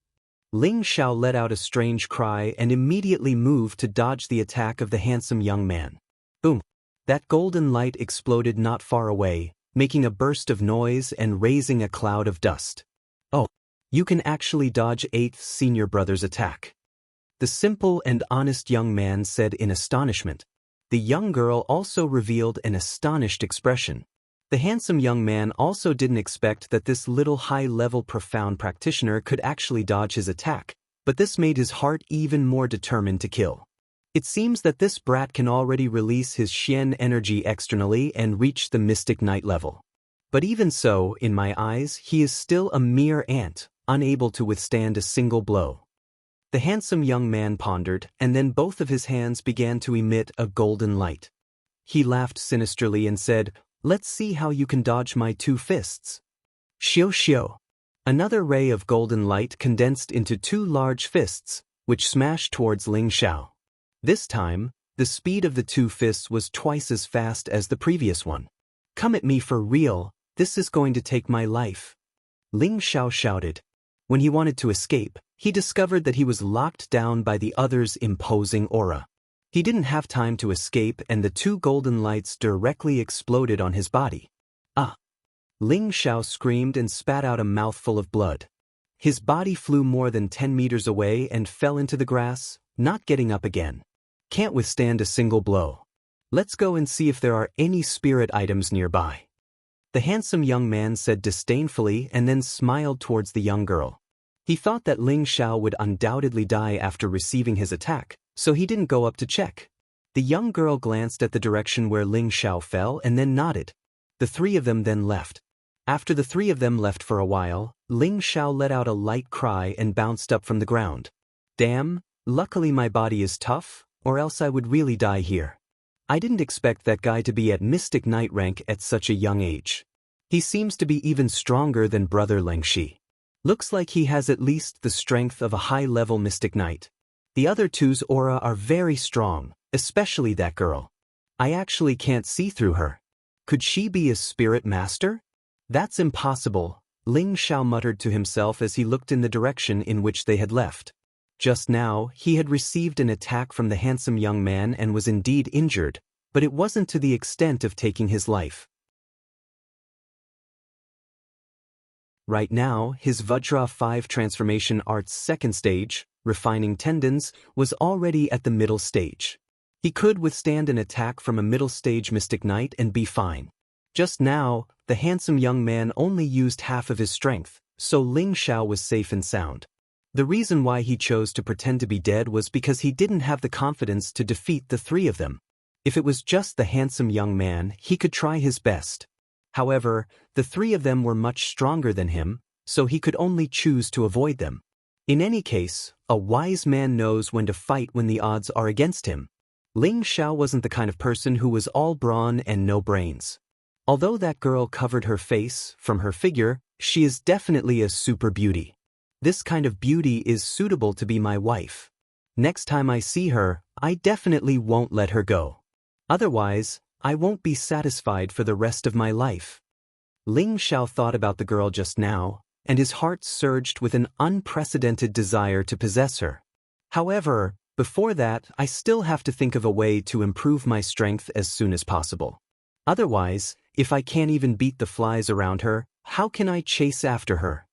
Ling Xiao let out a strange cry and immediately moved to dodge the attack of the handsome young man. Boom! That golden light exploded not far away, making a burst of noise and raising a cloud of dust. Oh, you can actually dodge 8th senior brother's attack. The simple and honest young man said in astonishment. The young girl also revealed an astonished expression. The handsome young man also didn't expect that this little high-level profound practitioner could actually dodge his attack, but this made his heart even more determined to kill. It seems that this brat can already release his Xian energy externally and reach the Mystic Knight level. But even so, in my eyes, he is still a mere ant, unable to withstand a single blow. The handsome young man pondered, and then both of his hands began to emit a golden light. he laughed sinisterly and said, "Let's see how you can dodge my 2 fists." Xiu xiu. Another ray of golden light condensed into 2 large fists, which smashed towards Ling Xiao. This time, the speed of the 2 fists was twice as fast as the previous one. "Come at me for real, this is going to take my life," Ling Xiao shouted. When he wanted to escape, he discovered that he was locked down by the other's imposing aura. He didn't have time to escape and the 2 golden lights directly exploded on his body. "Ah!" Ling Xiao screamed and spat out a mouthful of blood. His body flew more than 10 meters away and fell into the grass, not getting up again. "Can't withstand a single blow. Let's go and see if there are any spirit items nearby," the handsome young man said disdainfully and then smiled towards the young girl. He thought that Ling Xiao would undoubtedly die after receiving his attack, so he didn't go up to check. The young girl glanced at the direction where Ling Xiao fell and then nodded. The 3 of them then left. After the 3 of them left for a while, Ling Xiao let out a light cry and bounced up from the ground. "Damn, luckily my body is tough, or else I would really die here. I didn't expect that guy to be at Mystic Knight rank at such a young age. He seems to be even stronger than Brother Lengxi. Looks like he has at least the strength of a high-level Mystic Knight. The other 2's aura are very strong, especially that girl. I actually can't see through her. Could she be a spirit master? That's impossible," Ling Xiao muttered to himself as he looked in the direction in which they had left. Just now, he had received an attack from the handsome young man and was indeed injured, but it wasn't to the extent of taking his life. Right now, his Vajra 5 transformation art's 2nd stage, refining tendons, was already at the middle stage. He could withstand an attack from a middle stage Mystic Knight and be fine. Just now, the handsome young man only used half of his strength, so Ling Xiao was safe and sound. The reason why he chose to pretend to be dead was because he didn't have the confidence to defeat the 3 of them. If it was just the handsome young man, he could try his best. However, the 3 of them were much stronger than him, so he could only choose to avoid them. In any case, a wise man knows when to fight when the odds are against him. Ling Xiao wasn't the kind of person who was all brawn and no brains. Although that girl covered her face, from her figure, she is definitely a super beauty. This kind of beauty is suitable to be my wife. Next time I see her, I definitely won't let her go. Otherwise, I won't be satisfied for the rest of my life. Ling Xiao thought about the girl just now, and his heart surged with an unprecedented desire to possess her. However, before that, I still have to think of a way to improve my strength as soon as possible. Otherwise, if I can't even beat the flies around her, how can I chase after her?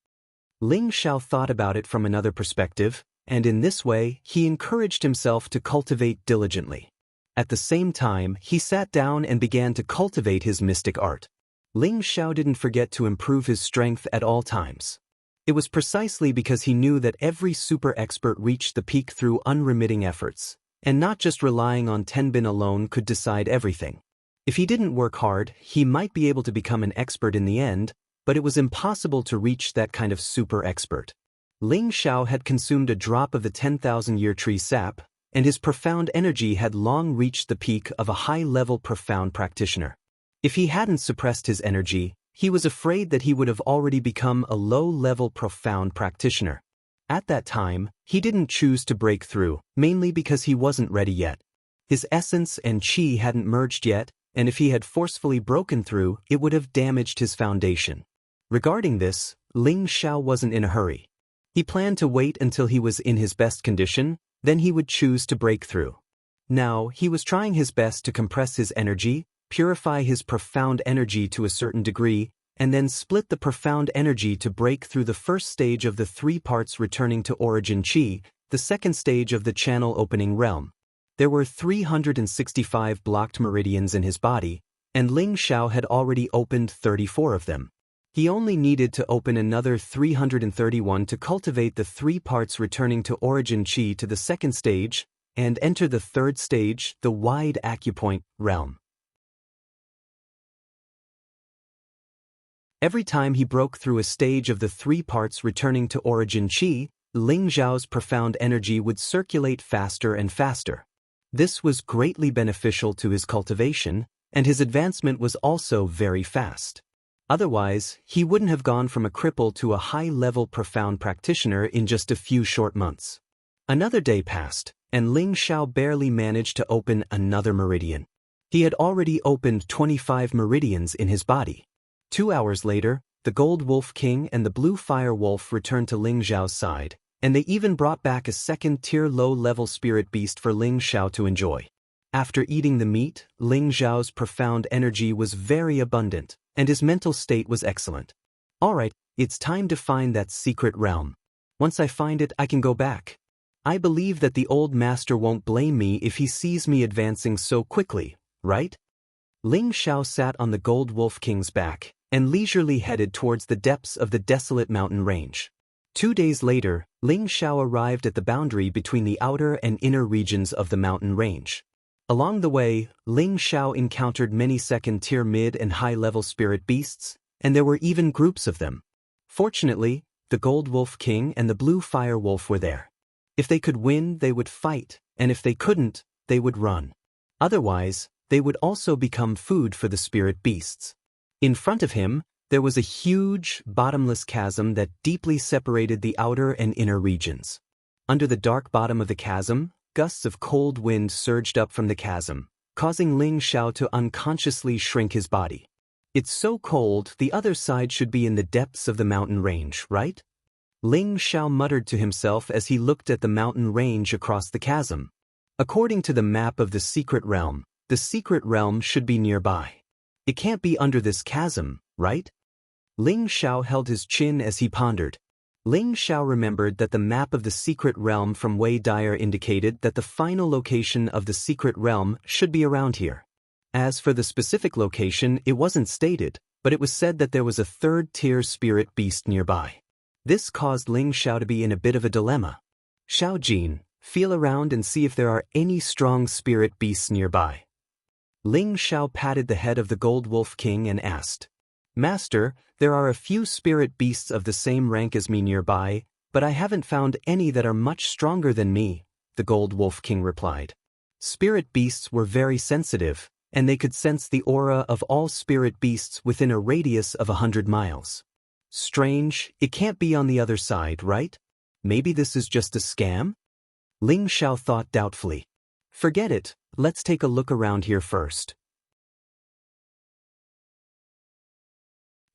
Ling Xiao thought about it from another perspective, and in this way, he encouraged himself to cultivate diligently. At the same time, he sat down and began to cultivate his mystic art. Ling Xiao didn't forget to improve his strength at all times. It was precisely because he knew that every super expert reached the peak through unremitting efforts, and not just relying on Tenbin alone could decide everything. If he didn't work hard, he might be able to become an expert in the end, but it was impossible to reach that kind of super expert. Ling Xiao had consumed a drop of the 10,000-year tree sap, and his profound energy had long reached the peak of a high-level profound practitioner. If he hadn't suppressed his energy, he was afraid that he would have already become a low-level profound practitioner. At that time, he didn't choose to break through, mainly because he wasn't ready yet. His essence and qi hadn't merged yet, and if he had forcefully broken through, it would have damaged his foundation. Regarding this, Ling Xiao wasn't in a hurry. He planned to wait until he was in his best condition, then he would choose to break through. Now, he was trying his best to compress his energy, purify his profound energy to a certain degree, and then split the profound energy to break through the first stage of the 3 parts returning to origin qi, the second stage of the channel opening realm. There were 365 blocked meridians in his body, and Ling Xiao had already opened 34 of them. He only needed to open another 331 to cultivate the 3 parts returning to origin qi to the second stage, and enter the third stage, the wide acupoint realm. Every time he broke through a stage of the 3 parts returning to origin qi, Ling Xiao's profound energy would circulate faster and faster. This was greatly beneficial to his cultivation, and his advancement was also very fast. Otherwise, he wouldn't have gone from a cripple to a high-level profound practitioner in just a few short months. Another day passed, and Ling Xiao barely managed to open another meridian. He had already opened 25 meridians in his body. 2 hours later, the Gold Wolf King and the Blue Fire Wolf returned to Ling Xiao's side, and they even brought back a second-tier low-level spirit beast for Ling Xiao to enjoy. After eating the meat, Ling Xiao's profound energy was very abundant, and his mental state was excellent. Alright, it's time to find that secret realm. Once I find it, I can go back. I believe that the old master won't blame me if he sees me advancing so quickly, right? Ling Xiao sat on the Gold Wolf King's back, and leisurely headed towards the depths of the desolate mountain range. 2 days later, Ling Xiao arrived at the boundary between the outer and inner regions of the mountain range. Along the way, Ling Xiao encountered many second-tier mid- and high-level spirit beasts, and there were even groups of them. Fortunately, the Gold Wolf King and the Blue Fire Wolf were there. If they could win, they would fight, and if they couldn't, they would run. Otherwise, they would also become food for the spirit beasts. In front of him, there was a huge, bottomless chasm that deeply separated the outer and inner regions. Under the dark bottom of the chasm, gusts of cold wind surged up from the chasm, causing Ling Xiao to unconsciously shrink his body. It's so cold, the other side should be in the depths of the mountain range, right? Ling Xiao muttered to himself as he looked at the mountain range across the chasm. According to the map of the secret realm should be nearby. It can't be under this chasm, right? Ling Xiao held his chin as he pondered. Ling Xiao remembered that the map of the secret realm from Wei Dyer indicated that the final location of the secret realm should be around here. As for the specific location, it wasn't stated, but it was said that there was a third-tier spirit beast nearby. This caused Ling Xiao to be in a bit of a dilemma. Xiao Jin, feel around and see if there are any strong spirit beasts nearby. Ling Xiao patted the head of the Gold Wolf King and asked, Master, there are a few spirit beasts of the same rank as me nearby, but I haven't found any that are much stronger than me, the Gold Wolf King replied. Spirit beasts were very sensitive, and they could sense the aura of all spirit beasts within a radius of 100 miles. Strange, it can't be on the other side, right? Maybe this is just a scam? Ling Xiao thought doubtfully. Forget it, let's take a look around here first.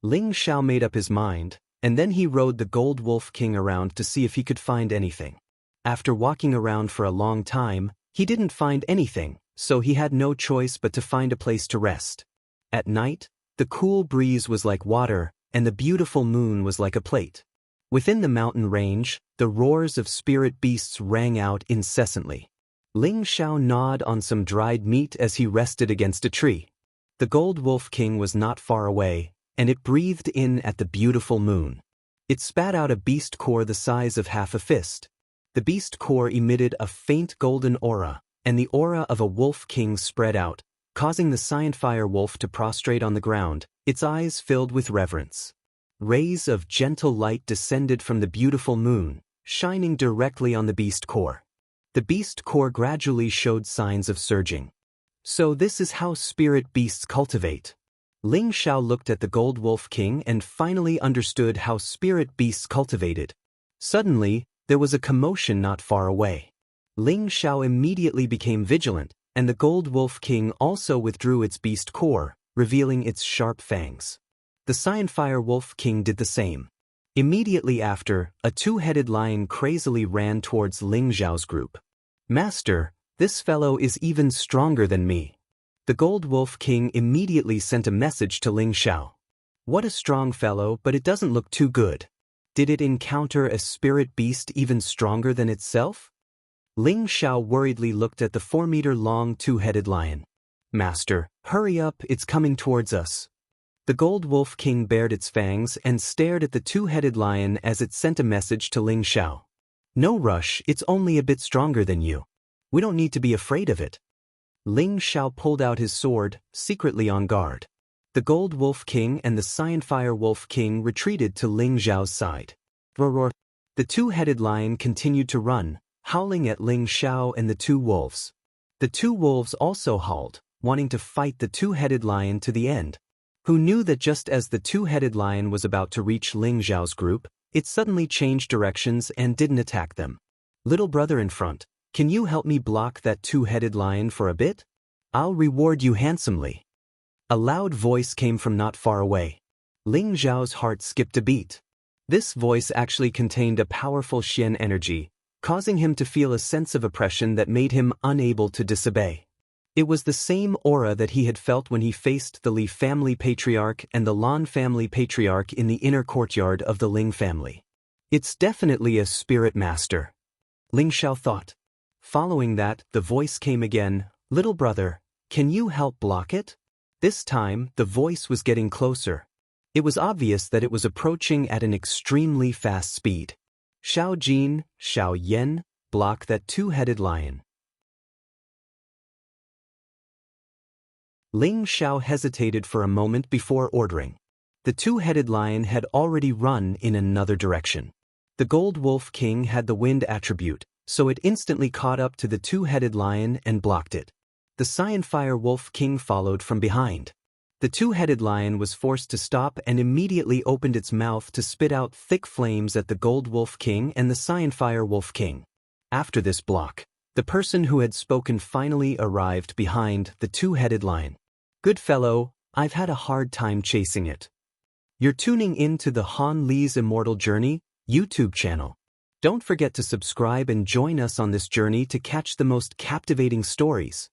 Ling Xiao made up his mind, and then he rode the Gold Wolf King around to see if he could find anything. After walking around for a long time, he didn't find anything, so he had no choice but to find a place to rest. At night, the cool breeze was like water, and the beautiful moon was like a plate. Within the mountain range, the roars of spirit beasts rang out incessantly. Ling Xiao gnawed on some dried meat as he rested against a tree. The Gold Wolf King was not far away, and it breathed in at the beautiful moon. It spat out a beast core the size of half a fist. The beast core emitted a faint golden aura, and the aura of a wolf king spread out, causing the Scientfire wolf to prostrate on the ground, its eyes filled with reverence. Rays of gentle light descended from the beautiful moon, shining directly on the beast core. The beast core gradually showed signs of surging. So this is how spirit beasts cultivate. Ling Xiao looked at the Gold Wolf King and finally understood how spirit beasts cultivated. Suddenly, there was a commotion not far away. Ling Xiao immediately became vigilant, and the Gold Wolf King also withdrew its beast core, revealing its sharp fangs. The Scientfire Wolf King did the same. Immediately after, a two-headed lion crazily ran towards Ling Xiao's group. Master, this fellow is even stronger than me. The Gold Wolf King immediately sent a message to Ling Xiao. What a strong fellow, but it doesn't look too good. Did it encounter a spirit beast even stronger than itself? Ling Xiao worriedly looked at the 4-meter-long two-headed lion. Master, hurry up, it's coming towards us. The Gold Wolf King bared its fangs and stared at the two-headed lion as it sent a message to Ling Xiao. No rush, it's only a bit stronger than you. We don't need to be afraid of it. Ling Xiao pulled out his sword, secretly on guard. The Gold Wolf King and the Scientfire Wolf King retreated to Ling Xiao's side. Roar! The two-headed lion continued to run, howling at Ling Xiao and the two wolves. The two wolves also hauled, wanting to fight the two-headed lion to the end. Who knew that just as the two-headed lion was about to reach Ling Zhao's group, it suddenly changed directions and didn't attack them. Little brother in front, can you help me block that two-headed lion for a bit? I'll reward you handsomely. A loud voice came from not far away. Ling Zhao's heart skipped a beat. This voice actually contained a powerful Xian energy, causing him to feel a sense of oppression that made him unable to disobey. It was the same aura that he had felt when he faced the Li family patriarch and the Lan family patriarch in the inner courtyard of the Ling family. It's definitely a spirit master, Ling Xiao thought. Following that, the voice came again, little brother, can you help block it? This time, the voice was getting closer. It was obvious that it was approaching at an extremely fast speed. Xiao Jin, Xiao Yan, block that two-headed lion. Ling Xiao hesitated for a moment before ordering. The two-headed lion had already run in another direction. The Gold Wolf King had the wind attribute, so it instantly caught up to the two-headed lion and blocked it. The Cyan Fire Wolf King followed from behind. The two-headed lion was forced to stop and immediately opened its mouth to spit out thick flames at the Gold Wolf King and the Cyan Fire Wolf King. After this block, the person who had spoken finally arrived behind the two-headed lion. Good fellow, I've had a hard time chasing it. You're tuning in to the Han Li's Immortal Journey YouTube channel. Don't forget to subscribe and join us on this journey to catch the most captivating stories.